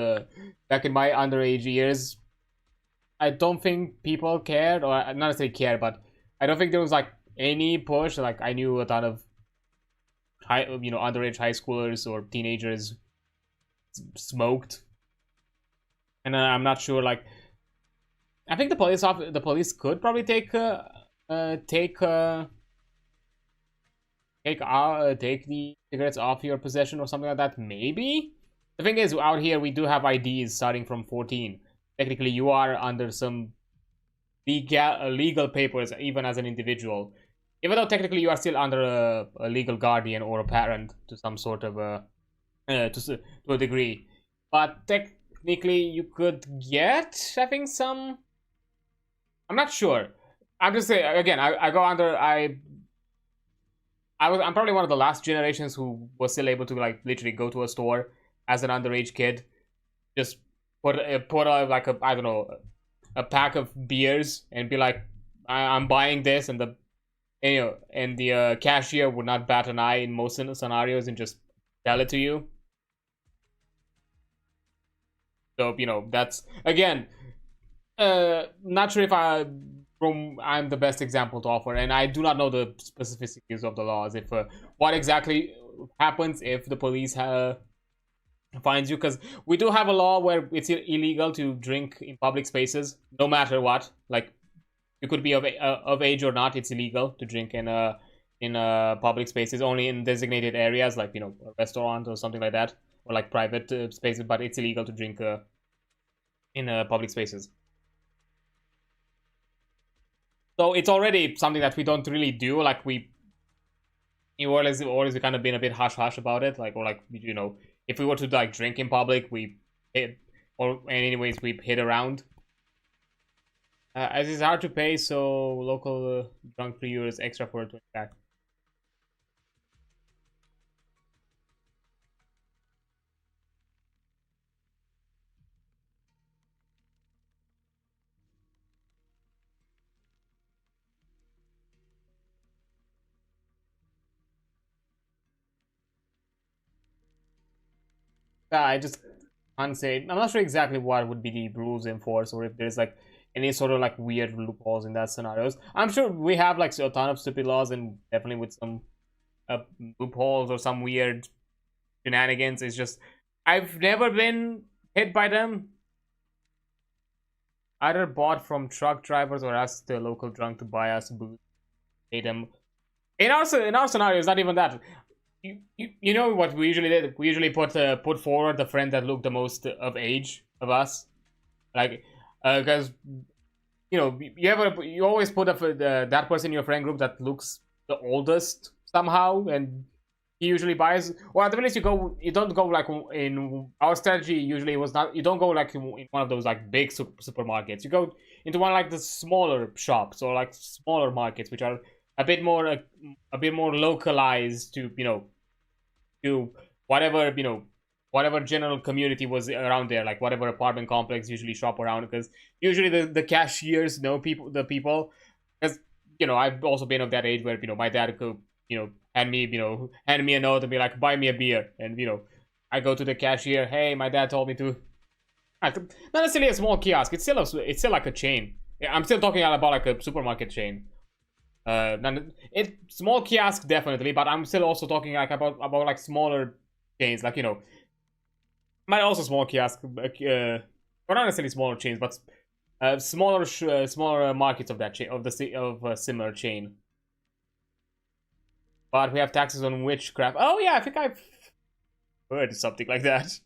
back in my underage years, I don't think people cared, or not necessarily cared, but I don't think there was like any push. Like I knew a ton of underage high schoolers or teenagers smoked, and I'm not sure. Like, I think the police could probably take the cigarettes off your possession or something like that. Maybe. The thing is, out here we do have IDs starting from 14. Technically, you are under some legal papers, even as an individual. Even though technically you are still under a legal guardian or a parent to some sort of to a degree. But technically, you could get, I think, some... I'm not sure. I'm just saying, again, I go under... I'm probably one of the last generations who was still able to, like, literally go to a store as an underage kid. Just put like a, I don't know, a pack of beers and be like, I'm buying this, and the cashier would not bat an eye in most scenarios and just sell it to you. So, that's, again, not sure if I'm the best example to offer, and I do not know the specificities of the laws. If what exactly happens if the police finds you, because we do have a law where it's illegal to drink in public spaces, no matter what. Like, you could be of age or not, it's illegal to drink in public spaces, only in designated areas, like a restaurant or something like that, or like private spaces. But it's illegal to drink in public spaces. So it's already something that we don't really do. Like we always kind of been a bit hush about it. Like, or like, if we were to like drink in public, we hit, or anyways we hit around. As it's hard to pay, so local drunk free euros extra for a 20 pack. I just can't say. I'm not sure exactly what would be the rules enforced, or if there's like any sort of like weird loopholes in that scenarios. I'm sure we have like a ton of stupid laws, and definitely with some loopholes or some weird shenanigans. It's just I've never been hit by them. Either bought from truck drivers or asked the local drunk to buy us booze. Pay them. In our scenario, it's not even that. You know what we usually did? We usually put forward the friend that looked the most of age of us. Like, because you know you always put up that person in your friend group that looks the oldest somehow, and he usually buys. Or at the least you don't go like in our strategy. Usually it was not. You don't go like in one of those like big supermarkets. You go into one like the smaller shops or like smaller markets, which are a bit more localized to to whatever whatever general community was around there, like whatever apartment complex usually shop around, because usually the cashiers know the people, because I've also been of that age where my dad could hand me a note and be like, buy me a beer, and I go to the cashier, hey, my dad told me to. Not necessarily a small kiosk, it's still like a chain. I'm still talking about like a supermarket chain. Small kiosk definitely, but I'm still also talking like about like smaller chains, like might also small kiosk, or not necessarily smaller chains, but smaller markets of that chain, of a similar chain. But we have taxes on witchcraft. Oh yeah, I think I've heard something like that.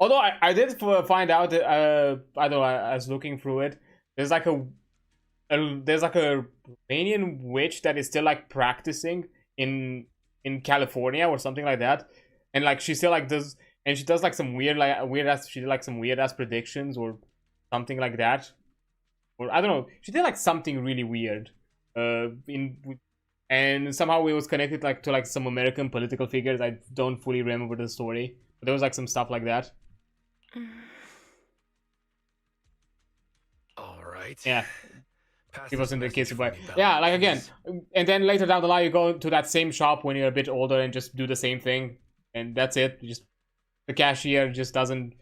Although I did find out that I don't know, I was looking through it. There's like a Romanian witch that is still like practicing in California or something like that, and like she still like does, and she does like some weird ass predictions or something like that, or I don't know, she did like something really weird, and somehow it was connected like to like some American political figures. I don't fully remember the story, but there was like some stuff like that. All right. Yeah. It was in the case of yeah, like again, and then later down the line you go to that same shop when you're a bit older and just do the same thing, and that's it. Just the cashier just doesn't.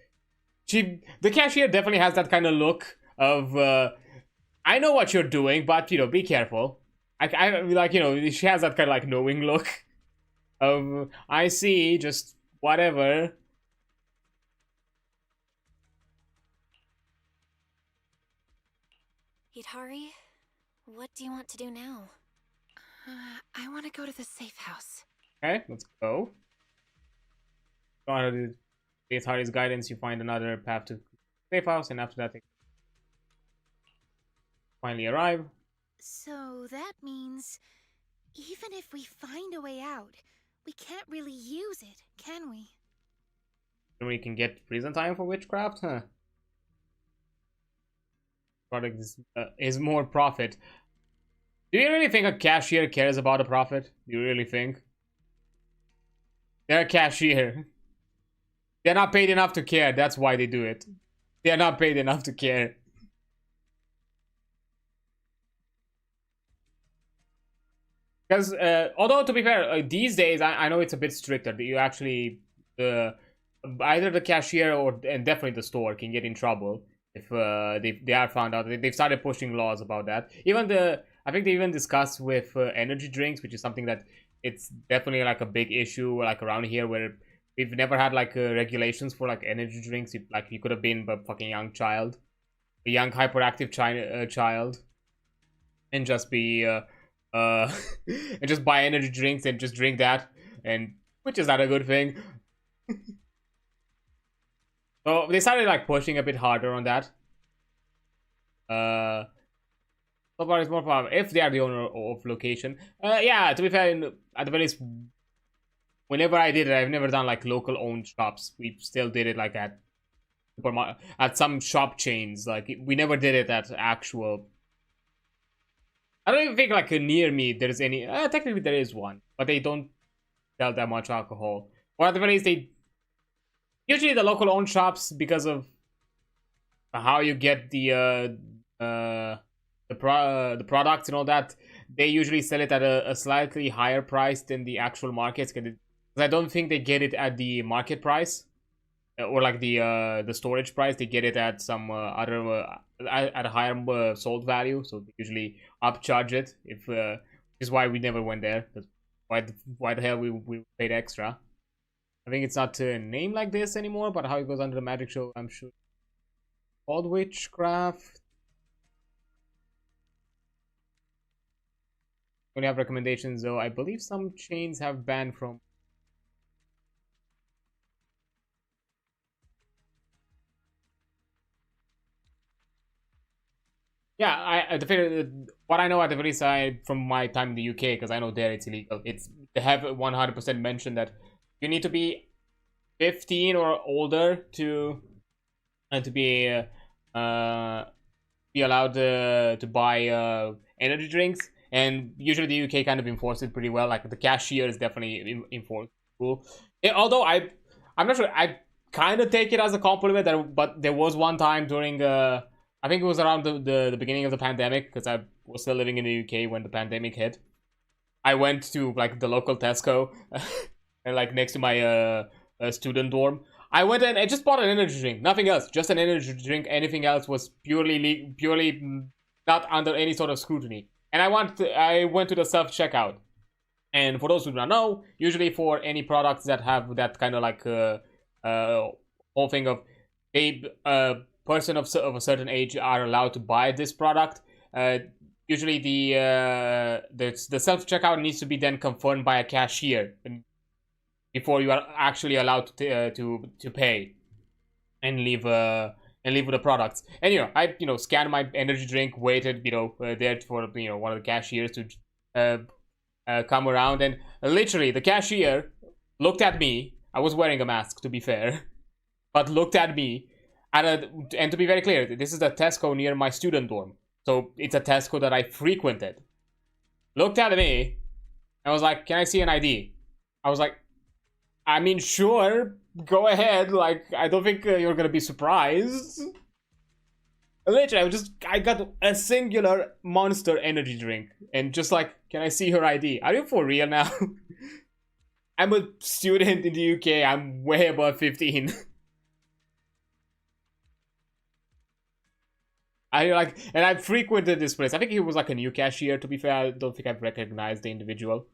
The cashier definitely has that kind of look of I know what you're doing, but be careful. I like she has that kind of like knowing look of I see, just whatever. Hidari, what do you want to do now? I want to go to the safe house. Okay, let's go. With Hidari's guidance, you find another path to the safe house, and after that, they finally arrive. So that means, even if we find a way out, we can't really use it, can we? Then we can get prison time for witchcraft, huh? Product is more profit. Do you really think a cashier cares about a profit? Do you really think? They're a cashier. They're not paid enough to care. That's why they do it. They're not paid enough to care. Because, although to be fair, these days I know it's a bit stricter. That you actually, either the cashier and definitely the store can get in trouble if they are found out. They've started pushing laws about that. I think they even discussed with energy drinks, which is something that it's definitely like a big issue like around here, where we've never had like regulations for like energy drinks. You could have been a fucking young child, a young hyperactive child, and just be and just buy energy drinks and just drink that, and which is not a good thing. So they started like pushing a bit harder on that. So far it's more problem if they are the owner of location. Yeah, to be fair, at the very least, whenever I did it, I've never done like local owned shops. We still did it like at some shop chains. Like we never did it at actual. I don't even think like near me there's any. Technically there is one, but they don't sell that much alcohol. Or at the very least, usually the local owned shops, because of how you get the products and all that, they usually sell it at a slightly higher price than the actual markets. Because I don't think they get it at the market price or like the storage price. They get it at some other at a higher sold value, so they usually upcharge it. If is why we never went there. Why the hell we paid extra? I think it's not named like this anymore, but how it goes under the magic show, I'm sure. Called witchcraft. We have recommendations though. I believe some chains have banned from. what I know at the very side from my time in the UK, because I know there it's illegal. They have 100% mentioned that you need to be 15 or older to be allowed to buy energy drinks, and usually the UK kind of enforces it pretty well. Like the cashier is definitely enforced. Cool. Although I'm not sure. I kind of take it as a compliment. But there was one time during I think it was around the beginning of the pandemic, because I was still living in the UK when the pandemic hit. I went to like the local Tesco and like next to my student dorm. I went in and just bought an energy drink, nothing else, just an energy drink. Anything else was purely not under any sort of scrutiny. And I went to the self-checkout. And for those who do not know, usually for any products that have that kind of like whole thing of a person of a certain age are allowed to buy this product, usually the self-checkout needs to be then confirmed by a cashier before you are actually allowed to pay and leave with the products. And I scanned my energy drink, waited there for one of the cashiers to come around, and literally the cashier looked at me. I was wearing a mask, to be fair, but looked at me, and to be very clear, this is a Tesco near my student dorm, so it's a Tesco that I frequented. Looked at me and was like, "Can I see an ID?" I was like, I mean, sure, go ahead. Like, I don't think you're gonna be surprised. Literally, I got a singular Monster energy drink, and just like, can I see her ID? Are you for real now? I'm a student in the UK. I'm way above 15. And I frequented this place. I think he was like a new cashier. To be fair, I don't think I've recognized the individual.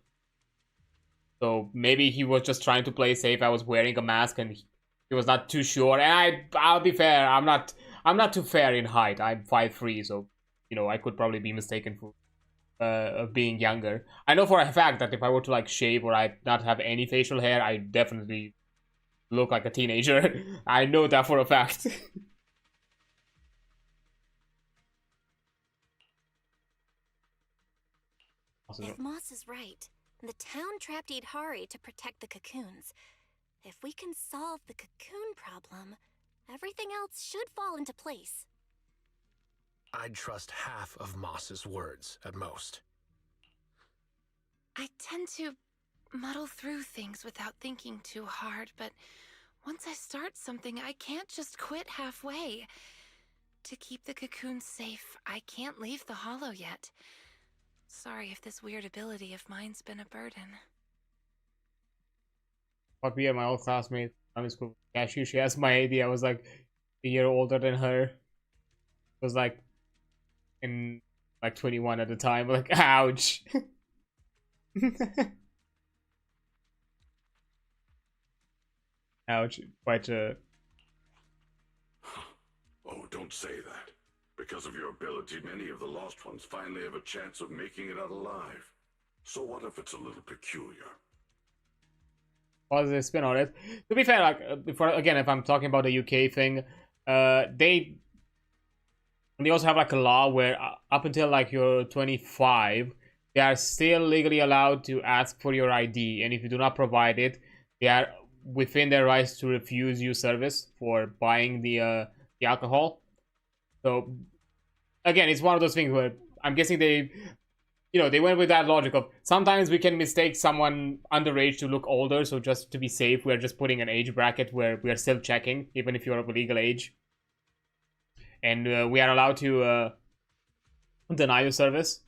So maybe he was just trying to play safe. I was wearing a mask and he was not too sure. And I'll be fair, I'm not too fair in height. I'm 5'3", so I could probably be mistaken for being younger. I know for a fact that if I were to like shave or I not have any facial hair, I definitely look like a teenager. I know that for a fact. If Moss is right, the town trapped Idhari to protect the cocoons. If we can solve the cocoon problem, everything else should fall into place. I'd trust half of Moss's words at most. I tend to muddle through things without thinking too hard, but once I start something, I can't just quit halfway. To keep the cocoon safe, I can't leave the hollow yet. Sorry if this weird ability of mine's been a burden. But we are my old classmate. I'm school cashier. She asked my age. I was like a year older than her. It was like in like 21 at the time. Like, ouch. Ouch. Quite a... Oh, don't say that. Because of your ability, many of the lost ones finally have a chance of making it out alive. So what if it's a little peculiar? Positive spin on it. To be fair, like if I'm talking about the UK thing, they also have like a law where up until like you're 25, they are still legally allowed to ask for your ID, and if you do not provide it, they are within their rights to refuse you service for buying the alcohol. So again, it's one of those things where I'm guessing they went with that logic of sometimes we can mistake someone underage to look older, so just to be safe, we're just putting an age bracket where we are still checking, even if you're of legal age. And we are allowed to deny you service.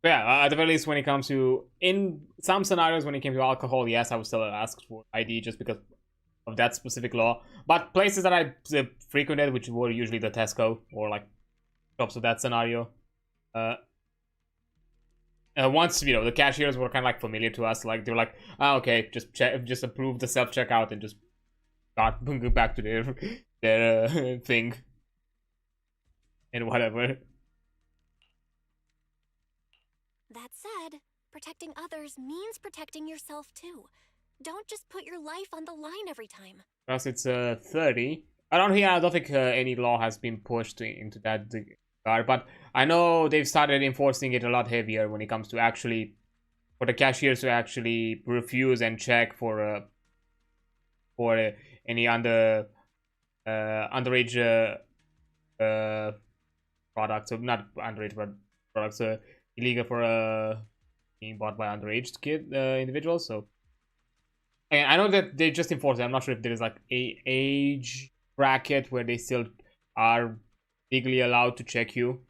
But yeah, at the very least, when it comes to, in some scenarios, when it came to alcohol, yes, I was still asked for ID just because of that specific law. But places that I frequented, which were usually the Tesco or like shops of that scenario, once the cashiers were kind of like familiar to us, like they were like, okay, just approve the self checkout and just got back to their thing and whatever. That said, protecting others means protecting yourself too. Don't just put your life on the line every time. Plus it's 30. Around here, I don't think any law has been pushed into that regard, but I know they've started enforcing it a lot heavier when it comes to actually, for the cashiers to actually refuse and check for any underage products, so not underage, but products illegal for being bought by underage individuals. So, and I know that they just enforce it. I'm not sure if there is like a age bracket where they still are legally allowed to check you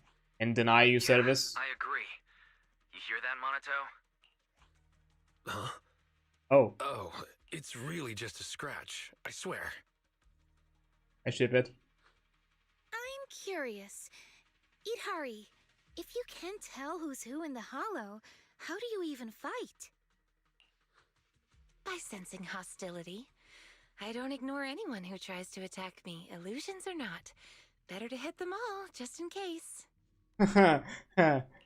and deny you service. I agree. You hear that, Monato? Huh? Oh. Oh, it's really just a scratch. I swear. I ship it. I'm curious. Idhari, if you can't tell who's who in the hollow, how do you even fight? By sensing hostility. I don't ignore anyone who tries to attack me, illusions or not. Better to hit them all, just in case.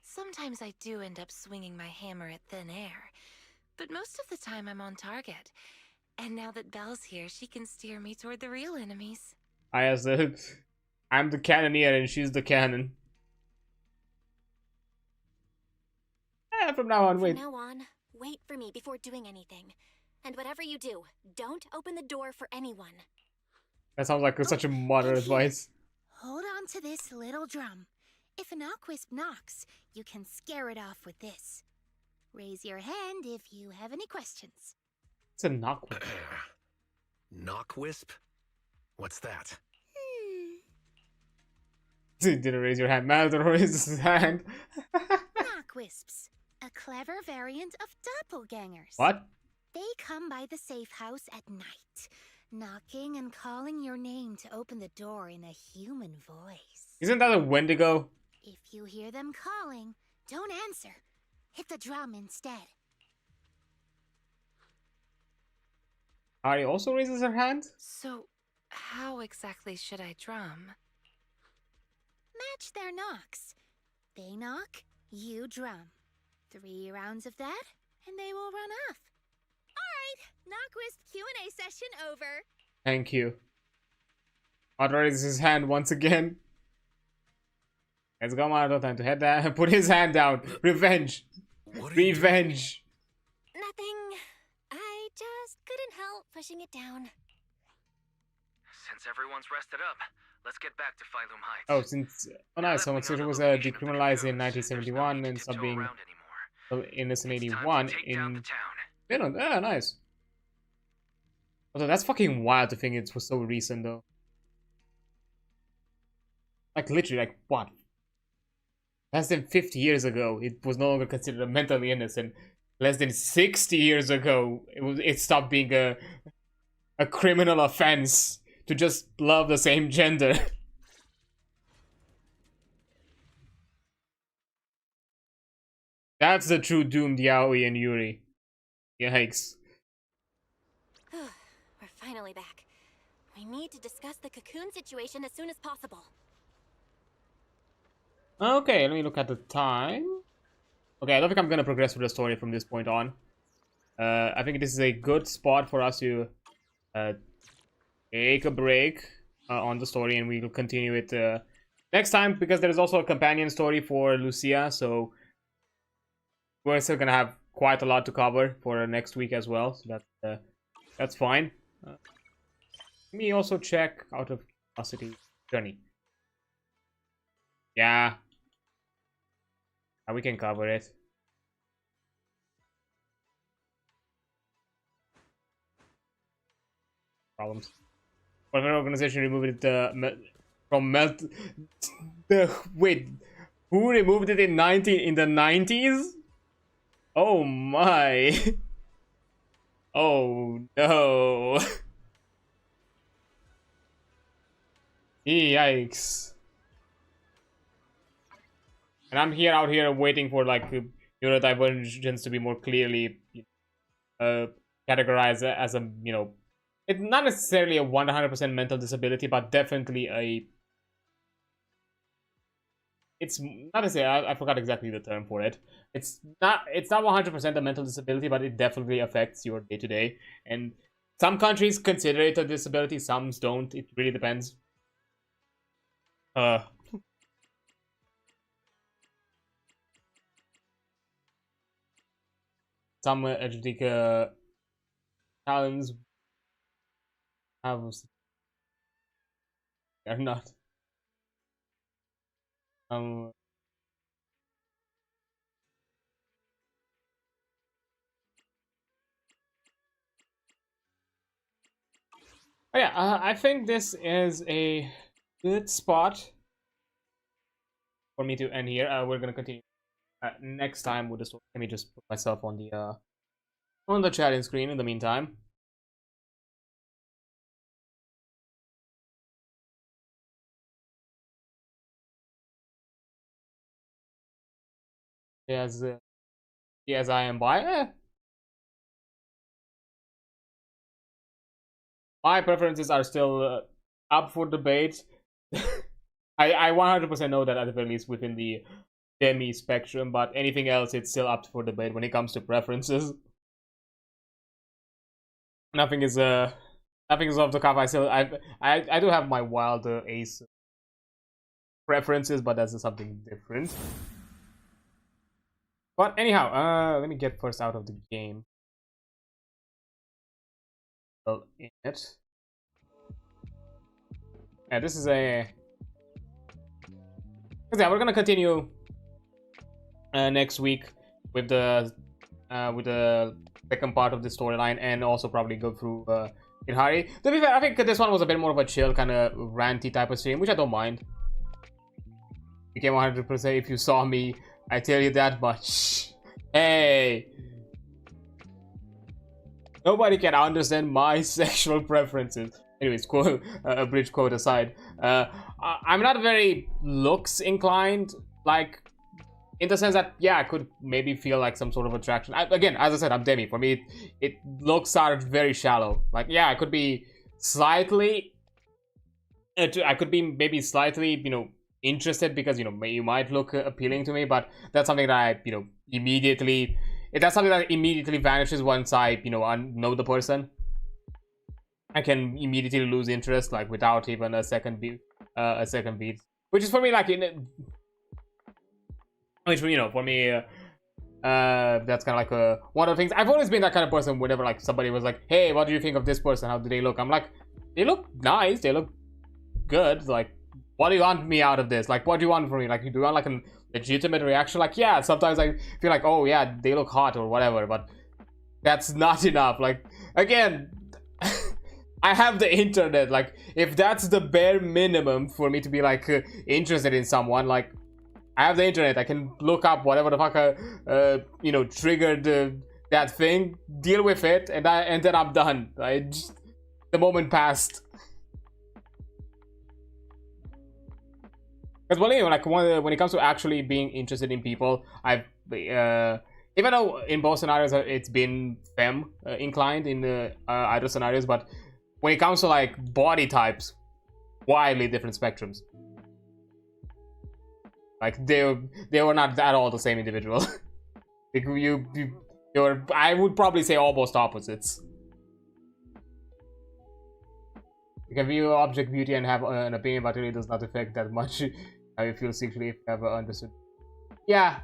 Sometimes I do end up swinging my hammer at thin air, but most of the time I'm on target. And now that Belle's here, she can steer me toward the real enemies. I'm the cannoneer and she's the cannon. From now on, wait. From now on, wait for me before doing anything. And whatever you do, don't open the door for anyone. That sounds like such a modern advice. Hold on to this little drum. If an knockwisp knocks, you can scare it off with this. Raise your hand if you have any questions. It's a knockwisp. Knockwisp? What's that? He didn't raise your hand. Man, didn't raise his hand. Knockwisps, a clever variant of doppelgangers. What? They come by the safe house at night, knocking and calling your name to open the door in a human voice. Isn't that a Wendigo? If you hear them calling, don't answer. Hit the drum instead. Ari also raises her hand? So, how exactly should I drum? Match their knocks. They knock, you drum. 3 rounds of that, and they will run off. Alright, Knockwisp Q&A session over. Thank you. Otto raises his hand once again. Let's go, Otto. Time to head down. Put his hand down. Revenge. Revenge. Nothing. I just couldn't help pushing it down. Since everyone's rested up, let's get back to Phylum Heights. Oh, since nice. Homosexuality was decriminalized in 1971 and stopped being innocent 81 in Finland. Ah, nice. Although that's fucking wild to think it was so recent, though. Like literally, like what? Less than 50 years ago, it was no longer considered mentally innocent. Less than 60 years ago, it stopped being a criminal offense to just love the same gender. That's the true doomed Yaoi and Yuri. Yikes. We're finally back. We need to discuss the cocoon situation as soon as possible. Okay, let me look at the time. Okay, I don't think I'm gonna progress with the story from this point on. I think this is a good spot for us to take a break on the story, and we will continue it next time, because there's also a companion story for Lucia, so we're still gonna have quite a lot to cover for next week as well, so that's fine. Let me also check out of curiosity journey. Yeah, we can cover it. Problems. What organization removed it from melt? Wait, who removed it in the 90s? Oh my! Oh no! Yikes! And I'm out here waiting for like neurodivergence to be more clearly categorized as a, you know, it's not necessarily a 100% mental disability, but definitely it's not necessarily, I forgot exactly the term for it. It's not 100% a mental disability, but it definitely affects your day-to-day. And Some countries consider it a disability, some don't. It really depends. Some LGBT talents have are not. Oh yeah, I think this is a good spot for me to end here. We're gonna continue next time with the story. Let me just put myself on the chatting screen in the meantime. As I am by. My preferences are still up for debate. I 100% know that at the very least within the demi spectrum, but anything else, it's still up for debate when it comes to preferences. Nothing is off the cuff. I do have my wild ace preferences, but that's something different. But anyhow, let me get first out of the game. Well, in it. Yeah, this is a. Yeah, we're gonna continue next week with the second part of the storyline, and also probably go through Idhari. To be fair, I think this one was a bit more of a chill, kind of ranty type of stream, which I don't mind. You came 100% if you saw me. I tell you that much. Hey. Nobody can understand my sexual preferences. Anyways, quote, a bridge quote aside, I'm not very looks inclined, like, in the sense that, yeah, I could maybe feel like some sort of attraction. Again, as I said, I'm demi. For me, it looks are very shallow. Like, yeah, I could be slightly, I could be maybe slightly, you know, interested because, you know, you might look appealing to me, but that's something that I, you know, immediately... That's something that immediately vanishes once I, you know, know the person. I can immediately lose interest, like, without even a second beat. Which is for me, like, which, you know, for me, that's kind of like one of the things. I've always been that kind of person. Whenever, like, somebody was like, "Hey, what do you think of this person? How do they look?" I'm like, they look nice. They look good. Like, what do you want me out of this? Like, what do you want from me? Like, do you want like a legitimate reaction? Like, yeah, sometimes I feel like, oh yeah, they look hot or whatever, but that's not enough. Like, again, I have the internet. Like, if that's the bare minimum for me to be like interested in someone, like, I have the internet. I can look up whatever the fuck you know, triggered that thing, deal with it, and then I'm done. The moment passed. Because, well, anyway, like, when it comes to actually being interested in people, I've even though in both scenarios it's been femme inclined in either scenarios, but when it comes to like body types, wildly different spectrums. Like, they were not at all the same individual. you were, I would probably say, almost opposites. You can view object beauty and have an opinion, but it really does not affect that much how you feel sexually, if you ever understood. Yeah,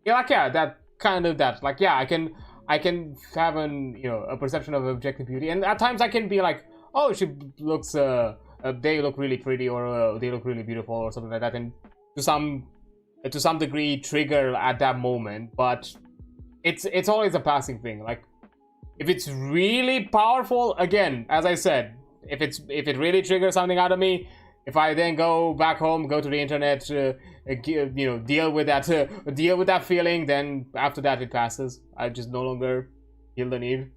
like, yeah, that kind of that. Like, yeah, I can have an, you know, a perception of objective beauty, and at times I can be like, oh, she looks they look really pretty, or they look really beautiful, or something like that, and to some degree trigger at that moment. But it's always a passing thing. Like, if it's really powerful, again, as I said, if it really triggers something out of me, if I then go back home, go to the internet, you know, deal with that feeling, then after that it passes. I just no longer feel the need.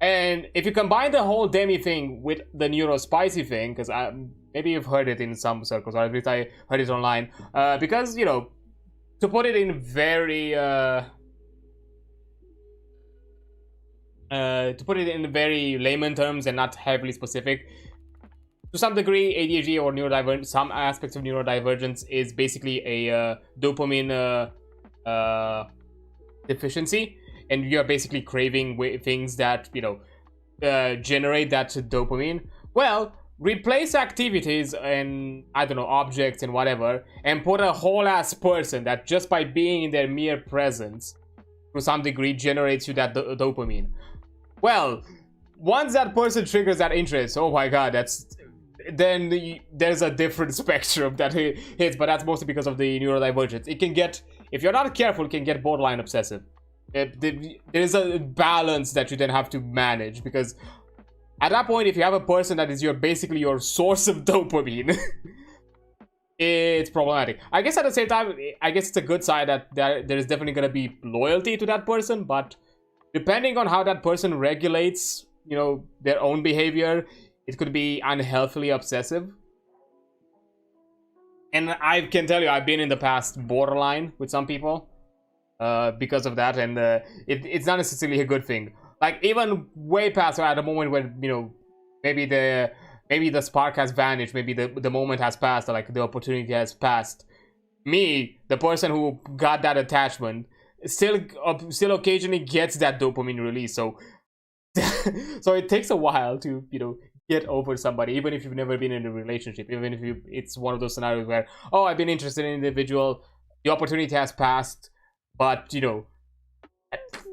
And if you combine the whole demi thing with the neurospicy thing, because maybe you've heard it in some circles, or at least I heard it online, because, you know, to put it in very layman terms and not heavily specific, to some degree, ADHD or neurodivergence, some aspects of neurodivergence is basically a dopamine deficiency. and you're basically craving things that, you know, generate that dopamine. Well, replace activities and, I don't know, objects and whatever, and put a whole ass person that just by being in their mere presence to some degree generates you that dopamine. Well, once that person triggers that interest, oh my god, then there's a different spectrum that hits, but that's mostly because of the neurodivergence. It can get, if you're not careful, it can get borderline obsessive. There is a balance that you then have to manage, because at that point, if you have a person that is basically your source of dopamine, it's problematic. I guess at the same time, I guess it's a good side that there is definitely going to be loyalty to that person, but depending on how that person regulates, you know, their own behavior, it could be unhealthily obsessive. And I can tell you, I've been in the past borderline with some people because of that, and it's not necessarily a good thing. Like, even way past at a moment when, you know, maybe the spark has vanished, maybe the moment has passed, or like the opportunity has passed. Me, the person who got that attachment, still occasionally gets that dopamine release. So so it takes a while to, you know, get over somebody, even if you've never been in a relationship, even if it's one of those scenarios where, oh, I've been interested in an individual, the opportunity has passed, but, you know,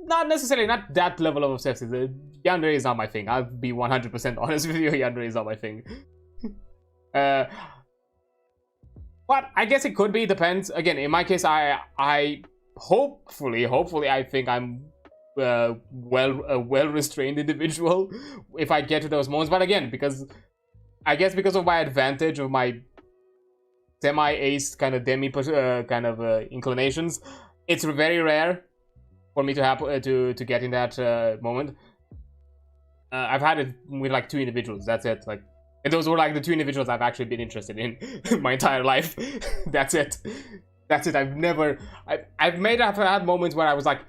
not necessarily, not that level of obsessive. Yandere is not my thing. I'll be 100% honest with you. Yandere is not my thing. But I guess it could be. Depends. Again, in my case, I hopefully, I think I'm a well restrained individual if I get to those moments. But again, because of my advantage of my semi-ace kind of inclinations, it's very rare for me to have to get in that moment. I've had it with like 2 individuals. That's it. Like, and those were like the 2 individuals I've actually been interested in my entire life. That's it. I've had moments where I was like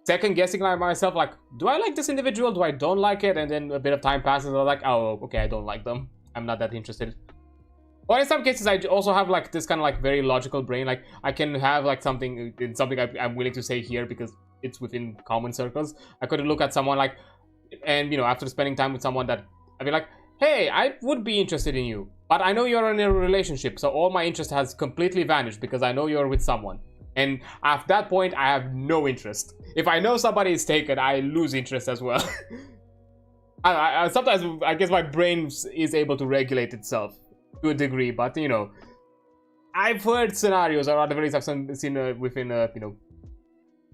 second guessing myself, like, do I like this individual? Do I don't like it? And then a bit of time passes, and I'm like, oh, okay, I don't like them. I'm not that interested. Or in some cases, I also have like this kind of like very logical brain. Like, I can have like something I'm willing to say here because it's within common circles. I could look at someone like, and you know, after spending time with someone, that I'd be like, hey, I would be interested in you, but I know you're in a relationship, so all my interest has completely vanished because I know you're with someone. And at that point, I have no interest. If I know somebody is taken, I lose interest as well. Sometimes I guess my brain is able to regulate itself to a degree, but you know, I've heard scenarios, or at the very least I've seen within you know,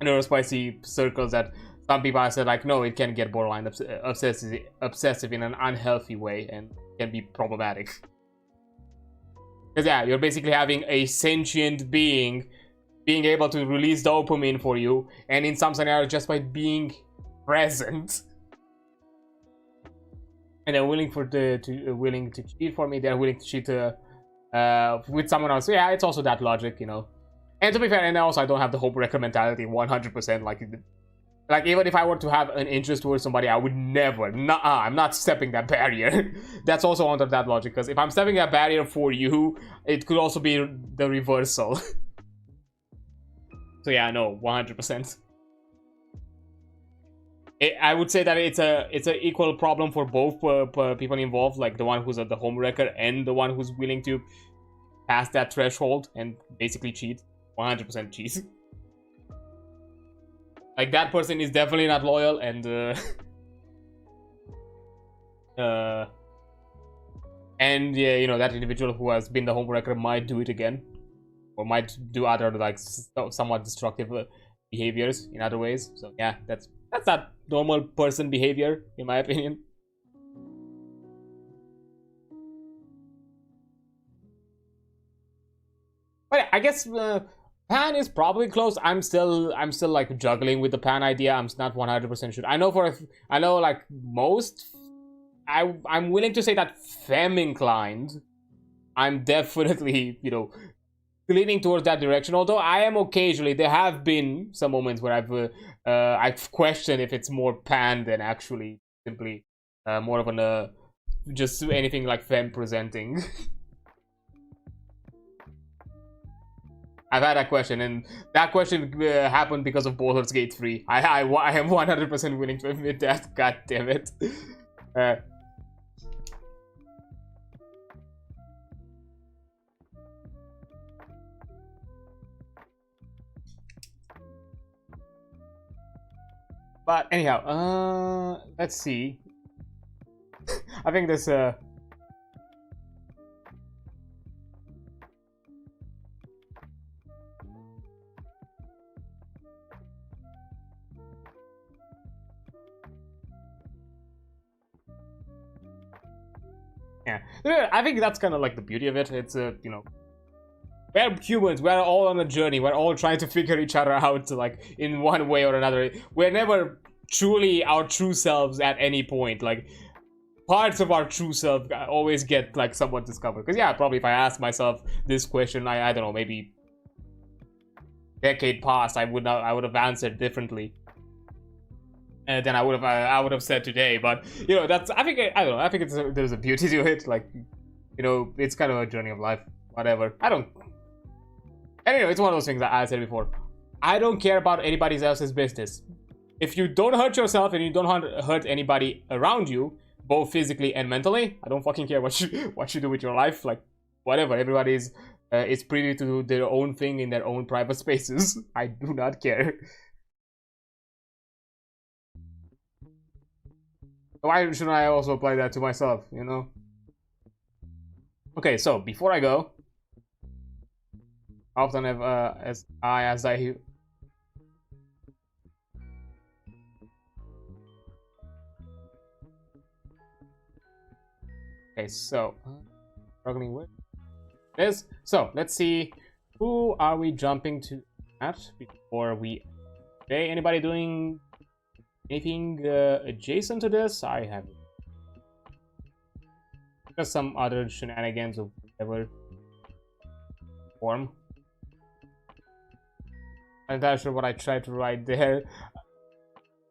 neurospicy circles, that some people have said like, no, it can get borderline obsessive in an unhealthy way and can be problematic. Because yeah, you're basically having a sentient being being able to release dopamine for you, and in some scenarios just by being present. And they're willing to cheat for me. They're willing to cheat with someone else. So yeah, it's also that logic, you know. And to be fair, and also I don't have the homewrecker mentality 100%. Like even if I were to have an interest towards somebody, I would never. I'm not stepping that barrier. That's also under that logic, because if I'm stepping that barrier for you, it could also be the reversal. So yeah, no, 100%. I would say that it's an equal problem for both people involved, like the one who's the homewrecker and the one who's willing to pass that threshold and basically cheat. 100% cheat. Like, that person is definitely not loyal, and and yeah, you know, that individual who has been the homewrecker might do it again, or might do other like somewhat destructive behaviors in other ways. So yeah, that's not normal person behavior, in my opinion. But yeah, I guess pan is probably close. I'm still like juggling with the pan idea. I'm not 100% sure. I know like most. I'm willing to say that femme inclined. I'm definitely, you know, leaning towards that direction. Although I am occasionally, there have been some moments where I've questioned if it's more pan than actually simply more of an just anything like femme presenting. I've had that question, and that question happened because of Baldur's Gate 3. I am 100% willing to admit that. God damn it. But anyhow, let's see. I think this yeah, I think that's kind of like the beauty of it. It's you know, we're humans, we're all on a journey, we're all trying to figure each other out, like, in one way or another. We're never truly our true selves at any point. Like, parts of our true self always get, like, somewhat discovered. Because yeah, probably if I asked myself this question, I don't know, maybe decade past, I would have answered differently than I would have said today. But you know, that's, I think there's a beauty to it. Like, you know, it's kind of a journey of life. Whatever. Anyway, it's one of those things that I said before. I don't care about anybody else's business. If you don't hurt yourself and you don't hurt anybody around you, both physically and mentally, I don't fucking care what you do with your life. Like, whatever. Everybody's is privy to do their own thing in their own private spaces. I do not care. Why shouldn't I also apply that to myself, you know? Okay, so before I go, often have as I okay, so struggling with this. So let's see, who are we jumping to at before we? Okay, anybody doing anything adjacent to this? I have just some other shenanigans of whatever form. I'm not sure what I tried to write there.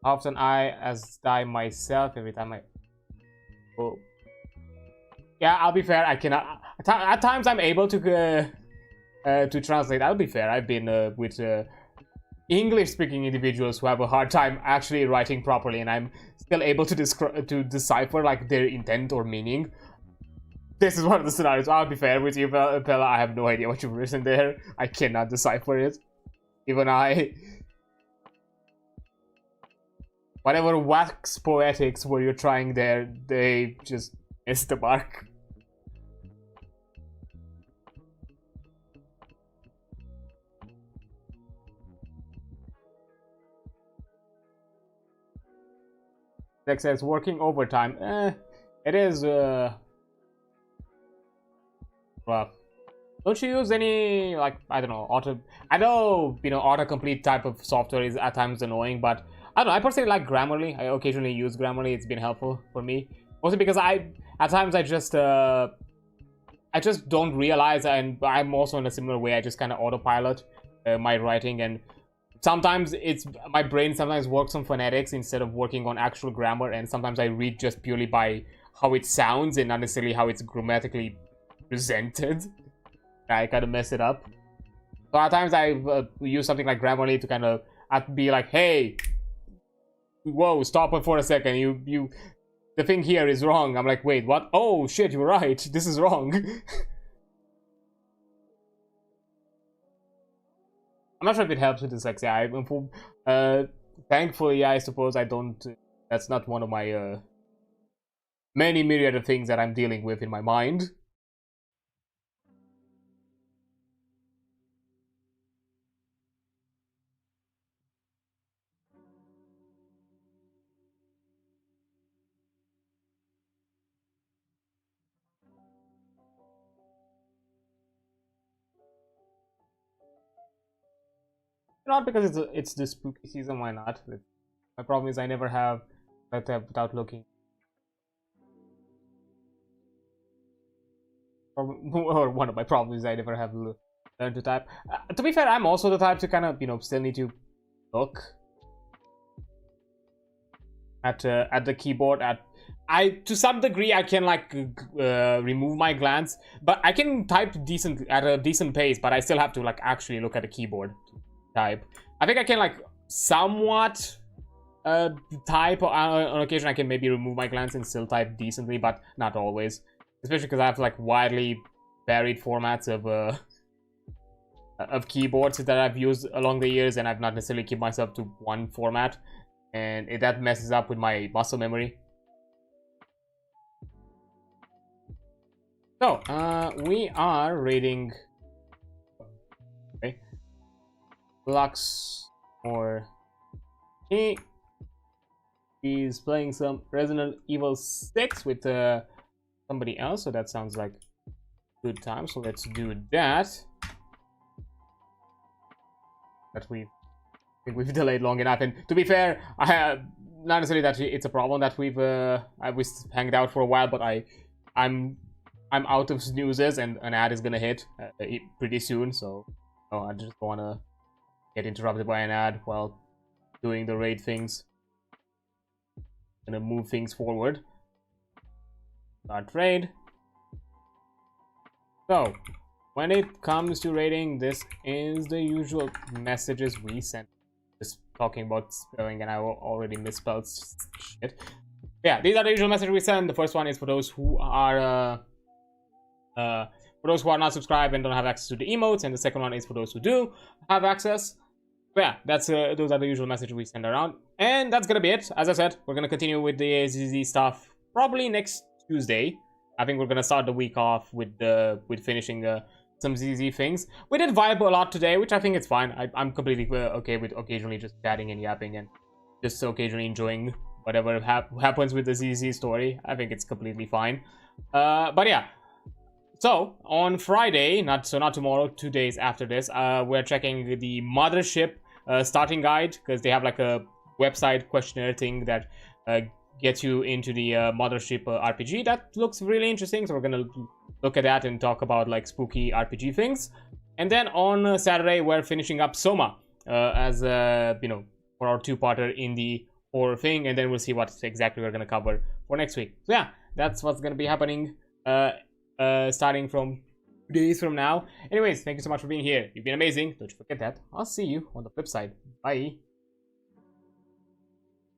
Often I as die myself every time I. Oh. Yeah, I'll be fair. I cannot. At times I'm able to translate. I'll be fair. I've been with English-speaking individuals who have a hard time actually writing properly, and I'm still able to decipher like their intent or meaning. This is one of the scenarios. I'll be fair with you, Bella. I have no idea what you've written there. I cannot decipher it. Even I. Whatever wax poetics were you trying there, they just missed the mark. Dex says working overtime. It is rough. Don't you use any, like, I don't know, I know, you know, autocomplete type of software is at times annoying, but I don't know, I personally like Grammarly. I occasionally use Grammarly. It's been helpful for me. Mostly because at times I just don't realize, and I'm also in a similar way, I just kind of autopilot my writing, and sometimes my brain sometimes works on phonetics instead of working on actual grammar, and sometimes I read just purely by how it sounds and not necessarily how it's grammatically presented. I kind of mess it up. So at times I use something like Grammarly to kind of be like, hey, whoa, stop it for a second. The thing here is wrong. I'm like, wait, what? Oh shit, you're right. This is wrong. I'm not sure if it helps with dyslexia. Thankfully, I suppose I don't. That's not one of my many myriad of things that I'm dealing with in my mind. Not because it's the spooky season. Why not? My problem is I never have that without looking. Or one of my problems is I never have learned to type. To be fair, I'm also the type to kind of, you know, still need to look at the keyboard to some degree I can like remove my glance, but I can type at a decent pace, but I still have to like actually look at the keyboard to type. I think I can like somewhat type on occasion. I can maybe remove my glance and still type decently, but not always, especially because I have like widely varied formats of keyboards that I've used along the years, and I've not necessarily kept myself to one format, and that messes up with my muscle memory. So, we are reading... Okay. Lux, or... He's playing some Resident Evil 6 with somebody else, so that sounds like a good time. So let's do that. That I think we've delayed long enough, and to be fair, I have not necessarily that it's a problem that we've hanged out for a while, but I'm out of snoozes, and an ad is gonna hit pretty soon, so I just don't wanna get interrupted by an ad while doing the raid things. Gonna move things forward. Start raid. So, when it comes to raiding, this is the usual messages we send. Just talking about spelling, and I already misspelled shit. Yeah, these are the usual messages we send. The first one is for those who are not subscribed and don't have access to the emotes, and the second one is for those who do have access. But yeah, that's those are the usual messages we send around, and that's gonna be it. As I said, we're gonna continue with the ZZ stuff probably next Tuesday. I think we're gonna start the week off with finishing some ZZ things. We did vibe a lot today, which I think it's fine. I'm completely okay with occasionally just chatting and yapping and just occasionally enjoying whatever happens with the ZZ story. I think it's completely fine. But yeah. So, on Friday, not tomorrow, 2 days after this, we're checking the Mothership starting guide, because they have like a website questionnaire thing that gets you into the Mothership RPG. That looks really interesting, so we're gonna look at that and talk about like spooky RPG things. And then on Saturday, we're finishing up Soma as you know, for our two-parter in the horror thing, and then we'll see what exactly we're gonna cover for next week. So yeah, that's what's gonna be happening starting from 2 days from now. Anyways, thank you so much for being here. You've been amazing. Don't you forget that. I'll see you on the flip side. Bye.